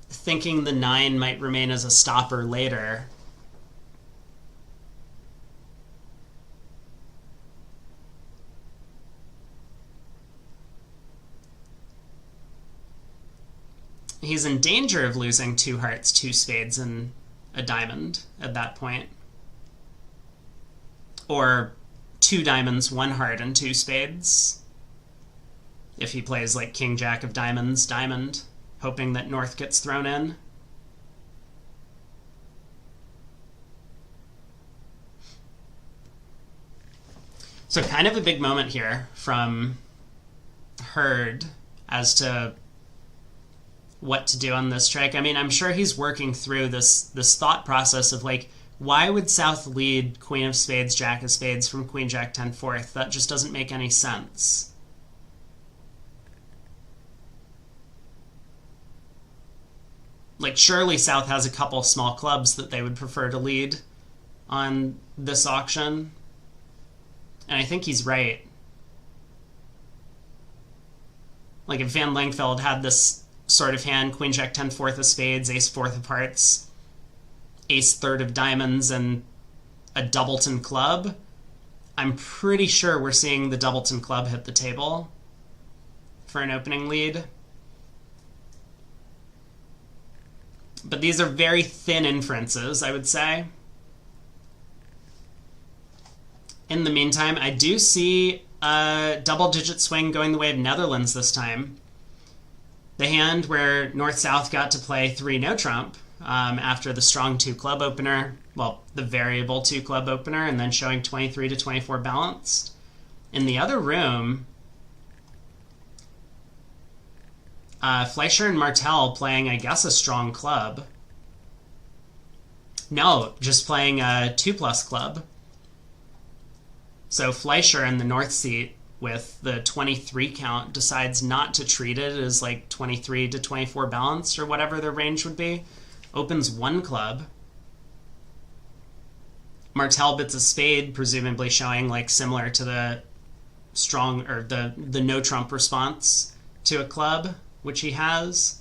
thinking the 9 might remain as a stopper later, he's in danger of losing 2 hearts, 2 spades, and a diamond at that point. Or 2 diamonds, 1 heart, and 2 spades. If he plays like king jack of diamonds, diamond, hoping that North gets thrown in. So kind of a big moment here from Hurd as to what to do on this trick. I mean, I'm sure he's working through this thought process of like, why would South lead queen of spades, jack of spades from queen jack 10 fourth? That just doesn't make any sense. Like, surely South has a couple small clubs that they would prefer to lead on this auction. And I think he's right. Like, if Van Lankfeld had this sort of hand, queen jack 10 fourth of spades, ace fourth of hearts, ace third of diamonds, and a doubleton club, I'm pretty sure we're seeing the doubleton club hit the table for an opening lead. But these are very thin inferences, I would say. In the meantime, I do see a double-digit swing going the way of Netherlands this time. The hand where North-South got to play 3 no-trump after the strong 2-club opener, well, the variable 2-club opener, and then showing 23 to 24 balanced. In the other room, Fleischer and Martel playing, I guess, a strong club. No, just playing a 2+ club. So Fleischer in the North seat with the 23 count decides not to treat it as like 23 to 24 balanced or whatever their range would be. Opens 1 club. Martel bits a spade, presumably showing like similar to the strong or the no trump response to a club, which he has.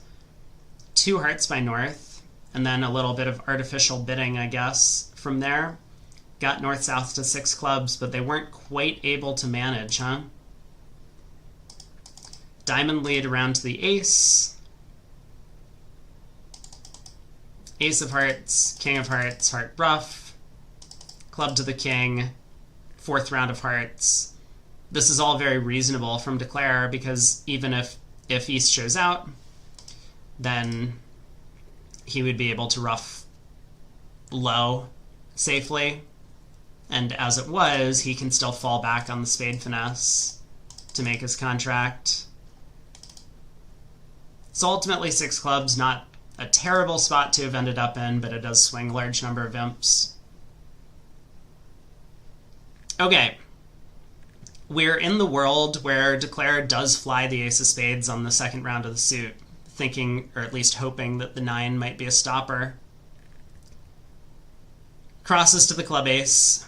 2 hearts by North, and then a little bit of artificial bidding, I guess, from there. Got North-South to 6 clubs, but they weren't quite able to manage, huh? Diamond lead around to the ace. Ace of hearts, king of hearts, heart ruff. Club to the king. 4th round of hearts. this is all very reasonable from Declare, because even if East shows out, then he would be able to ruff low safely. And as it was, he can still fall back on the spade finesse to make his contract. So ultimately 6 clubs, not a terrible spot to have ended up in, but it does swing a large number of imps. Okay. We're in the world where Declare does fly the ace of spades on the second round of the suit, thinking, or at least hoping, that the 9 might be a stopper. Crosses to the club ace.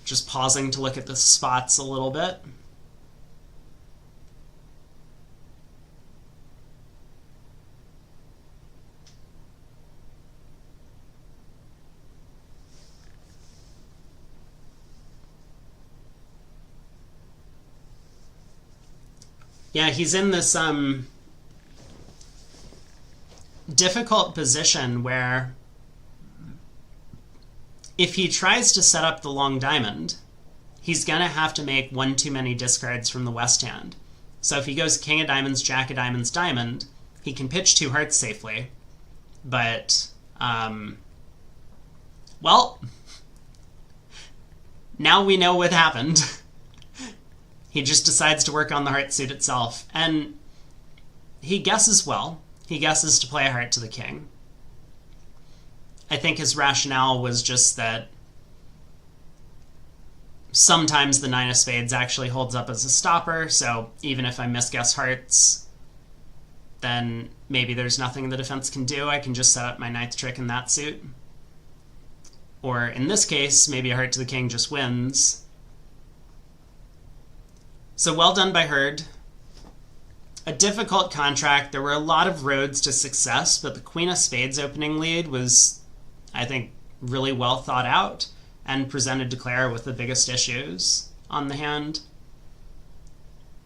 Just pausing to look at the spots a little bit. Yeah, he's in this difficult position where if he tries to set up the long diamond, he's going to have to make one too many discards from the west hand. So if he goes king of diamonds, jack of diamonds, diamond, he can pitch 2 hearts safely. But, well, now we know what happened. He just decides to work on the heart suit itself. And he guesses well. He guesses to play a heart to the king. I think his rationale was just that sometimes the 9 of spades actually holds up as a stopper, so even if I misguess hearts, then maybe there's nothing the defense can do. I can just set up my 9th trick in that suit. Or in this case, maybe a heart to the king just wins. So well done by Hurd. A difficult contract. There were a lot of roads to success, but the queen of spades opening lead was, I think, really well thought out and presented Declare with the biggest issues on the hand.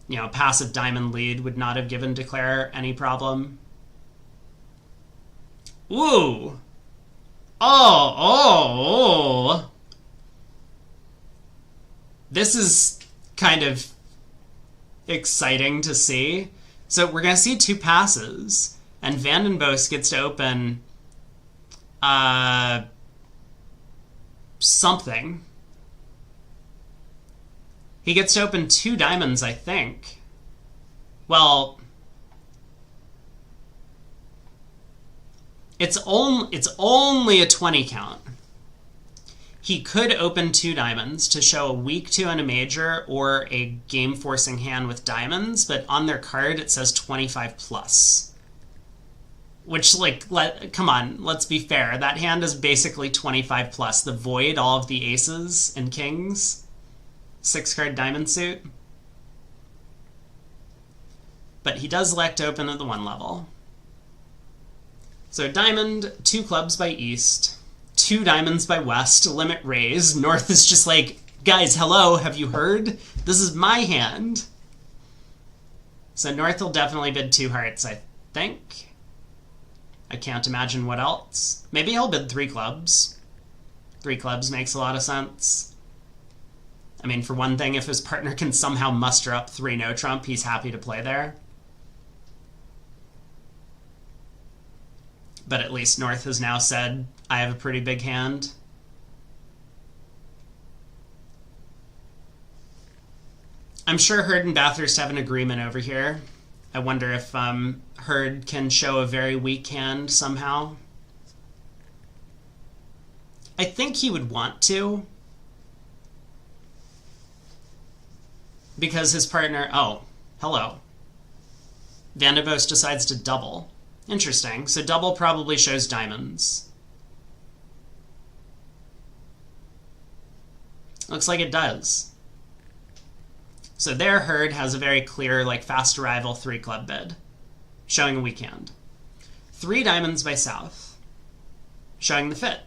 You know, passive diamond lead would not have given Declare any problem. Ooh! Oh! This is kind of exciting to see. So we're going to see 2 passes, and Vandenbos gets to open something. He gets to open 2 diamonds, I think. Well, it's only a 20 count. He could open 2 diamonds to show a weak 2 and a major, or a game-forcing hand with diamonds, but on their card it says 25 plus. Which, like, come on, let's be fair. That hand is basically 25 plus. The void, all of the aces and kings. 6-card diamond suit. But he does elect to open at the 1 level. So diamond, 2 clubs by east. 2 diamonds by west, limit raise. North is just like, guys, hello, have you heard? This is my hand. So North will definitely bid 2 hearts, I think. I can't imagine what else. Maybe he'll bid 3 clubs. 3 clubs makes a lot of sense. I mean, for one thing, if his partner can somehow muster up 3 no trump, he's happy to play there. But at least North has now said, I have a pretty big hand. I'm sure Hurd and Bathurst have an agreement over here. I wonder if Hurd can show a very weak hand somehow. I think he would want to. Because his partner... Oh, hello. Vandenbos decides to double. Interesting. So double probably shows diamonds. Looks like it does. So there, Hurd has a very clear, like, fast arrival 3 club bid, showing a weak hand. 3 diamonds by south, showing the fit.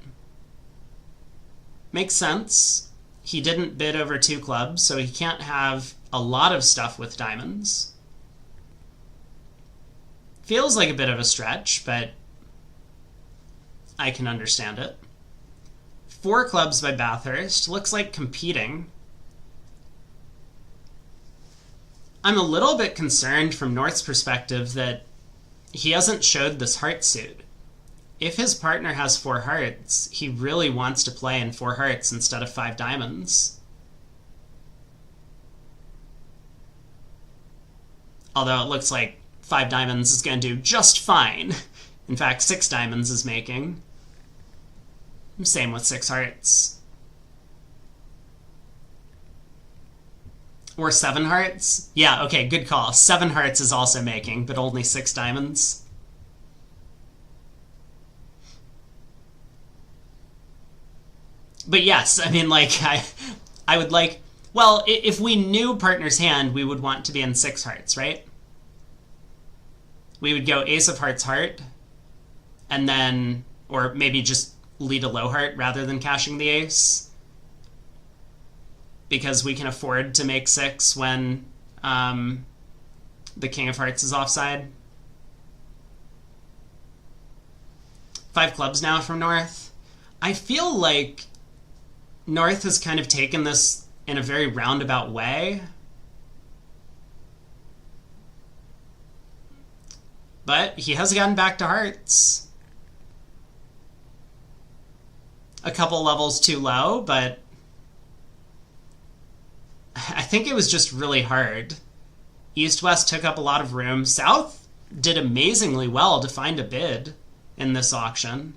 Makes sense. He didn't bid over 2 clubs, so he can't have a lot of stuff with diamonds. Feels like a bit of a stretch, but I can understand it. 4 clubs by Bathurst. Looks like competing. I'm a little bit concerned from North's perspective that he hasn't showed this heart suit. If his partner has 4 hearts, he really wants to play in 4 hearts instead of 5 diamonds. Although it looks like 5 diamonds is going to do just fine. In fact, 6 diamonds is making. Same with 6 hearts. Or 7 hearts? Yeah, okay, good call. 7 hearts is also making, but only 6 diamonds. But yes, I mean, like, I would like... Well, if we knew partner's hand, we would want to be in 6 hearts, right? We would go ace of hearts, heart, and then... Or maybe just lead a low heart rather than cashing the ace. Because we can afford to make 6 when the king of hearts is offside. 5 clubs now from North. I feel like North has kind of taken this in a very roundabout way. But he has gotten back to hearts. A couple levels too low, but I think it was just really hard. East-West took up a lot of room. South did amazingly well to find a bid in this auction.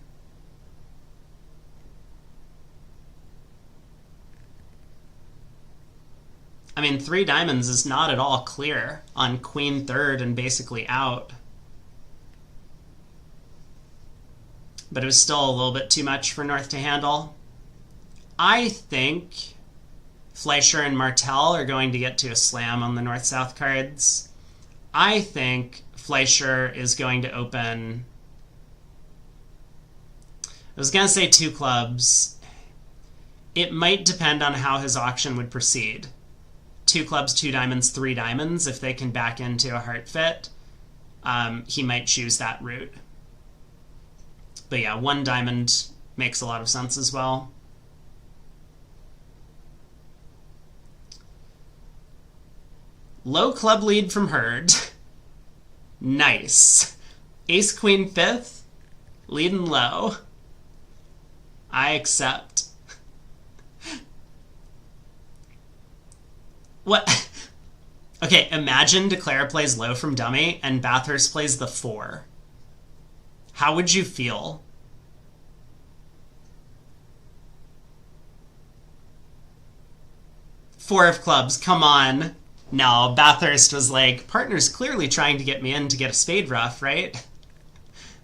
I mean, 3 diamonds is not at all clear on queen third and basically out. But it was still a little bit too much for North to handle. I think Fleischer and Martel are going to get to a slam on the North-South cards. I think Fleischer is going to open... I was going to say 2 clubs. It might depend on how his auction would proceed. 2 clubs, 2 diamonds, 3 diamonds. If they can back into a heart fit, he might choose that route. But yeah, 1 diamond makes a lot of sense as well. Low club lead from Hurd. Nice. Ace queen 5th, leading low. I accept. What? Okay, imagine Declare plays low from dummy and Bathurst plays the 4. How would you feel? Four of clubs, come on. No, Bathurst was like, partner's clearly trying to get me in to get a spade rough, right?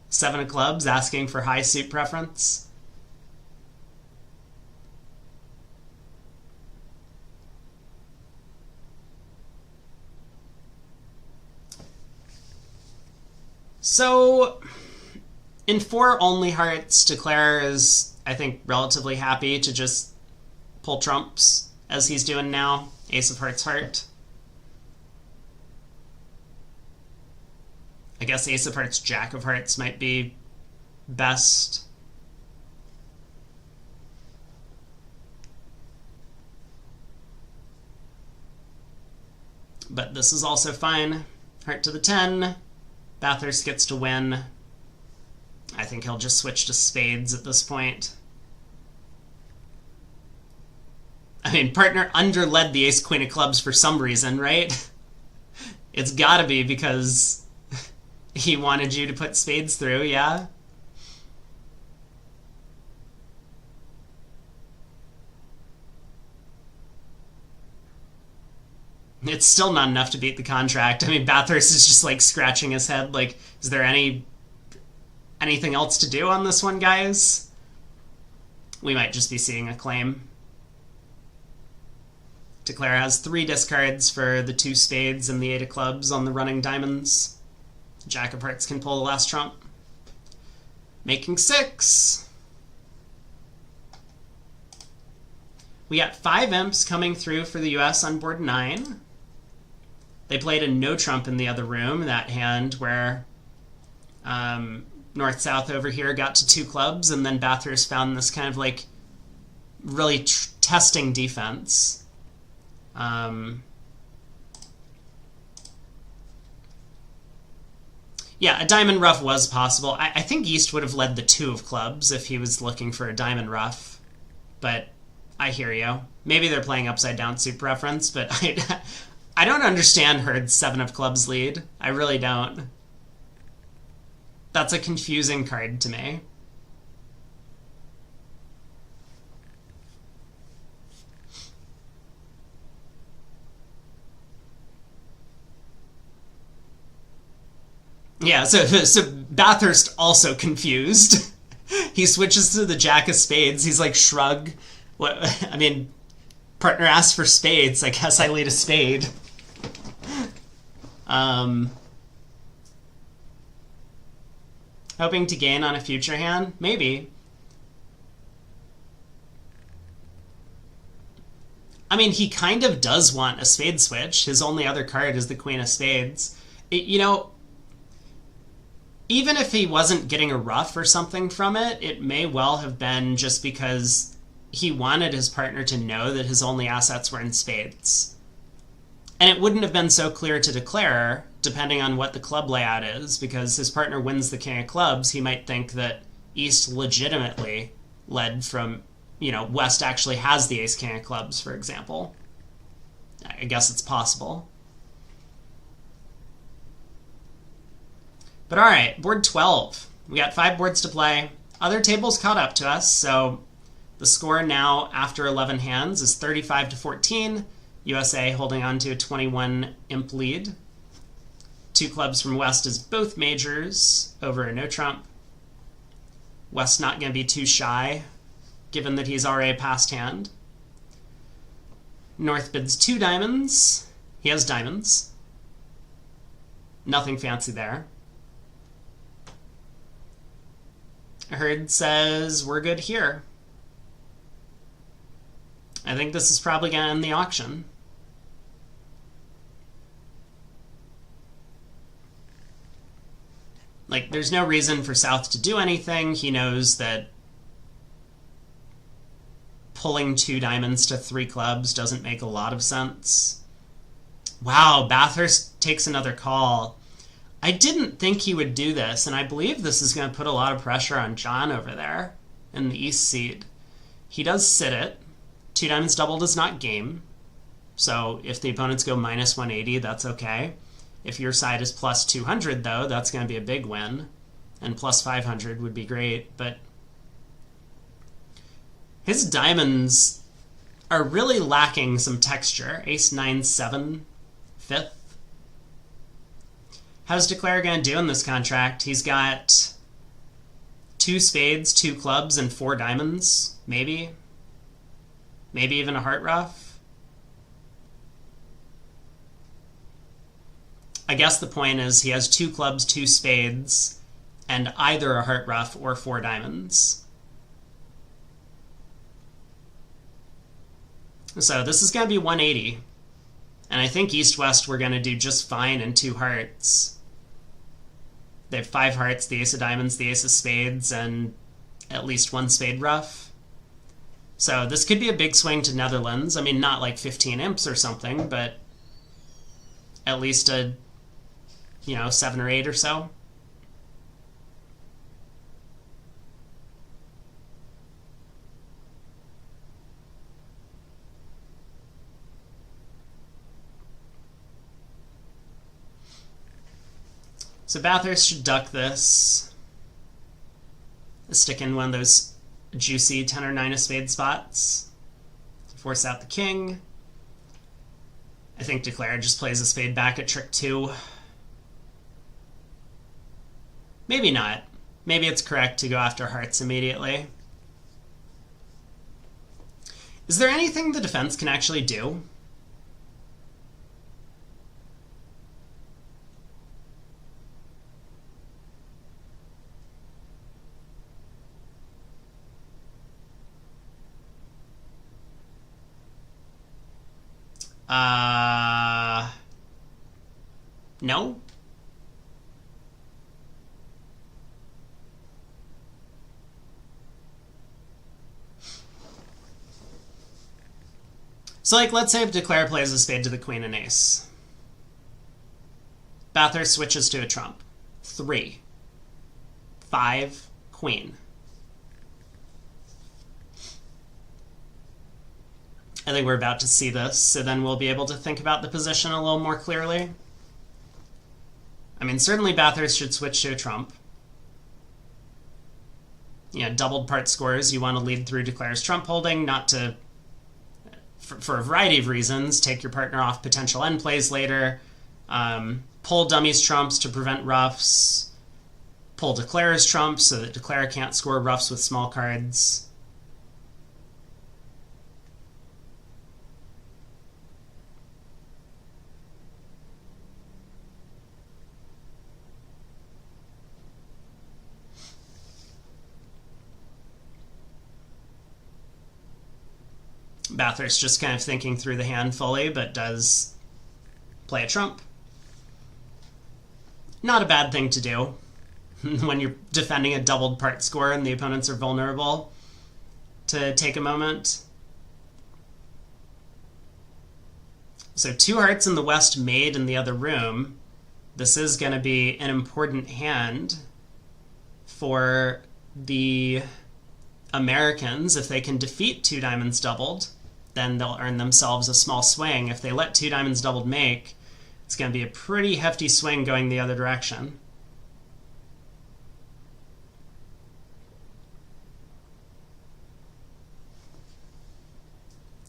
7 of clubs, asking for high suit preference. So, in 4 only hearts, Declare is, I think, relatively happy to just pull trumps, as he's doing now. Ace of hearts, heart. I guess ace of hearts, jack of hearts might be best. But this is also fine. Heart to the 10. Bathurst gets to win. I think he'll just switch to spades at this point. I mean, partner underled the ace-queen of clubs for some reason, right? It's gotta be because he wanted you to put spades through, yeah? It's still not enough to beat the contract. I mean, Bathurst is just, like, scratching his head, like, is there anything else to do on this one, guys? We might just be seeing a claim. Declare has 3 discards for the 2 spades and the 8 of clubs on the running diamonds. Jack of hearts can pull the last trump. Making 6. We got 5 imps coming through for the US on board 9. They played a no trump in the other room, that hand where North-South over here got to 2 clubs, and then Bathurst found this kind of like really testing defense. Yeah, a diamond ruff was possible. I think East would have led the 2 of clubs if he was looking for a diamond ruff. But I hear you. Maybe they're playing upside down suit preference, but I don't understand Herd's 7 of clubs lead. I really don't. That's a confusing card to me. Yeah, so Bathurst also confused. He switches to the Jack of Spades. He's like, shrug. What? I mean, partner asked for spades. I guess I lead a spade. Hoping to gain on a future hand? Maybe. I mean, he kind of does want a spade switch. His only other card is the Queen of Spades. Even if he wasn't getting a ruff or something from it, it may well have been just because he wanted his partner to know that his only assets were in spades. And it wouldn't have been so clear to declare, depending on what the club layout is, because his partner wins the King of Clubs, he might think that East legitimately led from, West actually has the Ace King of Clubs, for example. I guess it's possible. But alright, board 12. We got 5 boards to play. Other tables caught up to us, so the score now after 11 hands is 35-14. USA holding on to a 21 imp lead. 2 clubs from West is both majors over a no trump. West not going to be too shy, given that he's already passed hand. North bids 2 diamonds. He has diamonds. Nothing fancy there. Herd says, we're good here. I think this is probably going to end the auction. Like, there's no reason for South to do anything. He knows that pulling 2 diamonds to 3 clubs doesn't make a lot of sense. Wow, Bathurst takes another call. I didn't think he would do this, and I believe this is going to put a lot of pressure on John over there in the East seat. He does sit it. 2 diamonds doubled is not game. So if the opponents go minus 180, that's okay. If your side is plus 200, though, that's going to be a big win. And plus 500 would be great, but his diamonds are really lacking some texture. Ace 9-7, 5th. How's Declare going to do in this contract? He's got 2 spades, 2 clubs, and 4 diamonds, maybe. Maybe even a heart ruff. I guess the point is he has 2 clubs, 2 spades, and either a heart ruff or 4 diamonds. So this is going to be 180. And I think East-West we're going to do just fine in 2 hearts. They have 5 hearts, the Ace of Diamonds, the Ace of Spades, and at least 1 spade ruff. So this could be a big swing to Netherlands. I mean, not like 15 imps or something, but at least a, 7 or 8 or so. So Bathurst should duck this. Stick in one of those juicy 10 or 9 of spade spots to force out the king. I think Declare just plays a spade back at trick 2. Maybe not. Maybe it's correct to go after hearts immediately. Is there anything the defense can actually do? No? So, let's say if Declare plays a spade to the queen and ace. Bathurst switches to a trump. 3, 5, queen. I think we're about to see this, so then we'll be able to think about the position a little more clearly. I mean, certainly Bathurst should switch to a trump. Doubled part scores, you want to lead through declares trump holding, not to, for a variety of reasons, take your partner off potential end plays later, pull dummies trumps to prevent ruffs, pull declares trumps so that declare can't score ruffs with small cards. Bathurst just kind of thinking through the hand fully, but does play a trump. Not a bad thing to do when you're defending a doubled part score and the opponents are vulnerable, to take a moment. So 2 hearts in the west made in the other room. This is going to be an important hand for the Americans. If they can defeat 2 diamonds doubled, then they'll earn themselves a small swing. If they let 2 diamonds doubled make, it's going to be a pretty hefty swing going the other direction.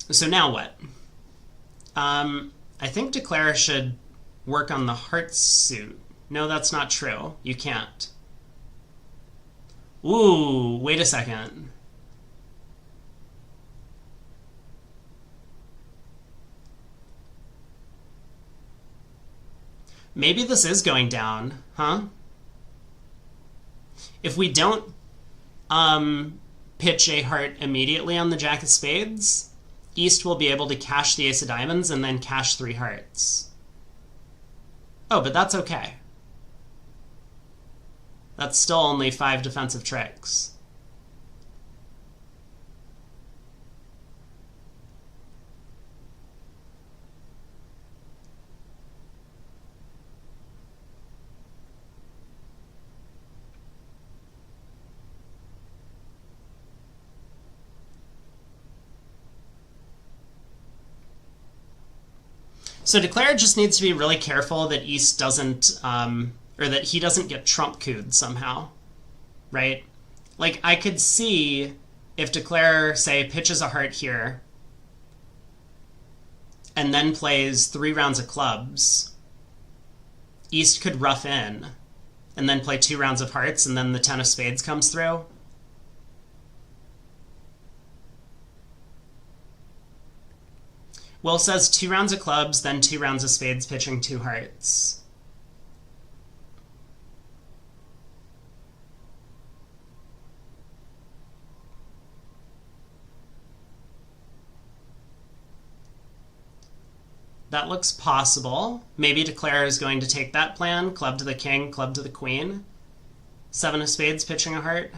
So now what? I think declare should work on the heart suit. No, that's not true. You can't. Ooh, wait a second. Maybe this is going down, huh? If we don't pitch a heart immediately on the jack of spades, East will be able to cash the ace of diamonds and then cash 3 hearts. Oh, but that's okay. That's still only 5 defensive tricks. So declare just needs to be really careful that East doesn't, or that he doesn't get trump cooed somehow, right? Like, I could see if declare, say, pitches a heart here, and then plays 3 rounds of clubs, East could ruff in, and then play 2 rounds of hearts, and then the 10 of spades comes through. Will says 2 rounds of clubs, then 2 rounds of spades, pitching 2 hearts. That looks possible. Maybe declare is going to take that plan. Club to the king, club to the queen. 7 of spades, pitching a heart.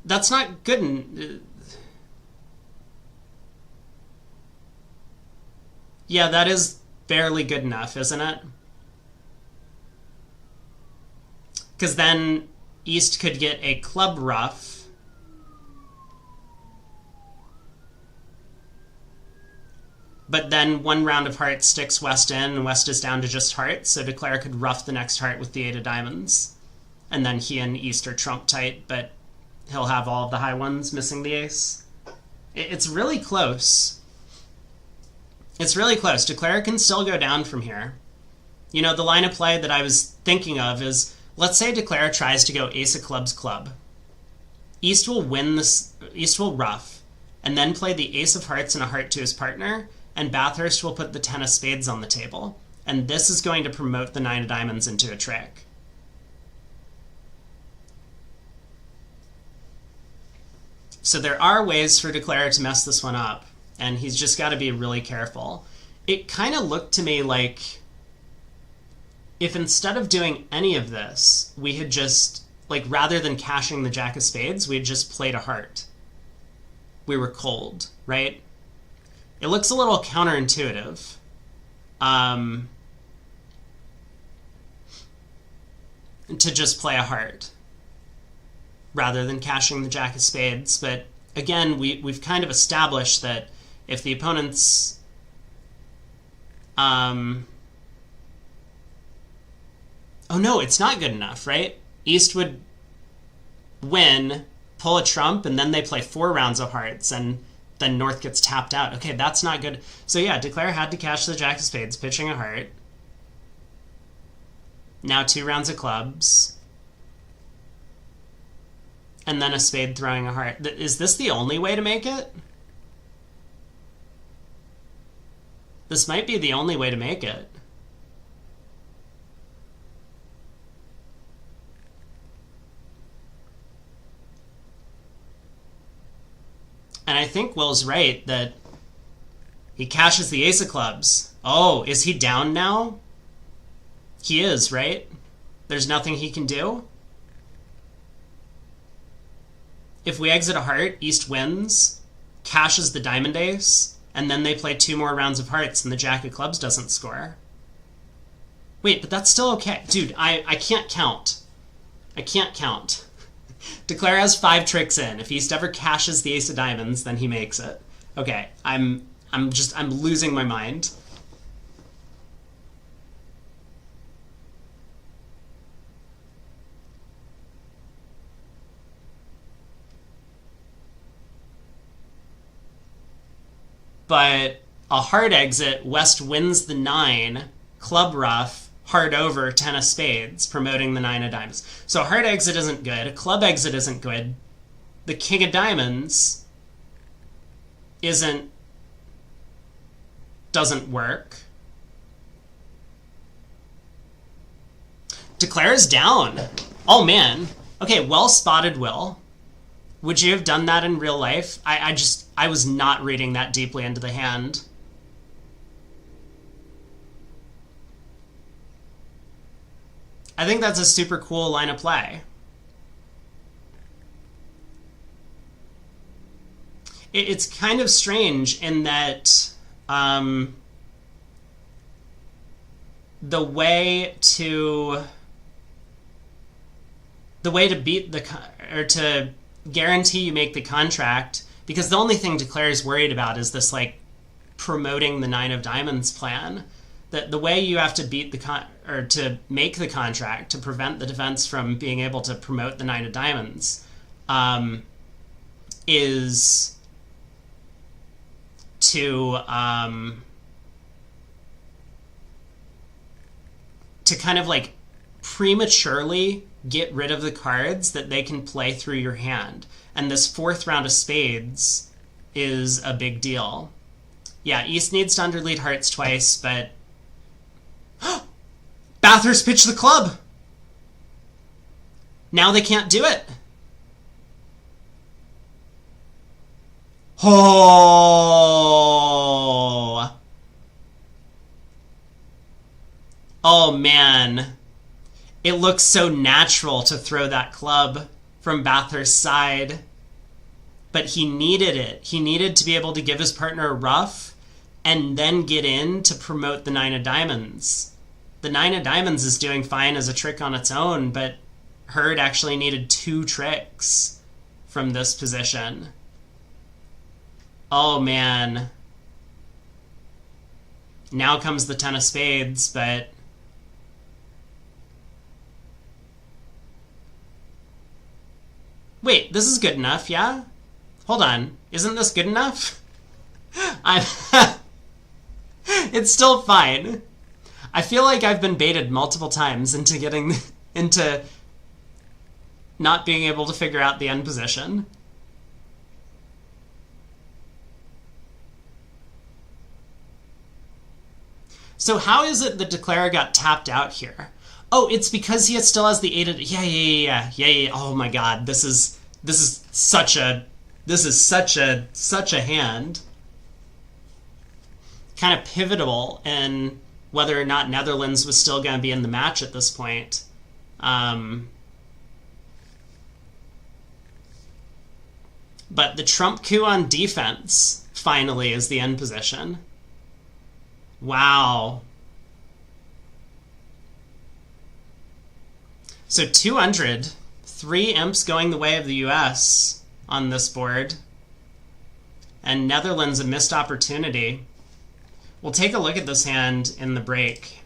That's not good. Yeah, that is barely good enough, isn't it? Because then East could get a club ruff. But then 1 round of hearts sticks West in, and West is down to just hearts, so declare could ruff the next heart with the 8 of diamonds. And then he and East are trump tight, but he'll have all of the high ones, missing the ace. It's really close. It's really close. Declare can still go down from here. You know, the line of play that I was thinking of is, let's say declare tries to go ace of clubs club. East will win this. East will ruff, and then play the ace of hearts and a heart to his partner, and Bathurst will put the 10 of spades on the table. And this is going to promote the 9 of diamonds into a trick. So there are ways for declare to mess this one up, and he's just got to be really careful. It kind of looked to me like if instead of doing any of this, we had just, like, rather than cashing the jack of spades, we had just played a heart. We were cold, right? It looks a little counterintuitive. to just play a heart rather than cashing the jack of spades. But again, we've kind of established that if the opponent's oh no, it's not good enough, right? East would win, pull a trump, and then they play 4 rounds of hearts, and then North gets tapped out. Okay, that's not good. So yeah, Declare had to cash the jack of spades, pitching a heart. Now 2 rounds of clubs. And then a spade throwing a heart. Is this the only way to make it? This might be the only way to make it. And I think Will's right that he cashes the ace of clubs. Oh, is he down now? He is, right? There's nothing he can do? If we exit a heart, East wins, cashes the diamond ace, and then they play 2 more rounds of hearts and the jack of clubs doesn't score. Wait, but that's still okay. Dude, I can't count. I can't count. Declare has 5 tricks in. If East ever cashes the ace of diamonds, then he makes it. Okay, I'm losing my mind. But a hard exit, West wins the 9, club ruff, hard over, 10 of spades, promoting the 9 of diamonds. So a hard exit isn't good. A club exit isn't good. The king of diamonds doesn't work. Declare is down. Oh man. Okay, well spotted, Will. Would you have done that in real life? I was not reading that deeply into the hand. I think that's a super cool line of play. It's kind of strange in that the way to beat or to guarantee you make the contract, because the only thing Declare is worried about is this like promoting the 9 of diamonds plan. That the way you have to beat to make the contract to prevent the defense from being able to promote the 9 of diamonds is to kind of like prematurely get rid of the cards that they can play through your hand. And this 4th round of spades is a big deal. Yeah, East needs to underlead hearts twice, but Bathurst pitched the club. Now they can't do it. Oh. Oh man. It looks so natural to throw that club from Bathurst's side. But he needed it. He needed to be able to give his partner a ruff and then get in to promote the 9 of diamonds. The 9 of diamonds is doing fine as a trick on its own, but Hurd actually needed 2 tricks from this position. Oh man. Now comes the 10 of spades, but wait, this is good enough, yeah? Hold on. Isn't this good enough? It's still fine. I feel like I've been baited multiple times into not being able to figure out the end position. So how is it that Declare got tapped out here? Oh, it's because he still has the 8 of... Yeah. Oh my god, this is such a hand. Kind of pivotal in whether or not Netherlands was still going to be in the match at this point. But the trump coup on defense, finally, is the end position. Wow. So 200, 3 imps going the way of the US on this board. And Netherlands a missed opportunity. We'll take a look at this hand in the break,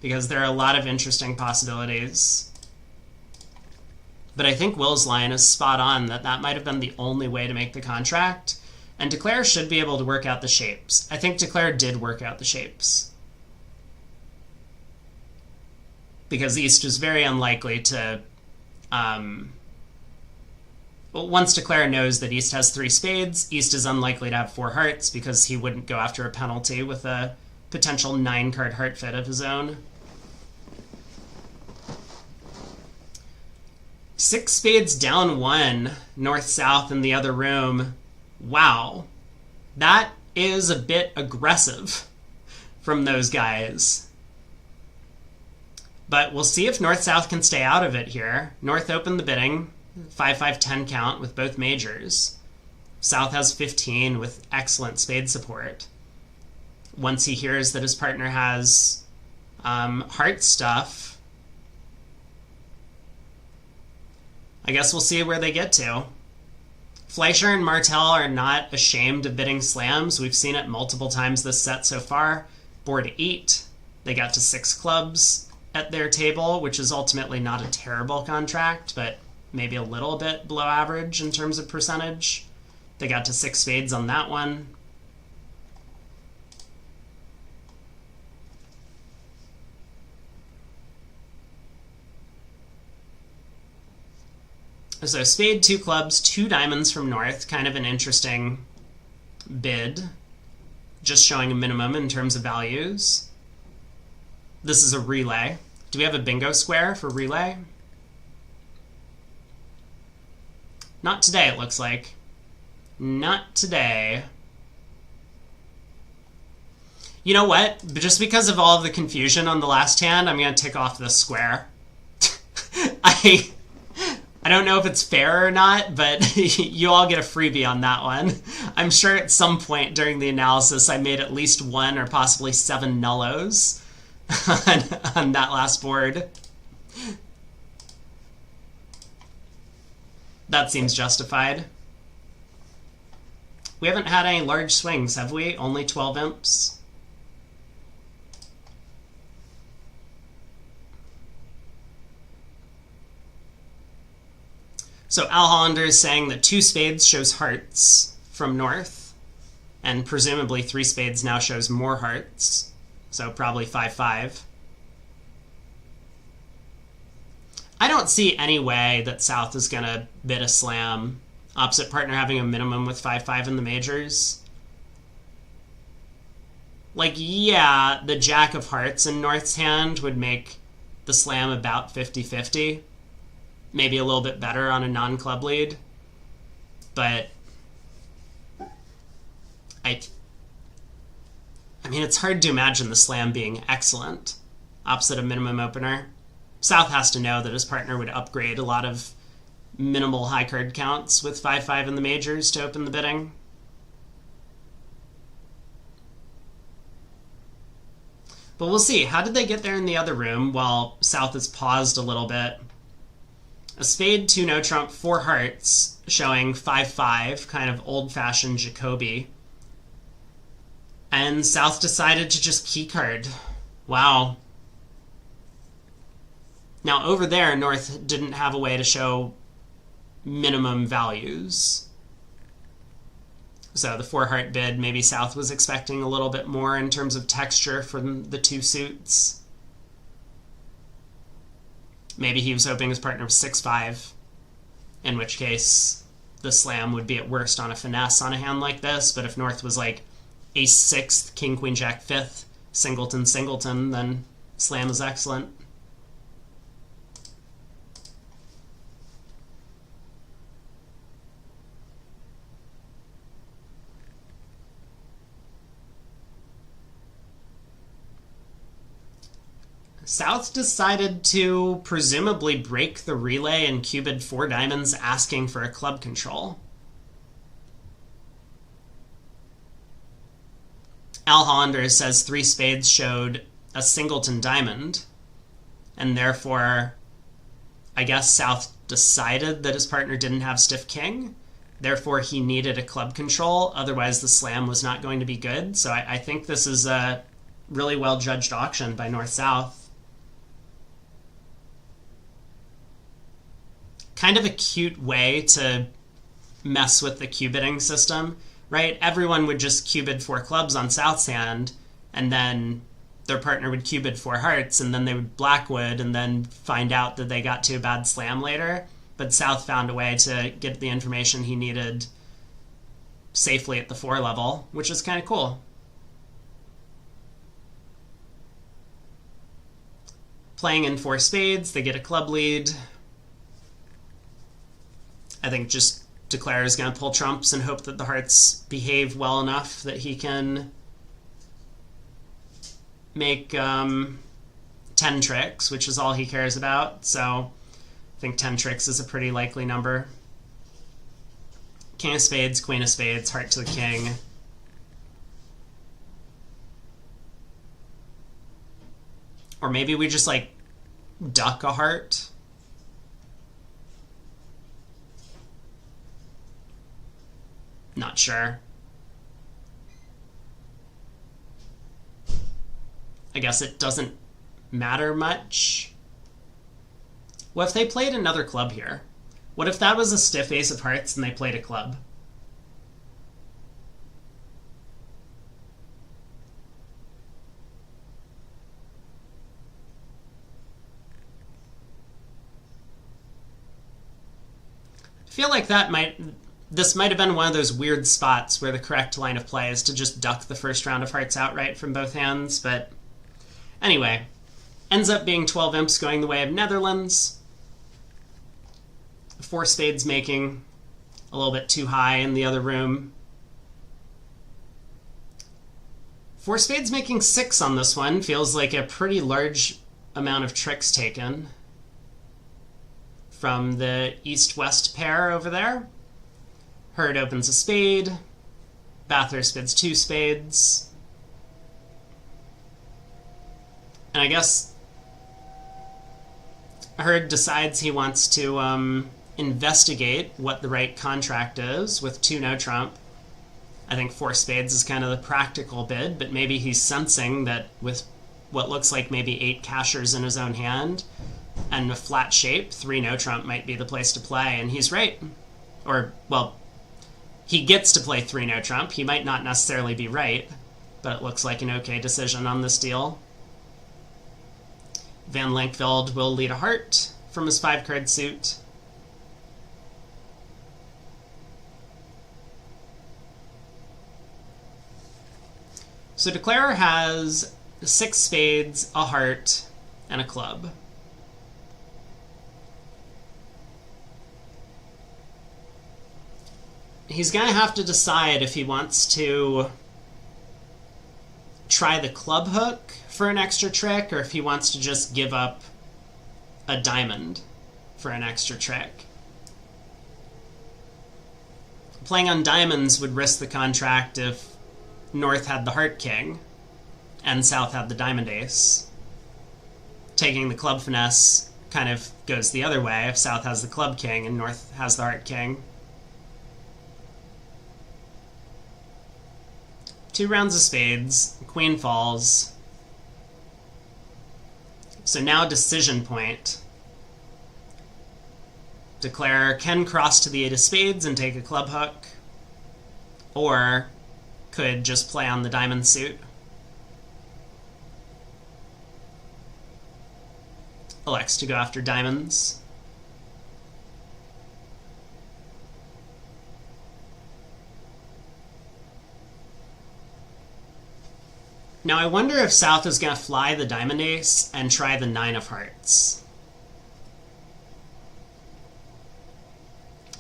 because there are a lot of interesting possibilities. But I think Will's line is spot on, that might have been the only way to make the contract. And Declare should be able to work out the shapes. I think Declare did work out the shapes, because East was very unlikely to... well, once Declare knows that East has 3 spades, East is unlikely to have 4 hearts, because he wouldn't go after a penalty with a potential 9-card heart fit of his own. 6 spades down 1, north-south in the other room. Wow. That is a bit aggressive from those guys. But we'll see if north-south can stay out of it here. North opened the bidding, 5-5-10 count with both majors. South has 15 with excellent spade support. Once he hears that his partner has heart stuff, I guess we'll see where they get to. Fleischer and Martel are not ashamed of bidding slams. We've seen it multiple times this set so far. Board 8, they got to 6 clubs at their table, which is ultimately not a terrible contract, but maybe a little bit below average in terms of percentage. They got to 6 spades on that one. So spade, 2 clubs, 2 diamonds from north, kind of an interesting bid, just showing a minimum in terms of values. This is a relay. Do we have a bingo square for relay? Not today, it looks like. Not today. You know what? Just because of all of the confusion on the last hand, I'm going to tick off this square. I don't know if it's fair or not, but you all get a freebie on that one. I'm sure at some point during the analysis I made at least 1 or possibly 7 nullos on that last board. That seems justified. We haven't had any large swings, have we? Only 12 imps? So Al Hollander is saying that 2 spades shows hearts from north, and presumably 3 spades now shows more hearts, so probably 5-5. I don't see any way that South is going to bid a slam, opposite partner having a minimum with 5-5 in the majors. Like, yeah, the jack of hearts in North's hand would make the slam about 50-50. Maybe a little bit better on a non-club lead. But I mean, it's hard to imagine the slam being excellent opposite a minimum opener. South has to know that his partner would upgrade a lot of minimal high card counts with 5-5 in the majors to open the bidding. But we'll see. How did they get there in the other room while South has paused a little bit? A spade, 2 no trump, 4 hearts, showing 5-5, kind of old-fashioned Jacoby. And South decided to just keycard. Wow. Now, over there, North didn't have a way to show minimum values. So the 4-heart bid, maybe South was expecting a little bit more in terms of texture from the 2 suits. Maybe he was hoping his partner was 6-5, in which case the slam would be at worst on a finesse on a hand like this, but if North was like ace 6th, king, queen, jack 5th, singleton, singleton, then slam is excellent. South decided to presumably break the relay and cubed 4 diamonds, asking for a club control. Al Hollander says 3 spades showed a singleton diamond, and therefore I guess South decided that his partner didn't have stiff king. Therefore, he needed a club control. Otherwise, the slam was not going to be good. So I think this is a really well-judged auction by North-South. Kind of a cute way to mess with the Q-bidding system, right? Everyone would just Q-bid 4 clubs on South's hand, and then their partner would Q-bid 4 hearts, and then they would blackwood, and then find out that they got to a bad slam later. But South found a way to get the information he needed safely at the 4 level, which is kind of cool. Playing in 4 spades, they get a club lead. I think just Declare is going to pull trumps and hope that the hearts behave well enough that he can make 10 tricks, which is all he cares about. So I think 10 tricks is a pretty likely number. King of spades, queen of spades, heart to the king. Or maybe we just like duck a heart. Not sure. I guess it doesn't matter much. What if they played another club here? What if that was a stiff ace of hearts and they played a club? I feel like this might have been one of those weird spots where the correct line of play is to just duck the first round of hearts outright from both hands, but anyway, ends up being 12 imps going the way of Netherlands. 4 spades making a little bit too high in the other room. 4 spades making 6 on this one feels like a pretty large amount of tricks taken from the east-west pair over there. Hurd opens a spade. Bathurst bids 2 spades. And I guess Hurd decides he wants to investigate what the right contract is with 2 no trump. I think 4 spades is kind of the practical bid, but maybe he's sensing that with what looks like maybe 8 cashers in his own hand and a flat shape, 3 no trump might be the place to play, and he's right. Or, well, he gets to play 3 no trump. He might not necessarily be right, but it looks like an okay decision on this deal. Van Lankveld will lead a heart from his 5-card suit. So Declarer has 6 spades, a heart, and a club. He's going to have to decide if he wants to try the club hook for an extra trick or if he wants to just give up a diamond for an extra trick. Playing on diamonds would risk the contract if North had the heart king and South had the diamond ace. Taking the club finesse kind of goes the other way if South has the club king and North has the heart king. 2 rounds of spades, queen falls. So now decision point. Declare can cross to the 8 of spades and take a club hook, or could just play on the diamond suit. Elects to go after diamonds. Now I wonder if South is going to fly the diamond ace and try the 9 of hearts.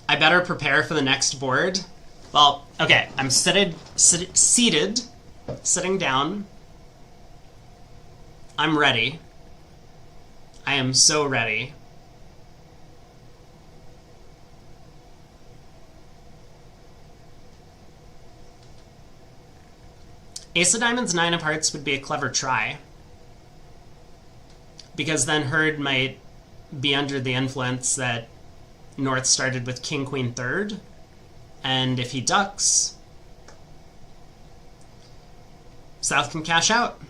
I better prepare for the next board. Well, okay, I'm seated, sitting down. I'm ready. I am so ready. Ace of diamonds, 9 of hearts would be a clever try. Because then Herd might be under the influence that North started with king, queen, third. And if he ducks, South can cash out.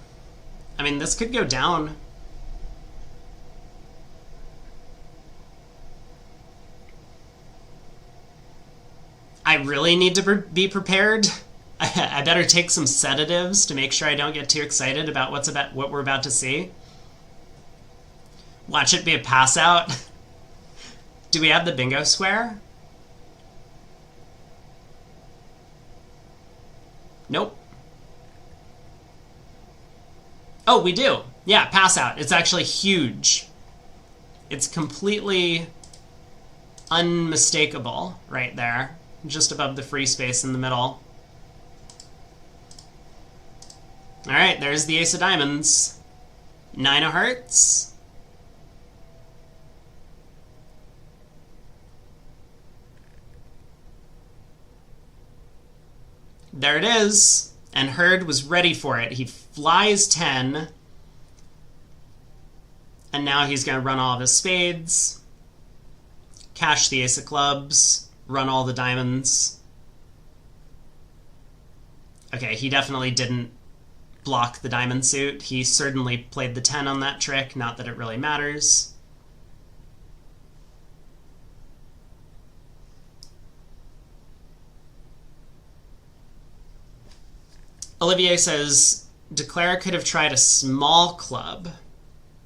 I mean, this could go down. I really need to be prepared. I better take some sedatives to make sure I don't get too excited about what we're about to see. Watch it be a pass out. Do we have the bingo square? Nope. Oh, we do. Yeah, pass out. It's actually huge. It's completely unmistakable right there, just above the free space in the middle. All right, there's the ace of diamonds. 9 of hearts. There it is. And Herd was ready for it. He flies 10. And now he's going to run all of his spades. Cash the ace of clubs. Run all the diamonds. Okay, he definitely didn't block the diamond suit. He certainly played the 10 on that trick. Not that it really matters. Olivier says, Declare could have tried a small club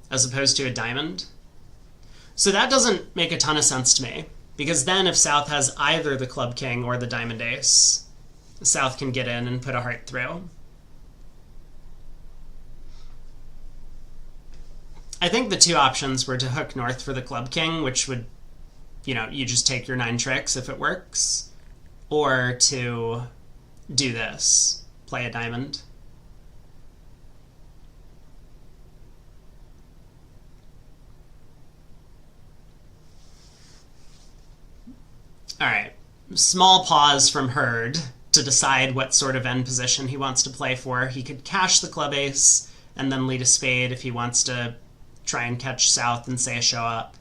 as opposed to a diamond. So that doesn't make a ton of sense to me, because then if South has either the club king or the diamond ace, South can get in and put a heart through. I think the two options were to hook North for the club king, which would, you just take your 9 tricks if it works, or to do this. Play a diamond. All right. Small pause from Herd to decide what sort of end position he wants to play for. He could cash the club ace and then lead a spade if he wants to try and catch South and say a show up.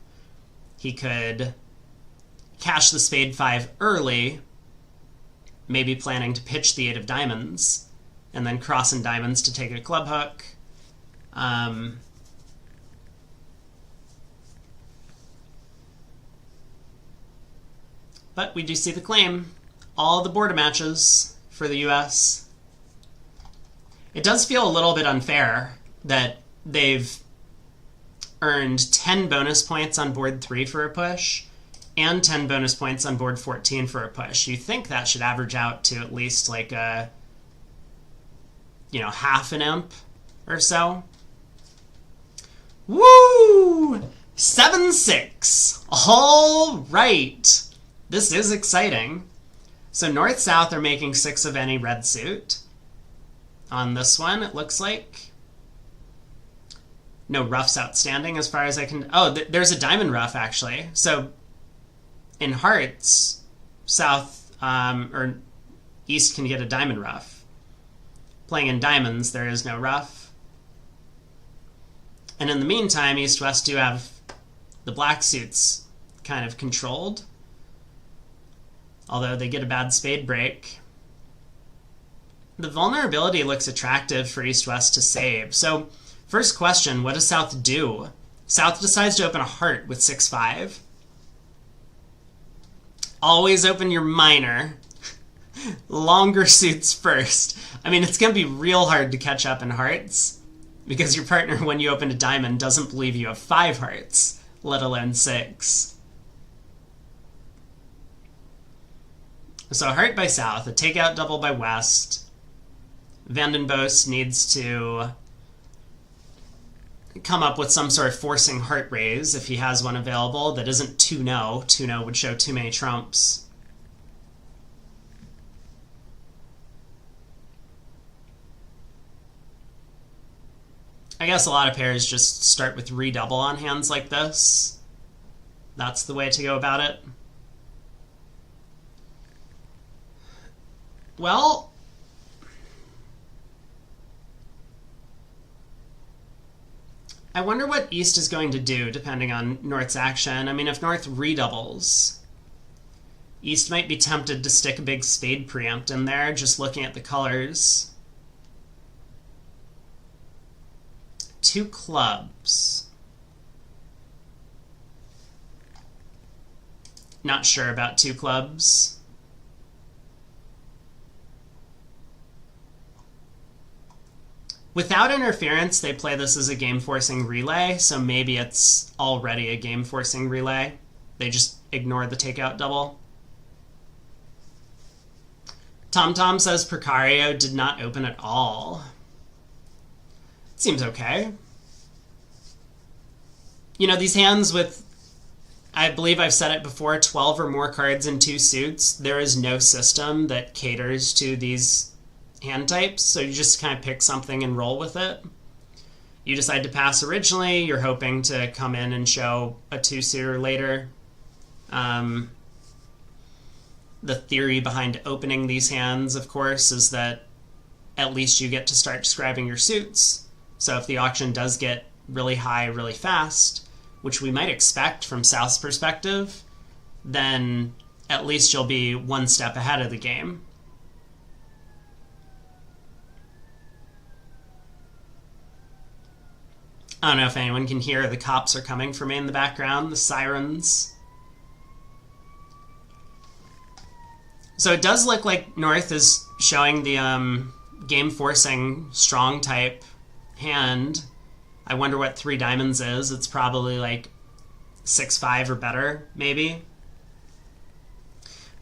He could cash the spade 5 early, maybe planning to pitch the 8 of diamonds, and then cross in diamonds to take a club hook. But we do see the claim. All the border matches for the US. It does feel a little bit unfair that they've earned 10 bonus points on board 3 for a push, and 10 bonus points on board 14 for a push. You think that should average out to at least like a, half an imp or so. Woo! 7-6. All right. This is exciting. So North-South are making 6 of any red suit. On this one, it looks like. No ruffs outstanding as far as I can... Oh, there's a diamond ruff, actually. So in hearts, South or East can get a diamond ruff. Playing in diamonds, there is no ruff. And in the meantime, East-West do have the black suits kind of controlled. Although they get a bad spade break. The vulnerability looks attractive for East-West to save. So, first question, what does South do? South decides to open a heart with 6-5. Always open your minor. Longer suits first. I mean, it's going to be real hard to catch up in hearts, because your partner, when you open a diamond, doesn't believe you have 5 hearts, let alone 6. So a heart by South, a takeout double by West. Vandenbos needs to come up with some sort of forcing heart raise if he has one available that isn't 2-0. 2-0 would show too many trumps. I guess a lot of pairs just start with redouble on hands like this. That's the way to go about it. Well, I wonder what East is going to do depending on North's action. I mean, if North redoubles, East might be tempted to stick a big spade preempt in there, just looking at the colors. 2 clubs. Not sure about 2 clubs. Without interference, they play this as a game-forcing relay, so maybe it's already a game-forcing relay. They just ignore the takeout double. TomTom says Precario did not open at all. Seems okay. You know, these hands with, I believe I've said it before, 12 or more cards in 2 suits, there is no system that caters to these hand types, so you just kind of pick something and roll with it. You decide to pass originally, you're hoping to come in and show a 2-suiter later. The theory behind opening these hands, of course, is that at least you get to start describing your suits. So if the auction does get really high really fast, which we might expect from South's perspective, then at least you'll be one step ahead of the game. I don't know if anyone can hear, the cops are coming for me in the background, the sirens. So it does look like North is showing the game-forcing strong type hand. I wonder what 3 diamonds is. It's probably like 6-5 or better, maybe.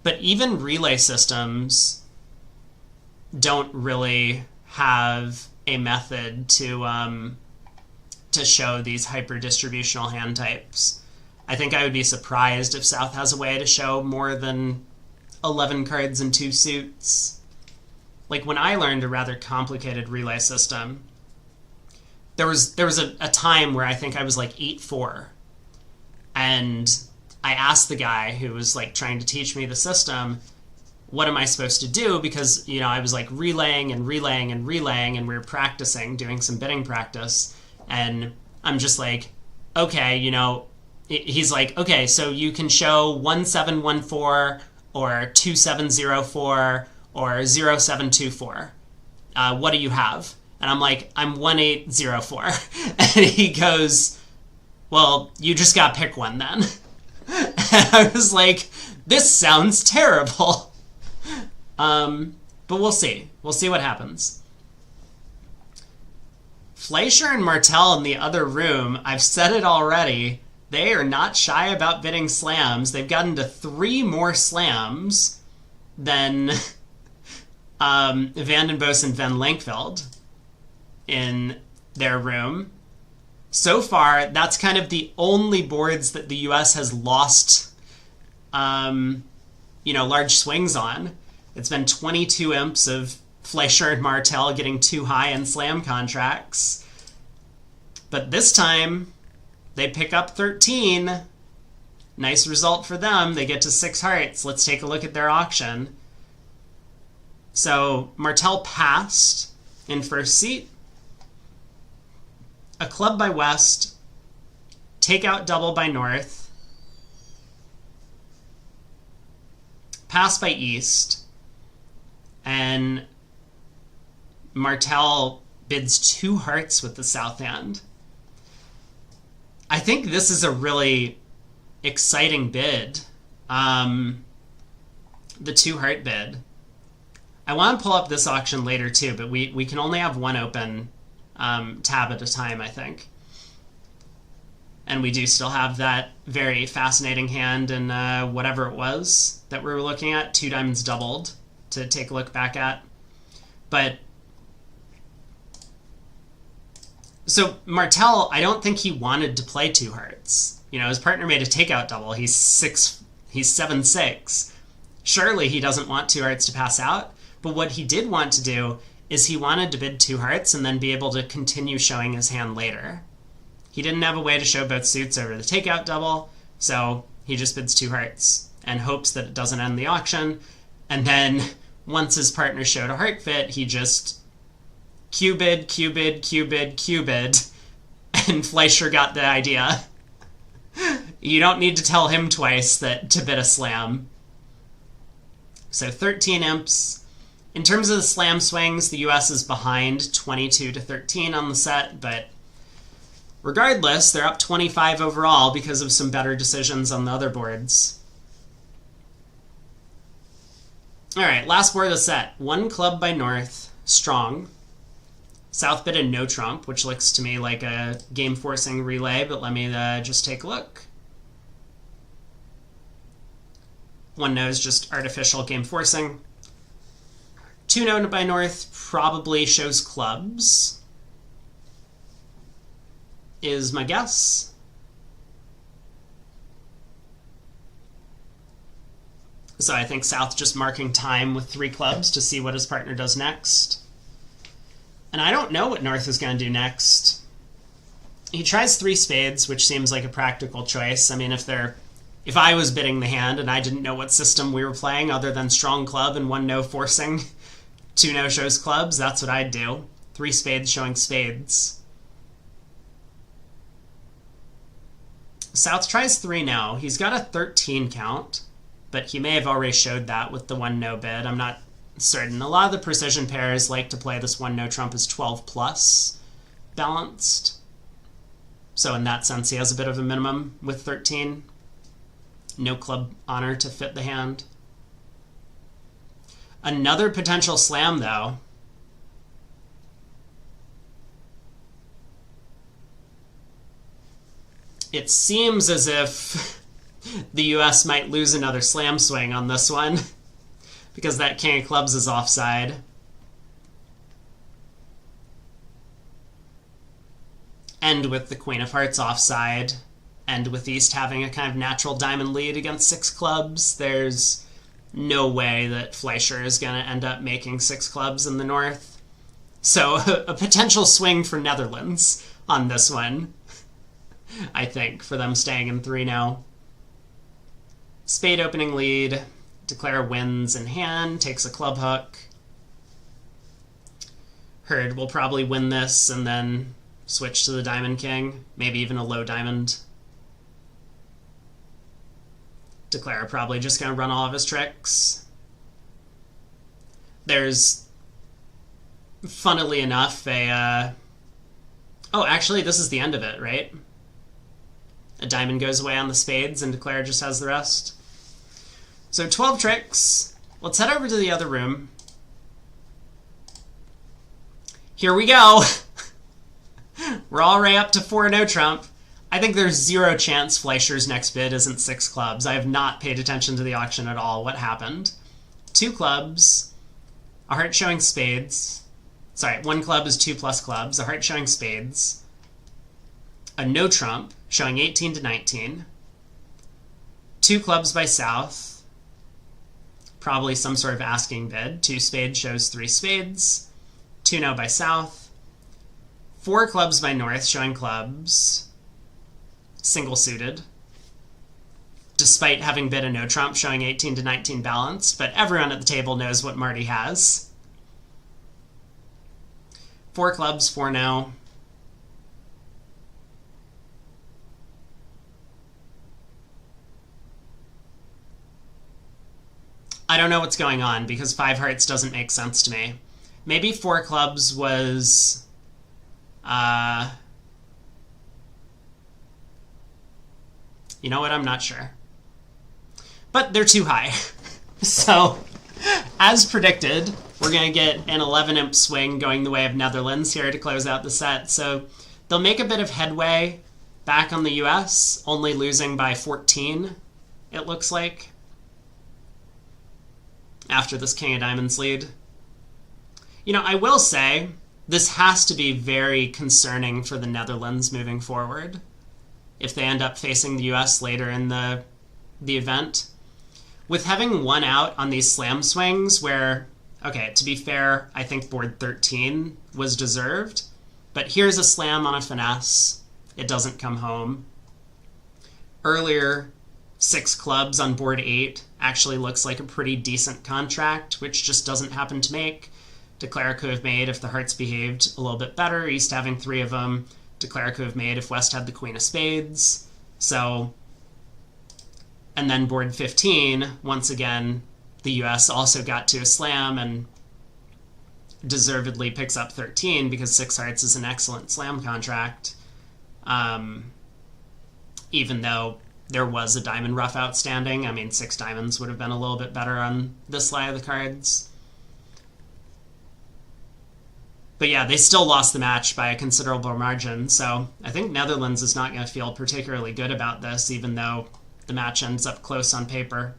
But even relay systems don't really have a method to show these hyper-distributional hand types. I think I would be surprised if South has a way to show more than 11 cards in 2 suits. Like, when I learned a rather complicated relay system, there was a time where I think I was like 8-4, and I asked the guy who was like trying to teach me the system, what am I supposed to do? Because, you know, I was like relaying, and we were practicing, doing some bidding practice, and I'm just like, okay, you know, he's like, okay, so you can show 1714 or 2704 or 0724. What do you have? And I'm like, I'm 1804. And he goes, well, you just got to pick one then. And I was like, this sounds terrible. But we'll see. We'll see what happens. Fleischer and Martel in the other room, I've said it already, they are not shy about bidding slams. They've gotten to 3 more slams than Van den Bosch and Van Lankveld in their room. So far, that's kind of the only boards that the US has lost, large swings on. It's been 22 imps of Fleischer and Martel getting too high in slam contracts. But this time, they pick up 13. Nice result for them. They get to 6 hearts. Let's take a look at their auction. So Martel passed in first seat. A club by West. Takeout double by North. Pass by East. And Martel bids 2 hearts with the south hand. I think this is a really exciting bid. The 2 heart bid. I want to pull up this auction later too, but we can only have one open tab at a time, I think. And we do still have that very fascinating hand in whatever it was that we were looking at, 2 diamonds doubled, to take a look back at. But so Martel, I don't think he wanted to play 2 hearts. You know, his partner made a takeout double. He's 7-6. Surely he doesn't want 2 hearts to pass out. But what he did want to do is he wanted to bid 2 hearts and then be able to continue showing his hand later. He didn't have a way to show both suits over the takeout double, so he just bids 2 hearts and hopes that it doesn't end the auction. And then once his partner showed a heart fit, he just Q-bid, And Fleischer got the idea. You don't need to tell him twice that to bid a slam. So 13 imps. In terms of the slam swings, the US is behind 22-13 on the set, but regardless, they're up 25 overall because of some better decisions on the other boards. Alright, last board of the set. One club by North, strong. South bid a no trump, which looks to me like a game-forcing relay, but let me just take a look. One no is just artificial game-forcing. Two no by North probably shows clubs, is my guess. So I think South just marking time with 3 clubs to see what his partner does next. And I don't know what North is going to do next. He tries 3 spades, which seems like a practical choice. I mean, if I was bidding the hand and I didn't know what system we were playing other than strong club and 1 no forcing, 2 no shows clubs, that's what I'd do. 3 spades showing spades. South tries 3 no. He's got a 13 count, but he may have already showed that with the 1 no bid. I'm not certain. A lot of the precision pairs like to play this 1 no trump as 12 plus balanced. So in that sense, he has a bit of a minimum with 13. No club honor to fit the hand. Another potential slam, though. It seems as if the US might lose another slam swing on this one because that king of clubs is offside. And with the queen of hearts offside, and with East having a kind of natural diamond lead against 6 clubs, there's no way that Fleischer is going to end up making 6 clubs in the North. So a potential swing for Netherlands on this one, I think, for them staying in 3 now. Spade opening lead, declare wins in hand, takes a club hook. Hurd will probably win this and then switch to the diamond king, maybe even a low diamond. Declare probably just going to run all of his tricks. There's, funnily enough, oh, actually, this is the end of it, right? A diamond goes away on the spades, and Declare just has the rest. So 12 tricks. Let's head over to the other room. Here we go. We're already up to 4 no trump. I think there's 0 chance Fleischer's next bid isn't 6 clubs. I have not paid attention to the auction at all. What happened? 2 clubs, a heart showing spades. Sorry, 1 club is 2 plus clubs, a heart showing spades. A no trump showing 18-19. 2 clubs by South. Probably some sort of asking bid. 2 spades shows 3 spades. 2 no by South. 4 clubs by North showing clubs. Single suited, despite having bid a no trump showing 18-19 balanced, but everyone at the table knows what Marty has. 4 clubs, 4 no. I don't know what's going on because 5 hearts doesn't make sense to me. Maybe 4 clubs was you know what? I'm not sure. But they're too high. So, as predicted, we're going to get an 11 imp swing going the way of Netherlands here to close out the set. So, they'll make a bit of headway back on the US, only losing by 14, it looks like, after this King of Diamonds lead. You know, I will say, this has to be very concerning for the Netherlands moving forward if they end up facing the US later in the event. With having 1 out on these slam swings where, okay, to be fair, I think board 13 was deserved, but here's a slam on a finesse. It doesn't come home. Earlier, 6 clubs on board 8 actually looks like a pretty decent contract, which just doesn't happen to make. Declare could have made if the hearts behaved a little bit better. East having 3 of them. Declare could have made if West had the queen of spades. So, and then board 15, once again, the US also got to a slam and deservedly picks up 13 because 6 hearts is an excellent slam contract. Even though there was a diamond ruff outstanding. I mean, 6 diamonds would have been a little bit better on this lie of the cards. But yeah, they still lost the match by a considerable margin, so I think Netherlands is not going to feel particularly good about this, even though the match ends up close on paper.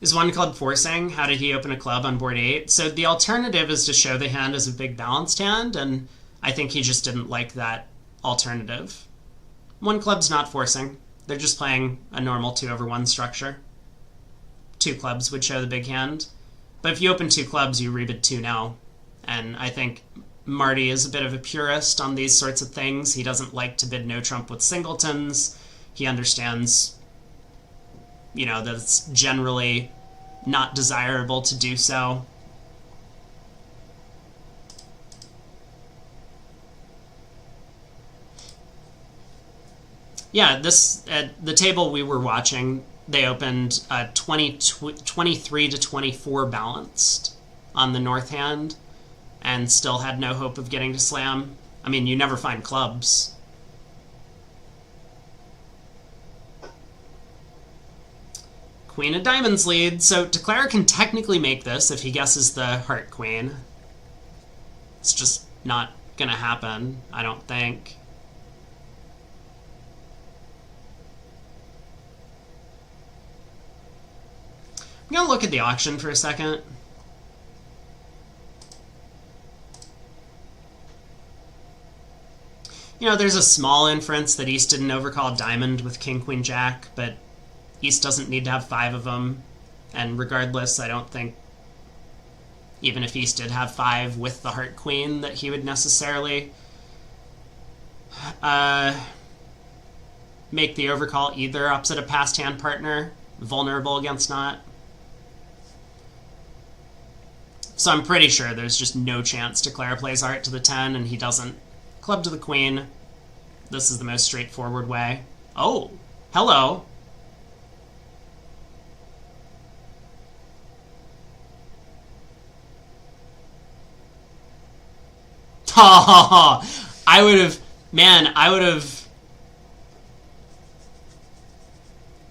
Is one club forcing? How did he open a club on board 8? So the alternative is to show the hand as a big balanced hand, and I think he just didn't like that alternative. One club's not forcing. They're just playing a normal 2/1 structure. 2 clubs would show the big hand. But if you open 2 clubs, you rebid 2 now. And I think Marty is a bit of a purist on these sorts of things. He doesn't like to bid no trump with singletons. He understands, you know, that it's generally not desirable to do so. Yeah, this at the table we were watching, they opened 23 to 24 balanced on the north hand and still had no hope of getting to slam. I mean, you never find clubs. Queen of diamonds lead. So Declare can technically make this if he guesses the heart queen. It's just not gonna happen, I don't think. I'm gonna look at the auction for a second. You know, there's a small inference that East didn't overcall diamond with king, queen, jack, but East doesn't need to have 5 of them. And regardless, I don't think, even if East did have 5 with the heart queen, that he would necessarily make the overcall either opposite a passed hand partner, vulnerable against not. So I'm pretty sure there's just no chance Declare plays heart to the 10 and he doesn't. Club to the queen. This is the most straightforward way. Oh, hello. I would have, man,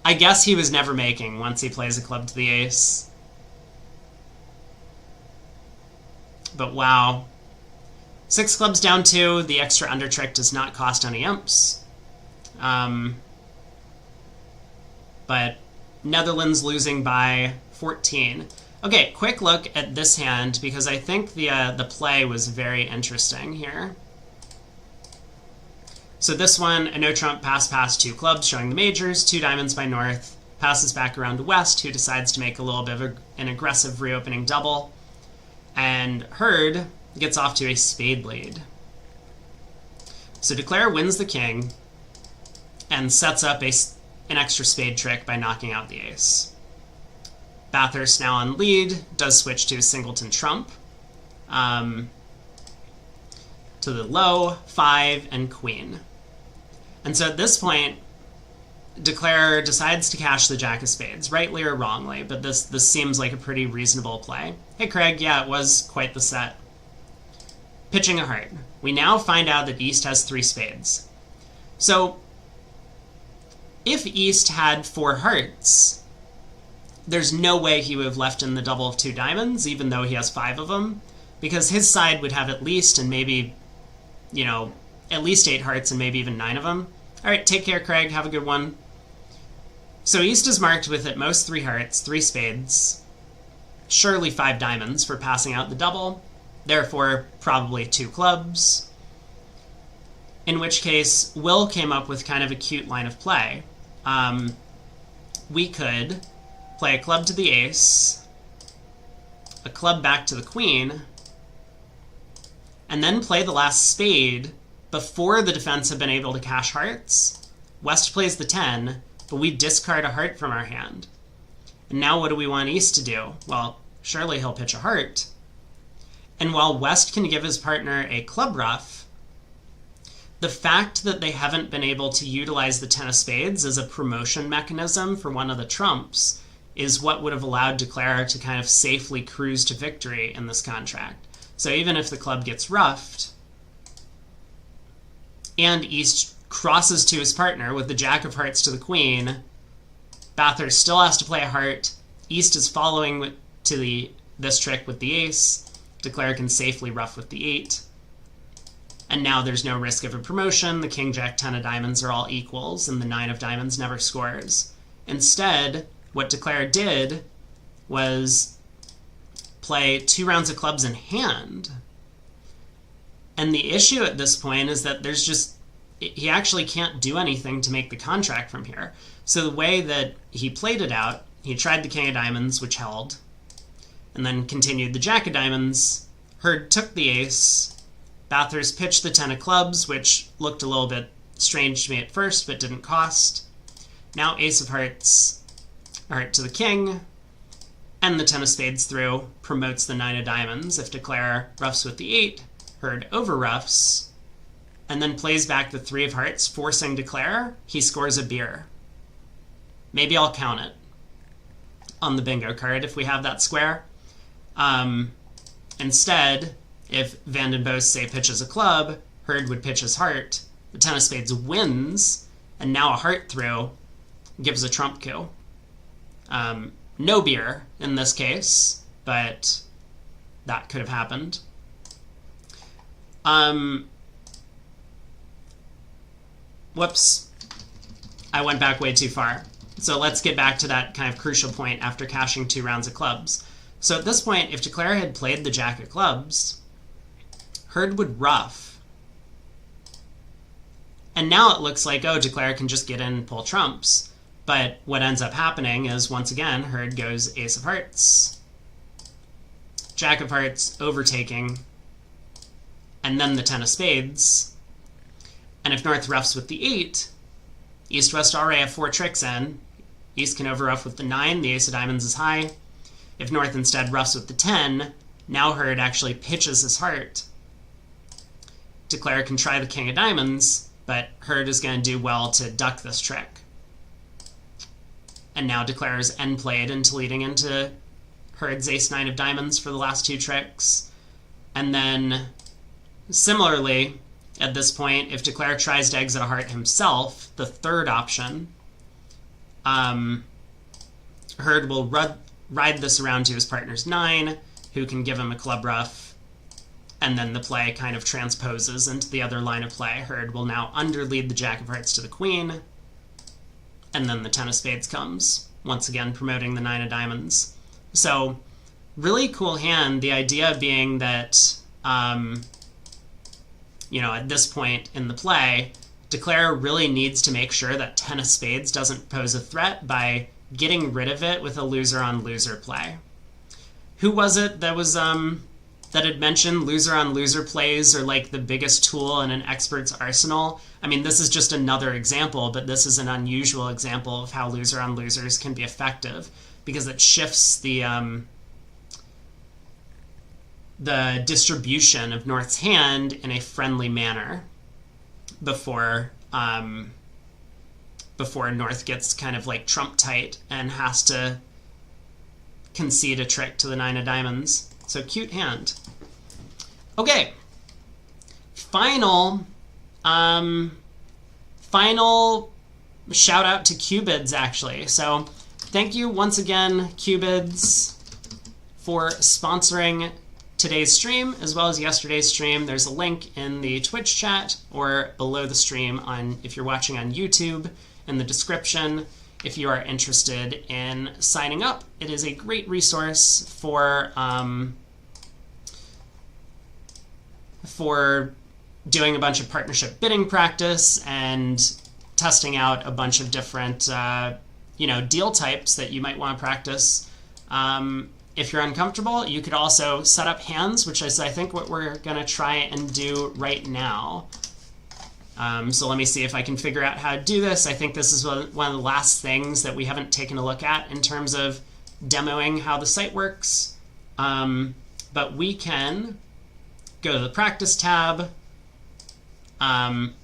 I guess he was never making once he plays a club to the ace. But wow. 6 clubs down 2, the extra under trick does not cost any imps. But Netherlands losing by 14. Okay, quick look at this hand, because I think the play was very interesting here. So this one, a no-trump pass, 2 clubs, showing the majors, 2 diamonds by North, passes back around to West, who decides to make a little bit of an aggressive reopening double. And Hurd gets off to a spade lead. So Declare wins the king and sets up an extra spade trick by knocking out the ace. Bathurst now on lead, does switch to a singleton trump. To the low, 5, and queen. And so at this point, Declare decides to cash the jack of spades, rightly or wrongly, but this seems like a pretty reasonable play. Hey Craig, yeah, it was quite the set. Pitching a heart. We now find out that East has 3 spades. So, if East had 4 hearts, there's no way he would have left in the double of 2 diamonds, even though he has 5 of them, because his side would have at least, and maybe, you know, at least 8 hearts and maybe even 9 of them. Alright, take care, Craig. Have a good one. So East is marked with at most 3 hearts, 3 spades, surely 5 diamonds for passing out the double, therefore probably 2 clubs. In which case, Will came up with kind of a cute line of play. We could play a club to the ace, a club back to the queen, and then play the last spade before the defense have been able to cash hearts. West plays the 10, but we discard a heart from our hand. And now what do we want East to do? Well, surely he'll pitch a heart. And while West can give his partner a club ruff, the fact that they haven't been able to utilize the 10 of spades as a promotion mechanism for one of the trumps is what would have allowed Declare to kind of safely cruise to victory in this contract. So even if the club gets ruffed, and East crosses to his partner with the Jack of Hearts to the Queen, Bathurst still has to play a heart. East is following to this trick with the ace. Declare can safely ruff with the 8. And now there's no risk of a promotion. The King, Jack, 10 of diamonds are all equals, and the 9 of diamonds never scores. Instead, what Declare did was play 2 rounds of clubs in hand. And the issue at this point is that he actually can't do anything to make the contract from here. So the way that he played it out, he tried the King of diamonds, which held, and then continued the Jack of diamonds. Hurd took the ace. Bathurst pitched the 10 of clubs, which looked a little bit strange to me at first, but didn't cost. Now ace of hearts, a heart to the king, and the 10 of spades through, promotes the 9 of diamonds. If Declare ruffs with the 8, Hurd over ruffs, and then plays back the 3 of hearts, forcing Declare, he scores a beer. Maybe I'll count it on the bingo card if we have that square. Instead, if Van den Bosch, say, pitches a club, Hurd would pitch his heart, the 10 of spades wins, and now a heart through gives a trump coup. No beer in this case, but that could have happened. Whoops. I went back way too far. So let's get back to that kind of crucial point after cashing 2 rounds of clubs. So at this point, if Declare had played the Jack of clubs, Hurd would ruff. And now it looks like, oh, Declare can just get in and pull trumps. But what ends up happening is, once again, Hurd goes ace of hearts, Jack of hearts, overtaking, and then the 10 of spades. And if North ruffs with the 8, East-West already have 4 tricks in. East can over-ruff with the 9, the ace of diamonds is high. If North instead ruffs with the 10, now Hurd actually pitches his heart. Declare can try the King of diamonds, but Hurd is going to do well to duck this trick. And now Declare is end played into leading into Hurd's ace-9 of diamonds for the last 2 tricks. And then, similarly, at this point, if Declare tries to exit a heart himself, the third option, Hurd will ride this around to his partner's 9, who can give him a club ruff, and then the play kind of transposes into the other line of play. Hurd will now underlead the Jack of hearts to the Queen, and then the 10 of spades comes, once again promoting the 9 of diamonds. So, really cool hand, the idea being that, at this point in the play, Declare really needs to make sure that 10 of spades doesn't pose a threat by getting rid of it with a loser-on-loser play. Who was it that was that had mentioned loser-on-loser plays are like the biggest tool in an expert's arsenal? I mean, this is just another example, but this is an unusual example of how loser-on-losers can be effective, because it shifts the distribution of North's hand in a friendly manner before North gets kind of like trump tight and has to concede a trick to the 9 of diamonds. So cute hand. Okay. Final shout out to Cubids, actually. So thank you once again, Cubids, for sponsoring today's stream as well as yesterday's stream. There's a link in the Twitch chat or below the stream if you're watching on YouTube, in the description if you are interested in signing up. It is a great resource for doing a bunch of partnership bidding practice and testing out a bunch of different deal types that you might want to practice. If you're uncomfortable, you could also set up hands, which is, I think, what we're going to try and do right now. So let me see if I can figure out how to do this. I think this is one of the last things that we haven't taken a look at in terms of demoing how the site works. But we can go to the practice tab,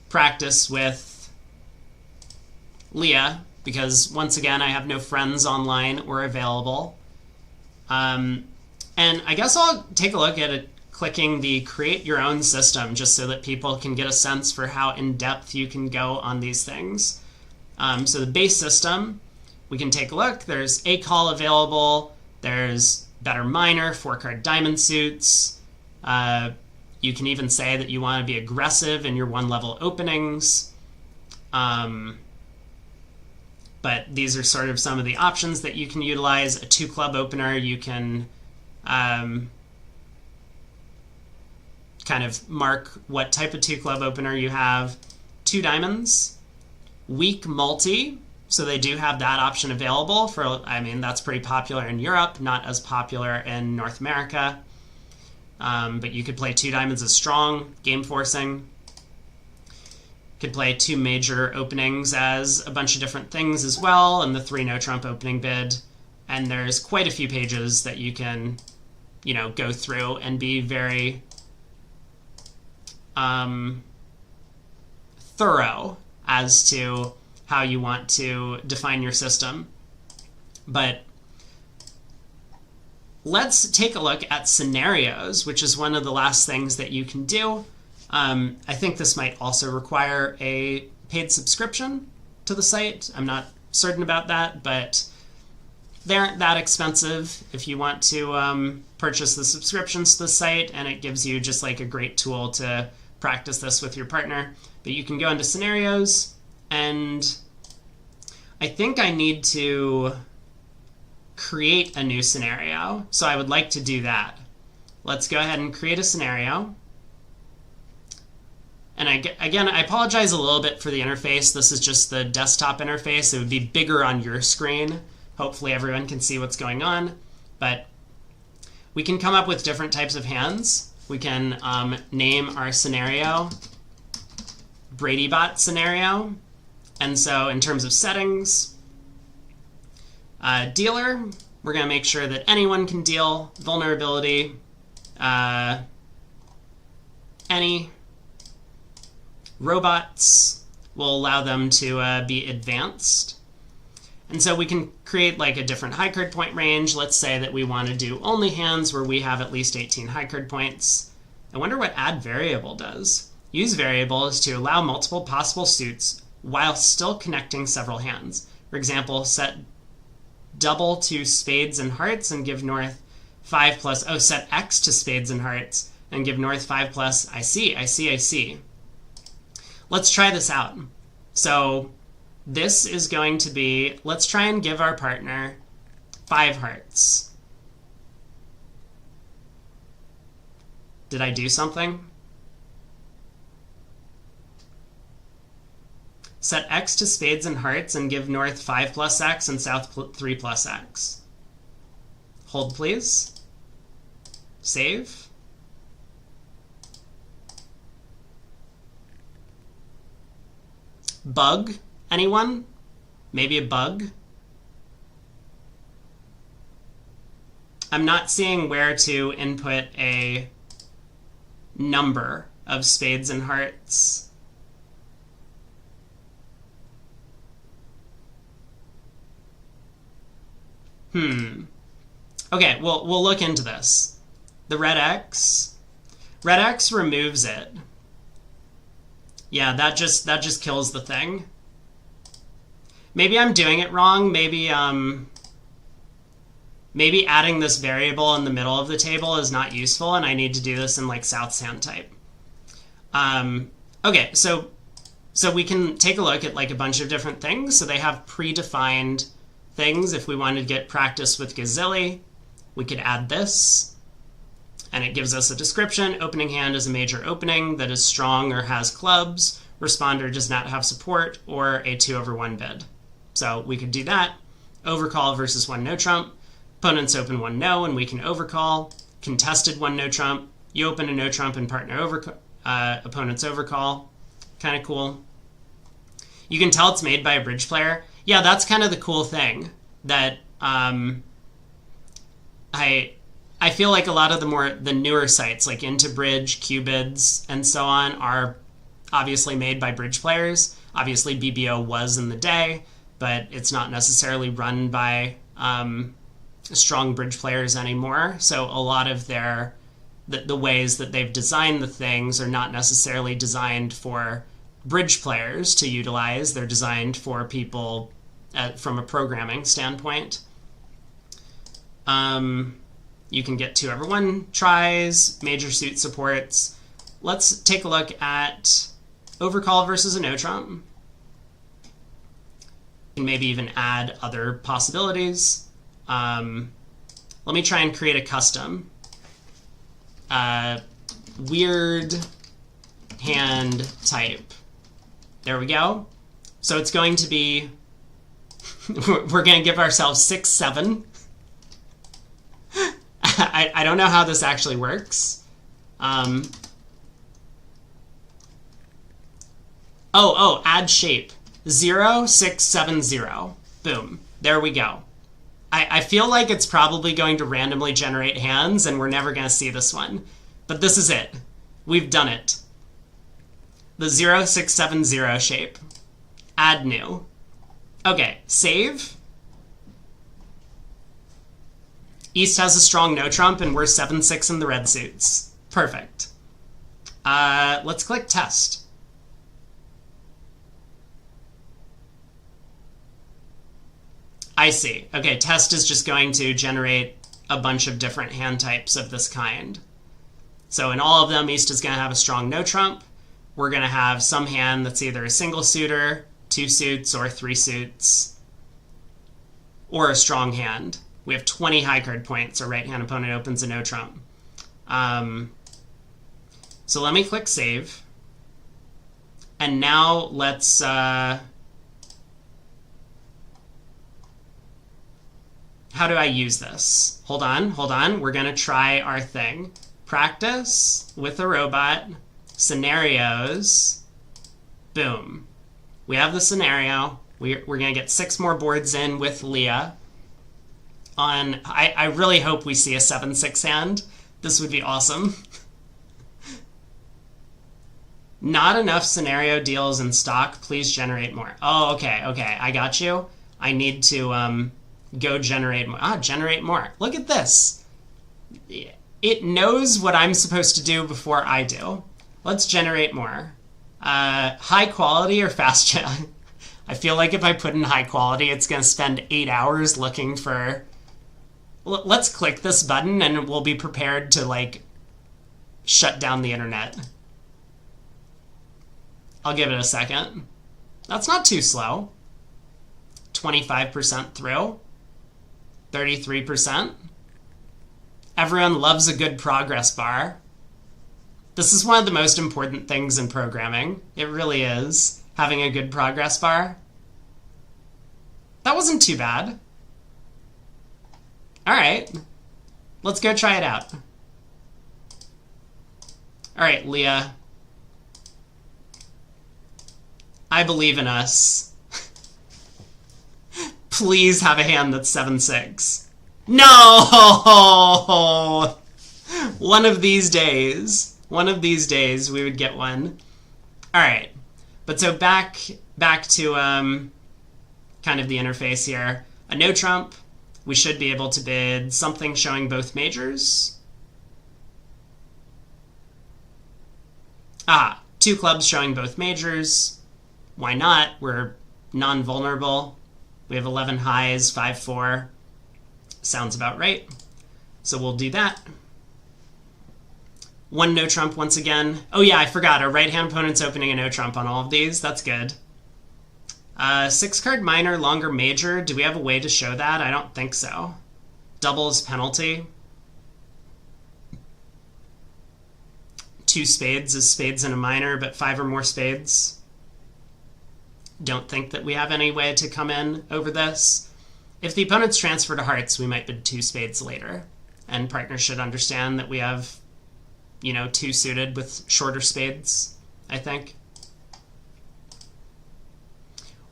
practice with Leah, because once again, I have no friends online or available. And I guess I'll take a look at it, clicking the create your own system, just so that people can get a sense for how in depth you can go on these things. So the base system, we can take a look. There's a call available. There's better miner, 4-card diamond suits. You can even say that you want to be aggressive in your 1-level openings. But these are sort of some of the options that you can utilize. A 2-club opener, you can kind of mark what type of 2-club opener you have. 2 diamonds. Weak multi, so they do have that option available. That's pretty popular in Europe, not as popular in North America. But you could play 2 diamonds as strong, game forcing. Could play 2 major openings as a bunch of different things as well, and the 3 no trump opening bid. And there's quite a few pages that you can, go through and be very thorough as to how you want to define your system. But let's take a look at scenarios, which is one of the last things that you can do. I think this might also require a paid subscription to the site. I'm not certain about that, but they aren't that expensive if you want to purchase the subscriptions to the site, and it gives you just like a great tool to practice this with your partner. But you can go into scenarios, and I think I need to create a new scenario, so I would like to do that. Let's go ahead and create a scenario. And again, I apologize a little bit for the interface. This is just the desktop interface. It would be bigger on your screen. Hopefully everyone can see what's going on. But we can come up with different types of hands. We can name our scenario BradyBot scenario. And so in terms of settings, dealer, we're going to make sure that anyone can deal. Vulnerability, any. Robots will allow them to be advanced. And so we can create like a different high card point range. Let's say that we want to do only hands where we have at least 18 high card points. I wonder what add variable does. Use variable is to allow multiple possible suits while still connecting several hands. For example, set double to spades and hearts and give north 5 plus, set X to spades and hearts and give north 5 plus, I see. Let's try this out. So this is going to be, let's try and give our partner 5 hearts. Did I do something? Set X to spades and hearts and give north 5 plus X and south 3 plus X. Hold, please. Save. Bug? Anyone? Maybe a bug? I'm not seeing where to input a number of spades and hearts. Okay, we'll look into this. The red X removes it. Yeah, that just kills the thing. Maybe I'm doing it wrong. Maybe adding this variable in the middle of the table is not useful, and I need to do this in like South Sand type. Okay, so we can take a look at like a bunch of different things. So they have predefined things. If we wanted to get practice with Gazilli, we could add this. And it gives us a description. Opening hand is a major opening that is strong or has clubs. Responder does not have support, or a 2/1 bid. So we could do that. Overcall versus 1 no trump. Opponents open 1 no and we can overcall. Contested 1 no trump. You open a no trump and partner opponents overcall. Kind of cool. You can tell it's made by a bridge player. Yeah, that's kind of the cool thing that I I feel like a lot of the newer sites, like Into Bridge, Cubids, and so on, are obviously made by bridge players. Obviously, BBO was in the day, but it's not necessarily run by strong bridge players anymore. So a lot of the ways that they've designed the things are not necessarily designed for bridge players to utilize. They're designed for people from a programming standpoint. You can get 2/1 tries, major suit supports. Let's take a look at overcall versus a no trump. And maybe even add other possibilities. Let me try and create a custom. Weird hand type. There we go. So it's going to be, we're going to give ourselves 6, 7. I don't know how this actually works. Add shape. 0, 6, 7, 0. Boom. There we go. I feel like it's probably going to randomly generate hands, and we're never going to see this one. But this is it. We've done it. The 0, 6, 7, 0 shape. Add new. Okay, save. East has a strong no trump, and we're 7, 6 in the red suits. Perfect. Let's click test. I see. Okay, test is just going to generate a bunch of different hand types of this kind. So in all of them, East is going to have a strong no trump. We're going to have some hand that's either a single suitor, 2 suits, or 3 suits, or a strong hand. We have 20 high card points. Our right hand opponent opens a no trump. So let me click save. And now let's... how do I use this? Hold on. We're going to try our thing. Practice with a robot. Scenarios. Boom. We have the scenario. We're going to get 6 more boards in with Leah. I really hope we see a 7-6 hand. This would be awesome. Not enough scenario deals in stock. Please generate more. Oh, okay. I got you. I need to... go generate more. Generate more. Look at this. It knows what I'm supposed to do before I do. Let's generate more. High quality or fast chat? I feel like if I put in high quality, it's going to spend 8 hours looking for... Let's click this button and we'll be prepared to, like, shut down the internet. I'll give it a second. That's not too slow. 25% through. 33%. Everyone loves a good progress bar. This is one of the most important things in programming. It really is, having a good progress bar. That wasn't too bad. All right, let's go try it out. All right, Leah. I believe in us. Please have a hand that's 7-6. No! One of these days we would get one. All right, but so back to kind of the interface here. A no trump. We should be able to bid something showing both majors. 2 clubs showing both majors. Why not? We're non-vulnerable. We have 11 highs, 5-4. Sounds about right. So we'll do that. 1 no trump once again. Oh yeah, I forgot. Our right-hand opponent's opening a no trump on all of these. That's good. 6-card minor, longer major. Do we have a way to show that? I don't think so. Doubles penalty. 2 spades is spades in a minor, but 5 or more spades. Don't think that we have any way to come in over this. If the opponent's transfer to hearts, we might bid 2 spades later. And partner should understand that we have, 2 suited with shorter spades, I think.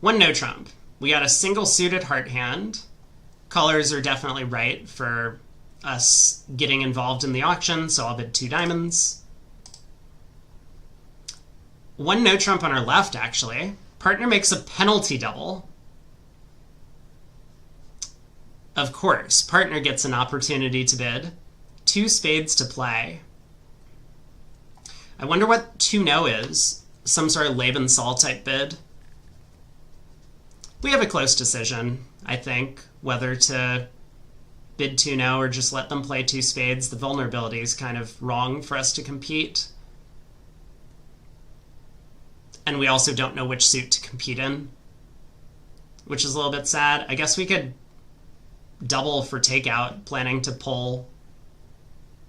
1 no trump. We got a single suited heart hand. Colors are definitely right for us getting involved in the auction, so I'll bid 2 diamonds. 1 no trump on our left, actually. Partner makes a penalty double. Of course, partner gets an opportunity to bid. 2 spades to play. I wonder what 2 no is. Some sort of Lebensal type bid. We have a close decision, I think, whether to bid 2 no or just let them play 2 spades. The vulnerability is kind of wrong for us to compete. And we also don't know which suit to compete in, which is a little bit sad. I guess we could double for takeout, planning to pull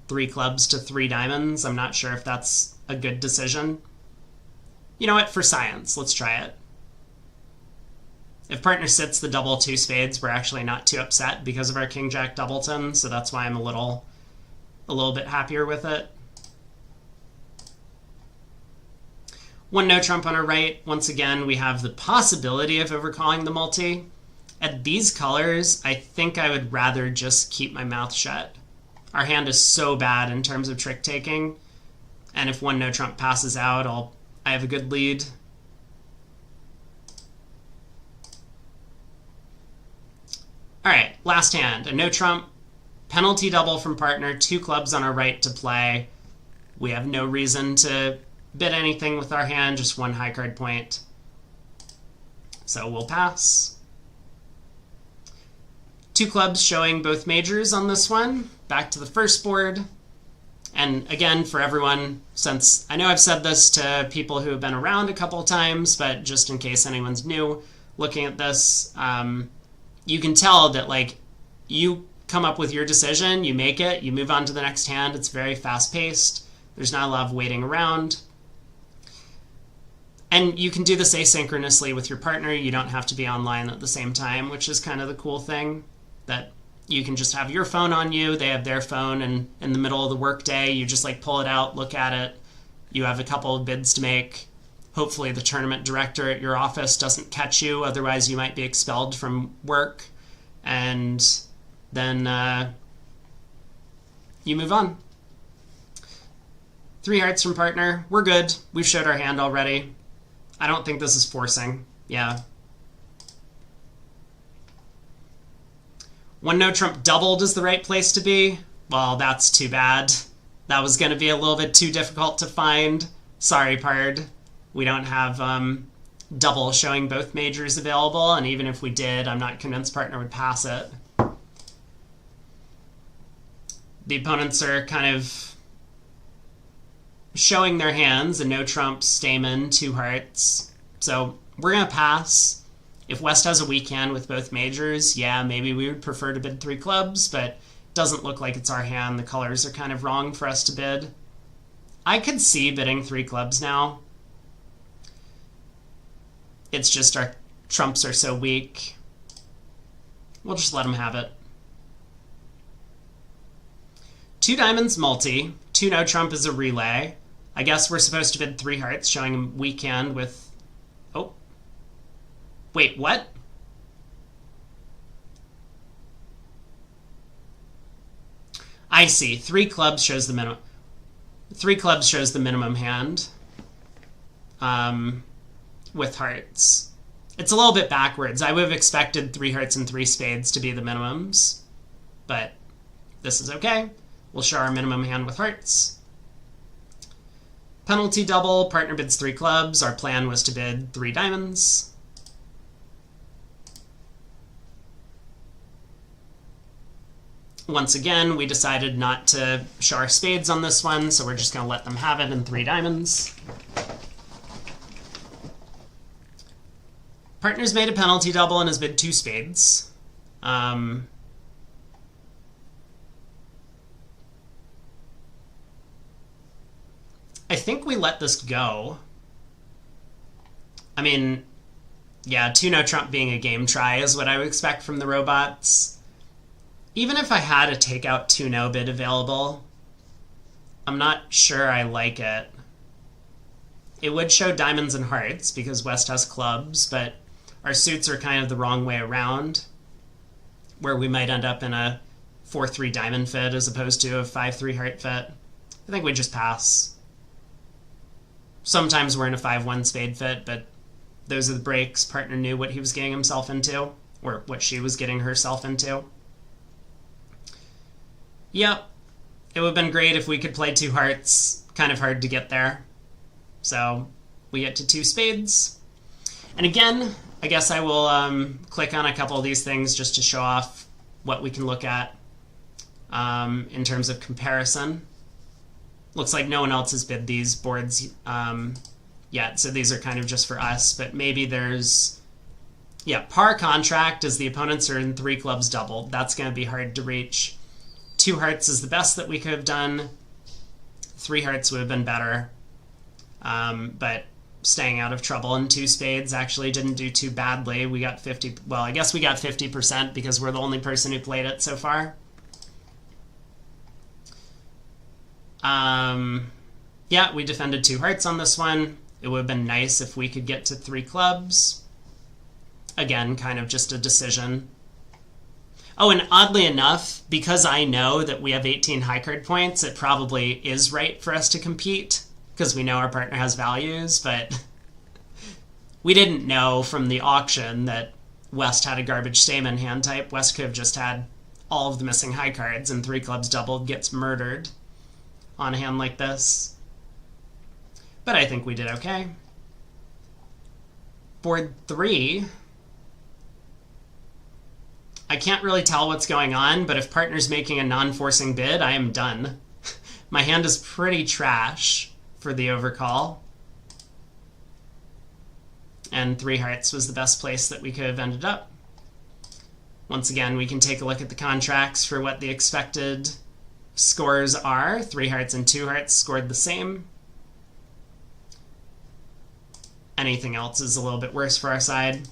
3 clubs to 3 diamonds. I'm not sure if that's a good decision. You know what? For science, let's try it. If partner sits the double 2 spades, we're actually not too upset because of our king-jack doubleton, so that's why I'm a little bit happier with it. 1 no trump on our right. Once again, we have the possibility of overcalling the multi. At these colors, I think I would rather just keep my mouth shut. Our hand is so bad in terms of trick taking, and if 1 no trump passes out, I have a good lead. All right, last hand, a no trump, penalty double from partner, 2 clubs on our right to play. We have no reason to bid anything with our hand, just 1 high card point. So we'll pass. 2 clubs showing both majors on this one. Back to the first board. And again, for everyone, since I know I've said this to people who have been around a couple times, but just in case anyone's new looking at this, you can tell that, like, you come up with your decision, you make it, you move on to the next hand. It's very fast-paced. There's not a lot of waiting around. And you can do this asynchronously with your partner. You don't have to be online at the same time, which is kind of the cool thing, that you can just have your phone on you, they have their phone, and in the middle of the workday, you just like pull it out, look at it. You have a couple of bids to make. Hopefully the tournament director at your office doesn't catch you, otherwise you might be expelled from work. And then you move on. 3 hearts from partner. We're good. We've showed our hand already. I don't think this is forcing. Yeah. 1 no trump doubled is the right place to be. Well, that's too bad. That was going to be a little bit too difficult to find. Sorry, Pard. We don't have double showing both majors available, and even if we did, I'm not convinced partner would pass it. The opponents are kind of showing their hands, a no trump, Stamen, 2 hearts. So we're going to pass. If West has a weak hand with both majors, yeah, maybe we would prefer to bid 3 clubs, but it doesn't look like it's our hand. The colors are kind of wrong for us to bid. I could see bidding 3 clubs now. It's just our trumps are so weak. We'll just let them have it. 2 diamonds multi. 2 no trump is a relay. I guess we're supposed to bid 3 hearts, showing a weak hand with... Oh. Wait, what? I see. 3 clubs shows the minimum. 3 clubs shows the minimum hand. With hearts. It's a little bit backwards. I would have expected 3 hearts and 3 spades to be the minimums, but this is okay. We'll show our minimum hand with hearts. Penalty double, partner bids 3 clubs. Our plan was to bid 3 diamonds. Once again, we decided not to show our spades on this one, so we're just going to let them have it in 3 diamonds. Partner's made a penalty double and has bid 2 spades. I think we let this go. I mean, yeah, 2 no trump being a game try is what I would expect from the robots. Even if I had a takeout 2 no bid available, I'm not sure I like it. It would show diamonds and hearts because West has clubs, but our suits are kind of the wrong way around, where we might end up in a 4-3 diamond fit as opposed to a 5-3 heart fit. I think we just pass. Sometimes we're in a 5-1 spade fit, but those are the breaks. Partner knew what he was getting himself into, or what she was getting herself into. Yep. It would have been great if we could play 2 hearts. Kind of hard to get there. So we get to 2 spades. And again, I guess I will click on a couple of these things just to show off what we can look at in terms of comparison. Looks like no one else has bid these boards yet, so these are kind of just for us, but maybe there's, yeah, par contract as the opponents are in 3 clubs doubled. That's going to be hard to reach. 2 hearts is the best that we could have done. 3 hearts would have been better, but staying out of trouble in 2 spades actually didn't do too badly. We got 50, well, I guess we got 50% because we're the only person who played it so far. Yeah, we defended 2 hearts on this one. It would have been nice if we could get to 3 clubs. Again, kind of just a decision. Oh, and oddly enough, because I know that we have 18 high card points, it probably is right for us to compete, because we know our partner has values, but we didn't know from the auction that West had a garbage Stamen hand type. West could have just had all of the missing high cards, and 3 clubs doubled gets murdered on a hand like this. But I think we did okay. Board 3. I can't really tell what's going on, but if partner's making a non-forcing bid, I am done. My hand is pretty trash for the overcall. And 3 hearts was the best place that we could have ended up. Once again, we can take a look at the contracts for what the expected scores are. 3 hearts and 2 hearts scored the same. Anything else is a little bit worse for our side.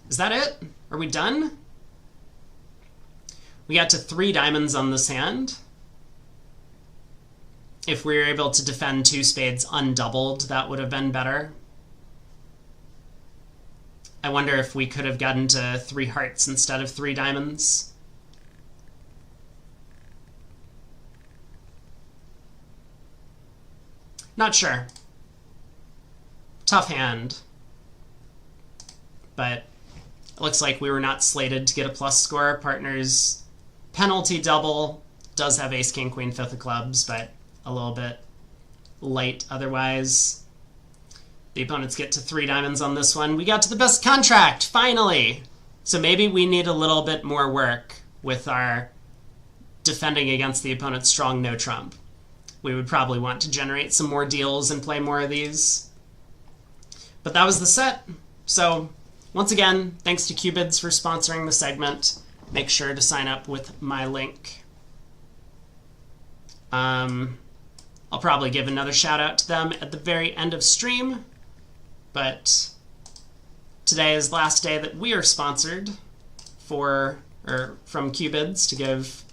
Is that it? Are we done? We got to 3 diamonds on this hand. If we were able to defend 2 spades undoubled, that would have been better. I wonder if we could have gotten to 3 hearts instead of 3 diamonds. Not sure. Tough hand. But it looks like we were not slated to get a plus score. Partner's penalty double does have ace, king, queen, 5th of clubs, but a little bit light otherwise. The opponents get to 3 diamonds on this one. We got to the best contract, finally! So maybe we need a little bit more work with our defending against the opponent's strong no trump. We would probably want to generate some more deals and play more of these. But that was the set. So once again, thanks to Cubids for sponsoring the segment. Make sure to sign up with my link. I'll probably give another shout out to them at the very end of stream, but today is the last day that we are sponsored from Cubids, to give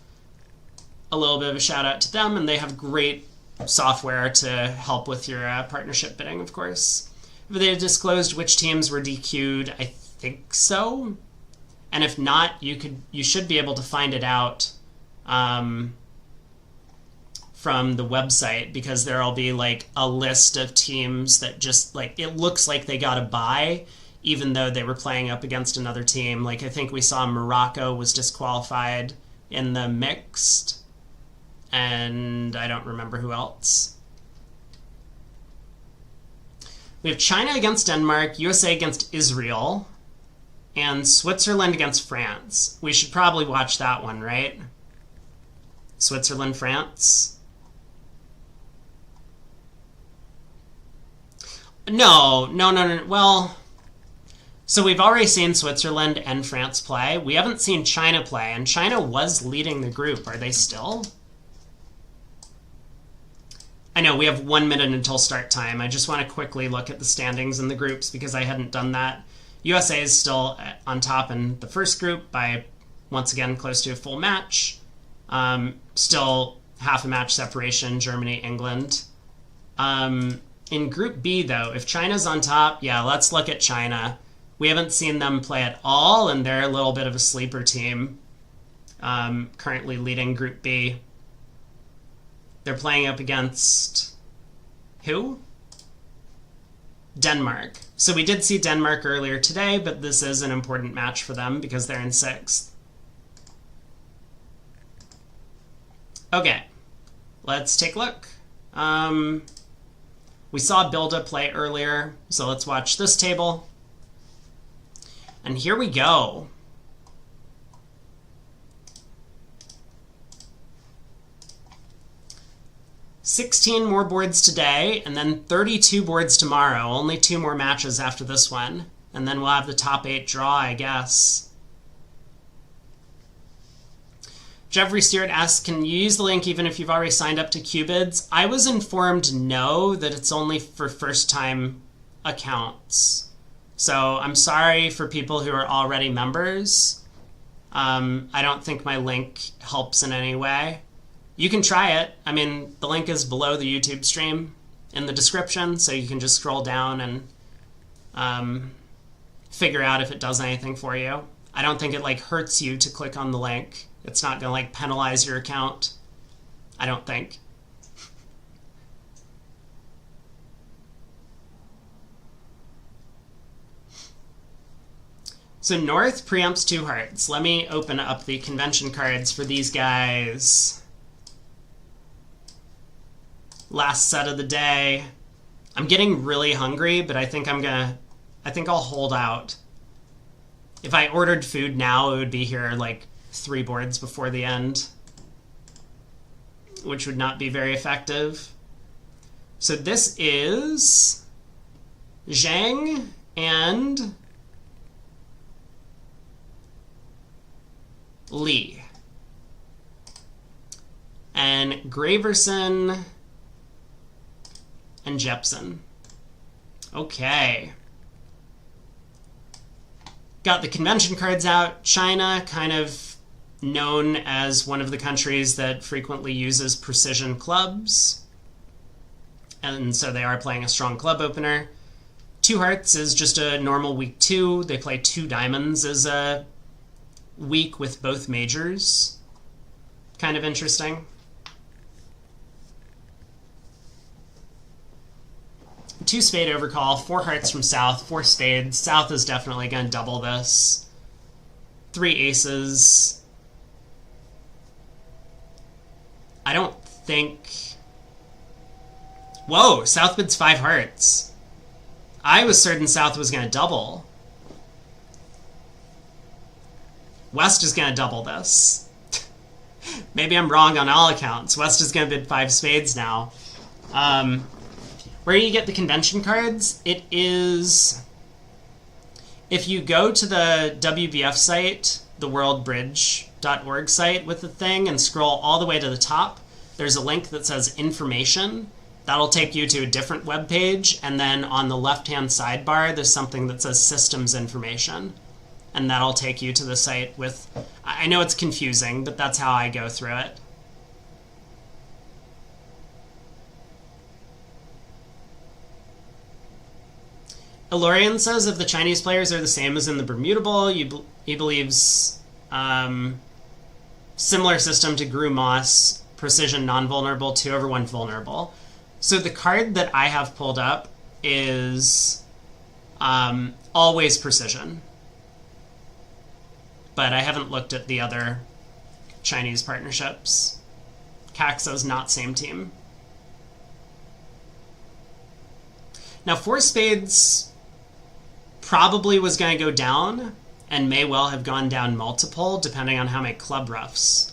a little bit of a shout out to them, and they have great software to help with your partnership bidding, of course. Have they disclosed which teams were DQ'd? I think so. And if not, you should be able to find it out from the website, because there'll be like a list of teams that just like, it looks like they got a bye even though they were playing up against another team. Like I think we saw Morocco was disqualified in the mixed, and I don't remember who else. We have China against Denmark, USA against Israel, and Switzerland against France. We should probably watch that one, right? Switzerland, France. No. Well, so we've already seen Switzerland and France play. We haven't seen China play, and China was leading the group. Are they still? I know we have 1 minute until start time. I just want to quickly look at the standings in the groups because I hadn't done that. USA is still on top in the first group by, once again, close to a full match. Still half a match separation, Germany, England. In Group B, though, if China's on top, yeah, let's look at China. We haven't seen them play at all, and they're a little bit of a sleeper team. currently leading Group B. They're playing up against who? Denmark. So we did see Denmark earlier today, but this is an important match for them because they're in 6th. Okay, let's take a look. We saw Bilda play earlier, so let's watch this table. And here we go. $16 more boards today, and then 32 boards tomorrow. Only 2 more matches after this one. And then we'll have the top 8 draw, I guess. Jeffrey Stewart asks, can you use the link even if you've already signed up to Qbids? I was informed no, that it's only for first-time accounts. So I'm sorry for people who are already members. I don't think my link helps in any way. You can try it. I mean, the link is below the YouTube stream in the description, so you can just scroll down and figure out if it does anything for you. I don't think it hurts you to click on the link. It's not going to penalize your account. I don't think. So North preempts 2 hearts. Let me open up the convention cards for these guys. Last set of the day. I'm getting really hungry, but I think I'll hold out. If I ordered food now, it would be here 3 boards before the end, which would not be very effective. So this is Zhang and Lee. And Graverson and Jepson. Okay. Got the convention cards out. China, kind of known as one of the countries that frequently uses precision clubs. And so they are playing a strong club opener. 2 hearts is just a normal week 2. They play 2 diamonds as a week with both majors. Kind of interesting. 2 spade overcall, 4 hearts from South, 4 spades. South is definitely going to double this. 3 aces. I don't think... Whoa, South bids 5 hearts. I was certain South was going to double. West is going to double this. Maybe I'm wrong on all accounts. West is going to bid 5 spades now. Where do you get the convention cards? It is... If you go to the WBF site, the worldbridge.org site with the thing, and scroll all the way to the top, there's a link that says information. That'll take you to a different web page, and then on the left-hand sidebar, there's something that says systems information. And that'll take you to the site with... I know it's confusing, but that's how I go through it. Elorian says if the Chinese players are the same as in the Bermuda Bowl, he believes similar system to Gru Moss, precision non-vulnerable, 2/1 vulnerable. So the card that I have pulled up is always precision. But I haven't looked at the other Chinese partnerships. Caxo's not same team. Now 4 spades probably was going to go down, and may well have gone down multiple, depending on how many club roughs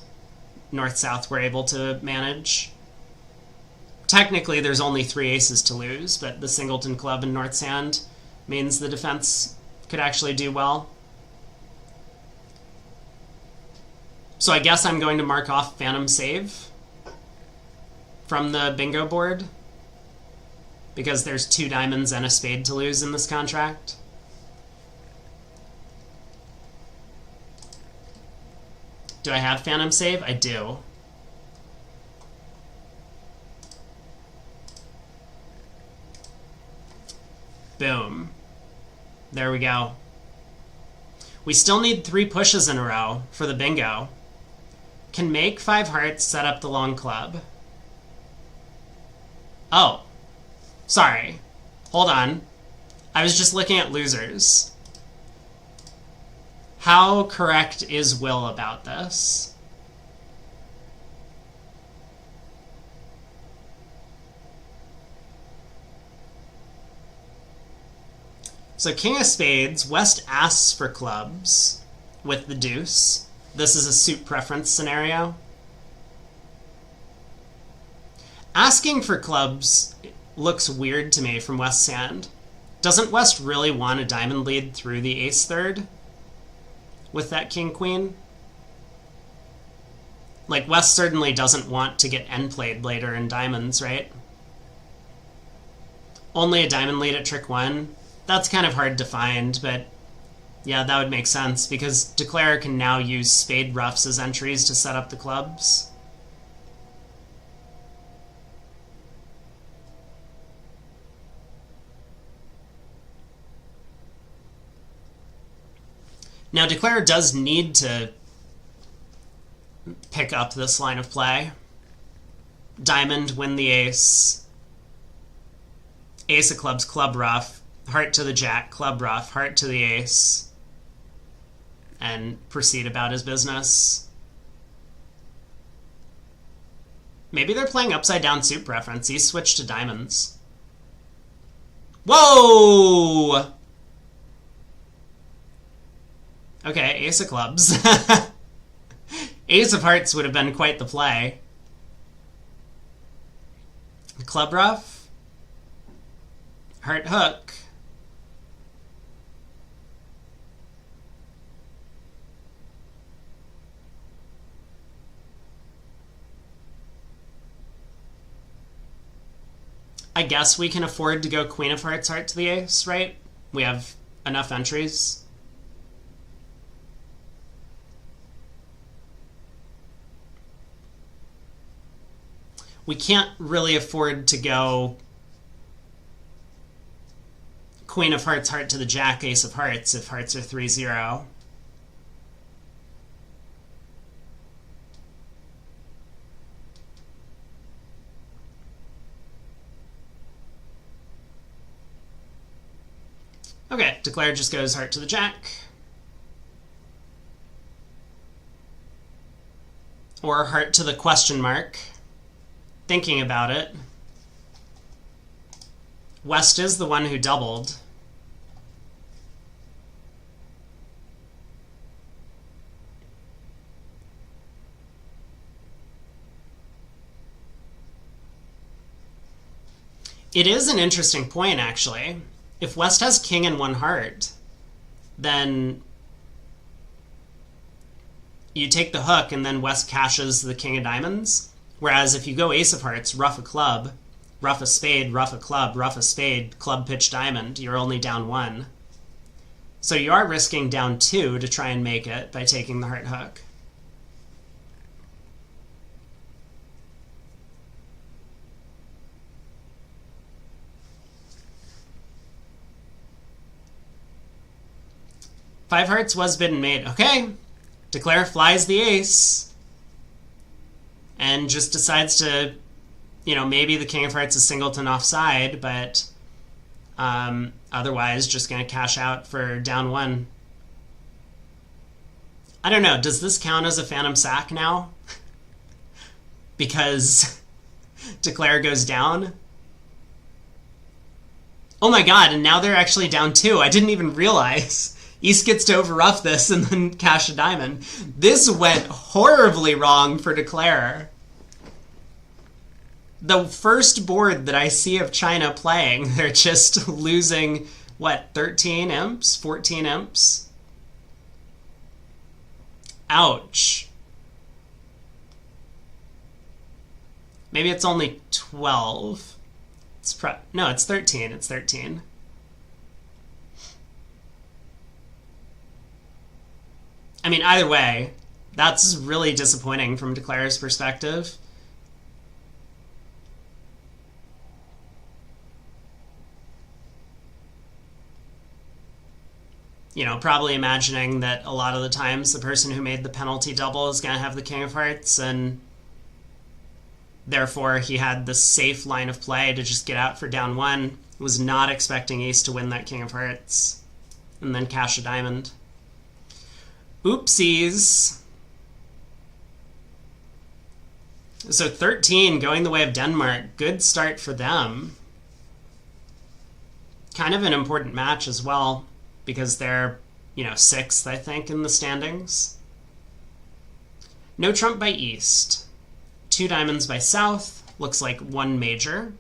North-South were able to manage. Technically, there's only 3 aces to lose, but the Singleton Club in North Sand means the defense could actually do well. So I guess I'm going to mark off Phantom Save from the bingo board, because there's 2 diamonds and a spade to lose in this contract. Do I have Phantom Save? I do. Boom. There we go. We still need 3 pushes in a row for the bingo. Can make 5 hearts, set up the long club. Oh. Sorry. Hold on. I was just looking at losers. How correct is Will about this? So king of spades, West asks for clubs with the deuce. This is a suit preference scenario. Asking for clubs looks weird to me from West's hand. Doesn't West really want a diamond lead through the ace third with that king queen? Like, West certainly doesn't want to get end played later in diamonds, right? Only a diamond lead at trick 1. That's kind of hard to find, but yeah, that would make sense, because Declare can now use spade ruffs as entries to set up the clubs. Now, Declare does need to pick up this line of play. Diamond, win the ace. Ace of clubs, club ruff. Heart to the jack, club ruff, heart to the ace. And proceed about his business. Maybe they're playing upside down suit preference. He's switched to diamonds. Whoa! Okay, ace of clubs. Ace of hearts would have been quite the play. Club ruff. Heart hook. I guess we can afford to go queen of hearts, heart to the ace, right? We have enough entries. We can't really afford to go queen of hearts, heart to the jack, ace of hearts if hearts are 3-0. Okay, Declare just goes heart to the jack. Or heart to the question mark. Thinking about it. West is the one who doubled. It is an interesting point, actually. If West has king and 1 heart, then you take the hook and then West cashes the king of diamonds. Whereas if you go ace of hearts, ruff a club, ruff a spade, ruff a club, ruff a spade, club pitch diamond, you're only down 1. So you are risking down 2 to try and make it by taking the heart hook. Five hearts was bid and made. Okay. Declare flies the ace. And just decides to, maybe the king of hearts is singleton offside, but otherwise just going to cash out for down 1. I don't know. Does this count as a phantom sack now? Because Declare goes down? Oh my god, and now they're actually down 2. I didn't even realize. East gets to overruff this and then cash a diamond. This went horribly wrong for Declare. The first board that I see of China playing, they're just losing, 13 imps? 14 imps? Ouch. Maybe it's only 12. No, it's 13. It's 13. I mean, either way, that's really disappointing from Declare's perspective. Probably imagining that a lot of the times the person who made the penalty double is going to have the king of hearts, and therefore he had the safe line of play to just get out for down one. Was not expecting ace to win that king of hearts and then cash a diamond. Oopsies. So 13 going the way of Denmark. Good start for them. Kind of an important match as well, because they're, 6th, I think, in the standings. No trump by East. 2 diamonds by South. Looks like 1 major.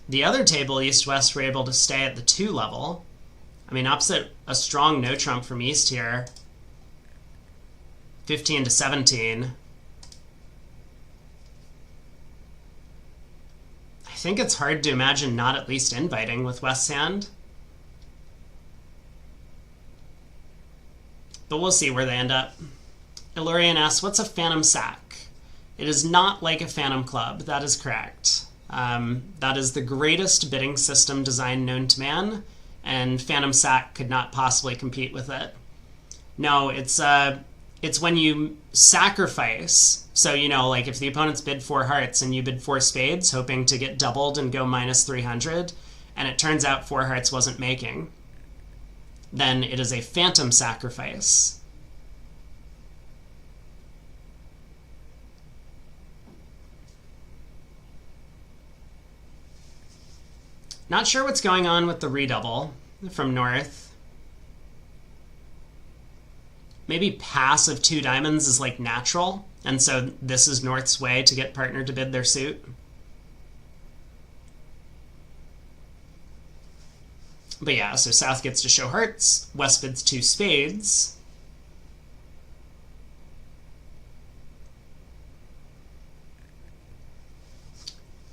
The other table, East-West, were able to stay at the 2 level. I mean, opposite a strong no trump from East here. 15 to 17. I think it's hard to imagine not at least inviting with West's hand. But we'll see where they end up. Illyrian asks, what's a phantom sack? It is not like a phantom club. That is correct. That is the greatest bidding system design known to man, and phantom sack could not possibly compete with it. No, it's when you sacrifice. So, like if the opponents bid 4 hearts and you bid 4 spades, hoping to get doubled and go minus 300, and it turns out 4 hearts wasn't making, then it is a phantom sacrifice. Not sure what's going on with the redouble from North. Maybe pass of 2 diamonds is like natural, and so this is North's way to get partner to bid their suit. But yeah, so South gets to show hearts, West bids 2 spades.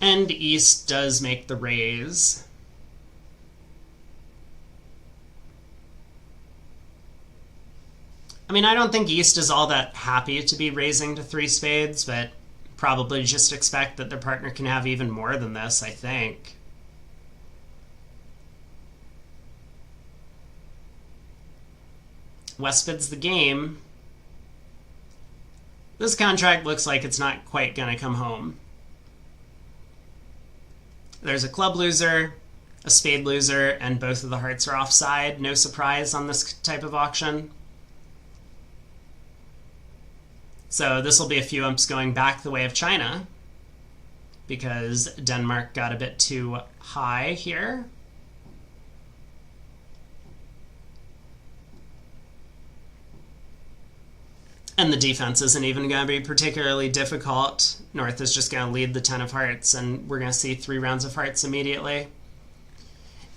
And East does make the raise. I mean, I don't think East is all that happy to be raising to 3 spades, but probably just expect that their partner can have even more than this, I think. West bids the game. This contract looks like it's not quite going to come home. There's a club loser, a spade loser, and both of the hearts are offside. No surprise on this type of auction. So this will be a few umps going back the way of China, because Denmark got a bit too high here. And the defense isn't even going to be particularly difficult. North is just going to lead the 10 of hearts, and we're going to see 3 rounds of hearts immediately.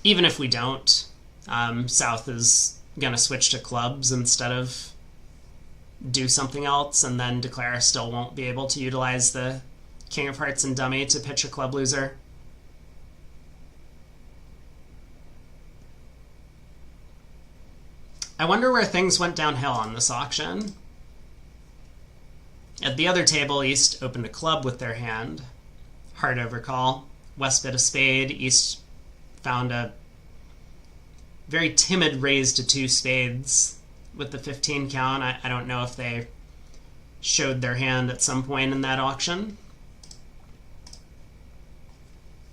Even if we don't, South is going to switch to clubs instead of do something else, and then declare still won't be able to utilize the king of hearts and dummy to pitch a club loser. I wonder where things went downhill on this auction. At the other table, East opened a club with their hand. Heart over call. West bid a spade. East found a very timid raise to 2 spades with the 15 count. I don't know if they showed their hand at some point in that auction,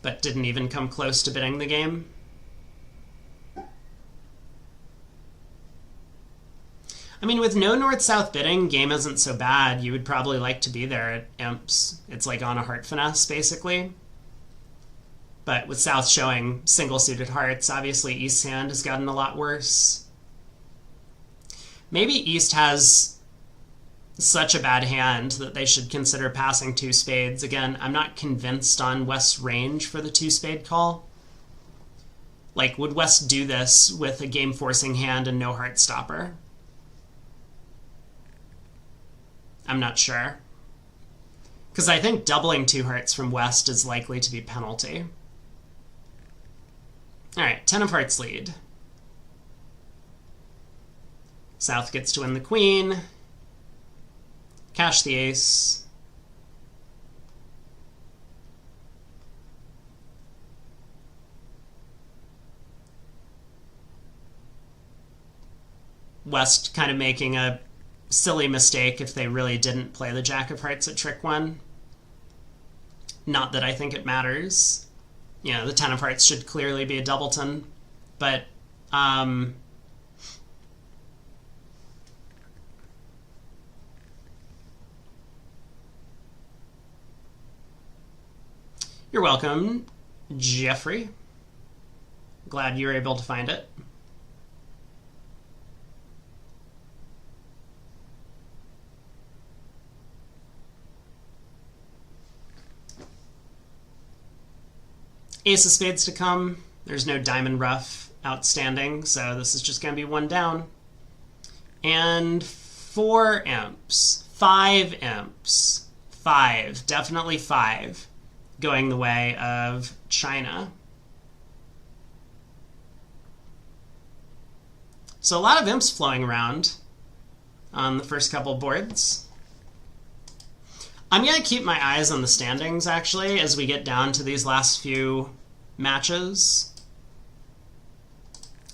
but didn't even come close to bidding the game. I mean, with no north-south bidding, game isn't so bad. You would probably like to be there at imps. It's like on a heart finesse, basically. But with South showing single-suited hearts, obviously East's hand has gotten a lot worse. Maybe East has such a bad hand that they should consider passing 2 spades. Again, I'm not convinced on West's range for the 2-spade call. Like, would West do this with a game-forcing hand and no heart stopper? I'm not sure. Because I think doubling 2 hearts from West is likely to be penalty. Alright, 10 of hearts lead. South gets to win the queen. Cash the ace. West kind of making a silly mistake if they really didn't play the Jack of Hearts at trick 1. Not that I think it matters. The 10 of Hearts should clearly be a doubleton, but you're welcome, Jeffrey. Glad you were able to find it. Ace of Spades to come. There's no Diamond Ruff outstanding, so this is just going to be 1 down. And 4 imps. 5 imps. 5. Definitely 5. Going the way of China. So a lot of imps flowing around on the first couple boards. I'm going to keep my eyes on the standings, actually, as we get down to these last few matches.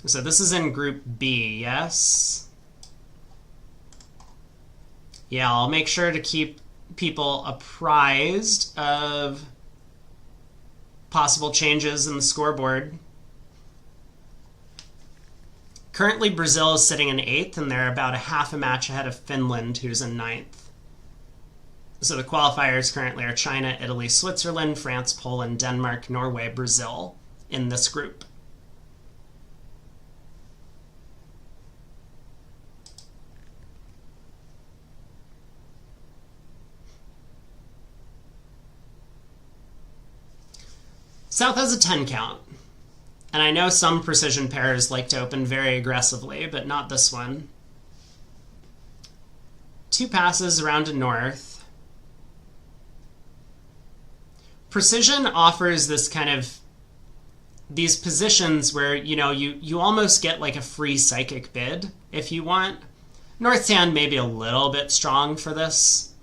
So this is in Group B, yes? Yeah, I'll make sure to keep people apprised of possible changes in the scoreboard. Currently, Brazil is sitting in 8th, and they're about a half a match ahead of Finland, who's in 9th. So the qualifiers currently are China, Italy, Switzerland, France, Poland, Denmark, Norway, Brazil in this group. South has a 10 count. And I know some precision pairs like to open very aggressively, but not this one. 2 passes around to North. Precision offers this kind of these positions where, you almost get like a free psychic bid if you want. North's hand may be a little bit strong for this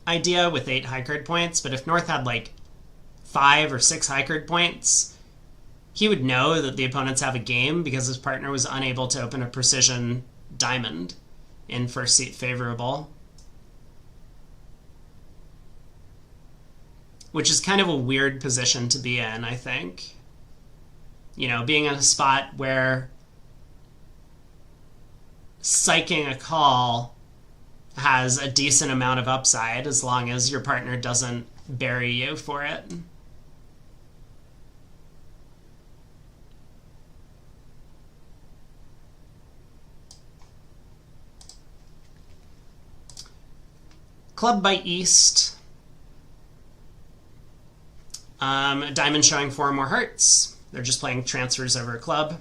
idea with 8 high card points, but if North had like 5 or 6 high card points, he would know that the opponents have a game because his partner was unable to open a precision diamond in first seat favorable. Which is kind of a weird position to be in, I think. Being in a spot where psyching a call has a decent amount of upside as long as your partner doesn't bury you for it. Club by East. A diamond showing 4 more hearts. They're just playing transfers over a club.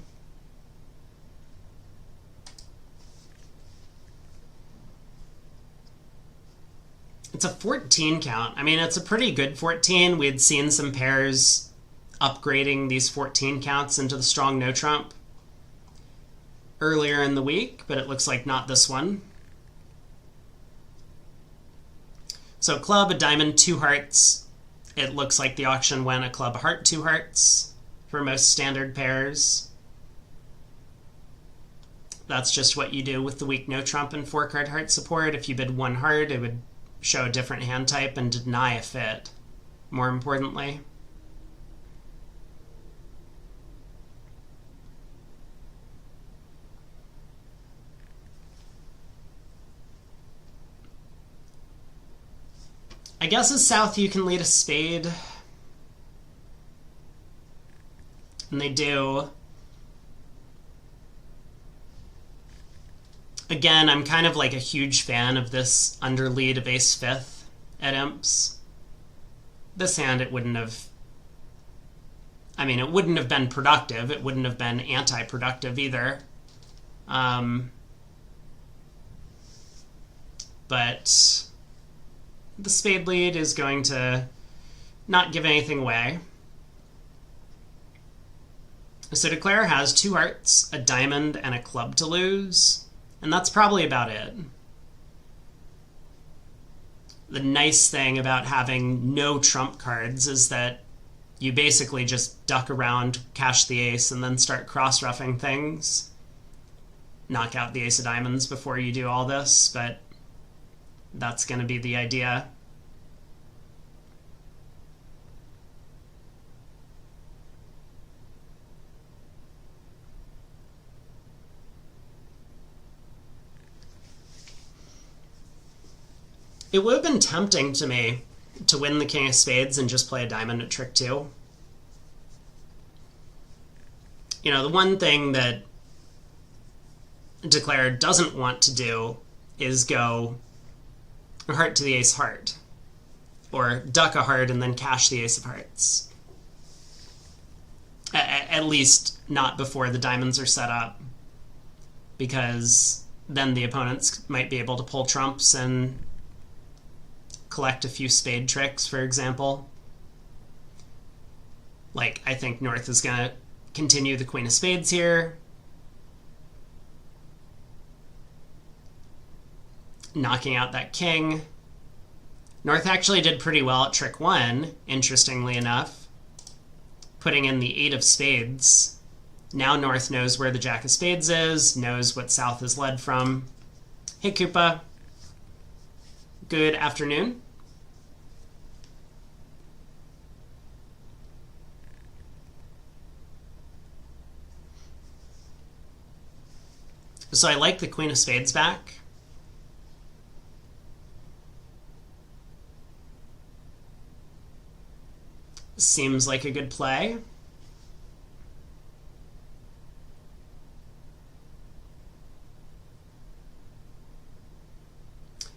It's a 14 count. I mean, it's a pretty good 14. We had seen some pairs upgrading these 14 counts into the strong no trump earlier in the week, but it looks like not this one. So club, a diamond, 2 hearts. It looks like the auction went a club, a heart, 2 hearts for most standard pairs. That's just what you do with the weak no trump and 4-card heart support. If you bid 1 heart, it would show a different hand type and deny a fit, more importantly. I guess as South you can lead a spade. And they do. Again, I'm kind of like a huge fan of this underlead of ace 5th at imps. This hand, it wouldn't have... I mean, it wouldn't have been productive. It wouldn't have been anti-productive either. But the spade lead is going to not give anything away. So Declare has 2 hearts, a diamond, and a club to lose. And that's probably about it. The nice thing about having no trump cards is that you basically just duck around, cash the ace, and then start cross-ruffing things. knock out the ace of diamonds before you do all this, but that's going to be the idea. It would have been tempting to me to win the king of spades and just play a diamond at trick 2. You know, the one thing that Declare doesn't want to do is go heart to the ace heart, or duck a heart and then cash the ace of hearts. At least not before the diamonds are set up, because then the opponents might be able to pull trumps and collect a few spade tricks, for example. Like, I think North is going to continue the queen of spades here, knocking out that king. North actually did pretty well at trick 1, interestingly enough, putting in the 8 of spades. Now North knows where the jack of spades is, knows what South is led from. Hey, Koopa. Good afternoon. So I like the queen of spades back. Seems like a good play.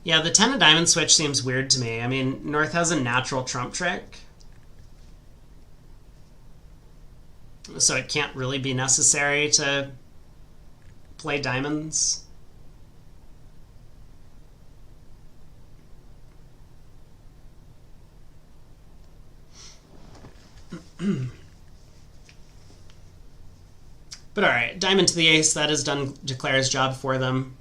Yeah, the 10 of diamonds switch seems weird to me. I mean, North has a natural trump trick, so it can't really be necessary to play diamonds. But alright, diamond to the ace, that has done Declare's job for them.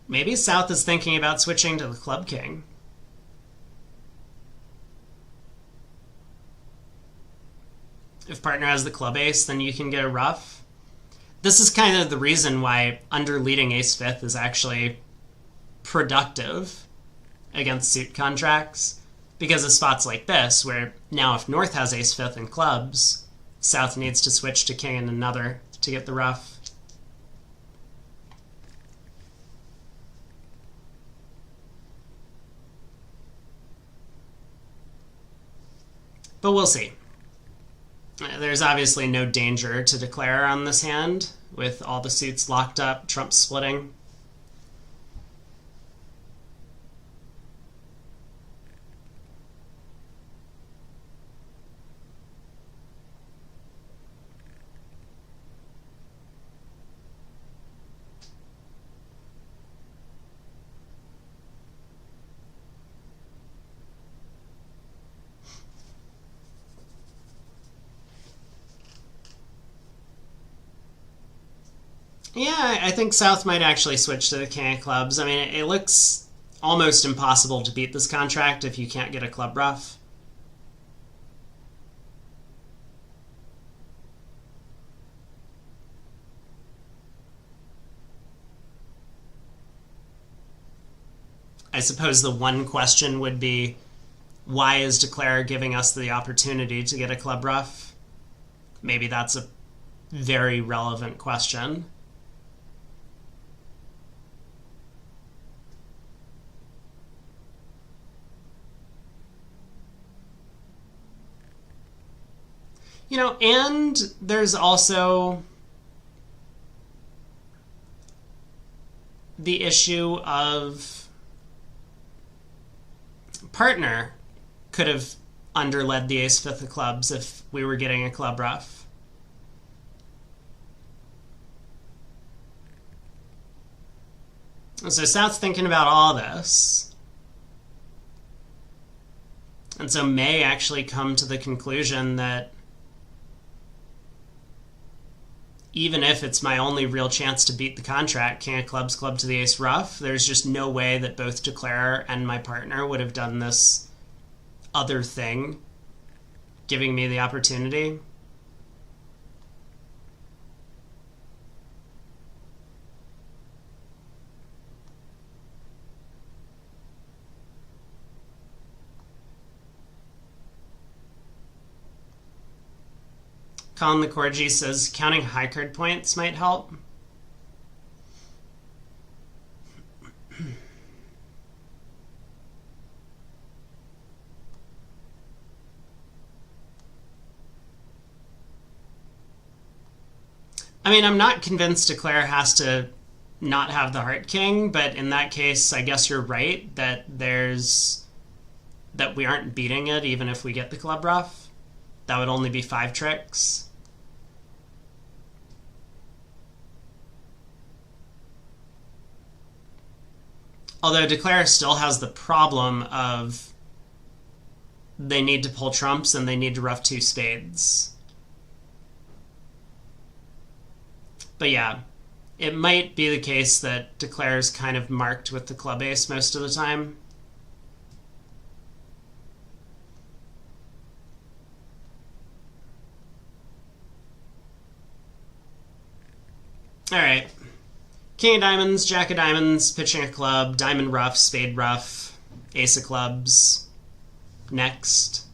Maybe South is thinking about switching to the club king. If partner has the club ace, then you can get a ruff. This is kind of the reason why under leading ace fifth is actually productive against suit contracts, because of spots like this, where now if North has ace fifth and clubs, South needs to switch to king and another to get the ruff. But we'll see. There's obviously no danger to Declare on this hand, with all the suits locked up, trump splitting. Yeah, I think South might actually switch to the king of clubs. I mean, it looks almost impossible to beat this contract if you can't get a club ruff. I suppose the one question would be, why is Declare giving us the opportunity to get a club ruff? Maybe that's a very relevant question. You know, and there's also the issue of partner could have underled the ace fifth of clubs if we were getting a club ruff. So South's thinking about all this, and so may actually come to the conclusion that even if it's my only real chance to beat the contract, king of clubs, club to the ace ruff, there's just no way that both declarer and my partner would have done this other thing, giving me the opportunity. Colin LeCorgi says counting high card points might help. I mean, I'm not convinced Declare has to not have the Heart King, but in that case, I guess you're right that we aren't beating it even if we get the Club Ruff. That would only be 5 tricks. Although Declare still has the problem of they need to pull trumps and they need to ruff 2 spades. But yeah, it might be the case that Declare is kind of marked with the club ace most of the time. All right. King of diamonds, jack of diamonds, pitching a club, diamond ruff, spade ruff, ace of clubs. Next.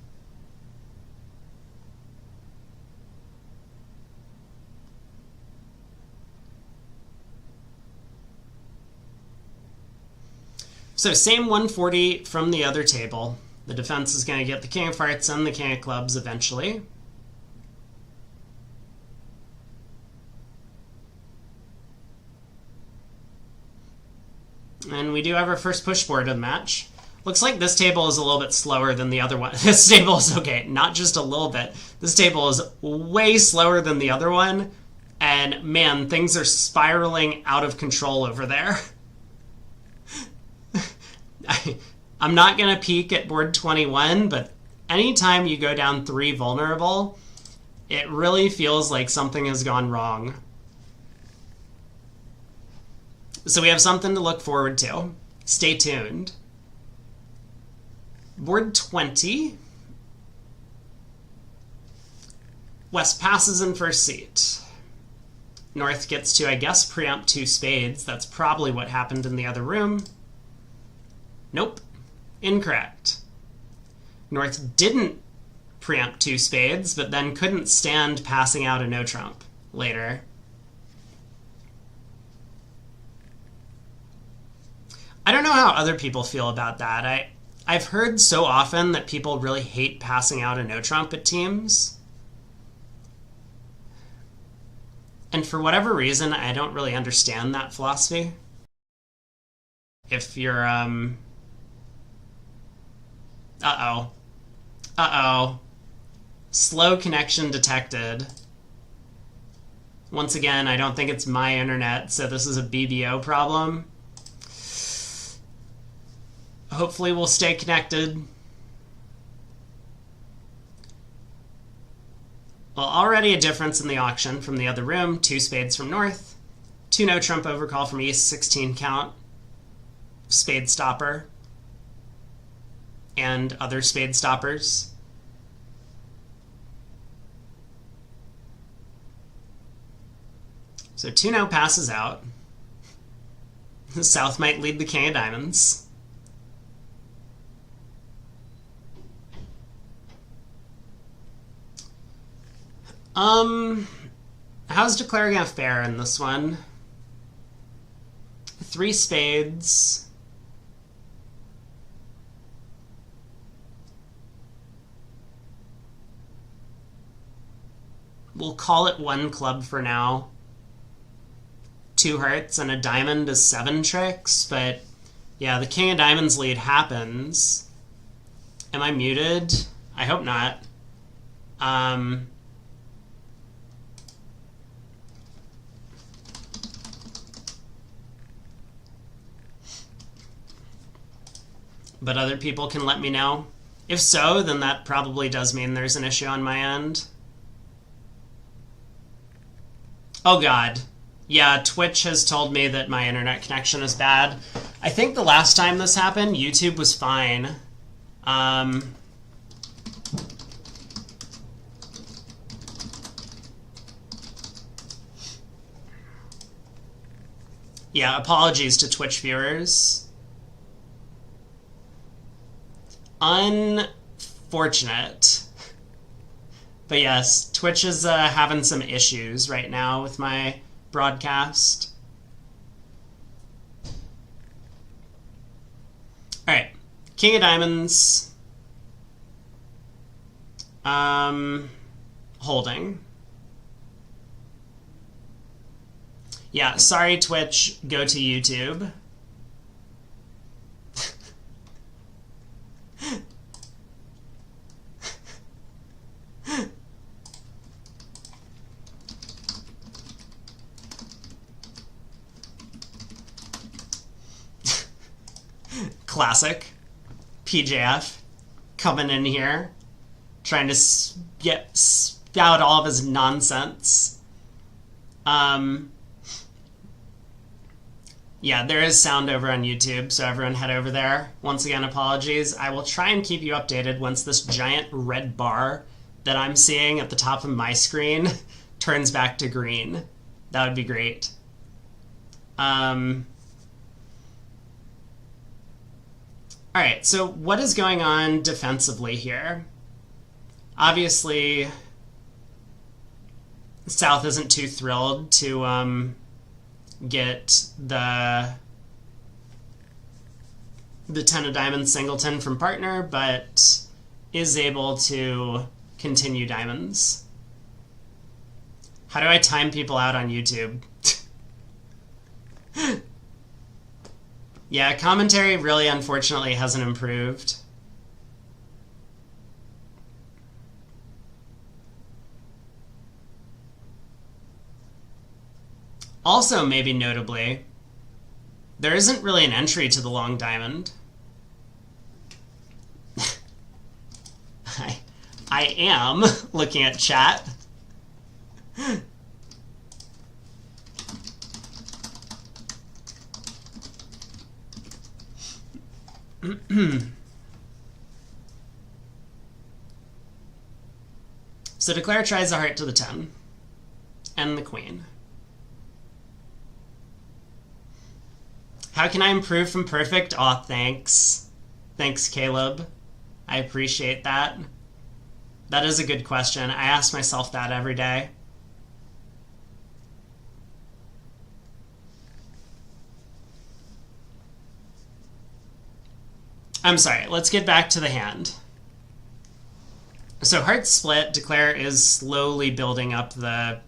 So same 140 from the other table. The defense is going to get the king of hearts and the king of clubs eventually. And we do have our first push board of the match. Looks like this table is a little bit slower than the other one. This table is, okay, not just a little bit. This table is way slower than the other one. And man, things are spiraling out of control over there. I'm not going to peek at board 21, but anytime you go down 3 vulnerable, it really feels like something has gone wrong. So we have something to look forward to. Stay tuned. Board 20. West passes in first seat. North gets to, I guess, preempt 2 spades. That's probably what happened in the other room. Nope. Incorrect. North didn't preempt 2 spades, but then couldn't stand passing out a no trump later. I don't know how other people feel about that. I've heard so often that people really hate passing out a no trump at teams. And for whatever reason, I don't really understand that philosophy. If you're, Uh-oh. Uh-oh. Slow connection detected. Once again, I don't think it's my internet, so this is a BBO problem. Hopefully we'll stay connected. Well, already a difference in the auction from the other room. 2 spades from North. 2 no trump overcall from East. 16 count. Spade stopper. And other spade stoppers. So 2 no passes out. The South might lead the king of diamonds. How's Declare gonna fare in this one? 3 spades. We'll call it 1 club for now. 2 hearts and a diamond is 7 tricks, but yeah, the king of diamonds lead happens. Am I muted? I hope not. But other people can let me know. If so, then that probably does mean there's an issue on my end. Oh god. Yeah, Twitch has told me that my internet connection is bad. I think the last time this happened, YouTube was fine. Yeah, apologies to Twitch viewers. Unfortunate. But yes, Twitch is having some issues right now with my broadcast. Alright, King of Diamonds. Holding. Yeah, sorry Twitch, go to YouTube. Classic. PJF coming in here, trying to spout all of his nonsense. Yeah, there is sound over on YouTube, so everyone head over there. Once again, apologies. I will try and keep you updated once this giant red bar that I'm seeing at the top of my screen turns back to green. That would be great. Alright, so what is going on defensively here? Obviously, South isn't too thrilled to get the 10 of diamonds singleton from partner, but is able to continue diamonds. How do I time people out on YouTube? Yeah, commentary really unfortunately hasn't improved. Also, maybe notably, there isn't really an entry to the long diamond. I am looking at chat. So Declare tries a heart to the 10 and the queen. How can I improve from perfect? Aw, thanks. Thanks, Caleb. I appreciate that. That is a good question. I ask myself that every day. I'm sorry, let's get back to the hand. So heart split, Declare is slowly building up the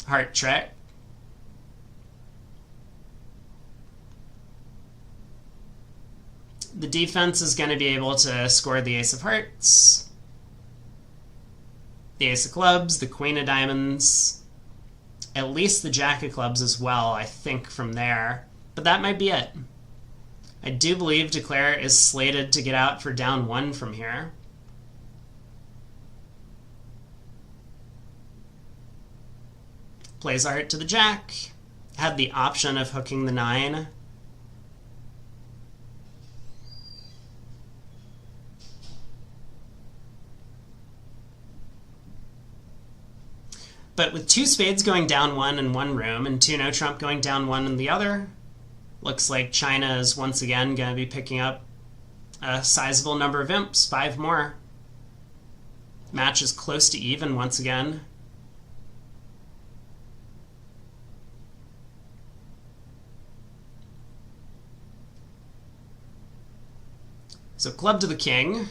heart trick. The defense is going to be able to score the ace of hearts, the ace of clubs, the queen of diamonds, at least the jack of clubs as well, I think, from there. But that might be it. I do believe Declare is slated to get out for down 1 from here. Plays a heart to the jack. Had the option of hooking the 9. But with 2 spades going down 1 in one room and 2 no trump going down 1 in the other, looks like China is once again going to be picking up a sizable number of imps, 5 more. Match is close to even once again. So club to the king.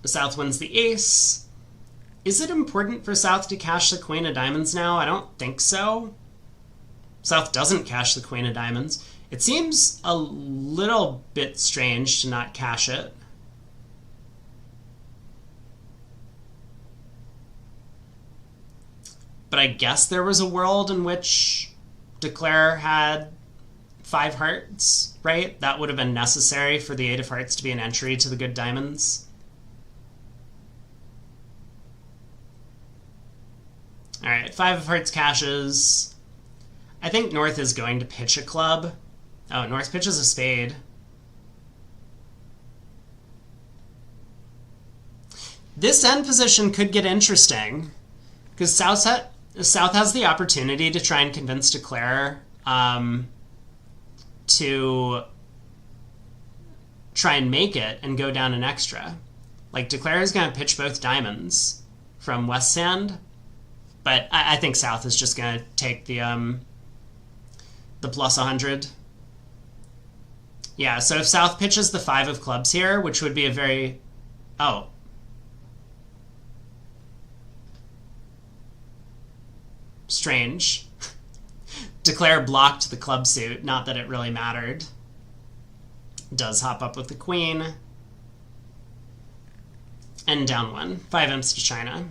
The South wins the ace. Is it important for South to cash the queen of diamonds now? I don't think so. South doesn't cash the queen of diamonds. It seems a little bit strange to not cash it. But I guess there was a world in which Declare had 5 hearts, right? That would have been necessary for the 8 of hearts to be an entry to the good diamonds. All right, 5 of hearts cashes. I think North is going to pitch a club. Oh, North pitches a spade. This end position could get interesting because South has the opportunity to try and convince Declare to try and make it and go down an extra. Like, Declare is going to pitch both diamonds from West Sand, but I think South is just going to take the plus 100. Yeah, so if South pitches the 5 of clubs here, which would be a very... Oh. Strange. Declare blocked the club suit, not that it really mattered. Does hop up with the queen. And down 1. 5 imps to China.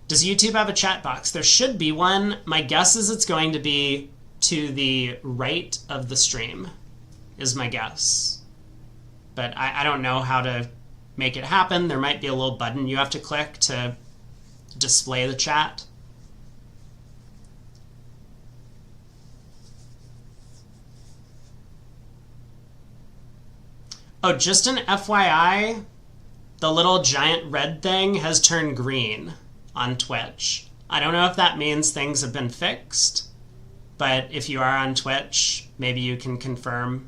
Does YouTube have a chat box? There should be one. My guess is it's going to be to the right of the stream, is my guess. But I don't know how to make it happen. There might be a little button you have to click to display the chat. Oh, just an FYI, the little giant red thing has turned green on Twitch. I don't know if that means things have been fixed, but if you are on Twitch, maybe you can confirm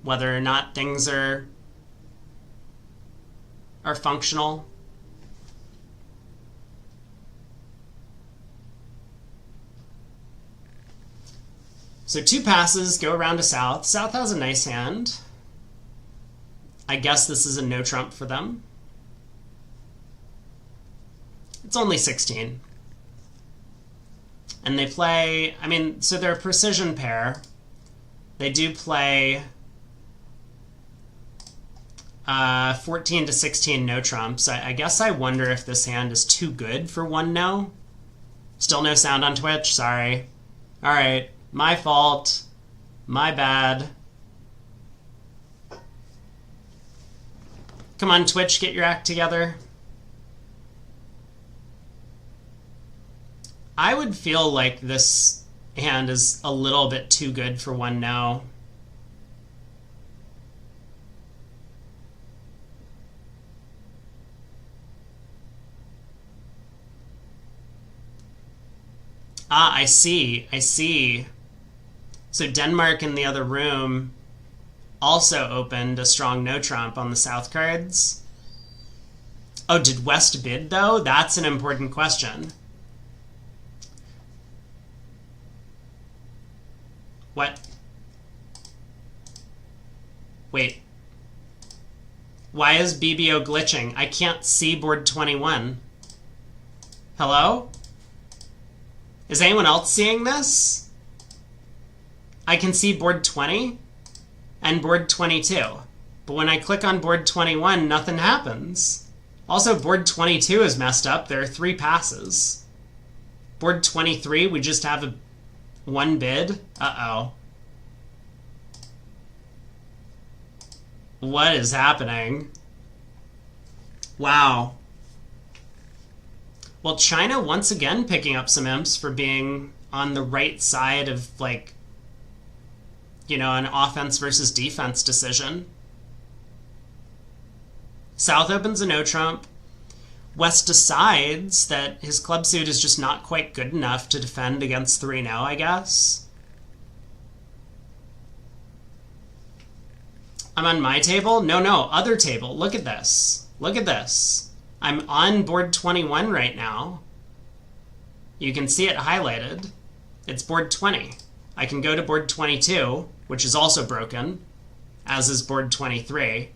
whether or not things are functional. So 2 passes, go around to South. South has a nice hand. I guess this is a no trump for them. It's only 16. And they play, I mean, so they're a precision pair. They do play 14 to 16 no trumps. I guess I wonder if this hand is too good for 1 no. Still no sound on Twitch, sorry. All right. My fault. My bad. Come on, Twitch, get your act together. I would feel like this hand is a little bit too good for 1 no. Ah, I see. I see. So Denmark in the other room also opened a strong no trump on the South cards. Oh, did West bid, though? That's an important question. What? Wait. Why is BBO glitching? I can't see board 21. Hello? Is anyone else seeing this? I can see board 20 and board 22. But when I click on board 21, nothing happens. Also, board 22 is messed up. There are 3 passes. Board 23, we just have 1 bid. Uh-oh. What is happening? Wow. Well, China once again picking up some imps for being on the right side of, like, you know, an offense versus defense decision. South opens a no trump. West decides that his club suit is just not quite good enough to defend against 3-0, I guess. I'm on my table? No, other table. Look at this. Look at this. I'm on board 21 right now. You can see it highlighted. It's board 20. I can go to board 22, which is also broken, as is board 23.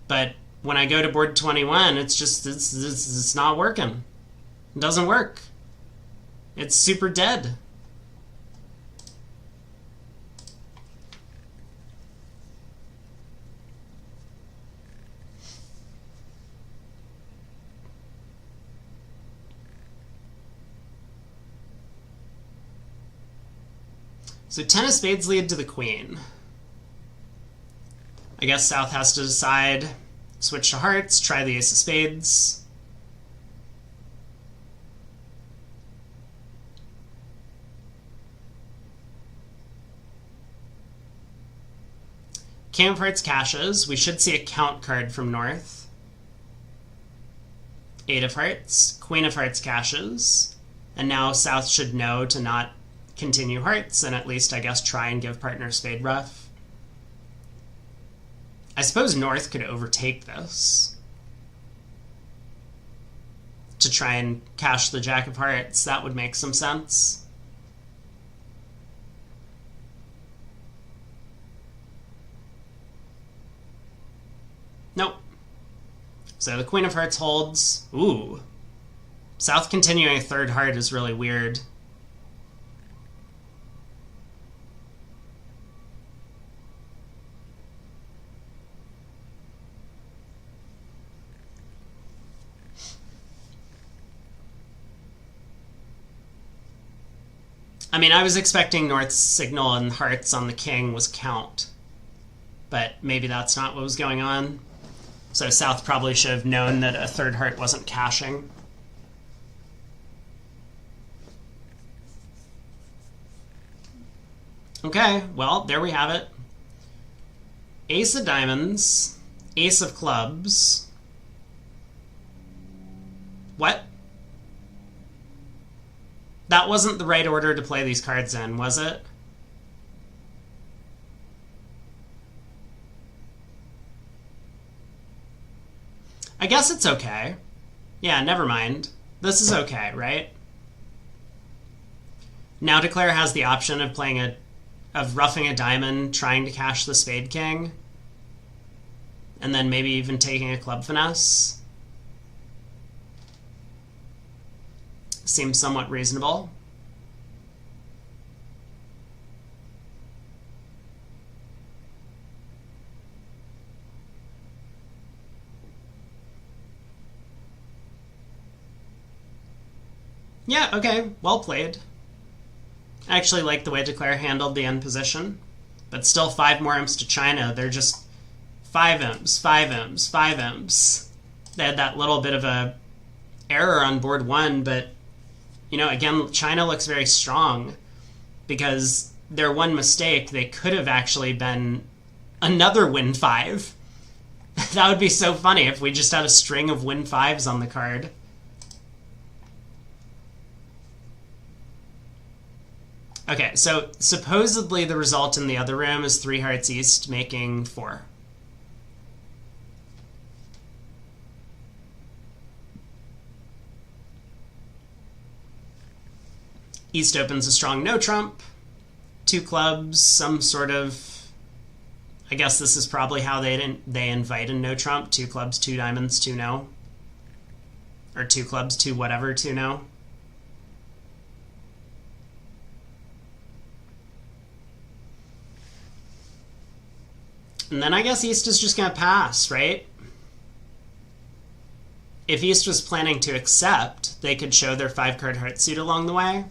But when I go to board 21, it's not working. It doesn't work. It's super dead. So 10 of spades lead to the queen. I guess South has to decide, switch to hearts, try the ace of spades. King of Hearts caches. We should see a count card from North. 8 of Hearts. Queen of Hearts caches. And now South should know to not continue Hearts, and at least, I guess, try and give partner Spade Rough. I suppose North could overtake this to try and cache the Jack of Hearts. That would make some sense. Nope. So the Queen of Hearts holds. Ooh. South continuing a third heart is really weird. I mean, I was expecting North's signal and hearts on the king was count, but maybe that's not what was going on. So South probably should have known that a third heart wasn't caching. Okay, well, there we have it. Ace of diamonds, ace of clubs. What? That wasn't the right order to play these cards in, was it? I guess it's okay. Yeah, never mind. This is okay, right? Now Declare has the option of playing of roughing a diamond, trying to cache the Spade King, and then maybe even taking a club finesse. Seems somewhat reasonable. Yeah, okay, well played. I actually like the way Declare handled the end position, but still 5 more imps to China. They're just 5 imps, 5 imps, 5 imps. They had that little bit of a error on board 1, but you know, again, China looks very strong because their one mistake, they could have actually been another win 5. That would be so funny if we just had a string of win 5s on the card. Okay, so supposedly the result in the other room is 3 hearts east making 4. East opens a strong no trump, 2 clubs, some sort of, I guess this is probably how they invite a no trump, 2 clubs, 2 diamonds, 2 no. Or 2 clubs, 2 whatever, 2 no. And then I guess East is just going to pass, right? If East was planning to accept, they could show their 5-card heart suit along the way.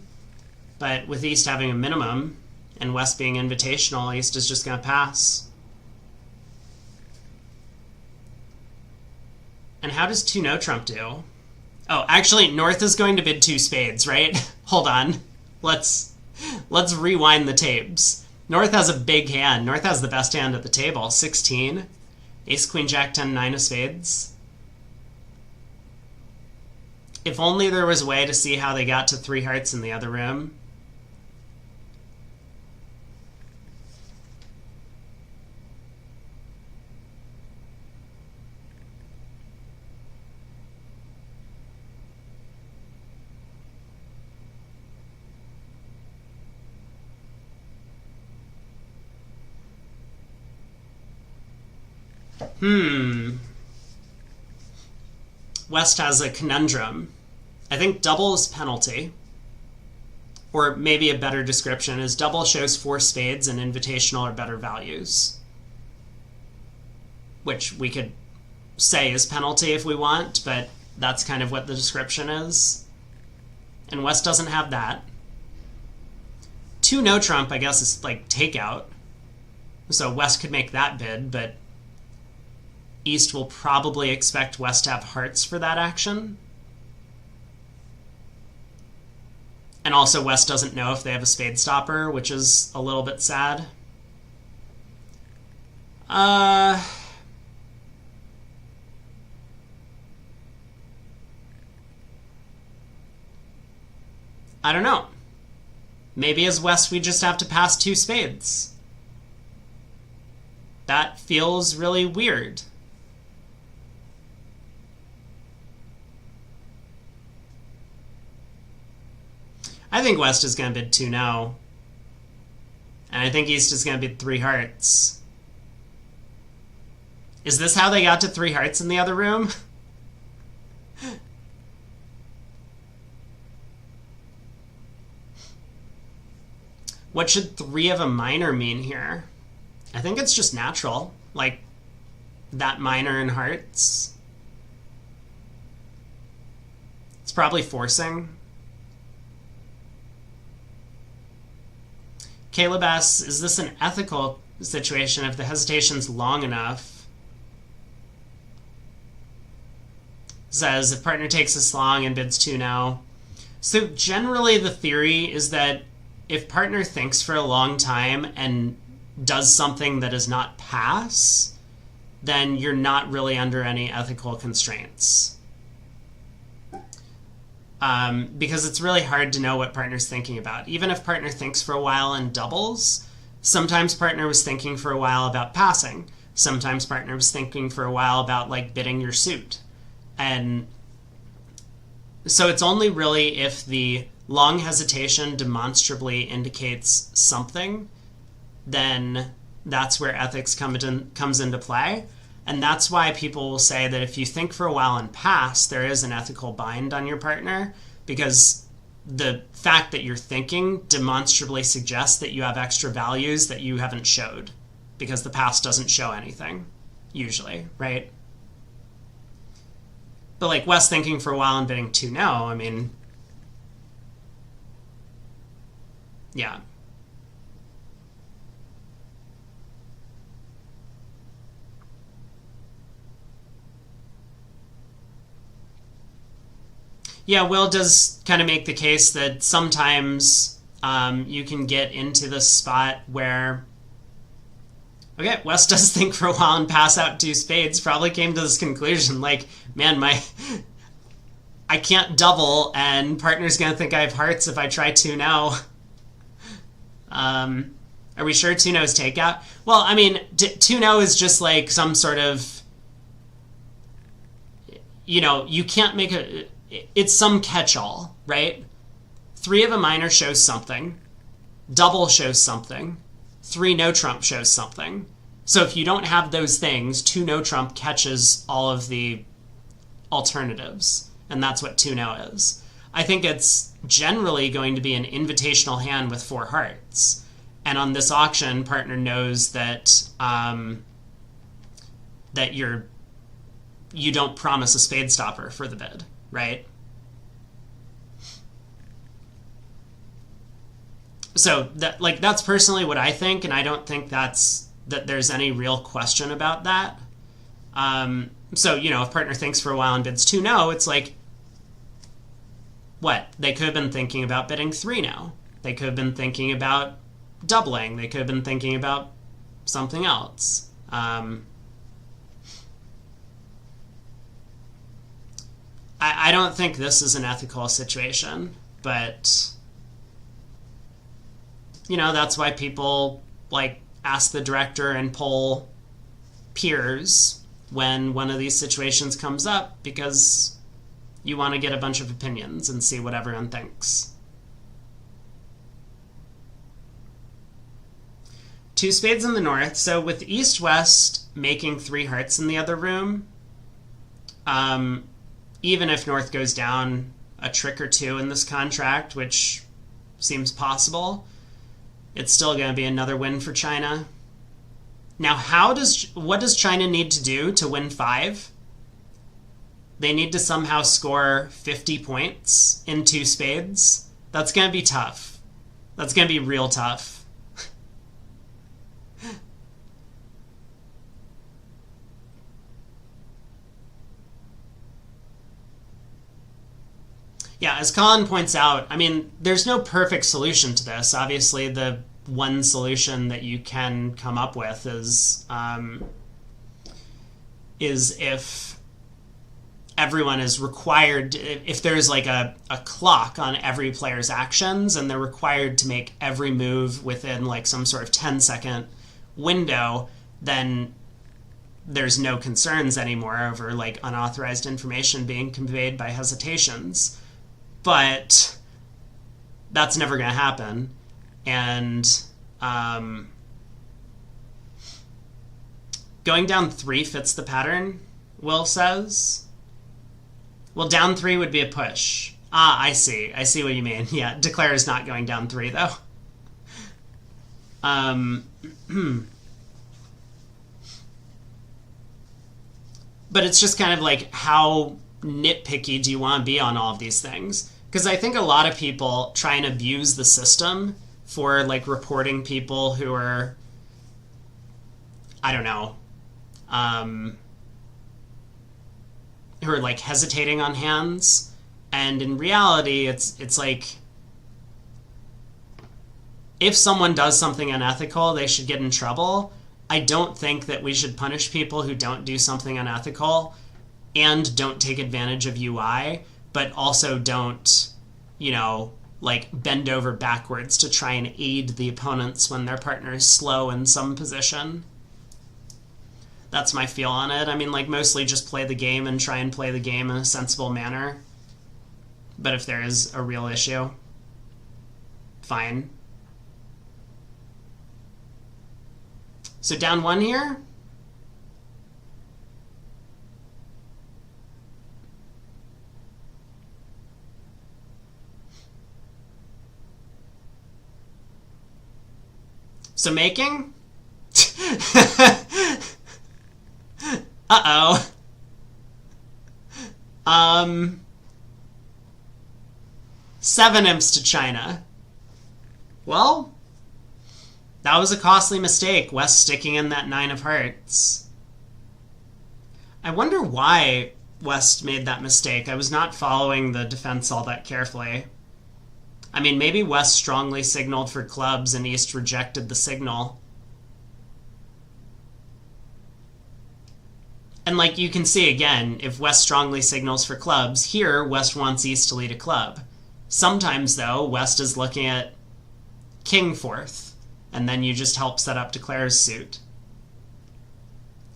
But with East having a minimum and West being invitational, East is just going to pass. And how does 2 no trump do? Oh, actually, North is going to bid 2 spades, right? Hold on. Let's rewind the tapes. North has a big hand. North has the best hand at the table. 16. Ace, Queen, Jack, 10, 9 of spades. If only there was a way to see how they got to 3 hearts in the other room. West has a conundrum. I think double is penalty. Or maybe a better description is double shows 4 spades and invitational are better values. Which we could say is penalty if we want, but that's kind of what the description is. And West doesn't have that. 2 no trump, I guess, is like takeout. So West could make that bid, but East will probably expect West to have hearts for that action. And also West doesn't know if they have a spade stopper, which is a little bit sad. Uh, I don't know. Maybe as West we just have to pass two spades. That feels really weird. I think West is going to bid 2 now. And I think East is going to bid 3 hearts. Is this how they got to 3 hearts in the other room? What should 3 of a minor mean here? I think it's just natural. Like, that minor in hearts. It's probably forcing. Caleb asks, is this an ethical situation if the hesitation's long enough? Says, if partner takes this long and bids 2 now. So generally the theory is that if partner thinks for a long time and does something that is not pass, then you're not really under any ethical constraints. Because it's really hard to know what partner's thinking about. Even if partner thinks for a while and doubles, sometimes partner was thinking for a while about passing. Sometimes partner was thinking for a while about, like, bidding your suit. And so it's only really if the long hesitation demonstrably indicates something, then that's where ethics comes into play. And that's why people will say that if you think for a while and pass, there is an ethical bind on your partner, because the fact that you're thinking demonstrably suggests that you have extra values that you haven't showed, because the pass doesn't show anything, usually, right? But like West thinking for a while and bidding 2 no, I mean, yeah. Yeah, Will does kind of make the case that sometimes you can get into the spot where, okay, West does think for a while and pass out 2 spades, probably came to this conclusion, like, man, I can't double, and partner's going to think I have hearts if I try 2 now. Are we sure 2 no is takeout? Well, I mean, 2 no is just like some sort of, you know, you can't make it's some catch-all, right? 3 of a minor shows something. Double shows something. 3 no trump shows something. So if you don't have those things, 2 no trump catches all of the alternatives. And that's what 2 no is. I think it's generally going to be an invitational hand with 4 hearts. And on this auction, partner knows that that you don't promise a spade stopper for the bid, right? So that's personally what I think, and I don't think that there's any real question about that. So, you know, if partner thinks for a while and bids 2 no, it's like, what? They could have been thinking about bidding 3 no. They could have been thinking about doubling. They could have been thinking about something else. I don't think this is an ethical situation, but, you know, that's why people, like, ask the director and poll peers when one of these situations comes up, because you want to get a bunch of opinions and see what everyone thinks. 2 spades in the north. So with East-West making 3 hearts in the other room, even if North goes down a trick or 2 in this contract, which seems possible, it's still going to be another win for China. Now, what does China need to do to win 5? They need to somehow score 50 points in 2 spades. That's going to be tough. That's going to be real tough. Yeah, as Colin points out, I mean, there's no perfect solution to this. Obviously, the one solution that you can come up with is if everyone is required, if there's like a clock on every player's actions and they're required to make every move within like some sort of 10-second window, then there's no concerns anymore over like unauthorized information being conveyed by hesitations. But that's never going to happen. And going down 3 fits the pattern, Will says. Well, down 3 would be a push. Ah, I see. I see what you mean. Yeah, declare is not going down 3, though. But it's just kind of like, how nitpicky do you want to be on all of these things? Because I think a lot of people try and abuse the system for like reporting people who are, I don't know, who are like hesitating on hands. And in reality, it's like, if someone does something unethical, they should get in trouble. I don't think that we should punish people who don't do something unethical and don't take advantage of UI, but also don't, you know, like bend over backwards to try and aid the opponents when their partner is slow in some position. That's my feel on it. I mean, like, mostly just play the game and try and play the game in a sensible manner. But if there is a real issue, fine. So down 1 here. So making? Uh-oh. 7 imps to China. Well, that was a costly mistake, West sticking in that 9 of hearts. I wonder why West made that mistake. I was not following the defense all that carefully. I mean, maybe West strongly signaled for clubs and East rejected the signal. And like you can see again, if West strongly signals for clubs, here West wants East to lead a club. Sometimes, though, West is looking at king 4th, and then you just help set up Declare's suit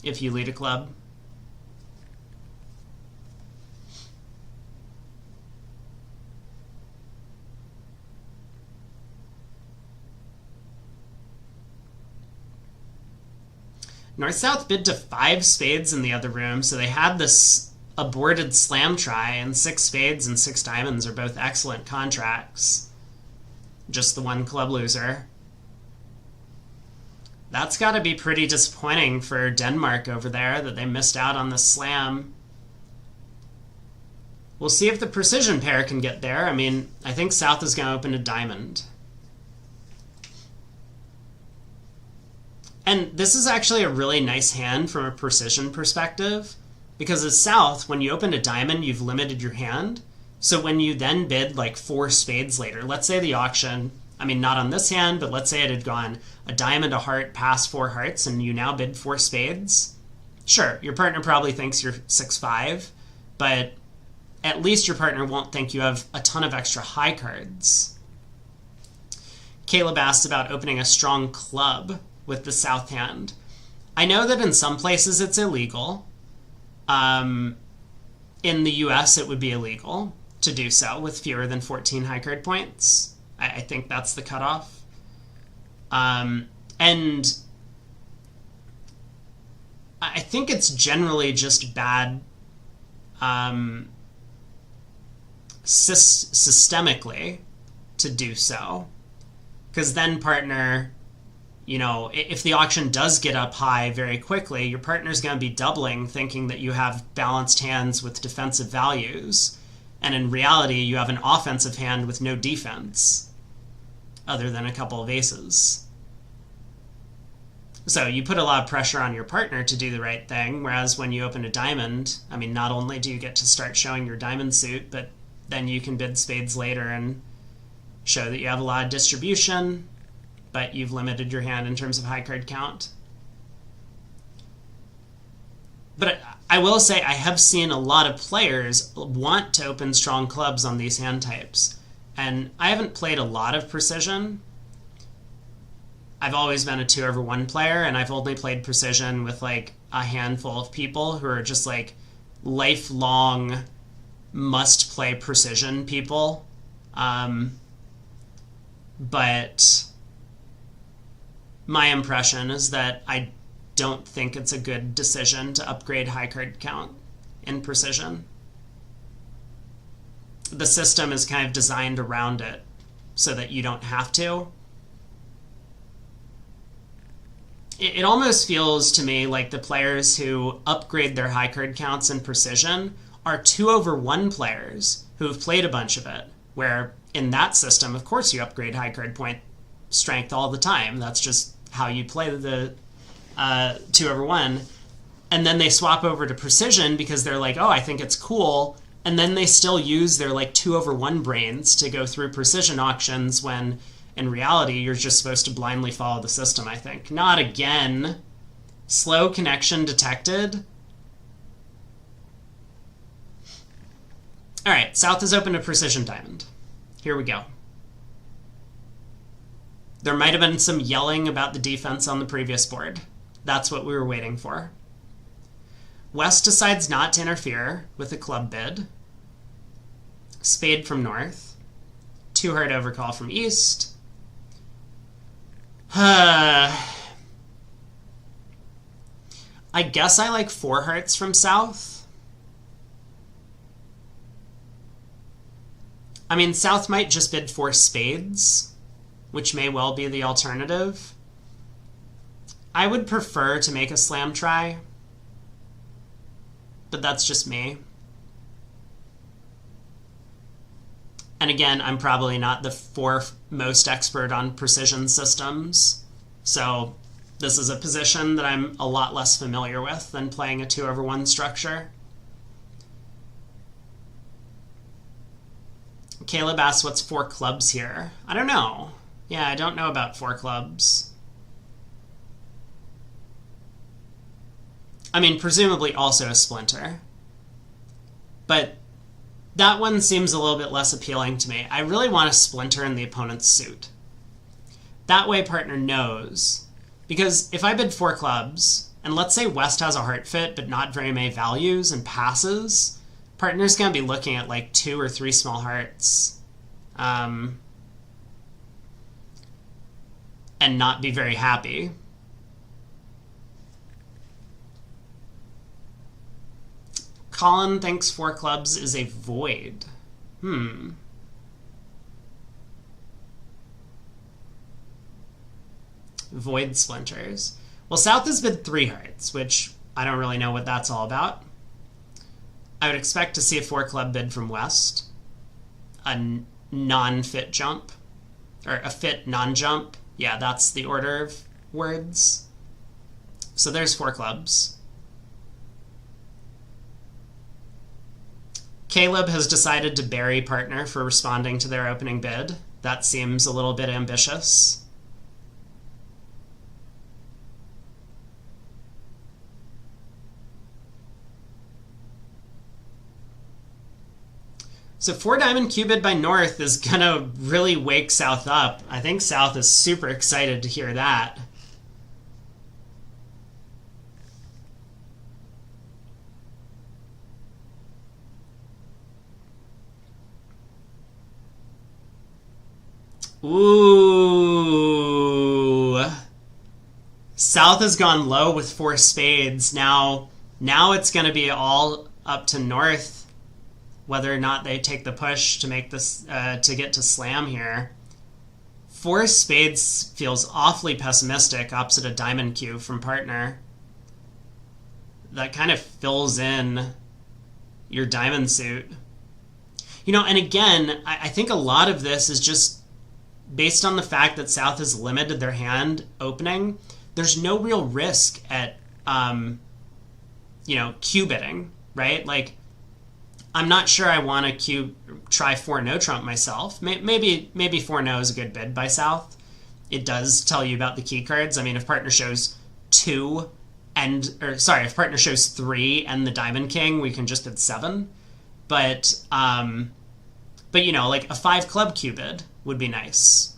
if you lead a club. North-South bid to 5 spades in the other room, so they had this aborted slam try, and 6 spades and 6 diamonds are both excellent contracts. Just the 1 club loser. That's got to be pretty disappointing for Denmark over there, that they missed out on the slam. We'll see if the precision pair can get there. I mean, I think South is going to open a diamond. And this is actually a really nice hand from a precision perspective, because as South, when you open a diamond, you've limited your hand. So when you then bid like 4 spades later, let's say the auction, I mean, not on this hand, but let's say it had gone a diamond, a heart, past 4 hearts, and you now bid 4 spades. Sure, your partner probably thinks you're 6-5, but at least your partner won't think you have a ton of extra high cards. Caleb asked about opening a strong club with the South hand. I know that in some places it's illegal. In the US, it would be illegal to do so with fewer than 14 high card points. I think that's the cutoff. And I think it's generally just bad systemically to do so. Because then partner, you know, if the auction does get up high very quickly, your partner's going to be doubling, thinking that you have balanced hands with defensive values. And in reality, you have an offensive hand with no defense, other than a couple of aces. So you put a lot of pressure on your partner to do the right thing, whereas when you open a diamond, I mean, not only do you get to start showing your diamond suit, but then you can bid spades later and show that you have a lot of distribution. but you've limited your hand in terms of high card count. But I will say I have seen a lot of players want to open strong clubs on these hand types. And I haven't played a lot of precision. I've always been a 2/1 player, and I've only played precision with like a handful of people who are just like lifelong must-play precision people. But my impression is that I don't think it's a good decision to upgrade high card count in precision. The system is kind of designed around it so that you don't have to. It almost feels to me like the players who upgrade their high card counts in precision are 2/1 players who have played a bunch of it, where in that system, of course, you upgrade high card point strength all the time. That's just how you play the 2/1. And then they swap over to precision because they're like, oh, I think it's cool. And then they still use their like 2/1 brains to go through precision auctions when in reality you're just supposed to blindly follow the system, I think. Not again. Slow connection detected. All right, South has opened a precision diamond. Here we go. There might have been some yelling about the defense on the previous board. That's what we were waiting for. West decides not to interfere with a club bid. Spade from North. 2-heart overcall from East. I guess I like 4 hearts from South. I mean, South might just bid 4 spades, which may well be the alternative. I would prefer to make a slam try, but that's just me. And again, I'm probably not the 4th most expert on precision systems, so this is a position that I'm a lot less familiar with than playing a 2/1 structure. Caleb asks, what's 4 clubs here? I don't know. Yeah, I don't know about 4 clubs. I mean, presumably also a splinter. But that one seems a little bit less appealing to me. I really want a splinter in the opponent's suit. That way partner knows. Because if I bid 4 clubs, and let's say West has a heart fit but not very many values and passes, partner's going to be looking at like 2 or 3 small hearts. And not be very happy. Colin thinks 4 clubs is a void. Void splinters. Well, South has bid 3 hearts, which I don't really know what that's all about. I would expect to see a 4 club bid from West. A non-fit jump. Or a fit non-jump. Yeah, that's the order of words. So there's 4 clubs. Caleb has decided to bury partner for responding to their opening bid. That seems a little bit ambitious. So 4 diamond Q bid by North is gonna really wake South up. I think South is super excited to hear that. Ooh. South has gone low with 4 spades. Now it's going to be all up to North whether or not they take the push to make this to get to slam here. 4 spades feels awfully pessimistic opposite a diamond cue from partner. That kind of fills in your diamond suit. You know, and again, I think a lot of this is just based on the fact that South has limited their hand opening. There's no real risk at, Q bidding, right? Like, I'm not sure I want to try 4 no trump myself. Maybe 4 no is a good bid by South. it does tell you about the key cards. I mean, if partner shows two if partner shows three and the Diamond King, we can just hit 7. But you know, like a 5 club Cupid would be nice.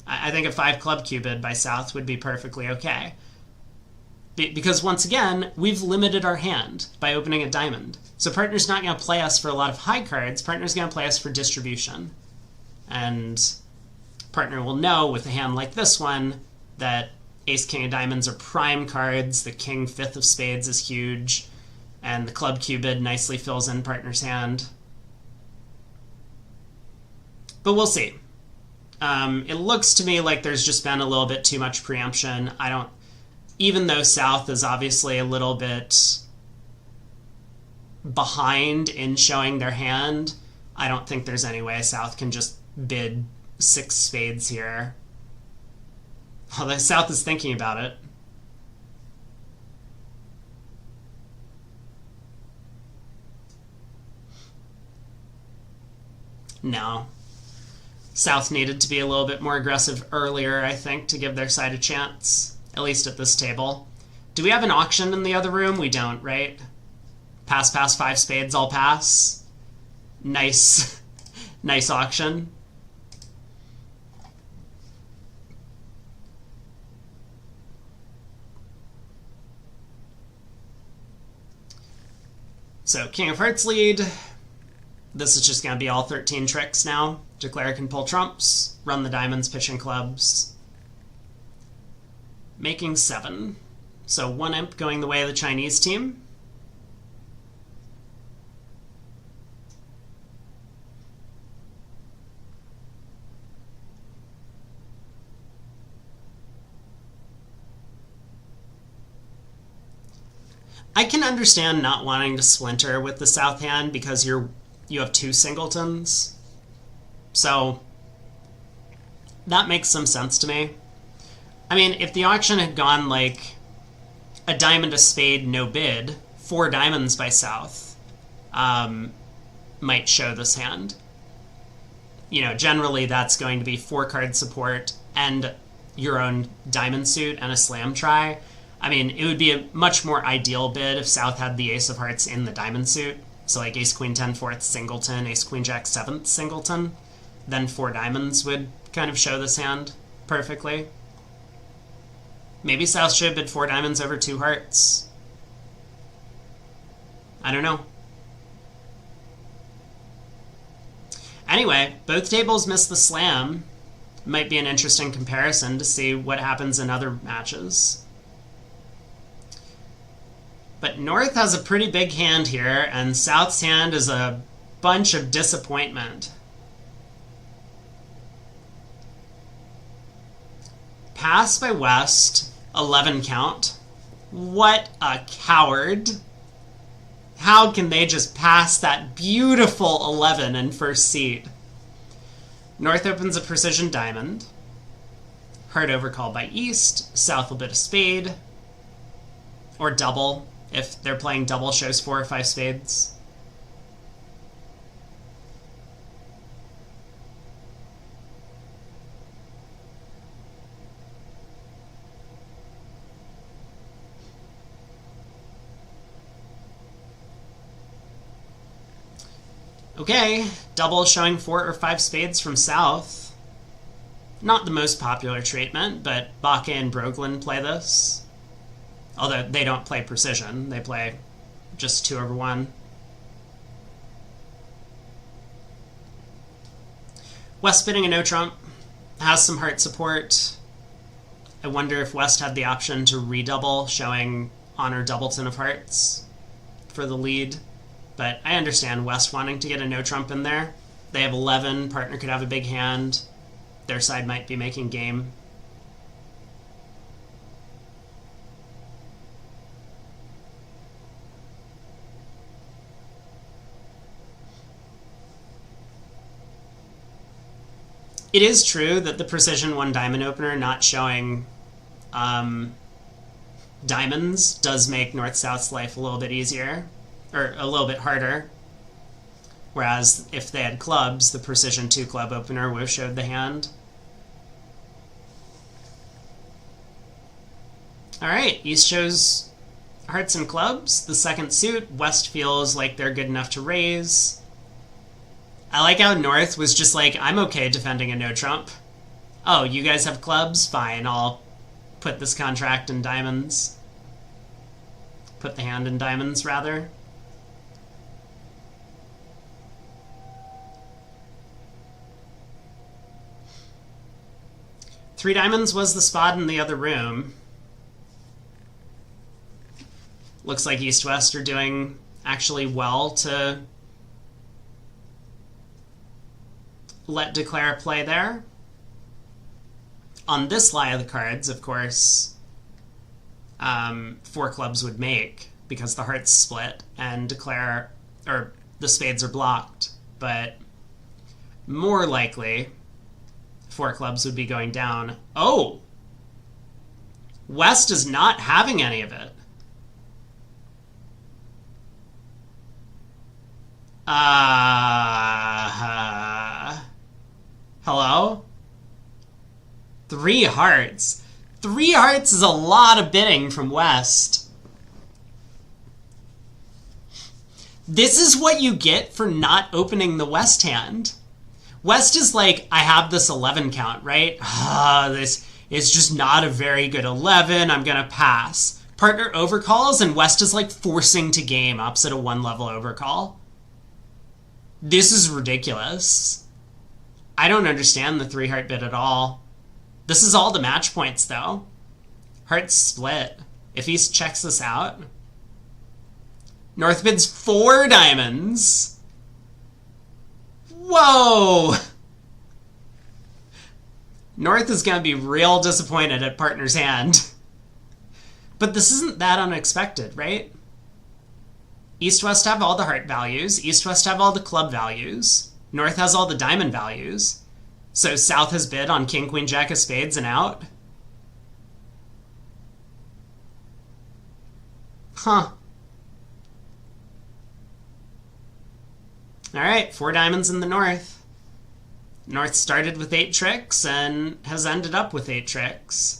I think a 5 club Cupid by South would be perfectly okay. Because once again, we've limited our hand by opening a diamond. So partner's not going to play us for a lot of high cards. Partner's going to play us for distribution. And partner will know with a hand like this one that Ace King of Diamonds are prime cards. The King 5th of Spades is huge. And the Club Cupid nicely fills in partner's hand. But we'll see. It looks to me like there's just been a little bit too much preemption. Even though South is obviously a little bit behind in showing their hand, I don't think there's any way South can just bid 6 spades here. Although South is thinking about it. No. South needed to be a little bit more aggressive earlier, I think, to give their side a chance. At least at this table. Do we have an auction in the other room? We don't, right? Pass, 5 spades, all pass. Nice. Nice auction. So, King of Hearts lead. This is just going to be all 13 tricks now. Declare can pull trumps. Run the diamonds, pitching clubs. Making 7. So 1 imp going the way of the Chinese team. I can understand not wanting to splinter with the South hand because you have 2 singletons. So that makes some sense to me. I mean, if the auction had gone like a diamond, a spade, no bid, 4 diamonds by South, might show this hand. You know, generally that's going to be 4 card support and your own diamond suit and a slam try. I mean, it would be a much more ideal bid if South had the Ace of Hearts in the diamond suit. So like Ace Queen 10 4th singleton, Ace Queen Jack 7th singleton. Then 4 diamonds would kind of show this hand perfectly. Maybe South should have bid 4 diamonds over 2 hearts. I don't know. Anyway, both tables missed the slam. Might be an interesting comparison to see what happens in other matches. But North has a pretty big hand here, and South's hand is a bunch of disappointment. Pass by West, 11 count. What a coward. How can they just pass that beautiful 11 in first seed? North opens a precision diamond. Heart overcall by East. South will bid a spade. Or double. If they're playing double, shows 4 or 5 spades. Okay, double showing 4 or 5 spades from South. Not the most popular treatment, but Bakke and Broglen play this. Although they don't play precision, they play just 2 over 1. West bidding a no trump, has some heart support. I wonder if West had the option to redouble, showing Honor Doubleton of Hearts for the lead. But I understand West wanting to get a no trump in there. They have 11, partner could have a big hand. Their side might be making game. It is true that the precision 1 diamond opener not showing diamonds does make North-South's life a little bit easier, or a little bit harder. Whereas if they had clubs, the precision 2 club opener would have showed the hand. Alright, East shows hearts and clubs. The second suit, West feels like they're good enough to raise. I like how North was just like, I'm okay defending a no trump. Oh, you guys have clubs? Fine, I'll put this contract in diamonds. Put the hand in diamonds, rather. Three diamonds was the spot in the other room. Looks like East-West are doing actually well to let Declare play there. On this lie of the cards, of course, four clubs would make because the hearts split and Declare, or the spades are blocked. But more likely, four clubs would be going down. Oh! West is not having any of it. Hello? Three hearts. Three hearts is a lot of bidding from West. This is what you get for not opening the West hand. West is like, I have this 11 count, right? This is just not a very good 11. I'm going to pass. Partner overcalls, and West is like forcing to game opposite a one-level overcall. This is ridiculous. I don't understand the three heart bid at all. This is all the match points, though. Hearts split. If East checks this out. North bids 4 diamonds. Whoa! North is going to be real disappointed at partner's hand. But this isn't that unexpected, right? East-West have all the heart values. East-West have all the club values. North has all the diamond values. So South has bid on King, Queen, Jack of spades and out. Huh. Alright, 4 diamonds in the North. North started with 8 tricks and has ended up with 8 tricks.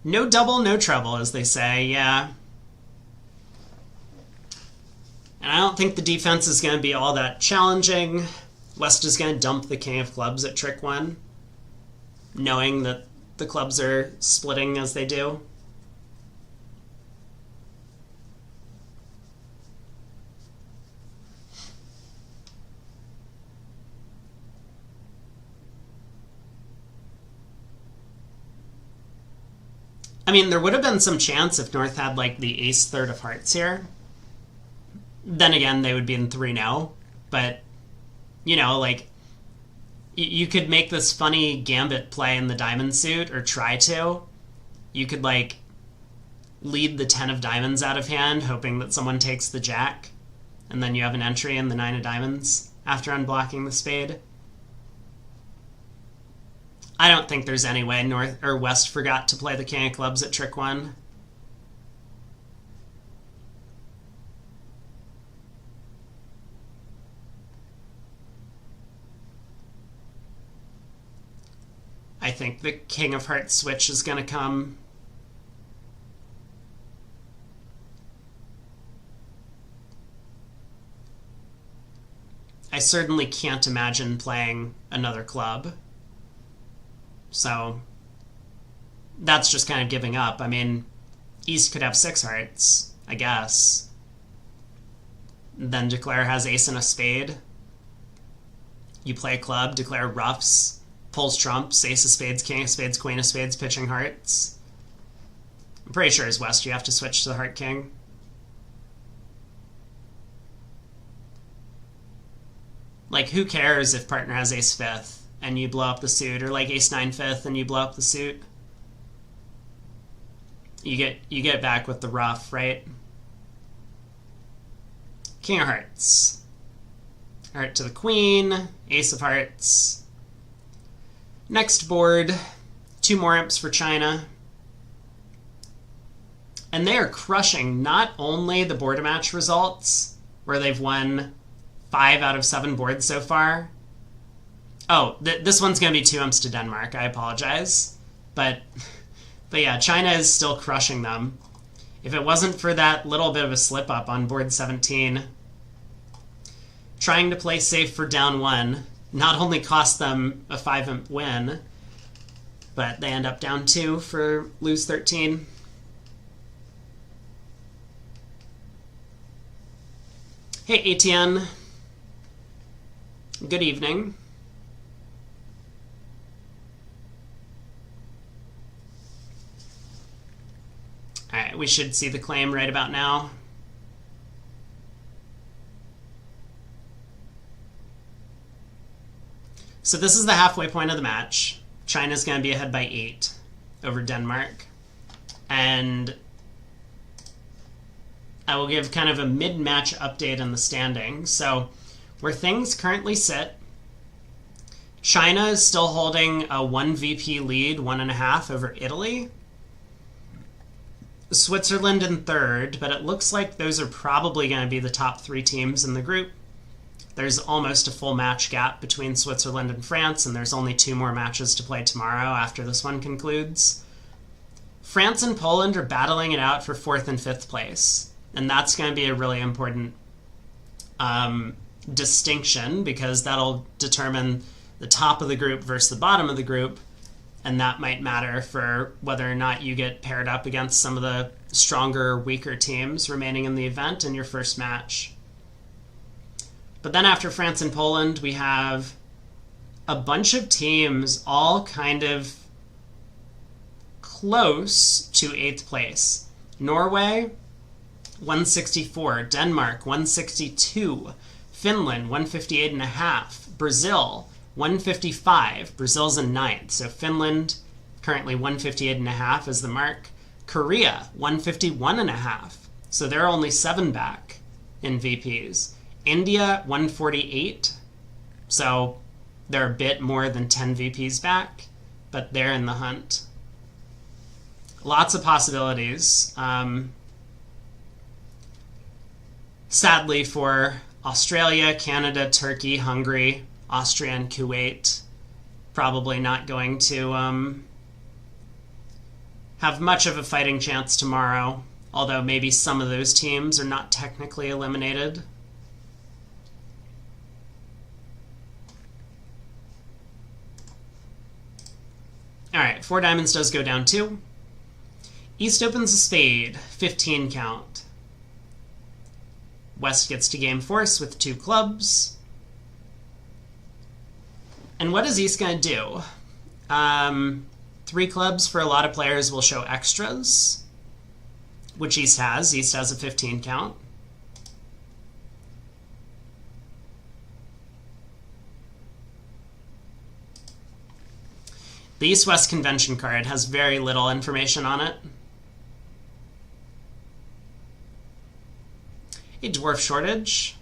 No double, no trouble, as they say, yeah. And I don't think the defense is going to be all that challenging. West is going to dump the King of Clubs at trick 1, knowing that the clubs are splitting as they do. I mean, there would have been some chance if North had, like, the ace third of hearts here. Then again, they would be in 3-0. But, you know, like, you could make this funny gambit play in the diamond suit, or try to. You could, like, lead the 10 of diamonds out of hand, hoping that someone takes the jack. And then you have an entry in the 9 of diamonds after unblocking the spade. I don't think there's any way North or West forgot to play the King of Clubs at trick 1. I think the King of Hearts switch is going to come. I certainly can't imagine playing another club. So that's just kind of giving up. I mean, East could have 6 hearts, I guess. Then Declare has ace and a spade. You play a club, Declare ruffs, pulls trumps, ace of spades, king of spades, queen of spades, pitching hearts. I'm pretty sure as West you have to switch to the heart king. Like, who cares if partner has ace fifth and you blow up the suit, or like ace 9 fifth and you blow up the suit? You get back with the ruff, right? King of hearts. Heart to the queen, ace of hearts. Next board, 2 more imps for China. And they are crushing not only the board match results, where they've won 5 out of 7 boards so far. Oh, this one's going to be 2 umps to Denmark. I apologize. But yeah, China is still crushing them. If it wasn't for that little bit of a slip-up on board 17, trying to play safe for down 1 not only cost them a 5-ump win, but they end up down 2 for lose 13. Hey, ATN. Good evening. Alright, we should see the claim right about now. So this is the halfway point of the match. China's going to be ahead by 8 over Denmark. And I will give kind of a mid-match update on the standings. So where things currently sit, China is still holding a 1 VP lead, 1.5 over Italy. Switzerland in 3rd, but it looks like those are probably going to be the top 3 teams in the group. There's almost a full match gap between Switzerland and France, and there's only 2 more matches to play tomorrow after this one concludes. France and Poland are battling it out for 4th and 5th place, and that's going to be a really important distinction, because that'll determine the top of the group versus the bottom of the group, and that might matter for whether or not you get paired up against some of the stronger or weaker teams remaining in the event in your first match. But then after France and Poland, we have a bunch of teams all kind of close to 8th place. Norway, 164. Denmark, 162. Finland, 158.5. Brazil, 155. Brazil's in 9th. So Finland, currently 158.5 is the mark. Korea, 151.5. So they're only 7 back in VPs. India, 148. So they're a bit more than 10 VPs back, but they're in the hunt. Lots of possibilities. Sadly for Australia, Canada, Turkey, Hungary, Austria, and Kuwait, probably not going to have much of a fighting chance tomorrow, although maybe some of those teams are not technically eliminated. Alright, 4 diamonds does go down 2. East opens a spade, 15 count. West gets to game force with 2 clubs. And what is East going to do? 3 clubs for a lot of players will show extras, which East has. East has a 15 count. The East-West Convention card has very little information on it. A dwarf shortage.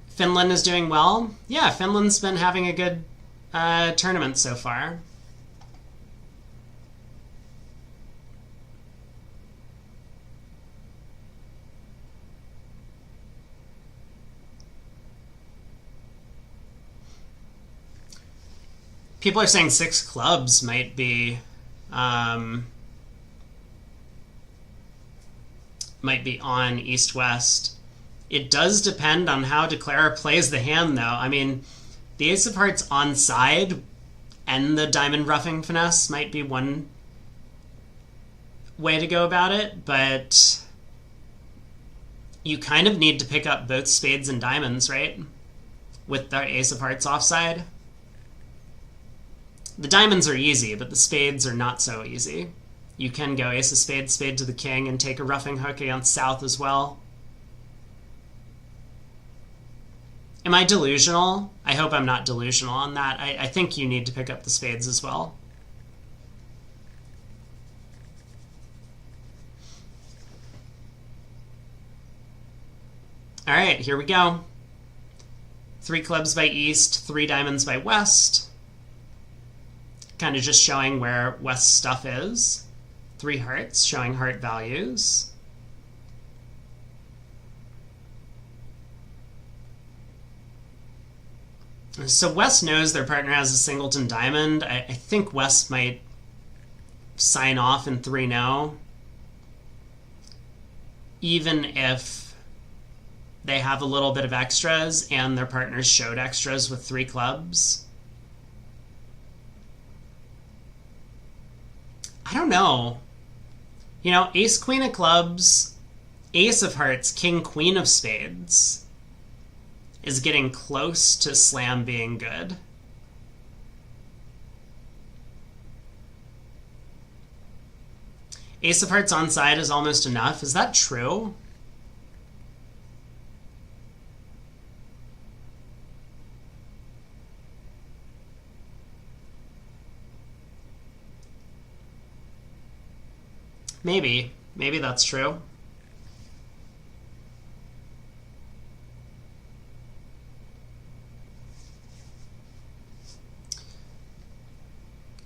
Finland is doing well. Yeah, Finland's been having a good tournament so far. People are saying 6 clubs might be on East-West. It does depend on how Declara plays the hand, though. I mean, the Ace of Hearts onside and the Diamond Roughing Finesse might be one way to go about it, but you kind of need to pick up both spades and diamonds, right? With the Ace of Hearts offside. The diamonds are easy, but the spades are not so easy. You can go Ace of Spades, Spade to the King, and take a Roughing Hook against South as well. Am I delusional? I hope I'm not delusional on that. I think you need to pick up the spades as well. Alright, here we go. 3 clubs by East, 3 diamonds by West. Kind of just showing where West's stuff is. 3 hearts, showing heart values. So West knows their partner has a singleton diamond. I think West might sign off in 3-0, even if they have a little bit of extras and their partners showed extras with 3 clubs. I don't know. You know, ace, queen of clubs, ace of hearts, king, queen of spades is getting close to slam being good. Ace of hearts onside is almost enough. Is that true? Maybe. Maybe that's true.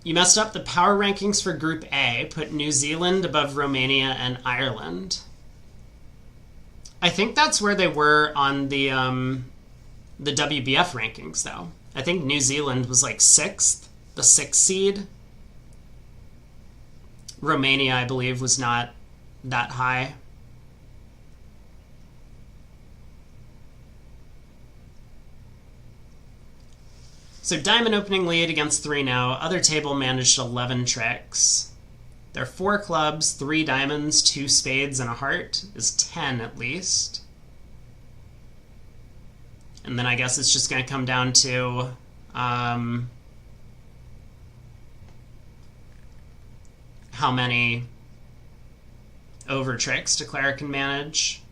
You messed up the power rankings for Group A, put New Zealand above Romania and Ireland. I think that's where they were on the WBF rankings, though. I think New Zealand was like 6th, the 6th seed. Romania, I believe, was not that high. So diamond opening lead against 3 now. Other table managed 11 tricks. There are 4 clubs, 3 diamonds, 2 spades, and a heart is 10 at least. And then I guess it's just going to come down to how many over tricks Declare can manage.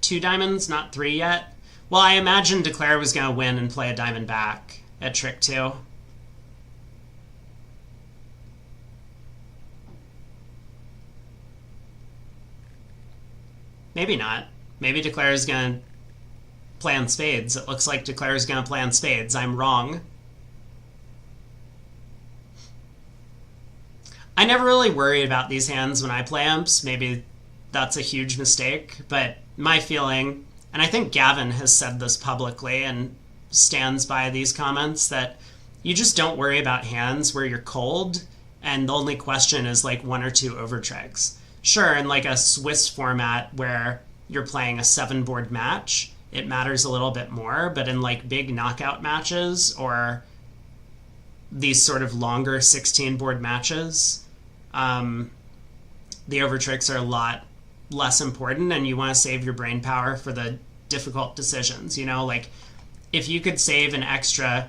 2 diamonds, not 3 yet. Well, I imagine Declare was going to win and play a diamond back at trick 2. Maybe not. Maybe Declare is going to play on spades. It looks like Declare is going to play on spades. I'm wrong. I never really worry about these hands when I play umps. Maybe that's a huge mistake, but my feeling, and I think Gavin has said this publicly and stands by these comments, that you just don't worry about hands where you're cold and the only question is like 1 or 2 over tricks. Sure, in like a Swiss format where you're playing a 7-board match, it matters a little bit more, but in like big knockout matches or these sort of longer 16-board matches, the over tricks are a lot less important, and you want to save your brain power for the difficult decisions. You know, like if you could save an extra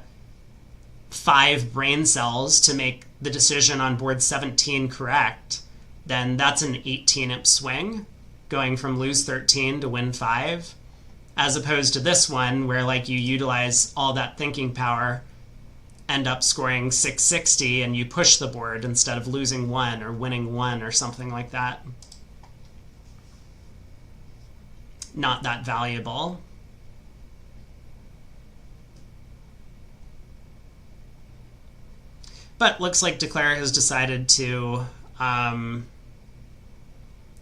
5 brain cells to make the decision on board 17 correct, then that's an 18-imp swing, going from lose 13 to win 5, as opposed to this one where like you utilize all that thinking power, end up scoring 660, and you push the board instead of losing 1 or winning 1 or something like that. Not that valuable. But looks like Declare has decided to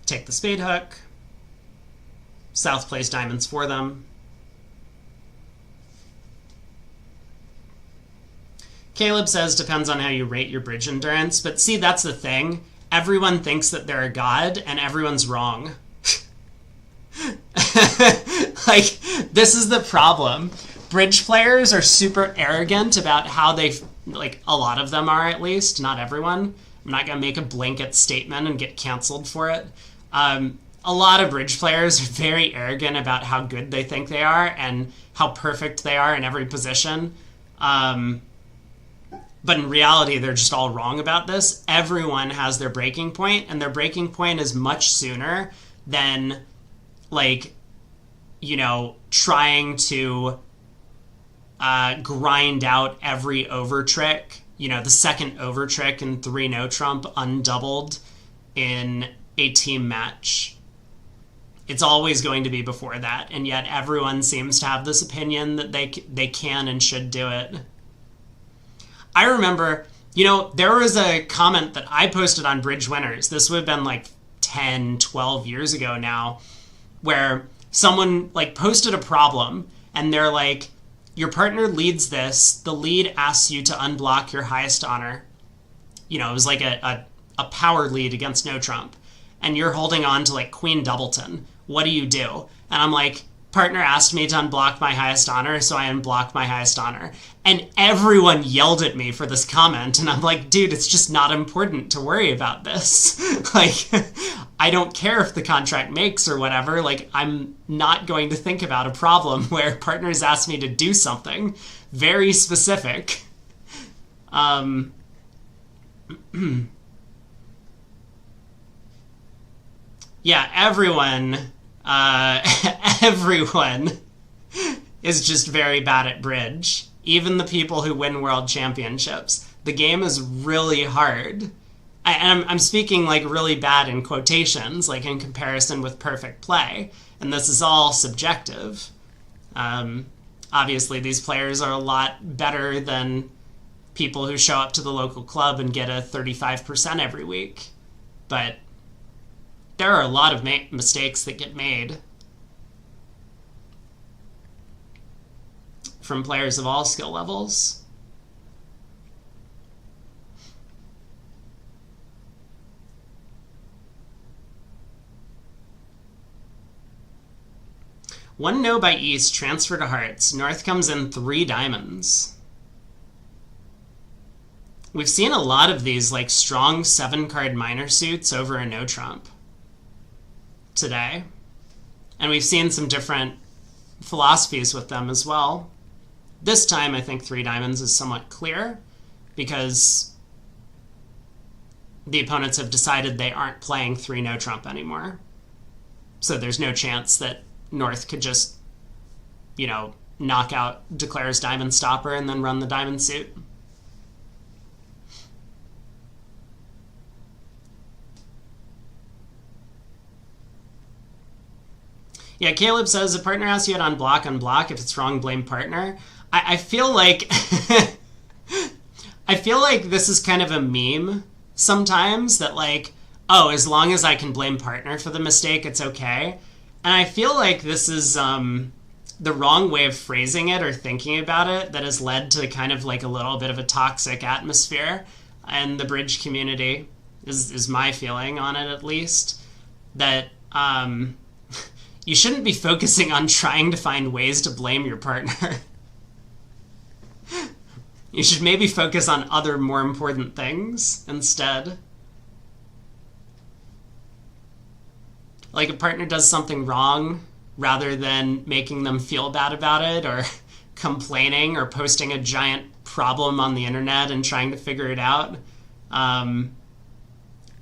take the spade hook. South plays diamonds for them. Caleb says depends on how you rate your bridge endurance, but see, that's the thing. Everyone thinks that they're a god, and everyone's wrong. Like, this is the problem. Bridge players are super arrogant about how they, like, a lot of them are at least, not everyone. I'm not going to make a blanket statement and get canceled for it. A lot of bridge players are very arrogant about how good they think they are and how perfect they are in every position. But in reality, they're just all wrong about this. Everyone has their breaking point, and their breaking point is much sooner than, like, you know, trying to grind out every over trick. You know, the second over trick in 3-no trump undoubled in a team match. It's always going to be before that, and yet everyone seems to have this opinion that they can and should do it. I remember, you know, there was a comment that I posted on Bridge Winners. This would have been like 10, 12 years ago now, where someone like posted a problem and they're like, your partner leads this, the lead asks you to unblock your highest honor. You know, it was like a power lead against no trump, and you're holding on to like Queen Doubleton. What do you do? And I'm like, partner asked me to unblock my highest honor, so I unblocked my highest honor. And everyone yelled at me for this comment, and I'm like, dude, it's just not important to worry about this. Like, I don't care if the contract makes or whatever. Like, I'm not going to think about a problem where partners ask me to do something very specific. Yeah, everyone is just very bad at bridge. Even the people who win world championships. The game is really hard. I'm speaking like really bad in quotations, like in comparison with perfect play. And this is all subjective. Obviously, these players are a lot better than people who show up to the local club and get a 35% every week. But there are a lot of mistakes that get made from players of all skill levels. One no by East, transfer to Hearts. North comes in 3 diamonds. We've seen a lot of these like strong 7-card minor suits over a no trump today. And we've seen some different philosophies with them as well. This time I think 3 diamonds is somewhat clear because the opponents have decided they aren't playing 3 no trump anymore. So there's no chance that North could just, you know, knock out Declare's diamond stopper and then run the diamond suit. Yeah, Caleb says, a partner asks you to unblock. If it's wrong, blame partner. I feel like I feel like this is kind of a meme sometimes that like, oh, as long as I can blame partner for the mistake, it's okay. And I feel like this is the wrong way of phrasing it or thinking about it that has led to kind of like a little bit of a toxic atmosphere in the bridge community, is my feeling on it at least. That you shouldn't be focusing on trying to find ways to blame your partner. You should maybe focus on other more important things instead. Like a partner does something wrong, rather than making them feel bad about it or complaining or posting a giant problem on the internet and trying to figure it out.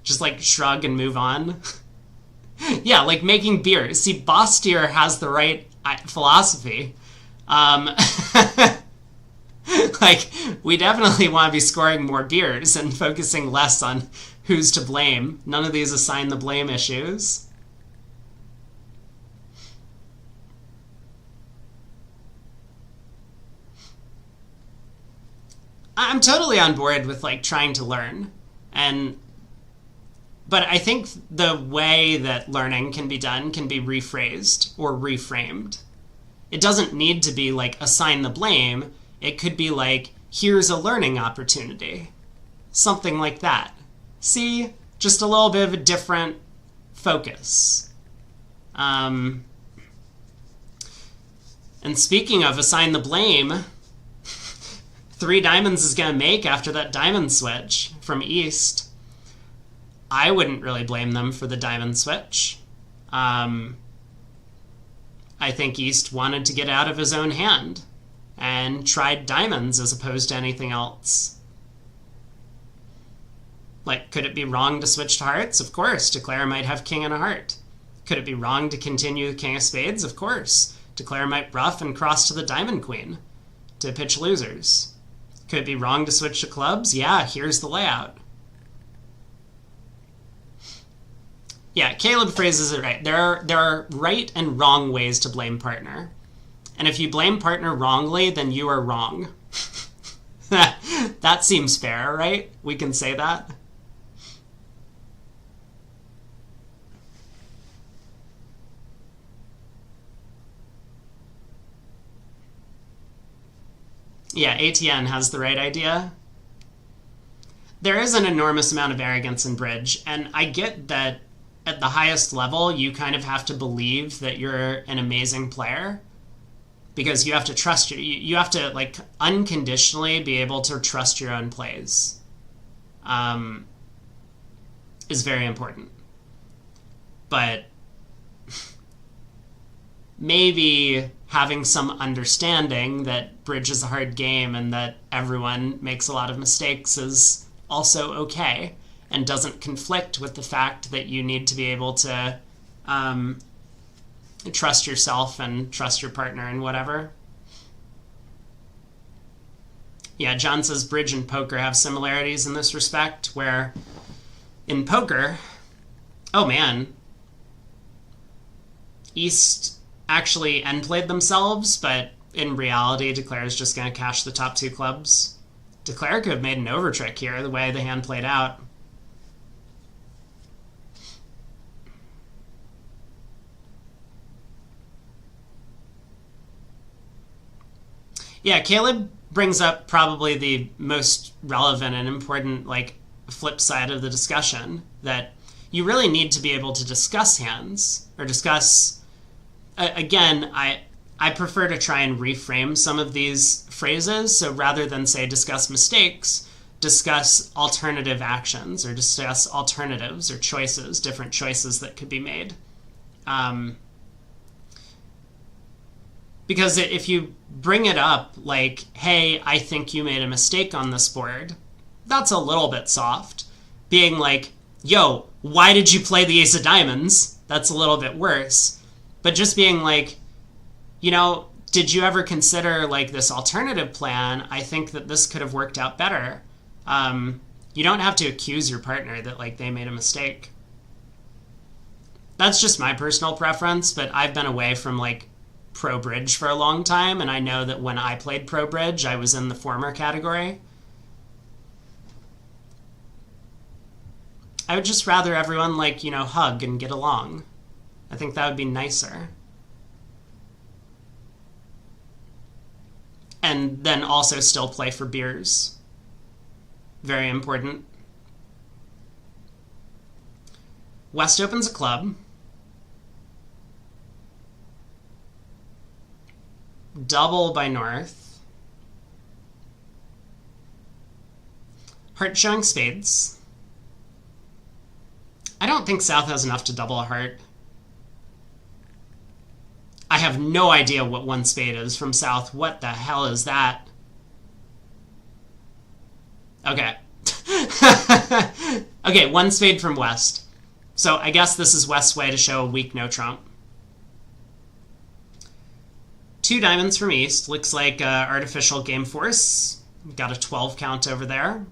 Just like shrug and move on. Yeah, like making beer. See, Bostier has the right philosophy. Like, we definitely want to be scoring more beers and focusing less on who's to blame. None of these assign the blame issues. I'm totally on board with like trying to learn, but I think the way that learning can be done can be rephrased or reframed. It doesn't need to be like assign the blame. It could be like, here's a learning opportunity. Something like that. See? Just a little bit of a different focus. And speaking of assign the blame, 3 diamonds is going to make after that diamond switch from East. I wouldn't really blame them for the diamond switch. I think East wanted to get out of his own hand and tried diamonds as opposed to anything else. Like, could it be wrong to switch to hearts? Of course. Declare might have king and a heart. Could it be wrong to continue the king of spades? Of course. Declare might bluff and cross to the diamond queen to pitch losers. Could it be wrong to switch to clubs? Yeah, here's the layout. Yeah, Caleb phrases it right. There are right and wrong ways to blame partner. And if you blame partner wrongly, then you are wrong. That seems fair, right? We can say that. Yeah, ATN has the right idea. There is an enormous amount of arrogance in bridge, and I get that at the highest level, you kind of have to believe that you're an amazing player because you have to trust you have to like unconditionally be able to trust your own plays. Um, is very important, but maybe having some understanding that bridge is a hard game and that everyone makes a lot of mistakes is also okay and doesn't conflict with the fact that you need to be able to um, trust yourself and trust your partner and whatever. Yeah, John says bridge and poker have similarities in this respect, where in poker, oh man, East actually end played themselves, but in reality, Declare is just going to cash the top two clubs. Declare could have made an overtrick here, the way the hand played out. Yeah, Caleb brings up probably the most relevant and important, like, flip side of the discussion, that you really need to be able to discuss hands, or discuss... Again, I prefer to try and reframe some of these phrases, so rather than say discuss mistakes, discuss alternative actions, or discuss alternatives or choices, different choices that could be made. Because if you bring it up like, hey, I think you made a mistake on this board, that's a little bit soft. Being like, yo, why did you play the ace of diamonds? That's a little bit worse. But just being like, you know, did you ever consider like this alternative plan? I think that this could have worked out better. You don't have to accuse your partner that like they made a mistake. That's just my personal preference, but I've been away from like pro bridge for a long time, and I know that when I played pro bridge, I was in the former category. I would just rather everyone like, you know, hug and get along. I think that would be nicer. And then also still play for beers. Very important. West opens a club. Double by North. Heart showing spades. I don't think South has enough to double a heart. I have no idea what one spade is from South. What the hell is that? Okay. Okay, one spade from West. So I guess this is West's way to show a weak no trump. Two diamonds from East. Looks like artificial game force. Got a 12 count over there.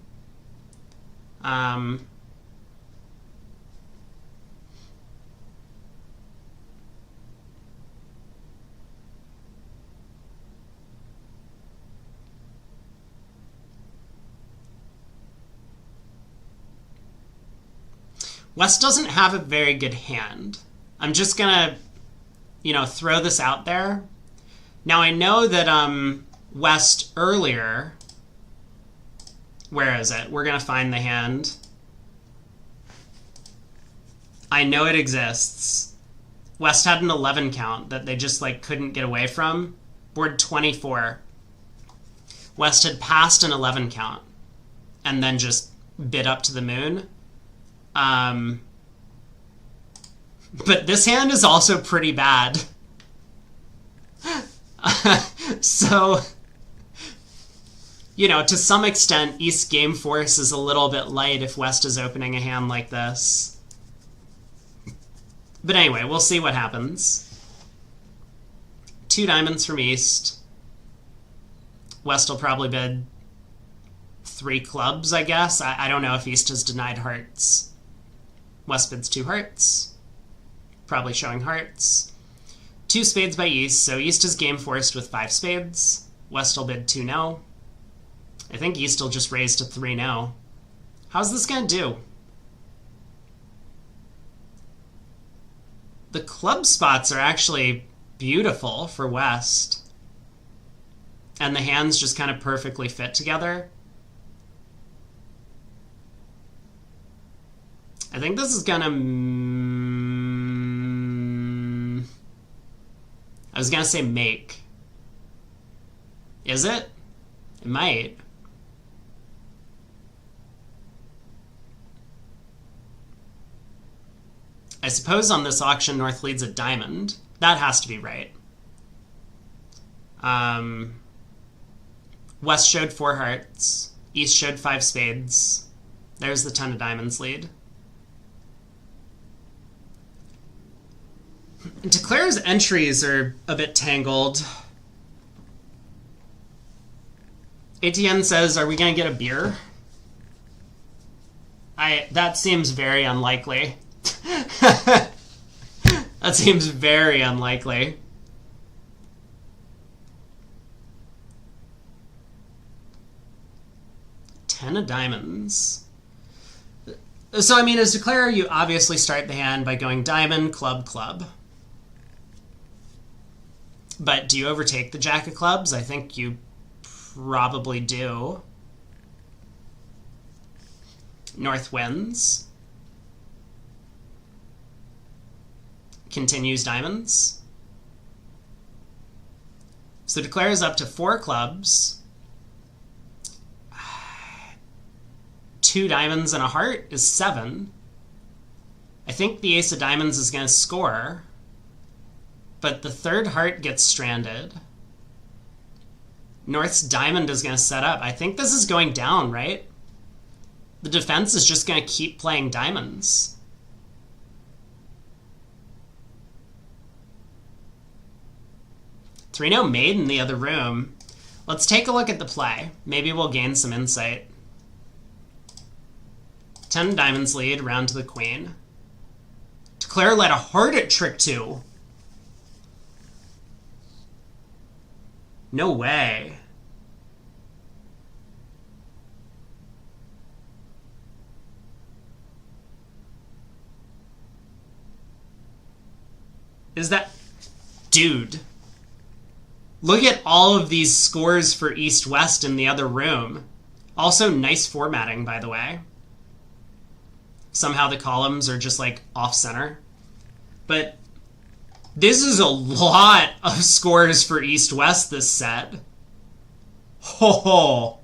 West doesn't have a very good hand. I'm just gonna, you know, throw this out there. Now I know that West earlier, where is it? We're gonna find the hand. I know it exists. West had an 11 count that they just like couldn't get away from. Board 24. West had passed an 11 count and then just bid up to the moon. But this hand is also pretty bad. So, you know, to some extent, East game force is a little bit light if West is opening a hand like this. But anyway, we'll see what happens. Two diamonds from East. West will probably bid 3 clubs, I guess. I don't know if East has denied hearts. West bids 2 hearts. Probably showing hearts. 2 spades by East, so East is game forced with 5 spades. West will bid 2 no. I think East will just raise to 3 no. How's this gonna do? The club spots are actually beautiful for West. and the hands just kind of perfectly fit together. I think this is gonna... I was gonna say make. Is it? It might. I suppose on this auction, North leads a diamond. That has to be right. West showed 4 hearts. East showed 5 spades. There's the 10 of diamonds lead. Declare's entries are a bit tangled. ATN says, are we going to get a beer? That seems very unlikely. That seems very unlikely. Ten of diamonds. So, I mean, as Declare, you obviously start the hand by going diamond, club, club. But do you overtake the jack of clubs? I think you probably do. North wins. Continues diamonds. So Declare is up to 4 clubs. 2 diamonds and a heart is 7. I think the ace of diamonds is going to score, but the 3rd heart gets stranded. North's diamond is going to set up. I think this is going down, right? The defense is just going to keep playing diamonds. Three-no made in the other room. Let's take a look at the play. Maybe we'll gain some insight. 10 diamonds lead, round to the queen. Declare led a heart at trick 2. No way. Is that... Dude. Look at all of these scores for East-West in the other room. Also, nice formatting, by the way. Somehow the columns are just, like, off-center. But this is a lot of scores for East-West this set. Ho ho!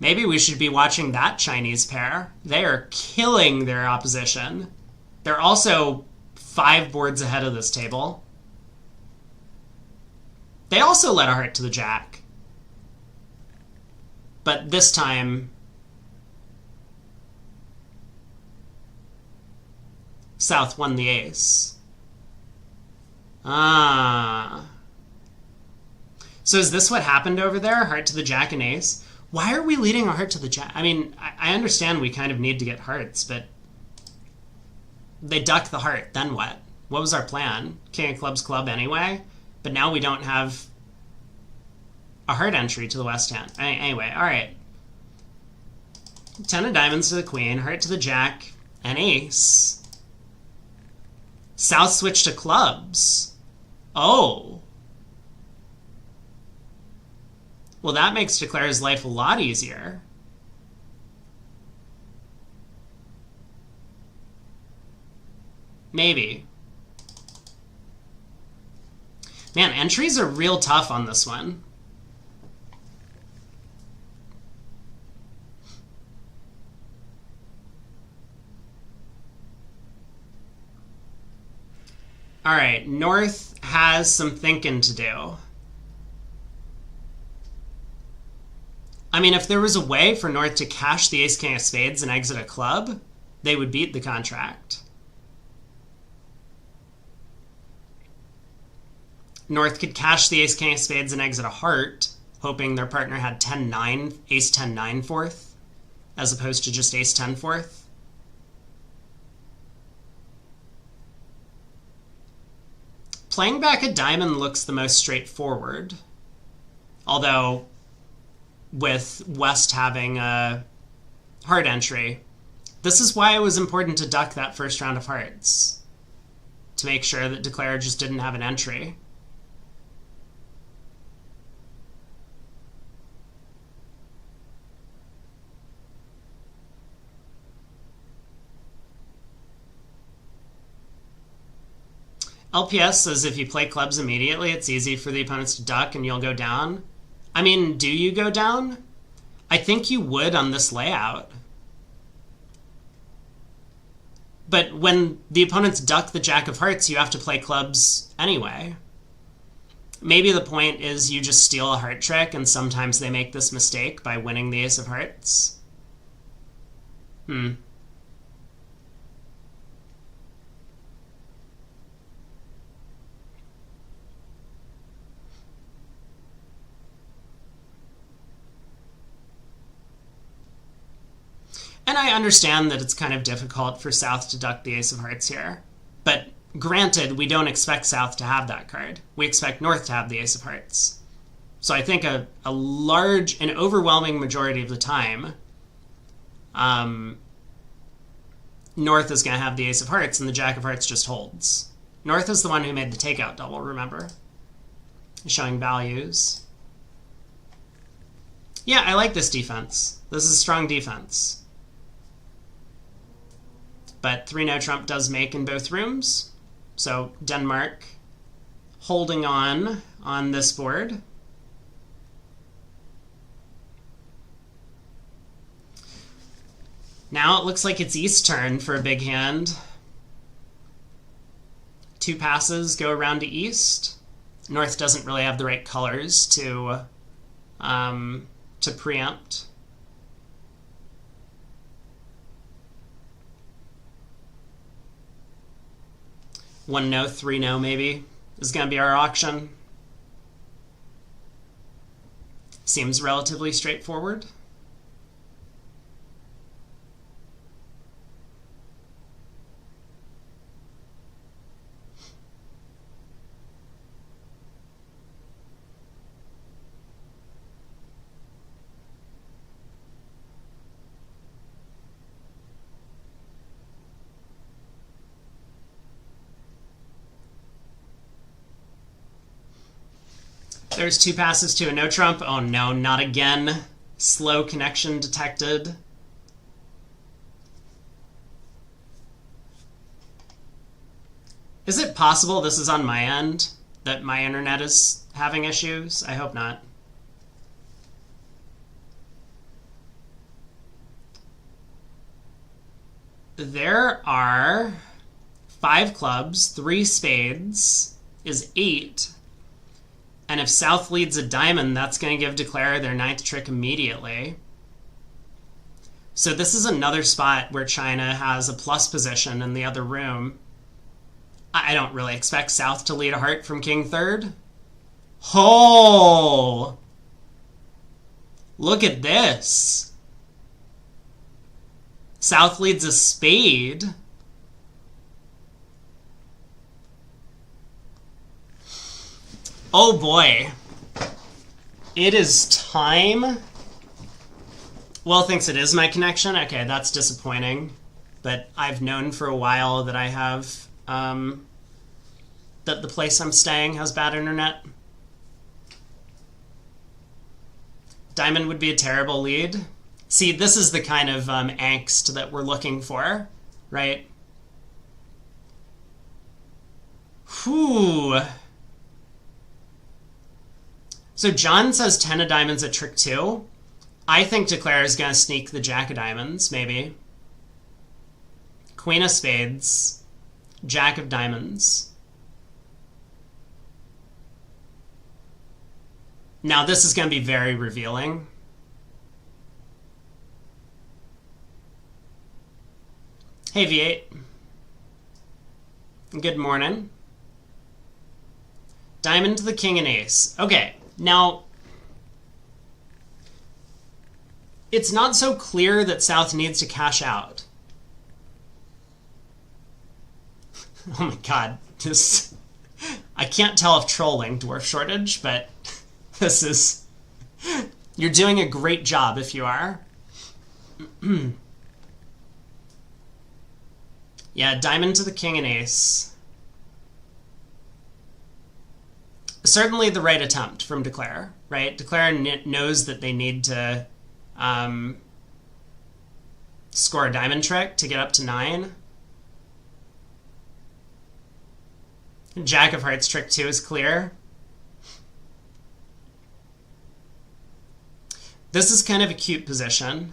Maybe we should be watching that Chinese pair. They are killing their opposition. They're also 5 boards ahead of this table. They also led a heart to the jack. But this time, South won the ace. Ah. So is this what happened over there? Heart to the jack and ace? Why are we leading a heart to the jack? I mean, I understand we kind of need to get hearts, but they duck the heart. Then what? What was our plan? King of clubs club anyway? But now we don't have a heart entry to the west hand. Anyway, all right. 10 of diamonds to the queen, heart to the jack, and ace. South switch to clubs. Oh. Well, that makes Declare's life a lot easier. Maybe. Man, entries are real tough on this one. All right, North has some thinking to do. I mean, if there was a way for North to cash the ace-king of spades and exit a club, they would beat the contract. North could cash the ace-king of spades and exit a heart, hoping their partner had 10-9, ace-10-9 fourth, as opposed to just ace-10 fourth. Playing back a diamond looks the most straightforward, although with West having a heart entry, this is why it was important to duck that first round of hearts, to make sure that Declare just didn't have an entry. LPS says if you play clubs immediately, it's easy for the opponents to duck and you'll go down. I mean, do you go down? I think you would on this layout. But when the opponents duck the Jack of Hearts, you have to play clubs anyway. Maybe the point is you just steal a heart trick, and sometimes they make this mistake by winning the Ace of Hearts. And I understand that it's kind of difficult for South to duck the Ace of Hearts here. But granted, we don't expect South to have that card. We expect North to have the Ace of Hearts. So I think an overwhelming majority of the time, North is going to have the Ace of Hearts, and the Jack of Hearts just holds. North is the one who made the takeout double, remember? Showing values. Yeah, I like this defense. This is strong defense. But 3-no trump does make in both rooms. So Denmark holding on this board. Now it looks like it's East turn for a big hand. 2 passes go around to East. North doesn't really have the right colors to preempt. One no, 3-no maybe is going to be our auction. Seems relatively straightforward. There's 2 passes to a no trump. Oh no, not again. Slow connection detected. Is it possible this is on my end? That my internet is having issues? I hope not. There are 5 clubs, 3 spades is 8. And if South leads a diamond, that's going to give Declare their 9th trick immediately. So this is another spot where China has a plus position in the other room. I don't really expect South to lead a heart from King 3rd. Oh! Look at this. South leads a spade. Oh boy. It is time. Will thinks it is my connection. Okay, that's disappointing. But I've known for a while that I have, that the place I'm staying has bad internet. Diamond would be a terrible lead. See, this is the kind of angst that we're looking for, right? Whew. So John says 10 of diamonds at trick 2. I think Declare is going to sneak the Jack of diamonds, maybe. Queen of spades. Jack of diamonds. Now this is going to be very revealing. Hey V8. Good morning. Diamond to the king and ace. Okay. Now, it's not so clear that South needs to cash out. Oh my god, this... I can't tell if trolling Dwarf Shortage, but this is... You're doing a great job if you are. Yeah, diamond to the king and ace. Certainly the right attempt from Declare, right? Declare knows that they need to score a diamond trick to get up to 9. Jack of Hearts trick 2 is clear. This is kind of a cute position.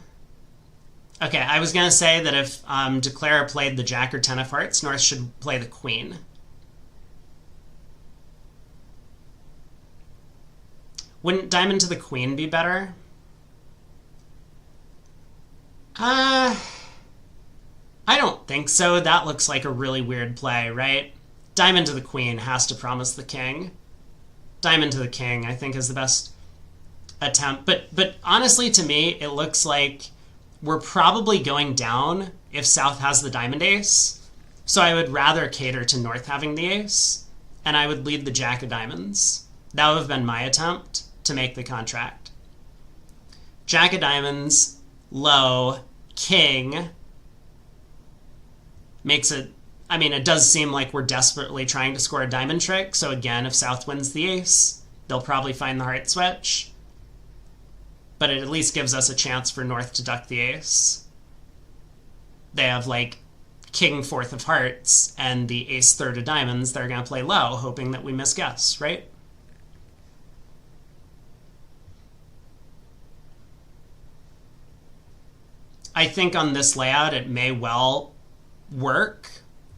Okay, I was going to say that if Declare played the Jack or 10 of Hearts, North should play the Queen. Wouldn't Diamond to the Queen be better? I don't think so. That looks like a really weird play, right? Diamond to the Queen has to promise the King. Diamond to the King, I think, is the best attempt. But honestly, to me, it looks like we're probably going down if South has the Diamond Ace. So I would rather cater to North having the Ace, and I would lead the Jack of Diamonds. That would have been my attempt to make the contract. Jack of Diamonds, low, King. Makes it... I mean, it does seem like we're desperately trying to score a diamond trick, so again, if South wins the Ace, they'll probably find the heart switch. But it at least gives us a chance for North to duck the Ace. They have, like, King 4th of Hearts and the Ace 3rd of Diamonds. They're going to play low, hoping that we misguess, right? I think on this layout, it may well work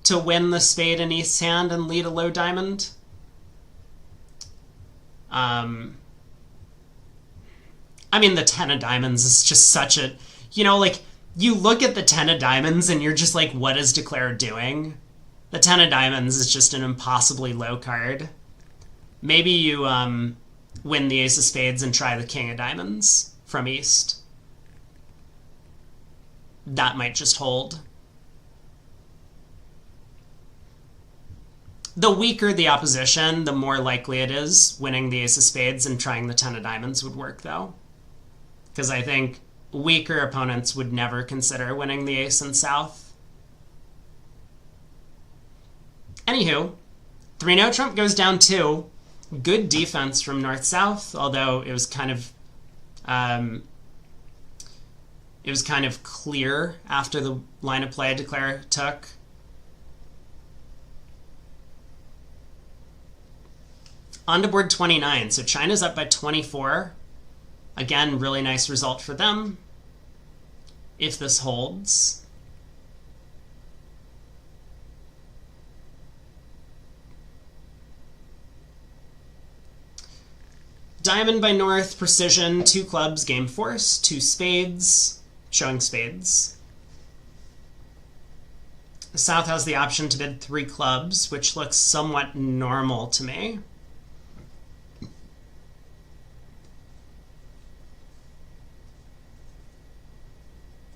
to win the spade in East's hand and lead a low diamond. I mean, the 10 of diamonds is just such a... You know, like, you look at the 10 of diamonds and you're just like, what is Declare doing? The 10 of diamonds is just an impossibly low card. Maybe you win the Ace of Spades and try the King of Diamonds from East. That might just hold. The weaker the opposition, the more likely it is winning the Ace of Spades and trying the 10 of Diamonds would work, though. Because I think weaker opponents would never consider winning the Ace in South. Anywho, 3-no trump goes down 2. Good defense from North-South, although it was kind of... it was kind of clear after the line of play Declare took. On to board 29, so China's up by 24. Again, really nice result for them, if this holds. Diamond by North, precision, 2 clubs, game force, 2 spades, showing spades. South has the option to bid 3 clubs, which looks somewhat normal to me.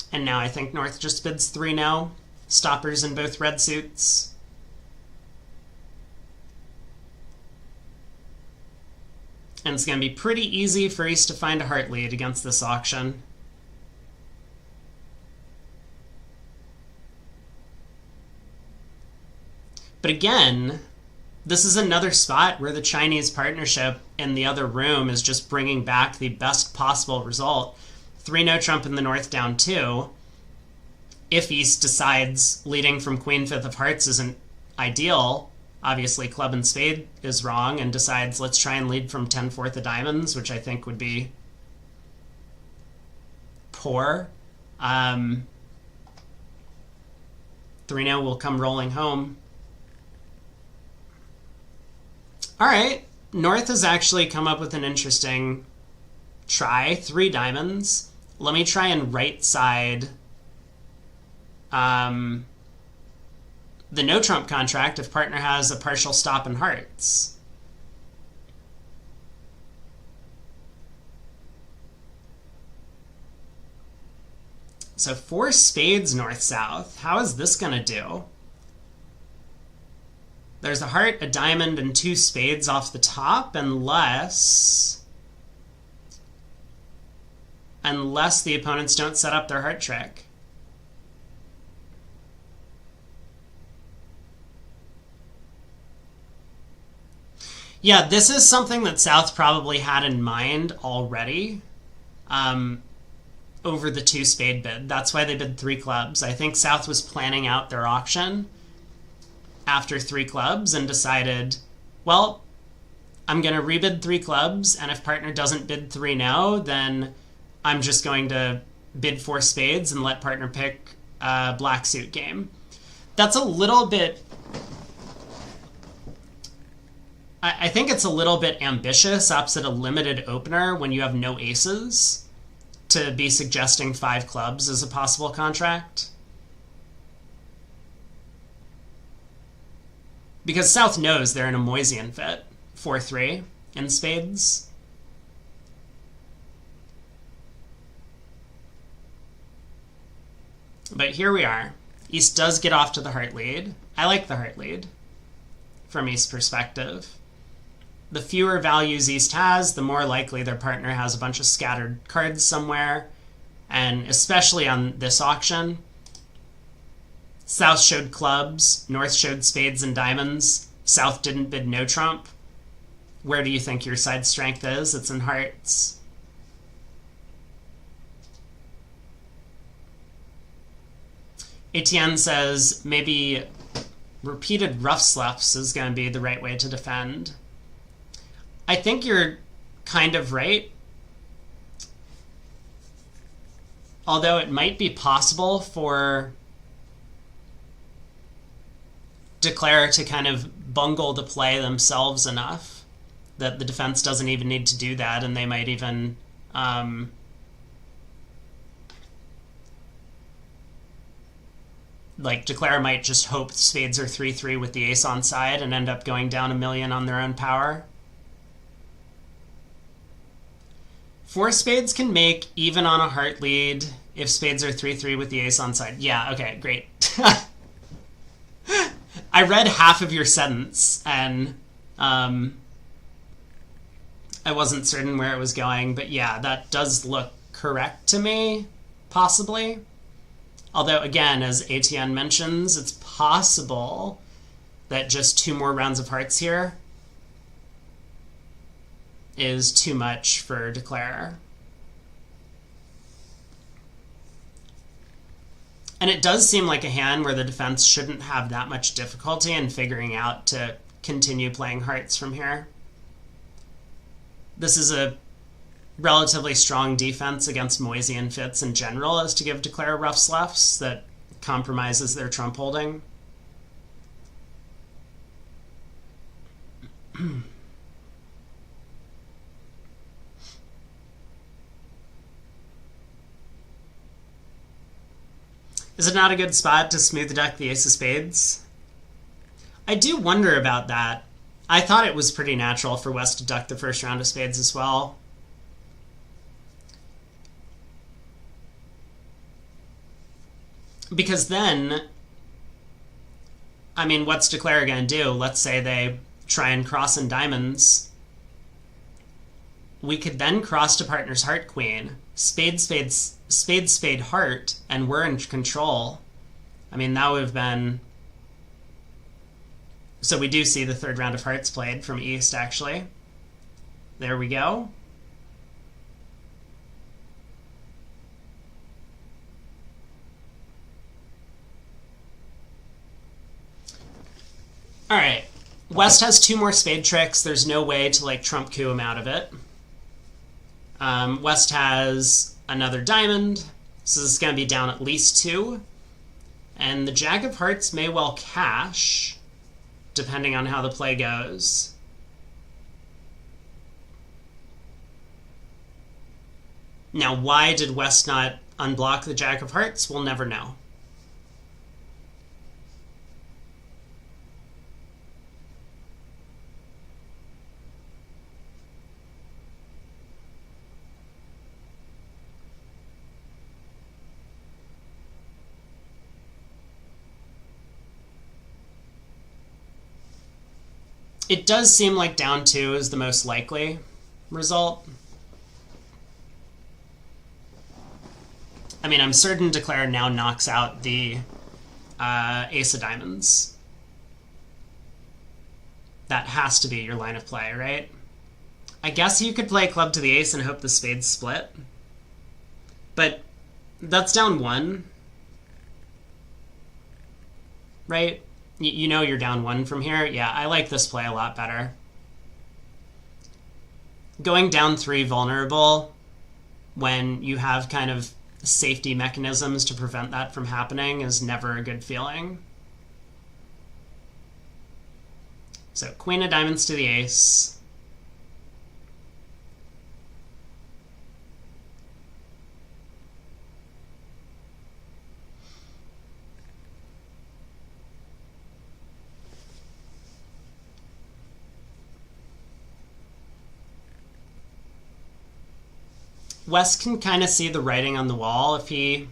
And now I think North just bids 3 now. Stoppers in both red suits. And it's going to be pretty easy for East to find a heart lead against this auction. But again, this is another spot where the Chinese partnership in the other room is just bringing back the best possible result. 3-no trump in the North down 2. If East decides leading from Queen 5th of Hearts isn't ideal, obviously club and spade is wrong, and decides let's try and lead from 10 4th of diamonds, which I think would be poor. 3-no will come rolling home. All right, North has actually come up with an interesting try. 3 diamonds. Let me try and right side the no trump contract if partner has a partial stop in hearts. So 4 spades North-South. How is this going to do? There's a heart, a diamond, and 2 spades off the top, unless the opponents don't set up their heart trick. Yeah, this is something that South probably had in mind already over the 2 spade bid. That's why they bid 3 clubs. I think South was planning out their auction. after 3 clubs and decided, well, I'm going to rebid 3 clubs, and if partner doesn't bid 3 now, then I'm just going to bid 4 spades and let partner pick a black suit game. That's a little bit... I think it's a little bit ambitious opposite a limited opener when you have no aces to be suggesting 5 clubs as a possible contract. Because South knows they're in a Moisian fit, 4-3 in spades. But here we are. East does get off to the heart lead. I like the heart lead from East's perspective. The fewer values East has, the more likely their partner has a bunch of scattered cards somewhere. And especially on this auction, South showed clubs, North showed spades and diamonds, South didn't bid no trump. Where do you think your side strength is? It's in hearts. Etienne says maybe repeated rough sluffs is going to be the right way to defend. I think you're kind of right. Although it might be possible for Declare to kind of bungle the play themselves enough that the defense doesn't even need to do that, and they might even like Declare might just hope spades are 3-3 with the ace on side and end up going down 1 million on their own power. 4 spades can make even on a heart lead if spades are 3-3 with the ace on side. Yeah, okay, great. I read half of your sentence, and I wasn't certain where it was going, but yeah, that does look correct to me, possibly. Although, again, as Etienne mentions, it's possible that just 2 more rounds of hearts here is too much for Declare. And it does seem like a hand where the defense shouldn't have that much difficulty in figuring out to continue playing hearts from here. This is a relatively strong defense against Moisian fits in general, as to give Declare rough sluffs that compromises their trump holding. Is it not a good spot to smooth duck the ace of spades? I do wonder about that. I thought it was pretty natural for West to duck the first round of spades as well. Because then, I mean, what's Declare going to do? Let's say they try and cross in diamonds. We could then cross to partner's heart queen, spade, spade, spade, spade, heart, and we're in control. I mean, that would have been... So we do see the 3rd round of hearts played from East, actually. There we go. All right. West has 2 more spade tricks. There's no way to, like, trump coup him out of it. West has another diamond, so this is going to be down at least 2. And the Jack of Hearts may well cash, depending on how the play goes. Now, why did West not unblock the Jack of Hearts? We'll never know. It does seem like down 2 is the most likely result. I mean, I'm certain Declare now knocks out the ace of diamonds. That has to be your line of play, right? I guess you could play club to the ace and hope the spades split. But that's down 1. Right? You know you're down 1 from here. Yeah, I like this play a lot better. Going down 3 vulnerable when you have kind of safety mechanisms to prevent that from happening is never a good feeling. So queen of diamonds to the ace. West can kind of see the writing on the wall if he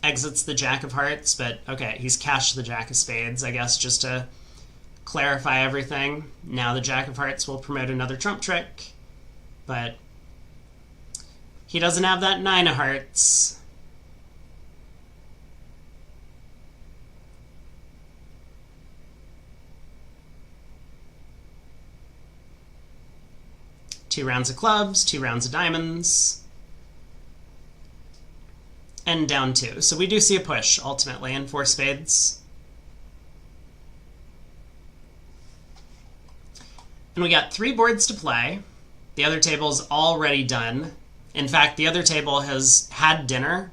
exits the Jack of Hearts, but okay, he's cashed the Jack of Spades, I guess, just to clarify everything. Now the Jack of Hearts will promote another trump trick, but he doesn't have that 9 of Hearts. Two rounds of clubs, 2 rounds of diamonds, and down 2. So we do see a push, ultimately, in 4 spades. And we got 3 boards to play. The other table's already done. In fact, the other table has had dinner,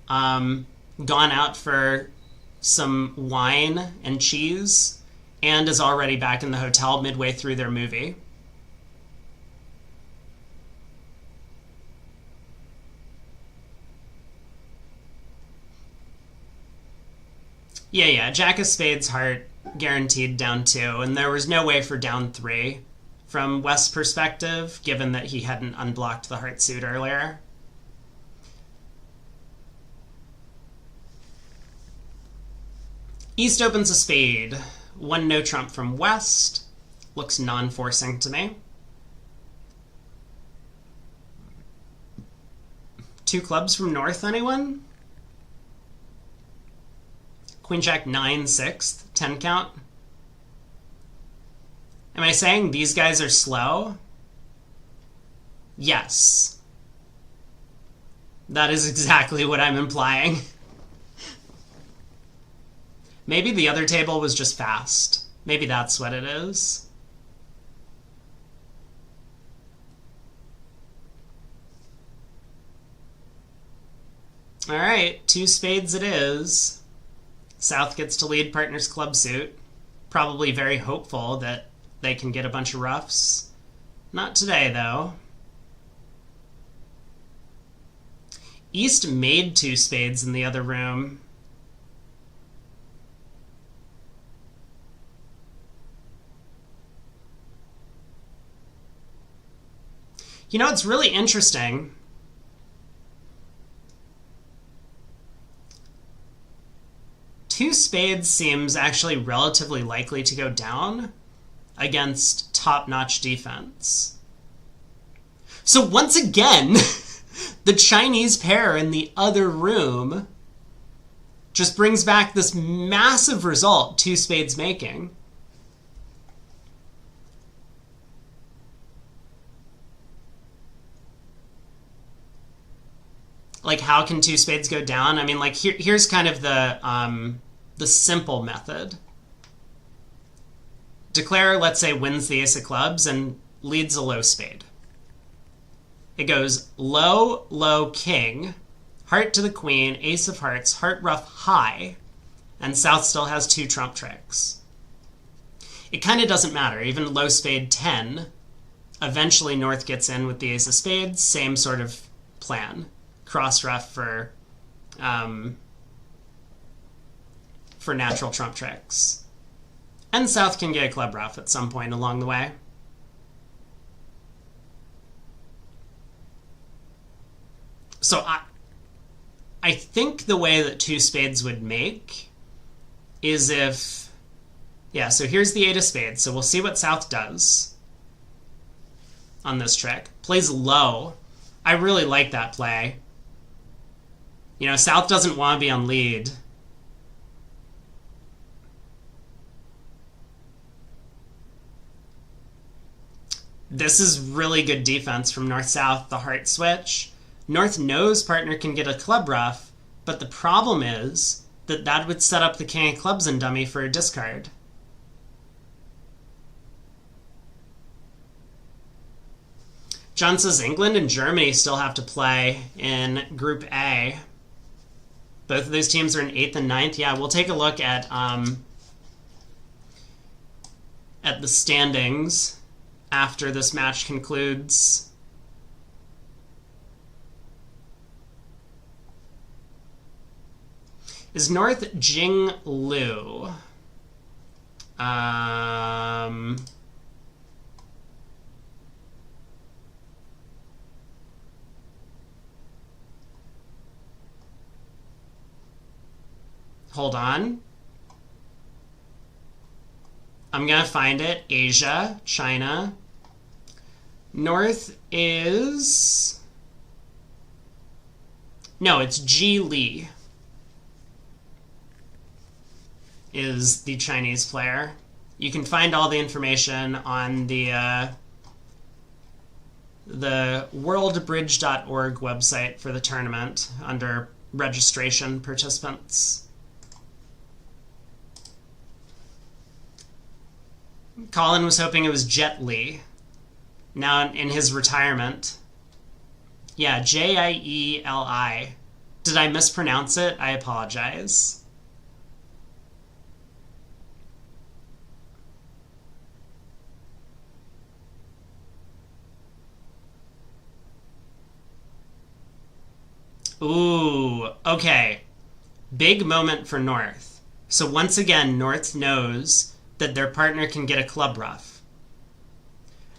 gone out for some wine and cheese, and is already back in the hotel midway through their movie. Yeah, Jack of Spades, heart, guaranteed down 2, and there was no way for down 3 from West's perspective, given that he hadn't unblocked the heart suit earlier. East opens a spade. 1 no trump from West. Looks non-forcing to me. 2 clubs from North, anyone? Queen Jack 9 6th, 10 count. Am I saying these guys are slow? Yes. That is exactly what I'm implying. Maybe the other table was just fast. Maybe that's what it is. All right, 2 spades it is. South gets to lead partner's club suit. Probably very hopeful that they can get a bunch of roughs. Not today, though. East made 2 spades in the other room. You know, it's really interesting. Two spades seems actually relatively likely to go down against top-notch defense. So once again, the Chinese pair in the other room just brings back this massive result 2 spades making. Like, how can 2 spades go down? I mean, like, here's kind of the simple method. Declare, let's say, wins the ace of clubs and leads a low spade. It goes low, low, king, heart to the queen, ace of hearts, heart rough, high, and South still has 2 trump tricks. It kind of doesn't matter. Even low spade 10, eventually North gets in with the ace of spades, same sort of plan. Cross rough for natural trump tricks. And South can get a club rough at some point along the way. So I think the way that 2 spades would make is if... Yeah, so here's the 8 of spades. So we'll see what South does on this trick. Plays low. I really like that play. You know, South doesn't want to be on lead. This is really good defense from North-South, the heart switch. North knows partner can get a club rough, but the problem is that would set up the king of clubs and dummy for a discard. John says England and Germany still have to play in Group A. Both of those teams are in 8th and 9th. Yeah, we'll take a look at the standings after this match concludes. Is North Jinglu? Hold on. I'm going to find it. Asia, China. North is... No, it's Ji Li is the Chinese player. You can find all the information on the worldbridge.org website for the tournament under registration participants. Colin was hoping it was Jet Li. Now in his retirement. Yeah, Jieli. Did I mispronounce it? I apologize. Ooh, okay. Big moment for North. So once again, North knows that their partner can get a club ruff.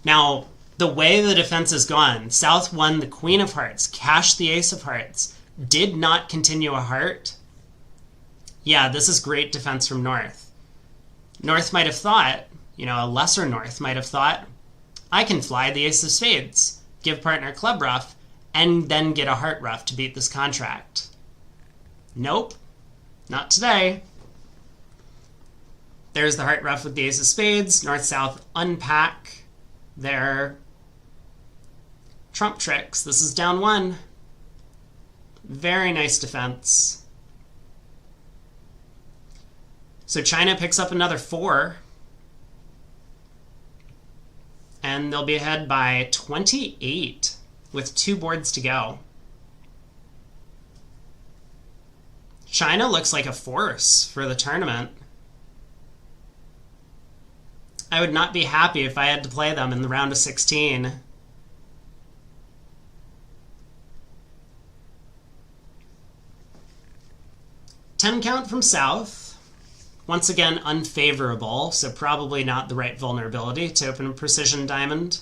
Now, the way the defense has gone, South won the Queen of Hearts, cashed the Ace of Hearts, did not continue a heart. Yeah, this is great defense from North. North might have thought, a lesser North might have thought, I can fly the Ace of Spades, give partner club ruff, and then get a heart ruff to beat this contract. Nope, not today. There's the heart ruff with the Ace of Spades. North-South unpack their trump tricks. This is down 1. Very nice defense. So China picks up another 4. And they'll be ahead by 28 with 2 boards to go. China looks like a force for the tournament. I would not be happy if I had to play them in the round of 16. Ten count from South. Once again, unfavorable, so probably not the right vulnerability to open a precision diamond.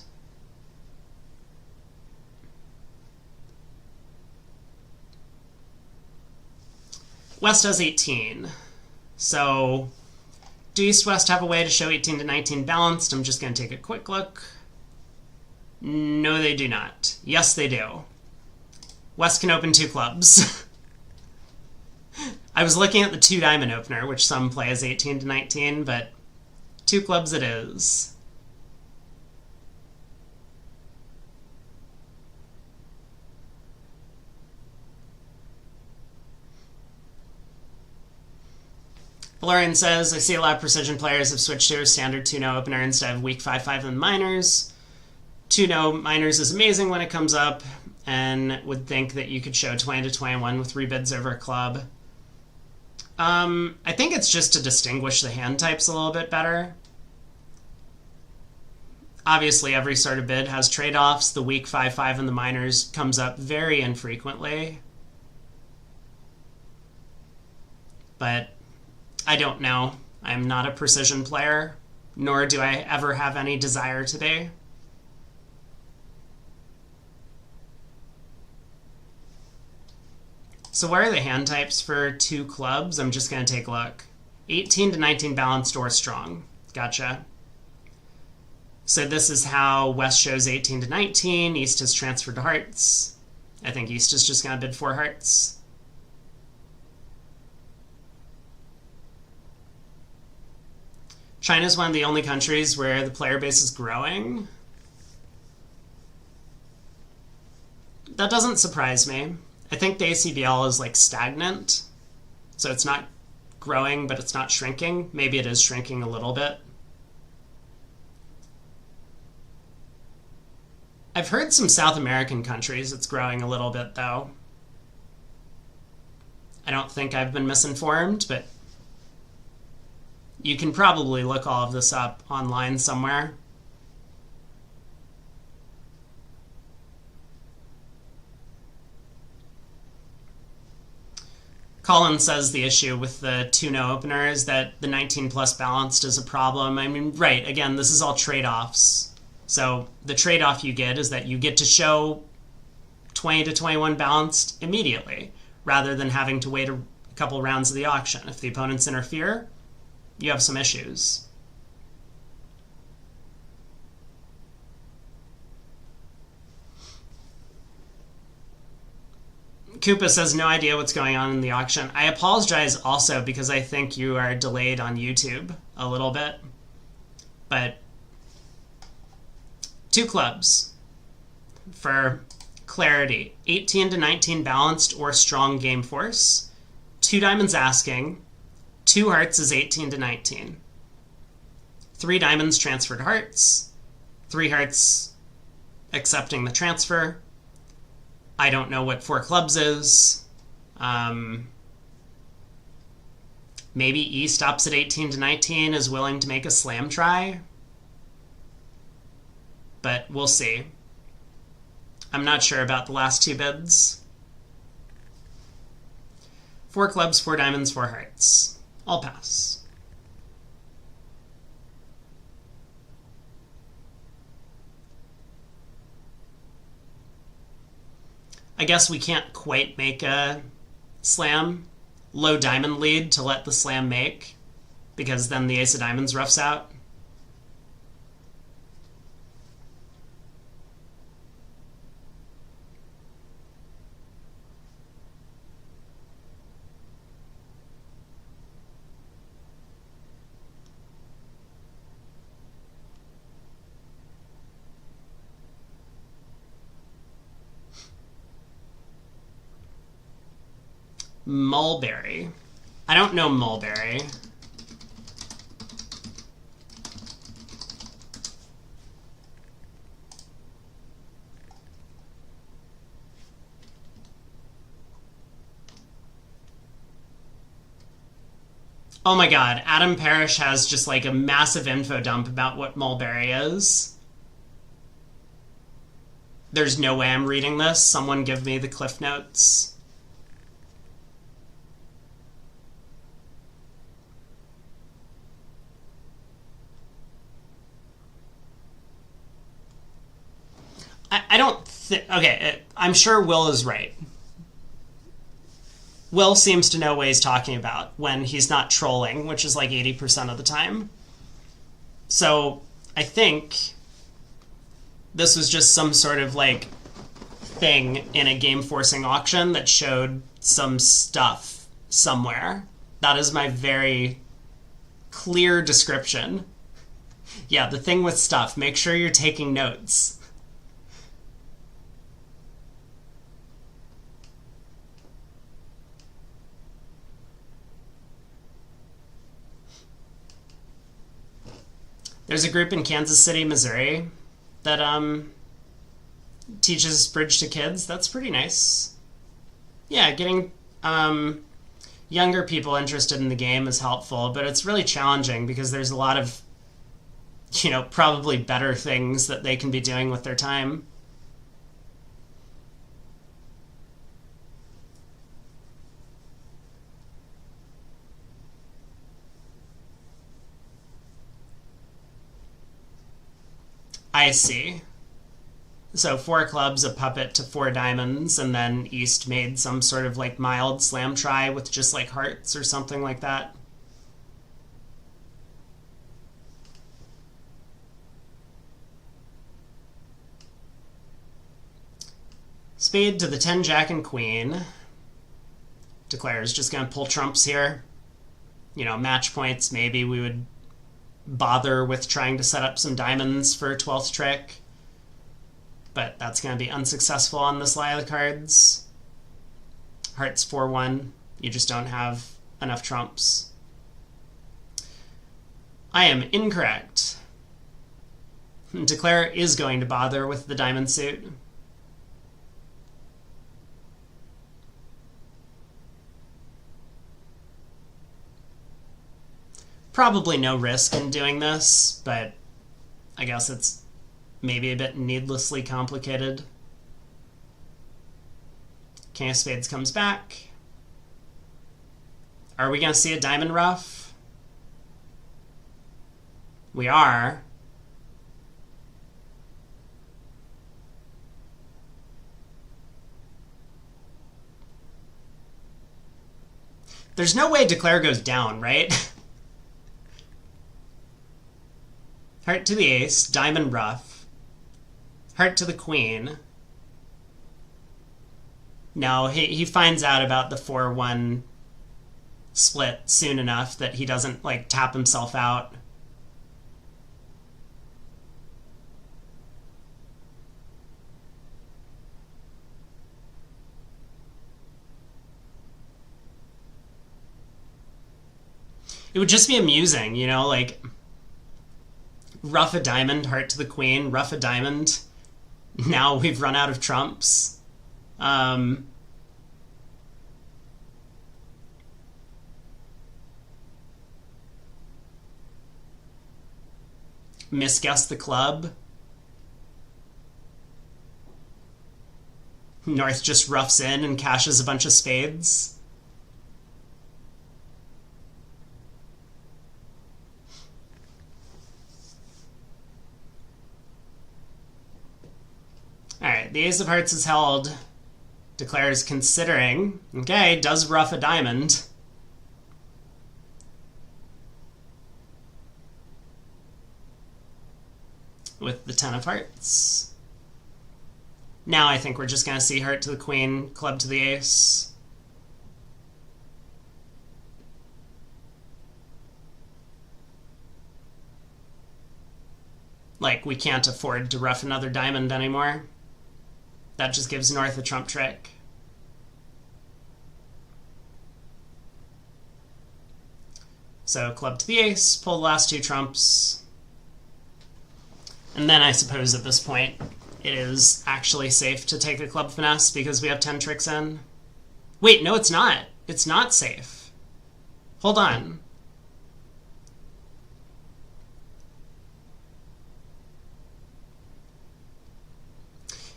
West has 18. So... do East-West have a way to show 18 to 19 balanced? I'm just going to take a quick look. No, they do not. Yes, they do. West can open 2 clubs. I was looking at the 2 diamond opener, which some play as 18 to 19, but 2 clubs it is. Valorian says, I see a lot of precision players have switched to a standard 2-no opener instead of weak 5-5 in the minors. 2-no minors is amazing when it comes up, and would think that you could show 20 to 21 with rebids over a club. I think it's just to distinguish the hand types a little bit better. Obviously, every sort of bid has trade-offs. The weak 5-5 in the minors comes up very infrequently. But I don't know. I'm not a precision player, nor do I ever have any desire to be. So what are the hand types for 2 clubs? I'm just going to take a look. 18 to 19 balanced or strong. Gotcha. So this is how West shows 18 to 19. East has transferred to hearts. I think East is just going to bid 4 hearts. China is one of the only countries where the player base is growing. That doesn't surprise me. I think the ACBL is like stagnant, so it's not growing, but it's not shrinking. Maybe it is shrinking a little bit. I've heard some South American countries it's growing a little bit, though. I don't think I've been misinformed, but you can probably look all of this up online somewhere. Colin says the issue with the 2-no opener is that the 19 plus balanced is a problem. I mean, right, again, this is all trade-offs. So the trade-off you get is that you get to show 20 to 21 balanced immediately, rather than having to wait a couple rounds of the auction. If the opponents interfere, you have some issues. Koopa says no idea what's going on in the auction. I apologize also because I think you are delayed on YouTube a little bit. But 2 clubs for clarity. 18 to 19 balanced or strong game force. 2 diamonds asking. 2 hearts is 18 to 19. 3 diamonds transferred hearts. 3 hearts accepting the transfer. I don't know what 4 clubs is. Maybe E stops at 18 to 19, is willing to make a slam try. But we'll see. I'm not sure about the last 2 bids. 4 clubs, 4 diamonds, 4 hearts. I'll pass. I guess we can't quite make a slam. Low diamond lead to let the slam make, because then the ace of diamonds roughs out. Mulberry. I don't know Mulberry. Oh my god, Adam Parrish has just like a massive info dump about what Mulberry is. There's no way I'm reading this. Someone give me the Cliff Notes. I don't think... Okay, I'm sure Will is right. Will seems to know what he's talking about when he's not trolling, which is like 80% of the time. So I think this was just some sort of like thing in a game forcing auction that showed some stuff somewhere. That is my very clear description. Yeah, the thing with stuff. Make sure you're taking notes. There's a group in Kansas City, Missouri that teaches bridge to kids. That's pretty nice. Yeah, getting younger people interested in the game is helpful, but it's really challenging because there's a lot of, you know, probably better things that they can be doing with their time. I see. So 4 clubs, a puppet to 4 diamonds, and then East made some sort of like mild slam try with just like hearts or something like that. Spade to the 10, Jack, and Queen. Declares just gonna pull trumps here. You know, match points, maybe we would bother with trying to set up some diamonds for 12th trick, but that's going to be unsuccessful on this lie of the cards. Hearts 4-1, you just don't have enough trumps. I am incorrect. Declare is going to bother with the diamond suit. Probably no risk in doing this, but I guess it's maybe a bit needlessly complicated. King of Spades comes back. Are we going to see a diamond ruff? We are. There's no way Declare goes down, right? Heart to the ace, diamond ruff. Heart to the queen. No, he finds out about the 4-1 split soon enough that he doesn't, like, tap himself out. It would just be amusing, you know, like, ruff a diamond, heart to the queen, ruff a diamond. Now we've run out of trumps. Misguess the club. North just roughs in and cashes a bunch of spades. Alright, the ace of hearts is held. Declares considering. Okay, does ruff a diamond. With the 10 of hearts. Now I think we're just going to see heart to the queen, club to the ace. Like, we can't afford to ruff another diamond anymore. That just gives North a trump trick. So club to the ace, pull the last two trumps. And then I suppose at this point it is actually safe to take a club finesse because we have 10 tricks in. Wait, no, it's not. It's not safe. Hold on.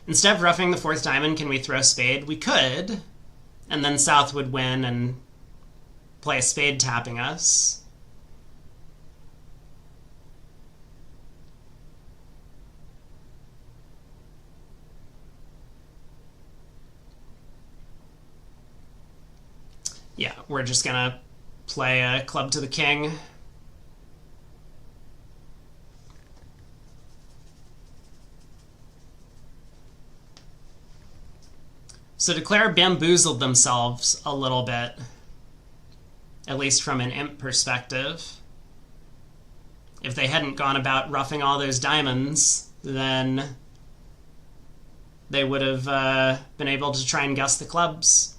Instead of roughing the 4th diamond, can we throw spade? We could. And then South would win and play a spade tapping us. Yeah, we're just gonna play a club to the king. So Declare bamboozled themselves a little bit, at least from an imp perspective. If they hadn't gone about roughing all those diamonds, then they would have been able to try and guess the clubs.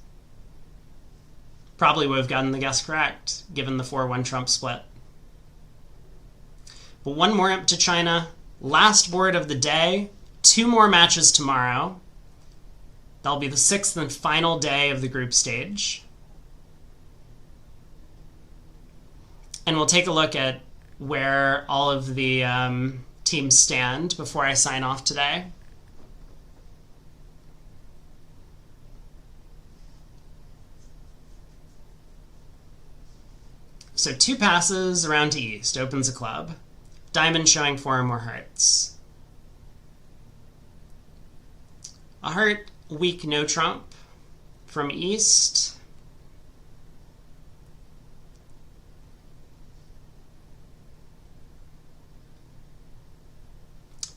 Probably would have gotten the guess correct, given the 4-1 trump split. But one more imp to China. Last board of the day. 2 more matches tomorrow. That'll be the 6th and final day of the group stage. And we'll take a look at where all of the teams stand before I sign off today. So 2 passes around to east, opens a club. Diamond showing 4 or more hearts. A heart, weak, no trump. From east.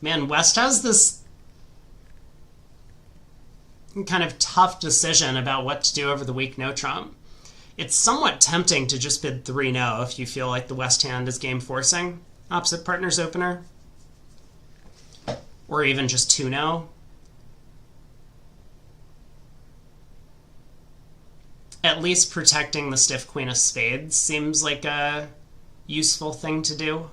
Man, West has this kind of tough decision about what to do over the weak, no trump. It's somewhat tempting to just bid 3-0 if you feel like the West hand is game forcing. Opposite partner's opener. Or even just 2-0. At least protecting the stiff queen of spades seems like a useful thing to do.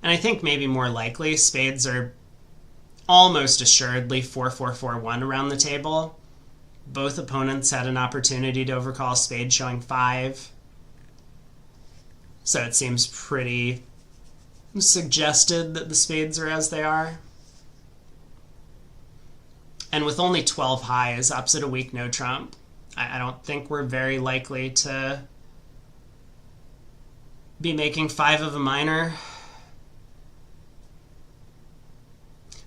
And I think maybe more likely spades are almost assuredly 4-4-4-1 around the table. Both opponents had an opportunity to overcall spade showing 5. So it seems pretty suggested that the spades are as they are. And with only 12 highs opposite a weak no trump, I don't think we're very likely to be making 5 of a minor.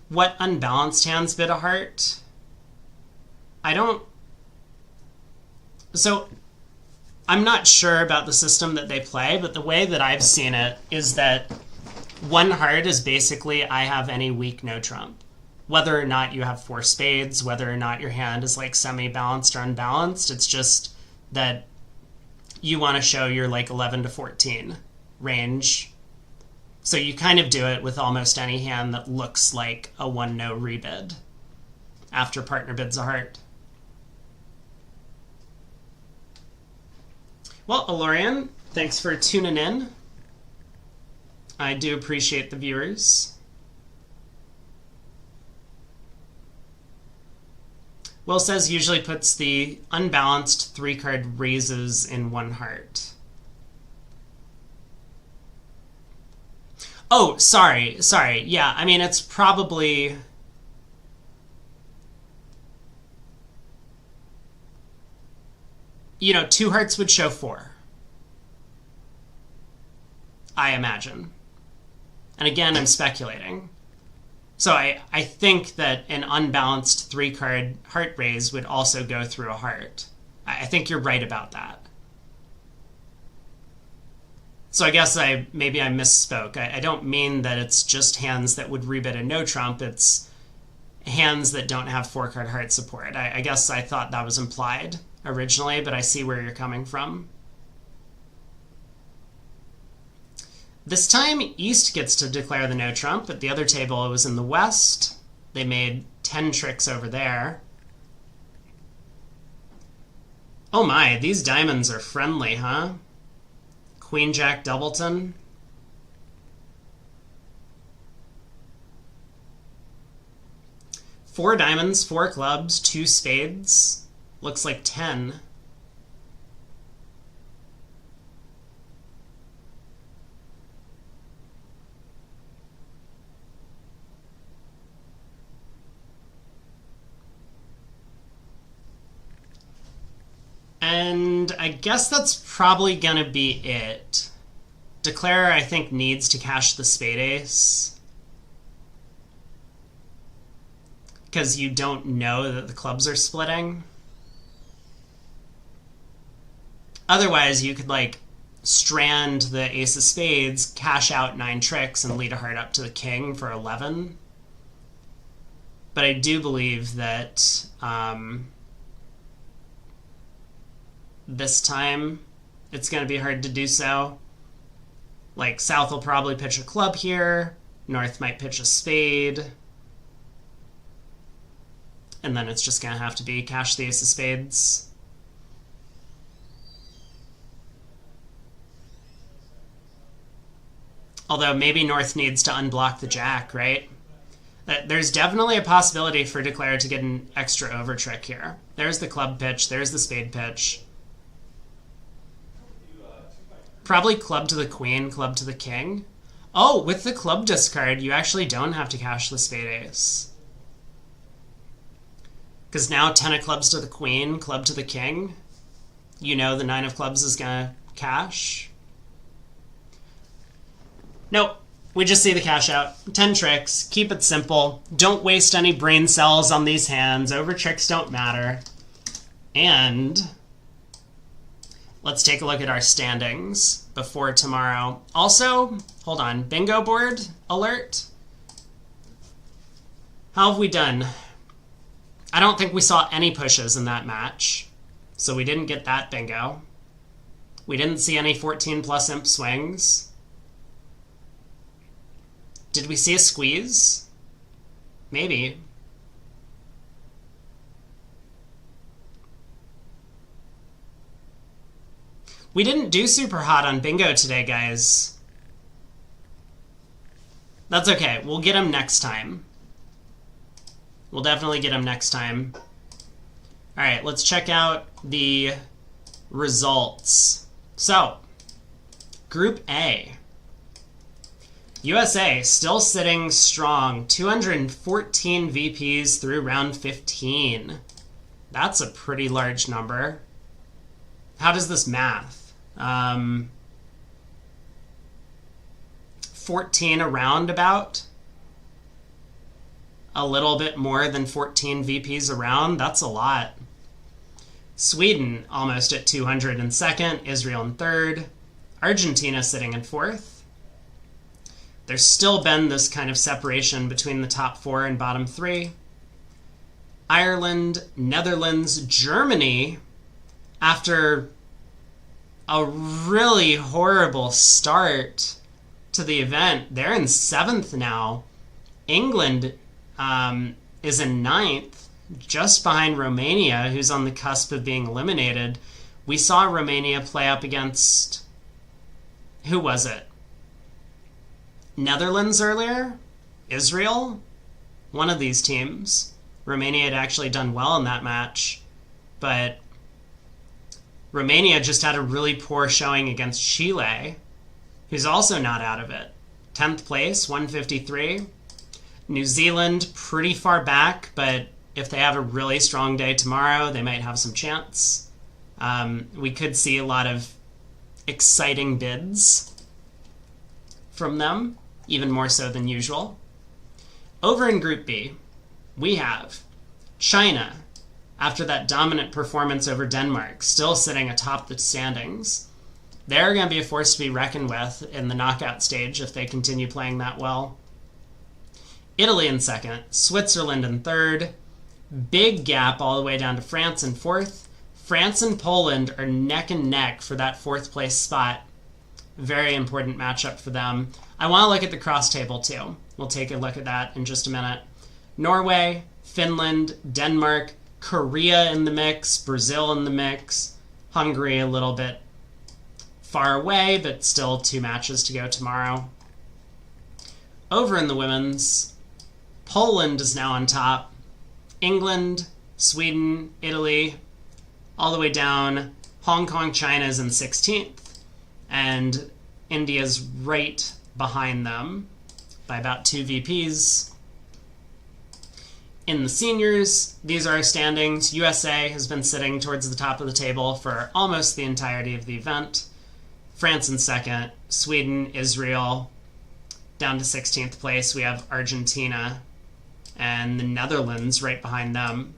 What unbalanced hands bid a heart? So I'm not sure about the system that they play, but the way that I've seen it is that one heart is basically I have any weak no trump. Whether or not you have 4 spades, whether or not your hand is like semi-balanced or unbalanced, it's just that you want to show your like 11 to 14 range. So you kind of do it with almost any hand that looks like a 1-no rebid after partner bids a heart. Well, Alorian, thanks for tuning in. I do appreciate the viewers. Will says usually puts the unbalanced 3-card raises in one heart. Oh, sorry. Yeah, I mean, it's probably... You know, 2 hearts would show 4. I imagine. And again, I'm speculating. So I think that an unbalanced 3-card heart raise would also go through a heart. I think you're right about that. So I guess maybe I misspoke. I don't mean that it's just hands that would rebid a no trump. It's hands that don't have 4-card heart support. I guess I thought that was implied originally, but I see where you're coming from. This time, East gets to declare the no trump. At the other table, it was in the West. They made 10 tricks over there. Oh my, these diamonds are friendly, huh? Queen Jack Doubleton. Four diamonds, 4 clubs, 2 spades. Looks like 10. And I guess that's probably going to be it. Declare, I think, needs to cash the spade ace. Because you don't know that the clubs are splitting. Otherwise, you could, like, strand the ace of spades, cash out 9 tricks, and lead a heart up to the king for 11. But I do believe that... this time, it's going to be hard to do so. Like, South will probably pitch a club here. North might pitch a spade. And then it's just going to have to be cash the ace of spades. Although maybe North needs to unblock the jack, right? There's definitely a possibility for Declare to get an extra over trick here. There's the club pitch. There's the spade pitch. Probably club to the queen, club to the king. Oh, with the club discard, you actually don't have to cash the spade ace. Because now 10 of clubs to the queen, club to the king. You know the 9 of clubs is going to cash. Nope, we just see the cash out. 10 tricks, keep it simple. Don't waste any brain cells on these hands. Over tricks don't matter. And... let's take a look at our standings before tomorrow. Also, hold on, bingo board alert. How have we done? I don't think we saw any pushes in that match, so we didn't get that bingo. We didn't see any 14 plus imp swings. Did we see a squeeze? Maybe. We didn't do super hot on bingo today, guys. That's okay. We'll get him next time. We'll definitely get him next time. All right, let's check out the results. So, Group A. USA still sitting strong. 214 VPs through round 15. That's a pretty large number. How does this math? 14 a round about? A little bit more than 14 VPs a round? That's a lot. Sweden almost at 200 in second, Israel in third, Argentina sitting in fourth. There's still been this kind of separation between the top four and bottom three. Ireland, Netherlands, Germany, after a really horrible start to the event, they're in seventh now. England is in ninth, just behind Romania, who's on the cusp of being eliminated. We saw Romania play up against... who was it? Netherlands earlier? Israel? One of these teams. Romania had actually done well in that match, but Romania just had a really poor showing against Chile, who's also not out of it. 10th place, 153. New Zealand, pretty far back, but if they have a really strong day tomorrow, they might have some chance. We could see a lot of exciting bids from them, even more so than usual. Over in Group B, we have China, after that dominant performance over Denmark, still sitting atop the standings. They're going to be a force to be reckoned with in the knockout stage if they continue playing that well. Italy in second, Switzerland in third. Big gap all the way down to France in fourth. France and Poland are neck and neck for that fourth place spot. Very important matchup for them. I want to look at the cross table too. We'll take a look at that in just a minute. Norway, Finland, Denmark, Korea in the mix, Brazil in the mix, Hungary a little bit far away, but still 2 matches to go tomorrow. Over in the women's, Poland is now on top. England, Sweden, Italy, all the way down. Hong Kong, China is in 16th, and India's right behind them by about 2 VPs. In the seniors, these are our standings. USA has been sitting towards the top of the table for almost the entirety of the event. France in second, Sweden, Israel, down to 16th place. We have Argentina and the Netherlands right behind them.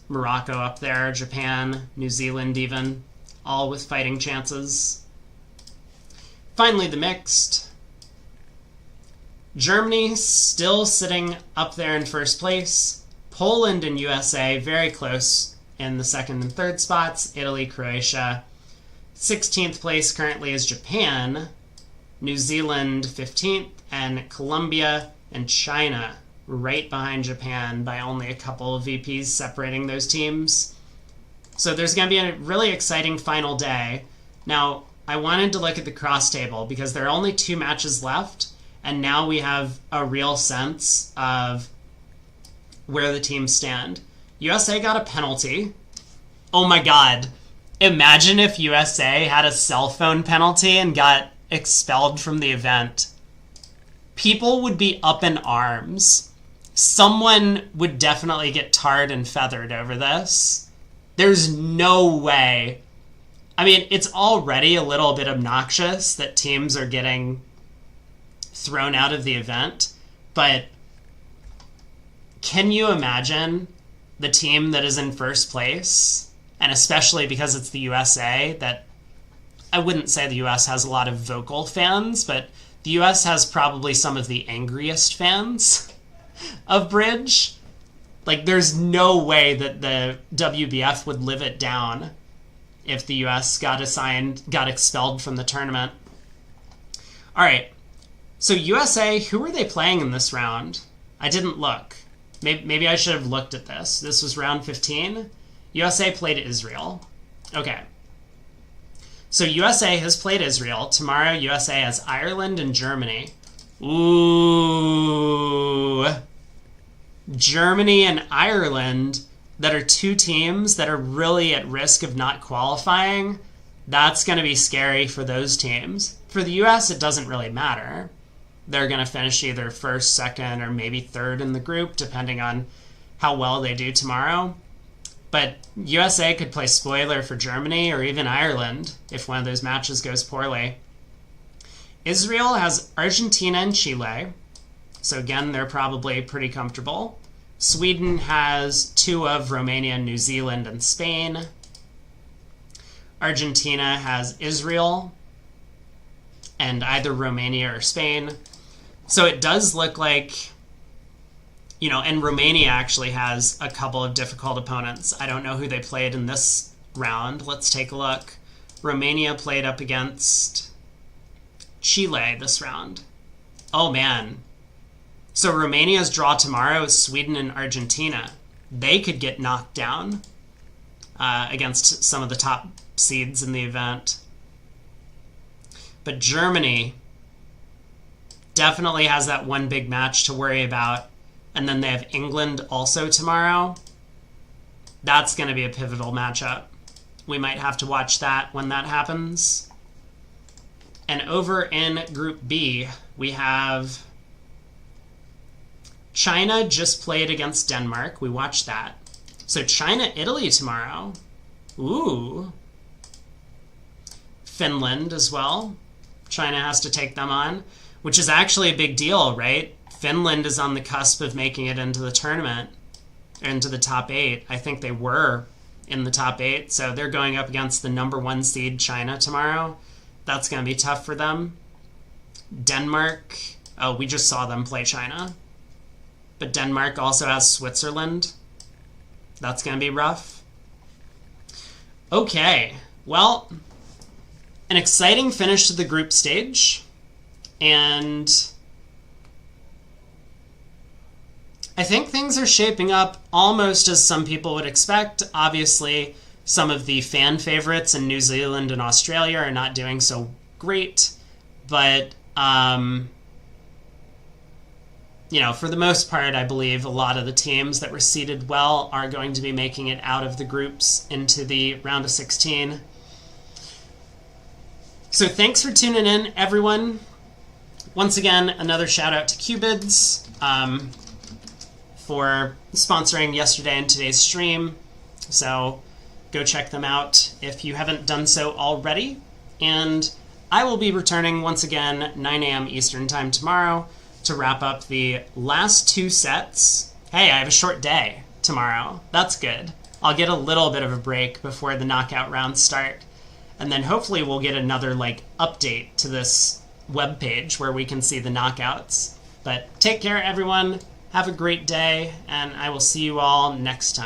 Morocco up there, Japan, New Zealand even, all with fighting chances. Finally, the mixed. Germany still sitting up there in first place. Poland and USA very close in the second and third spots. Italy, Croatia. 16th place currently is Japan. New Zealand 15th, and Colombia and China right behind Japan by only a couple of VPs separating those teams. So there's going to be a really exciting final day. Now, I wanted to look at the cross table because there are only 2 matches left, and now we have a real sense of where the teams stand. USA got a penalty. Oh my god. Imagine if USA had a cell phone penalty and got expelled from the event. People would be up in arms. Someone would definitely get tarred and feathered over this. There's no way. I mean, it's already a little bit obnoxious that teams are getting thrown out of the event, but can you imagine the team that is in first place, and especially because it's the USA, that I wouldn't say the US has a lot of vocal fans, but the US has probably some of the angriest fans of Bridge. Like, there's no way that the WBF would live it down if the US got expelled from the tournament. All right. So USA, who were they playing in this round? I didn't look. Maybe I should have looked at this. This was round 15. USA played Israel. Okay. So USA has played Israel. Tomorrow, USA has Ireland and Germany. Ooh. Germany and Ireland, that are two teams that are really at risk of not qualifying. That's going to be scary for those teams. For the US, it doesn't really matter. They're going to finish either first, second, or maybe third in the group, depending on how well they do tomorrow. But USA could play spoiler for Germany or even Ireland if one of those matches goes poorly. Israel has Argentina and Chile. So again, they're probably pretty comfortable. Sweden has two of Romania, New Zealand, and Spain. Argentina has Israel and either Romania or Spain. So it does look like, and Romania actually has a couple of difficult opponents. I don't know who they played in this round. Let's take a look. Romania played up against Chile this round. Oh, man. So Romania's draw tomorrow is Sweden and Argentina. They could get knocked down against some of the top seeds in the event. But Germany definitely has that one big match to worry about. And then they have England also tomorrow. That's going to be a pivotal matchup. We might have to watch that when that happens. And over in Group B, we have China just played against Denmark. We watched that. So China-Italy tomorrow. Ooh. Finland as well. China has to take them on, which is actually a big deal, right? Finland is on the cusp of making it into the tournament, into the top 8. I think they were in the top 8, so they're going up against the number 1 seed China tomorrow. That's going to be tough for them. Denmark, we just saw them play China. But Denmark also has Switzerland. That's going to be rough. Okay, well, an exciting finish to the group stage. And I think things are shaping up almost as some people would expect. Obviously, some of the fan favorites in New Zealand and Australia are not doing so great. But, for the most part, I believe a lot of the teams that were seeded well are going to be making it out of the groups into the round of 16. So thanks for tuning in, everyone. Once again, another shout out to Cubids for sponsoring yesterday and today's stream. So go check them out if you haven't done so already. And I will be returning once again 9 a.m. Eastern Time tomorrow to wrap up the last 2 sets. Hey, I have a short day tomorrow. That's good. I'll get a little bit of a break before the knockout rounds start. And then hopefully we'll get another update to this webpage where we can see the knockouts. But take care, everyone. Have a great day, and I will see you all next time.